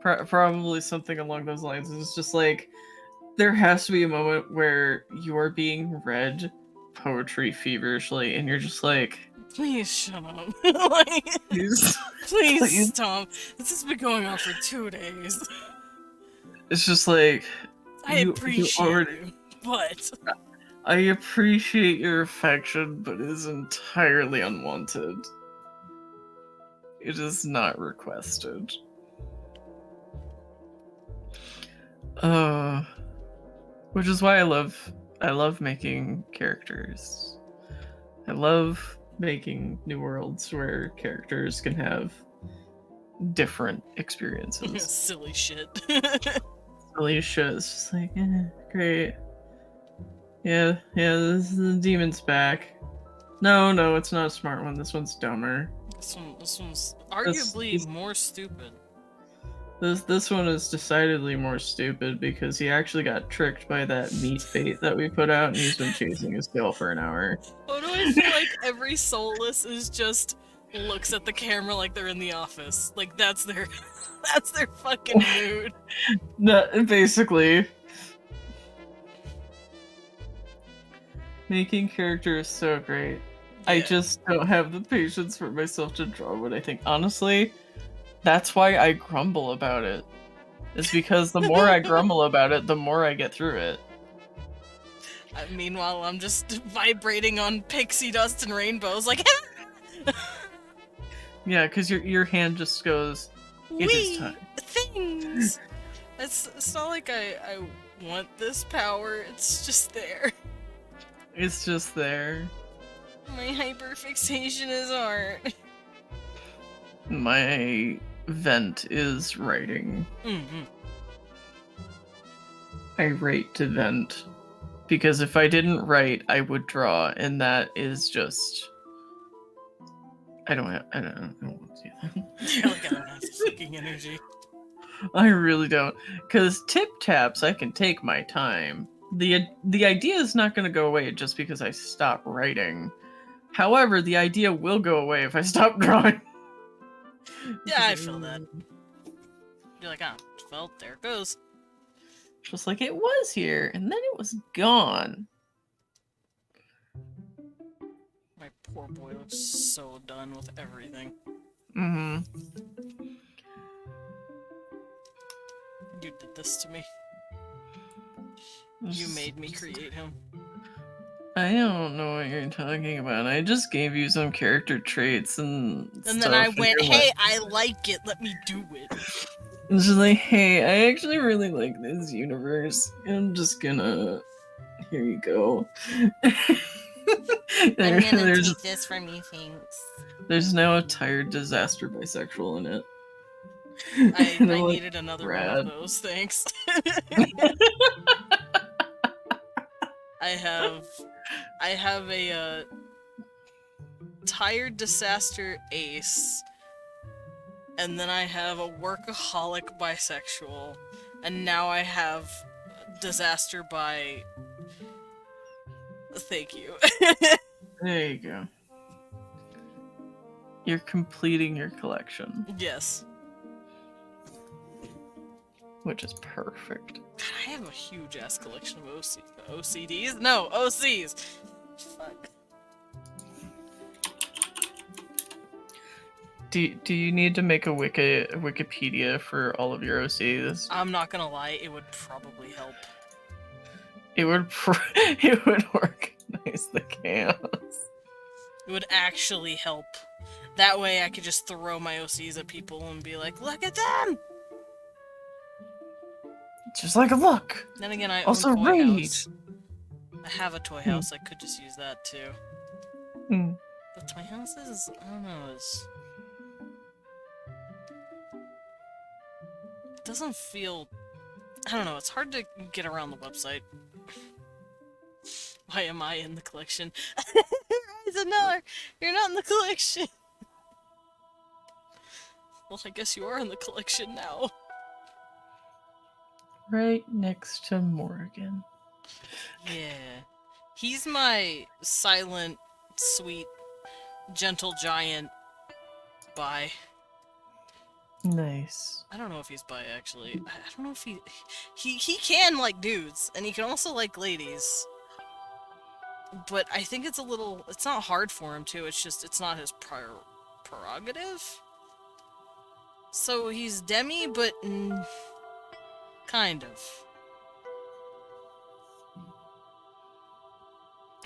Probably something along those lines. It's just like, there has to be a moment where you are being read poetry feverishly and you're just like, Please shut up. Like, please. please stop. This has been going on for 2 days. It's just like, I appreciate you, but... I appreciate your affection, but it is entirely unwanted. It is not requested. Which is why I love making characters. I love making new worlds where characters can have different experiences. Silly shit. Silly shit. It's just like, great. Yeah, the demon's back. No, it's not a smart one. This one's dumber. This one's arguably more stupid. This one is decidedly more stupid because he actually got tricked by that meat bait that we put out and he's been chasing his tail for an hour. Oh, do I feel like every soulless is just looks at the camera like they're in the office? Like that's their fucking mood. No, basically. Making characters is so great. Yeah. I just don't have the patience for myself to draw what I think. Honestly, that's why I grumble about it. It's because the more I grumble about it, the more I get through it. Meanwhile, I'm just vibrating on pixie dust and rainbows, like. Yeah, because your hand just goes, it is time. Things. It's not like I want this power. It's just there. It's just there. My hyperfixation is art. My vent is writing. Mm-hmm. I write to vent. Because if I didn't write, I would draw, and that is just... I don't want to do that. You're like, I don't have the fucking energy. I really don't. Because tip taps, I can take my time. The idea is not going to go away just because I stop writing. However, the idea will go away if I stop drawing. Yeah, I feel that. You're like, well, there it goes. Just like it was here, and then it was gone. My poor boy looks so done with everything. Mm-hmm. You did this to me. You made me create him. I don't know what you're talking about. I just gave you some character traits and then I went, hey, I like it, let me do it. It's just like, hey, I actually really like this universe. I'm just gonna Here you go. I'm gonna take this from you, thanks. There's now a tired disaster bisexual in it. I And I'm like, needed another one rad. of those, thanks. I have a tired disaster ace, and then I have a workaholic bisexual, and now I have disaster bi. Thank you. There you go. You're completing your collection, Yes. which is perfect. God, I have a huge ass collection of OCDs. No, OCs. Fuck. Do you need to make a Wikipedia for all of your OCs? I'm not gonna lie, it would probably help. It would it would organize the chaos. It would actually help. That way I could just throw my OCs at people and be like, look at them! Just like a look. Then again, I Also own Toy read. House. I have a Toy House, I could just use that too. Hmm. But Toy House is, I don't know, it doesn't feel... I don't know, it's hard to get around the website. Why am I in the collection? Eisenhower, you're not in the collection! Well, I guess you are in the collection now. Right next to Morgan. Yeah. He's my silent, sweet, gentle giant bi. Nice. I don't know if he's bi, actually. I don't know if he can like dudes, and he can also like ladies. But I think it's not hard for him to, it's just, it's not his prerogative. So he's demi, but kind of.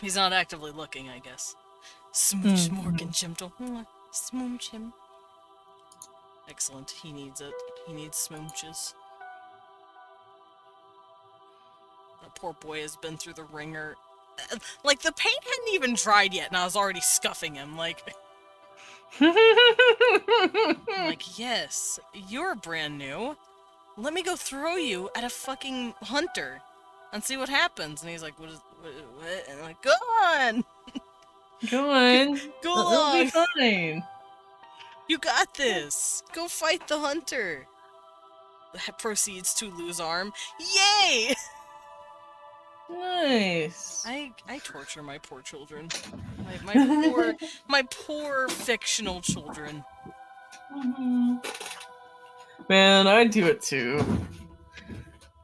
He's not actively looking, I guess. Smooch Morgan gentle. Smooch him. Excellent. He needs it. He needs smooches. That poor boy has been through the ringer. Like, the paint hadn't even dried yet, and I was already scuffing him. Like, yes, you're brand new. Let me go throw you at a fucking hunter and see what happens. And he's like, what? And I'm like, go on! Go on. Go It'll on! be fine. You got this! Go fight the hunter! Proceeds to lose arm. Yay! Nice. I torture my poor children. My poor fictional children. Man, I do it too.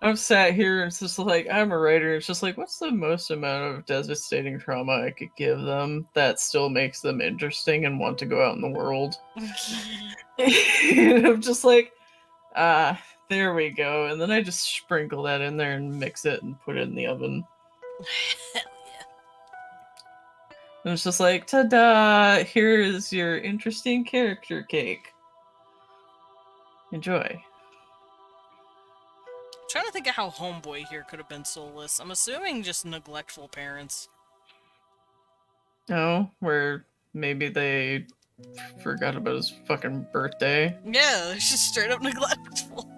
I've sat here and it's just like, I'm a writer, it's just like, what's the most amount of devastating trauma I could give them that still makes them interesting and want to go out in the world? And I'm just like, there we go. And then I just sprinkle that in there and mix it and put it in the oven. Hell yeah. And it's just like, ta-da! Here's your interesting character cake. Enjoy. I'm trying to think of how Homeboy here could have been soulless. I'm assuming just neglectful parents. No, where maybe they forgot about his fucking birthday. Yeah, it's just straight up neglectful.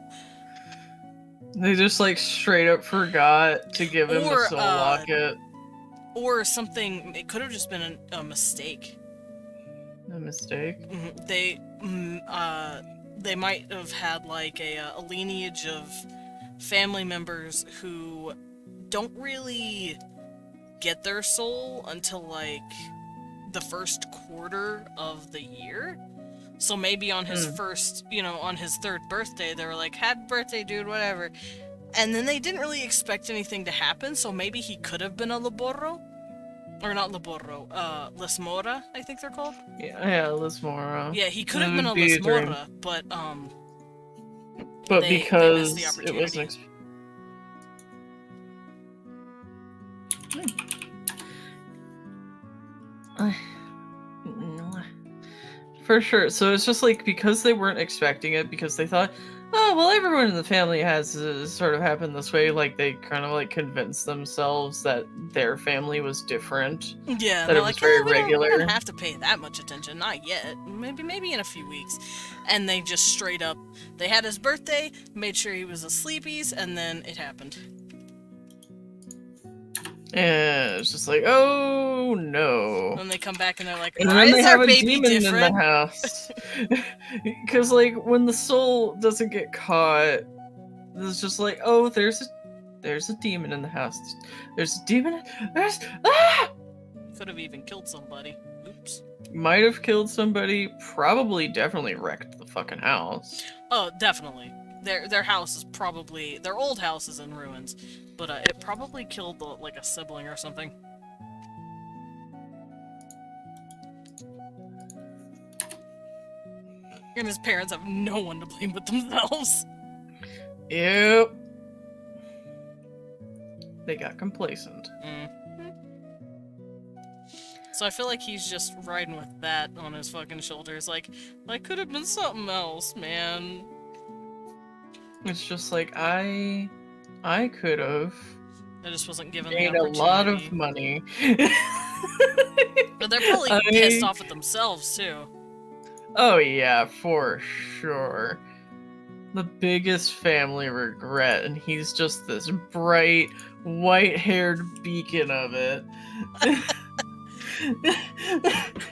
They just like straight up forgot to give him Or, the soul locket. Or something, it could have just been a mistake. A mistake? They might have had like a lineage of family members who don't really get their soul until like the first quarter of the year. So maybe on his first, on his third birthday, they were like, happy birthday, dude, whatever. And then they didn't really expect anything to happen, so maybe he could have been a Laborro. Or not Laborro, Lesmora, I think they're called? Yeah, Lesmora. Yeah, he could have been a Lesmora, but, But they because missed the it was opportunity. For sure. So it's just like, because they weren't expecting it, because they thought, Oh, well, everyone in the family has sort of happened this way. Like, they kind of, like, convinced themselves that their family was different. Yeah, That they're it was like, very we regular. don't have to pay that much attention, not yet. Maybe in a few weeks. And they just straight up, they had his birthday, made sure he was asleepies, and then it happened. And it's just like, oh no. Then they come back and they're like, And why then they is have our a baby demon different? in the house. Because, like, when the soul doesn't get caught, it's just like, oh, there's a demon in the house. There's a demon. Could have even killed somebody. Oops. Might have killed somebody. Probably, definitely wrecked the fucking house. Oh, definitely. Their house is probably, their old house is in ruins, but it probably killed like a sibling or something. And his parents have no one to blame but themselves. Yep. They got complacent. So I feel like he's just riding with that on his fucking shoulders. Like, I could have been something else, man. It's just like, I could have I just wasn't given made the a lot opportunity. of money. But they're probably pissed off at themselves, too. Oh yeah, for sure. The biggest family regret, and he's just this bright, white-haired beacon of it.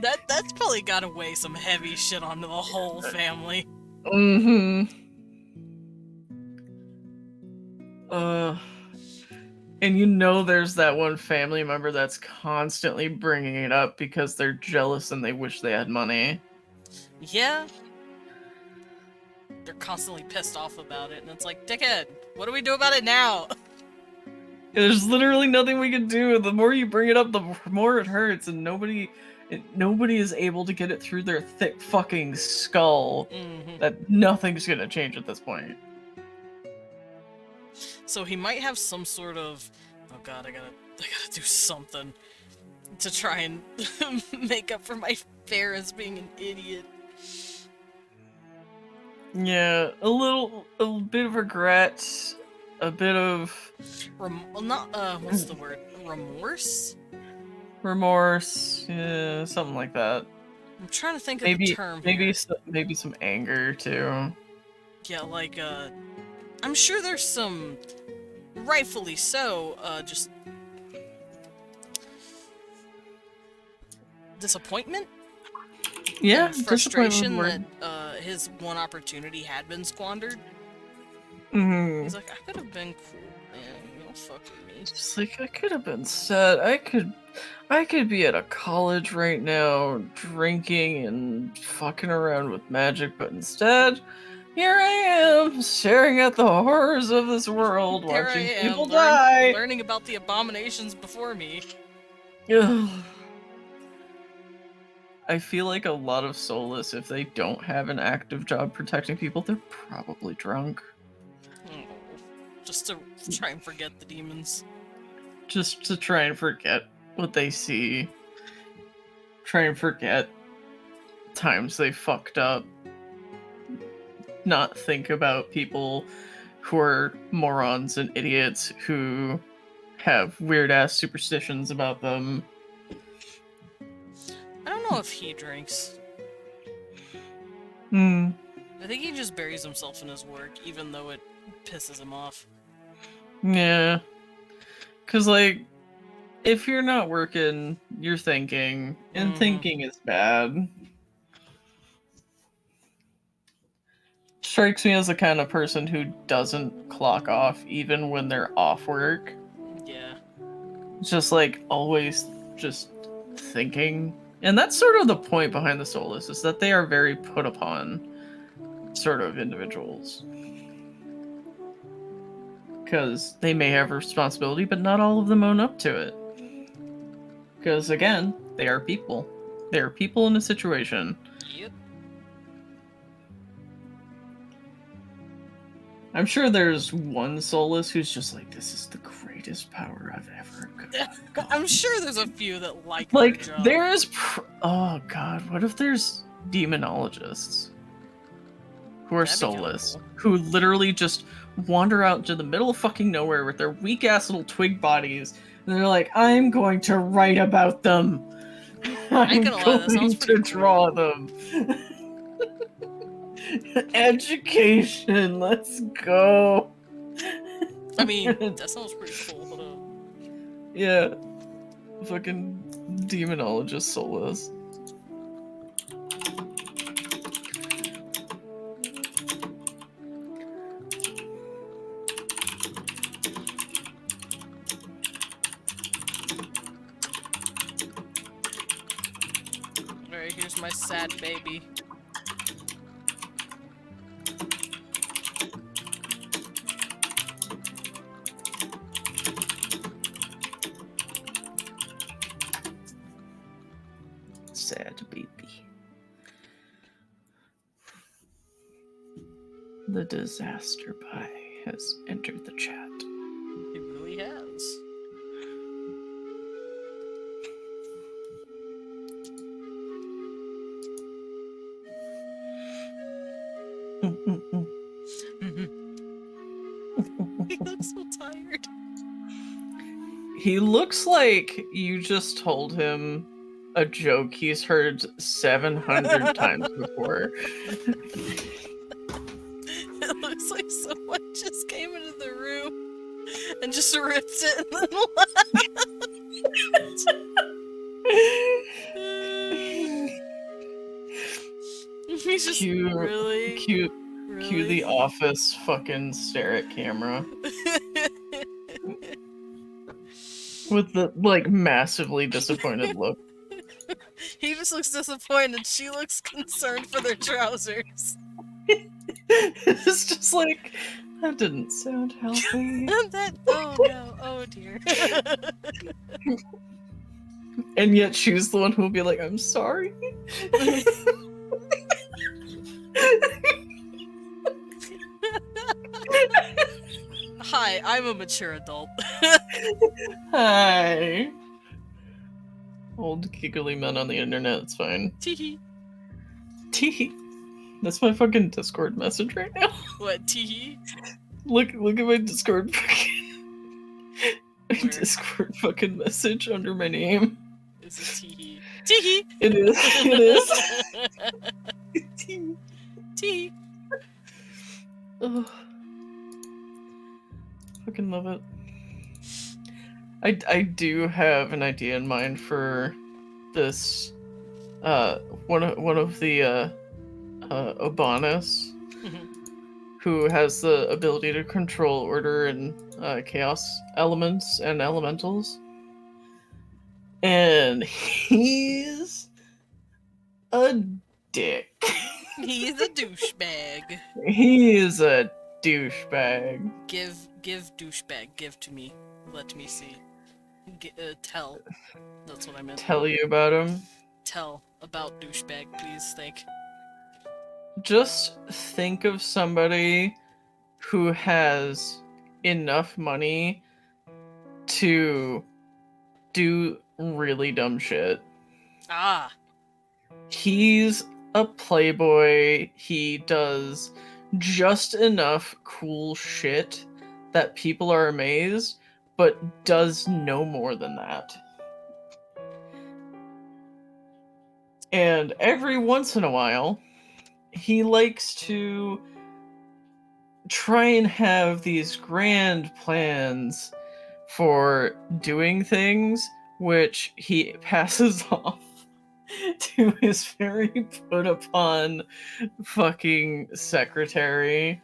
That's probably gotta weigh some heavy shit onto the whole family. Mm-hmm. And you know there's that one family member that's constantly bringing it up because they're jealous and they wish they had money. Yeah. They're constantly pissed off about it, and it's like, dickhead, what do we do about it now? There's literally nothing we can do. The more you bring it up, the more it hurts, and nobody is able to get it through their thick fucking skull that nothing's gonna change at this point. So he might have some sort of, oh god, I gotta do something to try and make up for my parents being an idiot. Yeah, a bit of regret, a bit of what's the word? Remorse? remorse, yeah, something like that. I'm trying to think of the term maybe here. maybe some anger too. Yeah, like I'm sure there's some, rightfully so, just disappointment? Yeah, And frustration disappointment that his one opportunity had been squandered. Mm-hmm. He's like, I could have been cool, man. Don't fuck with me. Just like, I could have been sad. I could be at a college right now, drinking and fucking around with magic, but instead, here I am, staring at the horrors of this world, Here watching I am, people die. learning about the abominations before me. Ugh. I feel like a lot of soulless, if they don't have an active job protecting people, they're probably drunk. Oh, just to try and forget the demons. Just to try and forget what they see. Try and forget times they fucked up. Not think about people who are morons and idiots who have weird-ass superstitions about them. I don't know if he drinks. Hmm. I think he just buries himself in his work, even though it pisses him off. Yeah. Because, like, if you're not working, you're thinking, and thinking is bad. Strikes me as the kind of person who doesn't clock off even when they're off work. Yeah. Just, like, always just thinking. And that's sort of the point behind the soulless, is that they are very put upon sort of individuals. Because they may have a responsibility, but not all of them own up to it. Because, again, they are people. They are people in a situation. Yep. I'm sure there's one soulless who's just like, this is the greatest power I've ever got. I'm sure there's a few that like Like, their job. there is... oh, God, what if there's demonologists who are That'd be kinda soulless, cool. who literally just wander out into the middle of fucking nowhere with their weak ass little twig bodies, and they're like, I'm going to write about them. I'm gonna lie, that sounds going to pretty draw them. Education, let's go. I mean, that sounds pretty cool. Hold on. Yeah. Fucking demonologist soulless. Alright, here's my sad baby. Sad baby. The disaster pie has entered the chat. It really has. He looks so tired. He looks like you just told him a joke he's heard 700 times before. It looks like someone just came into the room and just ripped it and then left. He's just Cue really, Cue really... the Office fucking stare at camera. With the, like, massively disappointed look. He just looks disappointed. She looks concerned for their trousers. It's just like, that didn't sound healthy. Oh no, oh dear. And yet she's the one who will be like, I'm sorry. Hi, I'm a mature adult. Hi. Old giggly men on the internet, it's fine. Teehee. Teehee. That's my fucking Discord message right now. What, teehee? Look at my Discord Where? Discord fucking message under my name. Is it teehee? Teehee! It is. It is. Teehee. Teehee. Ugh. Fucking love it. I do have an idea in mind for this. One of the Obanus, who has the ability to control order and chaos elements and elementals, and he's a dick. He's a douchebag. He is a douchebag. Give douchebag. Give to me. Let me see. Tell. That's what I meant. Tell you about him. Tell about douchebag, please. Think. Just think of somebody who has enough money to do really dumb shit. Ah. He's a playboy. He does just enough cool shit that people are amazed, but does no more than that. And every once in a while, he likes to try and have these grand plans for doing things, which he passes off to his very put upon fucking secretary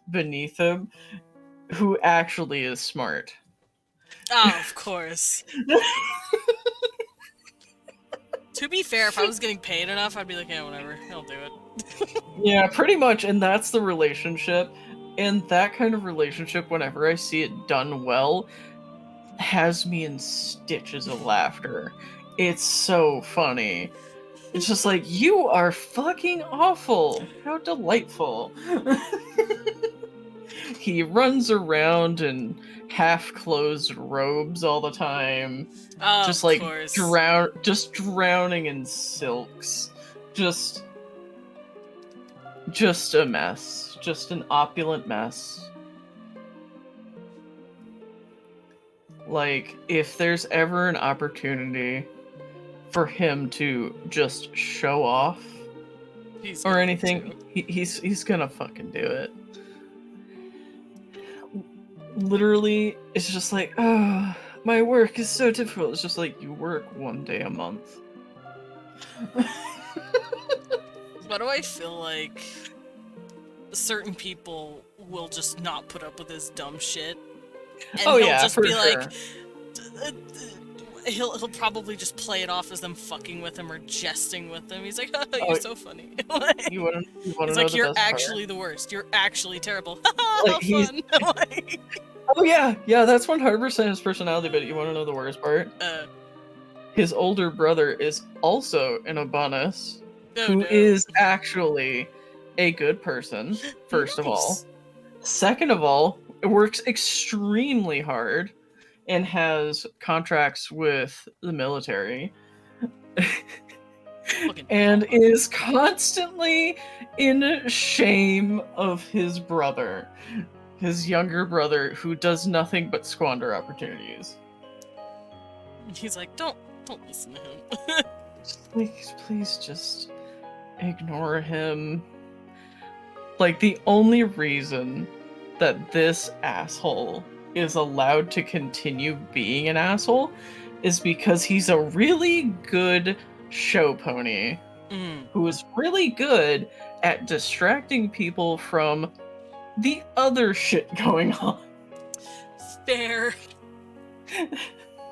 beneath him, who actually is smart. Ah, of course. To be fair, if I was getting paid enough, I'd be like, yeah, whatever, I'll do it. Yeah, pretty much, and that's the relationship. And that kind of relationship, whenever I see it done well, has me in stitches of laughter. It's so funny. It's just like, you are fucking awful. How delightful. He runs around in half-closed robes all the time. Oh, Just of like course. drowning in silks. Just just a mess. Just an opulent mess. Like, if there's ever an opportunity for him to just show off He's or going anything, to. he's gonna fucking do it. Literally, it's just like, oh, my work is so difficult. It's just like, you work 1 day a month. Why do I feel like certain people will just not put up with his dumb shit? And Oh, he'll yeah, just for be sure. like, he'll probably just play it off as them fucking with him or jesting with him. He's like, oh, you're so funny. Like, You wanna he's know like, the you're best part? actually the worst. You're actually terrible. Like, How he's- fun. Like, Oh yeah, that's 100% his personality, but you wanna know the worst part? His older brother is also an Abanus, who is actually a good person, first of all. Second of all, works extremely hard and has contracts with the military. And is constantly in shame of his brother. His younger brother, who does nothing but squander opportunities. He's like, don't listen to him. Please just ignore him. Like, the only reason that this asshole is allowed to continue being an asshole is because he's a really good show pony who is really good at distracting people from the other shit going on. Fair.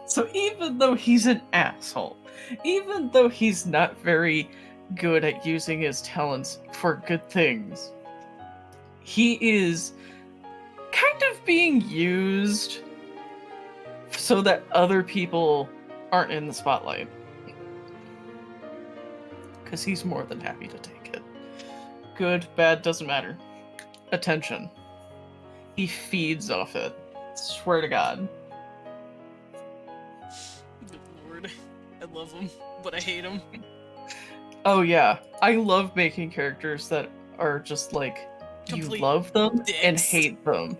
So even though he's an asshole, even though he's not very good at using his talents for good things, he is kind of being used so that other people aren't in the spotlight. Because he's more than happy to take it. Good, bad, doesn't matter. Attention. He feeds off it. Swear to God. Good lord. I love him, but I hate him. Oh yeah, I love making characters that are just like, Complete you love them and dicks. hate them.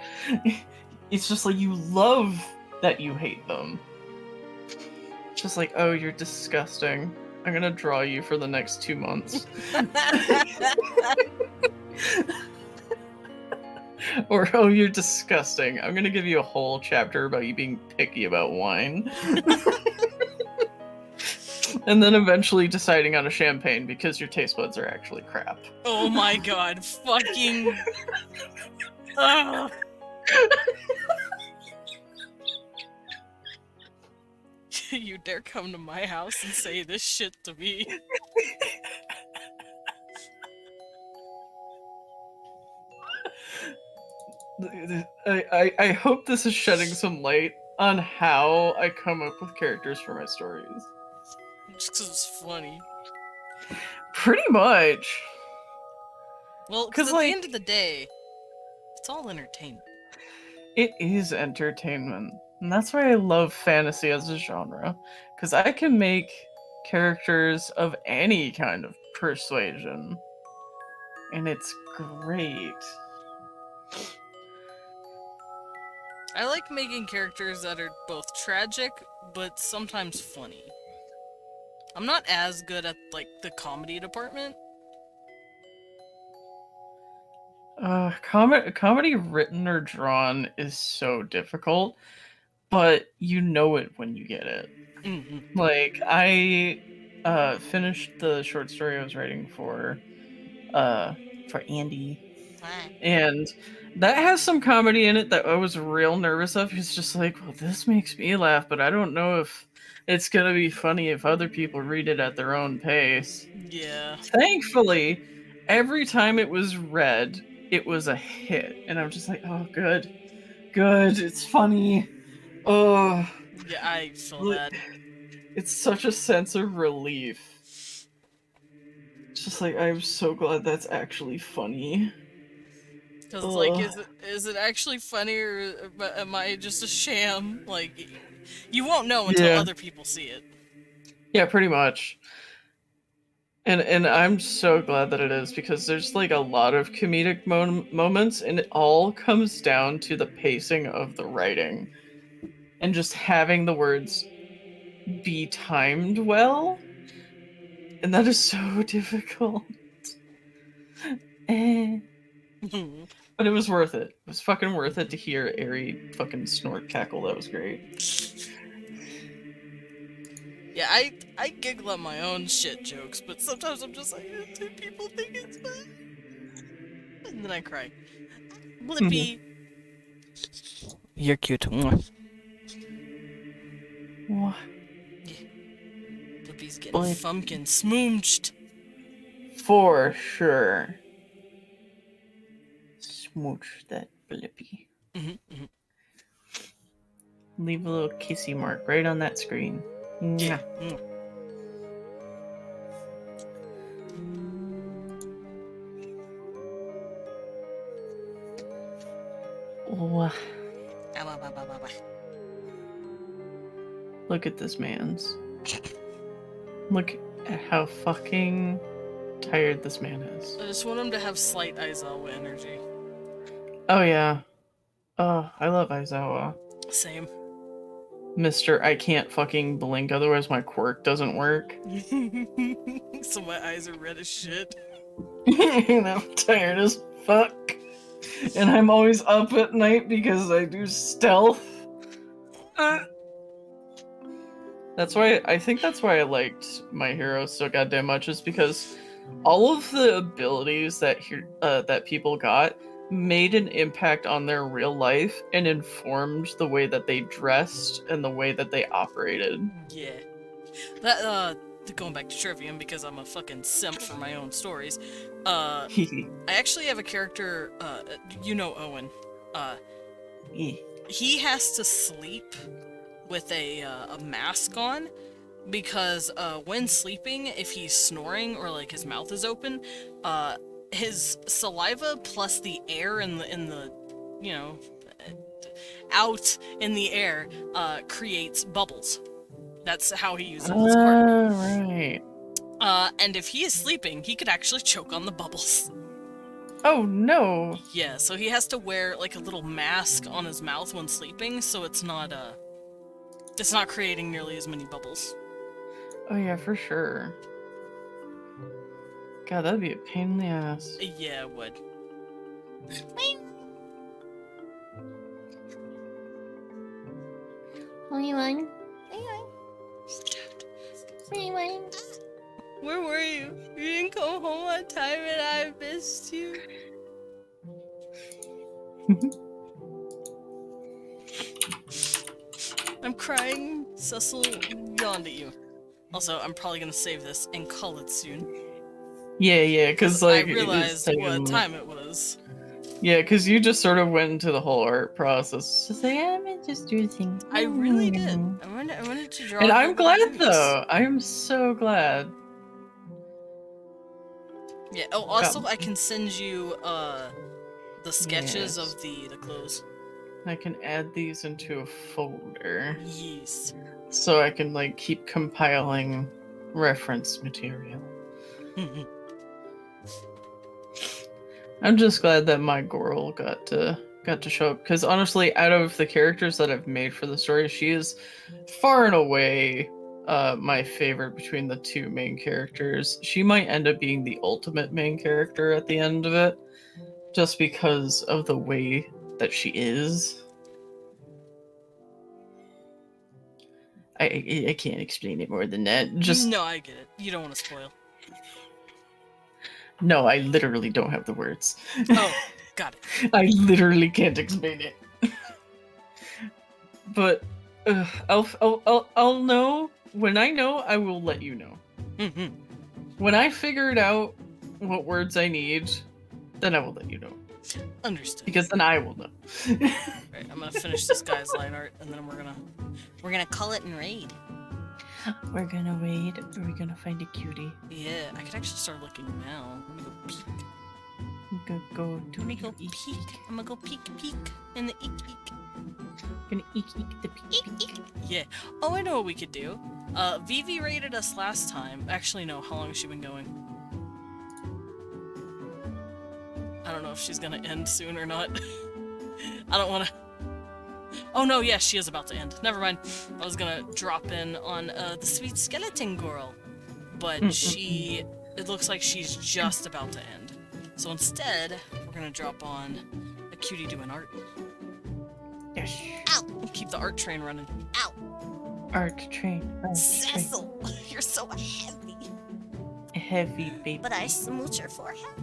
It's just like, you love that you hate them. Just like, oh, you're disgusting. I'm gonna draw you for the next 2 months. Or, oh, you're disgusting. I'm gonna give you a whole chapter about you being picky about wine. And then eventually deciding on a champagne because your taste buds are actually crap. Oh my god, fucking... Ugh. You dare come to my house and say this shit to me? I hope this is shedding some light on how I come up with characters for my stories. Just 'cause it's funny. Pretty much. Well, 'cause at the end of the day, it's all entertainment. It is entertainment. And that's why I love fantasy as a genre. Because I can make characters of any kind of persuasion. And it's great. I like making characters that are both tragic, but sometimes funny. I'm not as good at, like, the comedy department. Comedy written or drawn is so difficult, but you know it when you get it. Mm-hmm. Like, I finished the short story I was writing for Andy. And that has some comedy in it that I was real nervous of. It's just like, well, this makes me laugh, but I don't know if it's gonna be funny if other people read it at their own pace. Yeah. Thankfully, every time it was read, it was a hit. And I'm just like, oh, good. Good, it's funny. Oh. Yeah, I feel that. It's such a sense of relief. It's just like, I'm so glad that's actually funny. Because it's like, is it actually funny, or am I just a sham? Like, you won't know until other people see it. Yeah, pretty much. And I'm so glad that it is, because there's like a lot of comedic moments, and it all comes down to the pacing of the writing and just having the words be timed well, and that is so difficult. But it was worth it. It was fucking worth it to hear Aerie fucking snort cackle. That was great. Yeah, I giggle at my own shit jokes, but sometimes I'm just like, do people think it's funny? And then I cry. Blippi. You're cute. What? Blippi's getting Blip. fumpkin smooched. For sure. Smooch that Blippi. Leave a little kissy mark right on that screen. Yeah. Oh, look at this man's. Look at how fucking tired this man is. I just want him to have slight Aizawa energy. Oh yeah. Oh, I love Aizawa. Same. Mr. I can't fucking blink, otherwise my quirk doesn't work. So my eyes are red as shit. And I'm tired as fuck. And I'm always up at night because I do stealth. I think that's why I liked My Hero so goddamn much, is because all of the abilities that people got made an impact on their real life and informed the way that they dressed and the way that they operated. Yeah. That, going back to Trivium, because I'm a fucking simp for my own stories, I actually have a character, you know Owen. He has to sleep with a mask on, because when sleeping, if he's snoring or like his mouth is open, his saliva plus the air in the you know, out in the air creates bubbles. That's how he uses his quirk. Right. And if he is sleeping, he could actually choke on the bubbles. Oh no. Yeah, so he has to wear like a little mask on his mouth when sleeping, so it's not creating nearly as many bubbles. Oh yeah, for sure. God, that'd be a pain in the ass. Yeah, it would. Where were you? You didn't come home on time and I missed you. I'm crying. Cecil yawned at you. Also, I'm probably gonna save this and call it soon. Yeah, because like I realized what time it was. Yeah, because you just sort of went into the whole art process. Just like, I'm gonna just do things. I really did. I wanted to draw. And I'm glad though. I am so glad. Yeah. Oh, also, I can send you the sketches of the clothes. I can add these into a folder. Yes. So I can like keep compiling reference material. I'm just glad that my girl got to show up, because honestly, out of the characters that I've made for the story, she is far and away my favorite between the two main characters. She might end up being the ultimate main character at the end of it, just because of the way that she is. I can't explain it more than that. Just no, I get it. You don't want to spoil. No, I literally don't have the words. Oh, got it. I literally can't explain it. But I'll know when I know. I will let you know. When I figured out what words I need, then I will let you know. Understood. Because then I will know. Right, I'm gonna finish this guy's line art, and then we're gonna call it and raid. We're gonna raid, or we're gonna find a cutie. Yeah, I could actually start looking now. Let me go peek. Go Let me go peek. I'm gonna go peek in the eek eek. Gonna eek the pee. Yeah. Oh, I know what we could do. Vivi rated us last time. Actually, no. How long has she been going? I don't know if she's gonna end soon or not. I don't want to... Oh no, yes, she is about to end. Never mind. I was gonna drop in on the sweet skeleton girl. But it looks like she's just about to end. So instead, we're gonna drop on a cutie doing art. Yes. Ow! Keep the art train running. Ow! Art train. Cecil, you're so heavy. Heavy baby. But I smooch your forehead.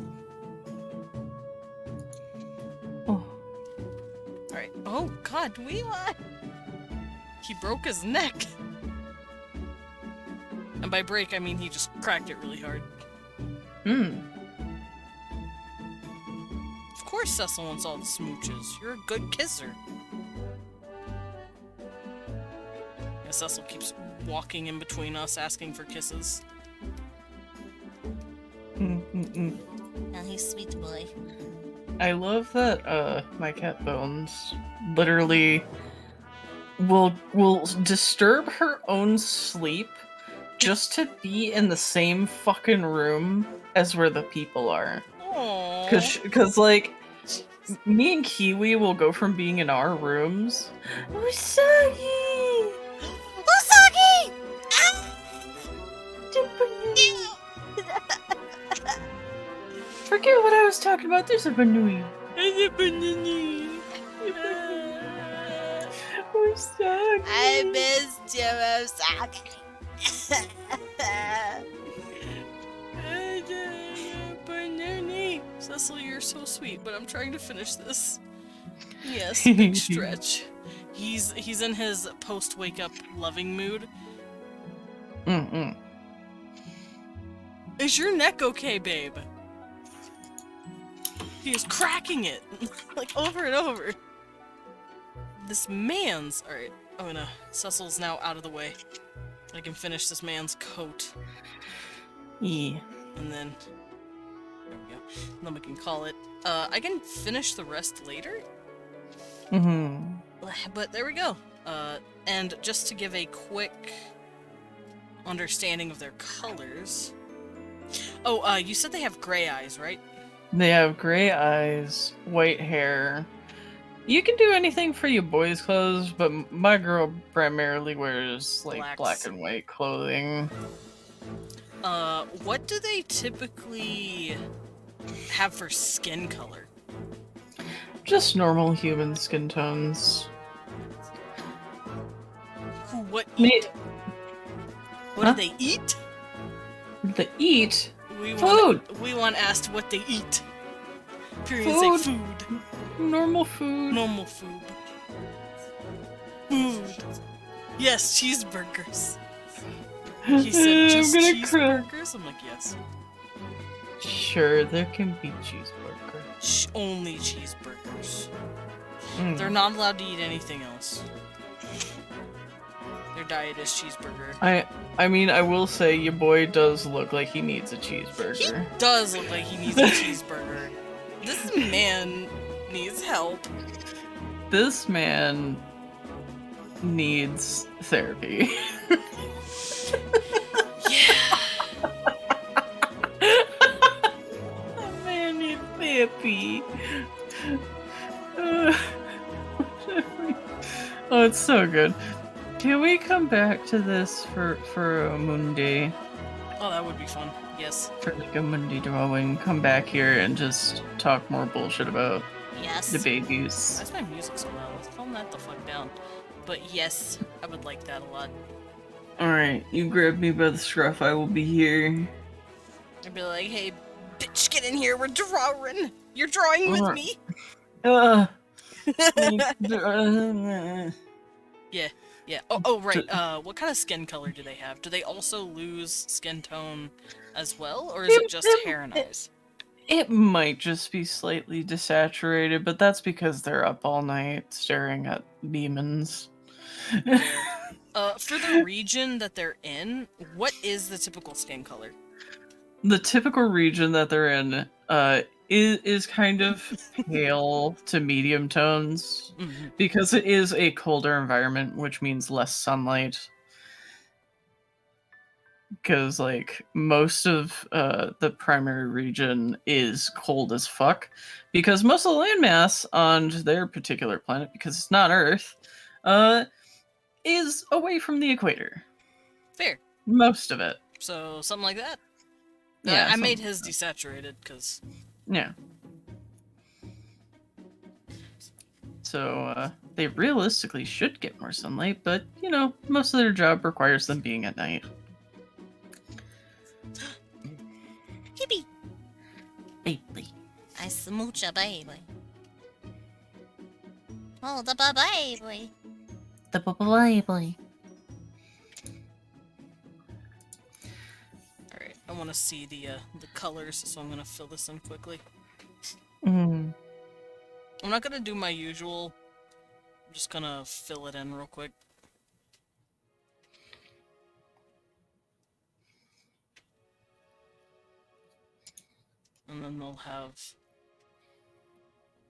Oh. Alright. Oh god, we won! He broke his neck! And by break, I mean he just cracked it really hard. Of course Cecil wants all the smooches. You're a good kisser. Yeah, Cecil keeps walking in between us, asking for kisses. Now he's sweet boy. I love that my cat Bones literally will disturb her own sleep just to be in the same fucking room as where the people are. Aww. Cause like me and Kiwi will go from being in our rooms. Usagi! Usagi! Ah! Forget what I was talking about. There's a Banui. Usagi. I missed you, Usagi. Cecil, you're so sweet, but I'm trying to finish this. Yes, big stretch. He's in his post-wake up loving mood. Is your neck okay, babe? He is cracking it, like over and over. This man's... Alright, Cecil's now out of the way. I can finish this man's coat. Yeah. And then... There we go. And then we can call it. I can finish the rest later? But there we go. And just to give a quick understanding of their colors... Oh, you said they have gray eyes, right? They have gray eyes, white hair. You can do anything for your boys' clothes, but my girl primarily wears like black and white clothing. What do they typically have for skin color? Just normal human skin tones. What eat? What do they eat? They eat food. We want asked what they eat. Period. Say food. Normal food. Normal food. Food. Yes, cheeseburgers. He said just cheeseburgers? I'm like, yes. Sure, there can be cheeseburgers. Only cheeseburgers. They're not allowed to eat anything else. Their diet is cheeseburger. I mean, I will say your boy does look like he needs a cheeseburger. He does look like he needs a cheeseburger. This man needs help. This man needs therapy. Yeah. That man needs therapy. Oh, it's so good. Can we come back to this for a Monday? Oh, that would be fun. Yes. For like a Monday drawing, come back here and just talk more bullshit about the babies. That's my music so loud. Let's calm that the fuck down. But yes, I would like that a lot. Alright, you grab me by the scruff, I will be here. I'd be like, hey, bitch, get in here, we're drawing! You're drawing with me? Yeah. Oh, right. What kind of skin color do they have? Do they also lose skin tone as well, or is it just hair and eyes? It might just be slightly desaturated, but that's because they're up all night staring at demons. For the region that they're in, what is the typical skin color? The typical region that they're in is kind of pale to medium tones Mhm. because it is a colder environment, which means less sunlight. Because like most of the primary region is cold as fuck, because most of the landmass on their particular planet, because it's not Earth, is away from the equator. Fair. Most of it. So something like that. Yeah, I made something his like desaturated because Yeah. So they realistically should get more sunlight, but you know, most of their job requires them being at night. Yippee! Baby. I smooch a baby. Oh, the baby. The baby. all right. I want to see the colors, so I'm gonna fill this in quickly. Mm. I'm not gonna do my usual. I'm just gonna fill it in real quick. And then they'll have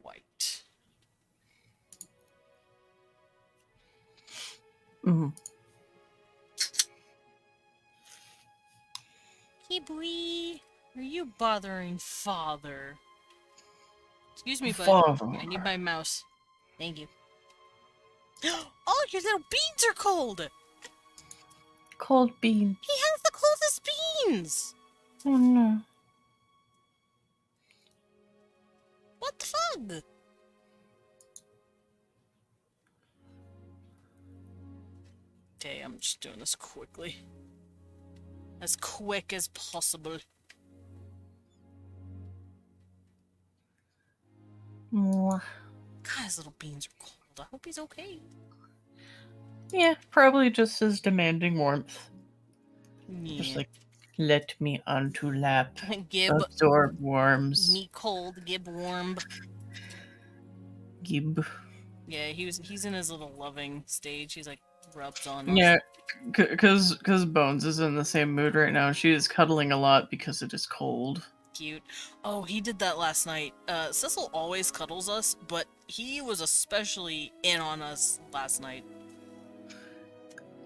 white. Mm-hmm. Kibui. Are you bothering father? Excuse me, bud. Father. I need my mouse. Thank you. Oh, your little beans are cold! Cold bean. He has the coldest beans! Oh no. What the fuck? Okay, I'm just doing this quickly. As quick as possible. Mwah. God, his little beans are cold. I hope he's okay. Yeah, probably just as demanding warmth. Yeah. Just like, let me onto lap. Gib, Absorb warms. me cold, Gib warm. Gib. Yeah, he's in his little loving stage. He's like rubs on us. Yeah, because Bones is in the same mood right now. She is cuddling a lot because it is cold. Cute. Oh, he did that last night. Cecil always cuddles us, but he was especially in on us last night.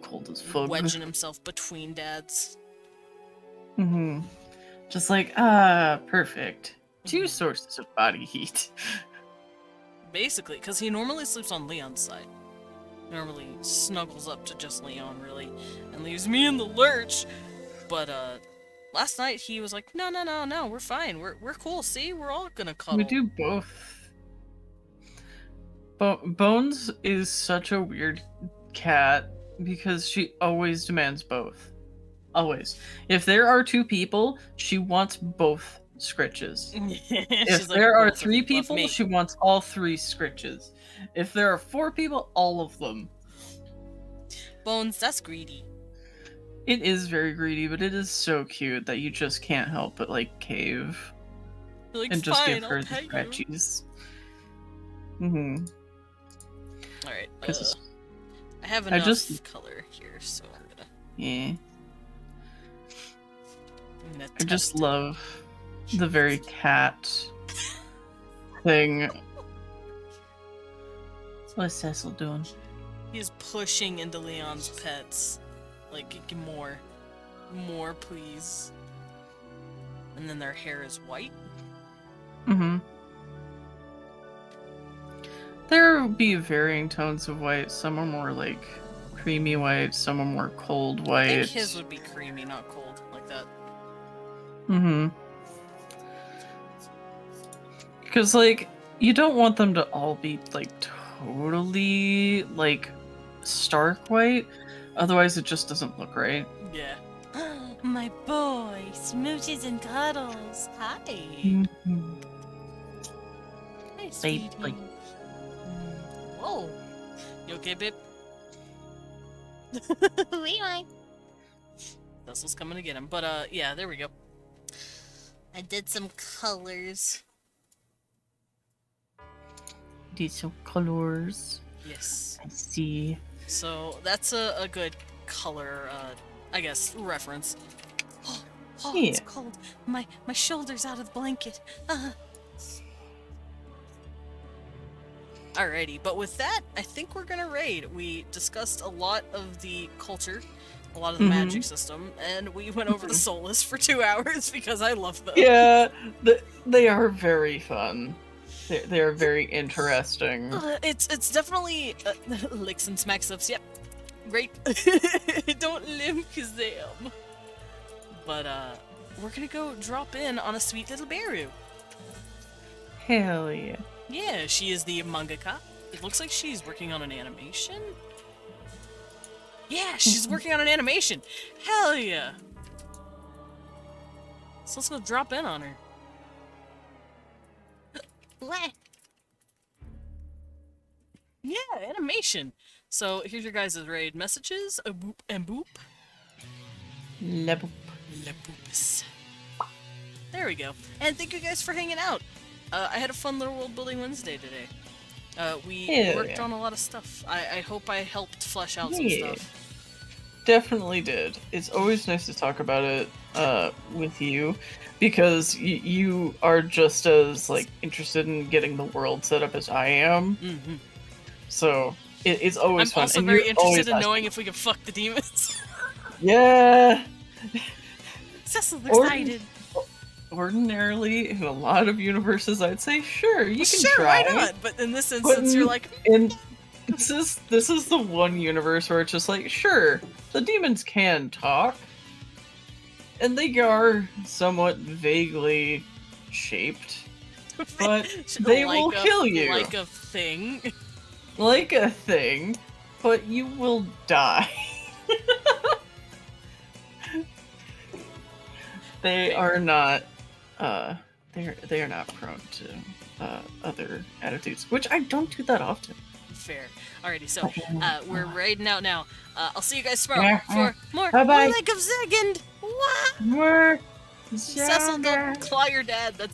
Cold as fuck. Wedging himself between dads. Mm-hmm. Just like, perfect. Two Mhm. sources of body heat. Basically, because he normally sleeps on Leon's side. Normally snuggles up to just Leon, really, and leaves me in the lurch. But, last night he was like, no, we're fine. We're cool. See, we're all gonna cuddle. We do both. Bones is such a weird cat because she always demands both. Always. If there are two people, she wants both scritches. If She's like, there are "Both of three you love people, me." she wants all three scritches. If there are four people, all of them. Bones, that's greedy. It is very greedy, but it is so cute that you just can't help but like cave You're like, and just fine, give I'll her the pet you. scratchies. Mm-hmm. Alright, Because I have I enough just- color here, so I'm gonna yeah, I test just it. love the very cat thing. What's Cecil doing? He's pushing into Leon's pets. Like, more. More, please. And then their hair is white. Mm-hmm. There will be varying tones of white. Some are more like creamy white, some are more cold I white. think his would be creamy, not cold, like that. Mm-hmm. Because, like, you don't want them to all be, like, totally, like, stark white. Otherwise, it just doesn't look right. Yeah. My boy, smooches and cuddles. Hi. Mm-hmm. Hi, sweetie. Baby. Whoa. You okay, babe? We might. Cecil's coming to get him. But, yeah, there we go. I did some colors. These some colors. Yes. I see. So, that's a good color, I guess, reference. Oh, Yeah. it's cold. My shoulder's out of the blanket. Alrighty, but with that, I think we're gonna raid. We discussed a lot of the culture, a lot of the magic system, and we went over the soulless for 2 hours because I love them. Yeah, they are very fun. They are very interesting. It's definitely licks and smack ups. Yep, great. Don't limp, them. But we're gonna go drop in on a sweet little Beru. Hell yeah. Yeah, she is the mangaka. It looks like she's working on an animation. Yeah, she's working on an animation. Hell yeah. So let's go drop in on her. What? Yeah, animation. So here's your guys' raid messages. A boop and boop. Level. Le boops. There we go. And thank you guys for hanging out. I had a fun little World Building Wednesday today. We Hell worked yeah. on a lot of stuff. I hope I helped flesh out some Yeah. stuff. Definitely did. It's always nice to talk about it with you because you are just as like interested in getting the world set up as I am. Mm-hmm. So it's always I'm fun. also and very you're interested always in knowing asking- if we can fuck the demons. Yeah. Cecil's Or- excited. Ordinarily, in a lot of universes, I'd say sure you can Sure, try. why not? But in this instance, you're like, And this is the one universe where it's just like, sure, the demons can talk, and they are somewhat vaguely shaped, but they will kill you like a thing. like a thing, but you will die. They are not. They are not prone to other attitudes, which I don't do that often. Fair. Alrighty, so we're raiding out now. I'll see you guys tomorrow for more Bye-bye. Like of Second. What? More. Cecil, don't claw your dad. That's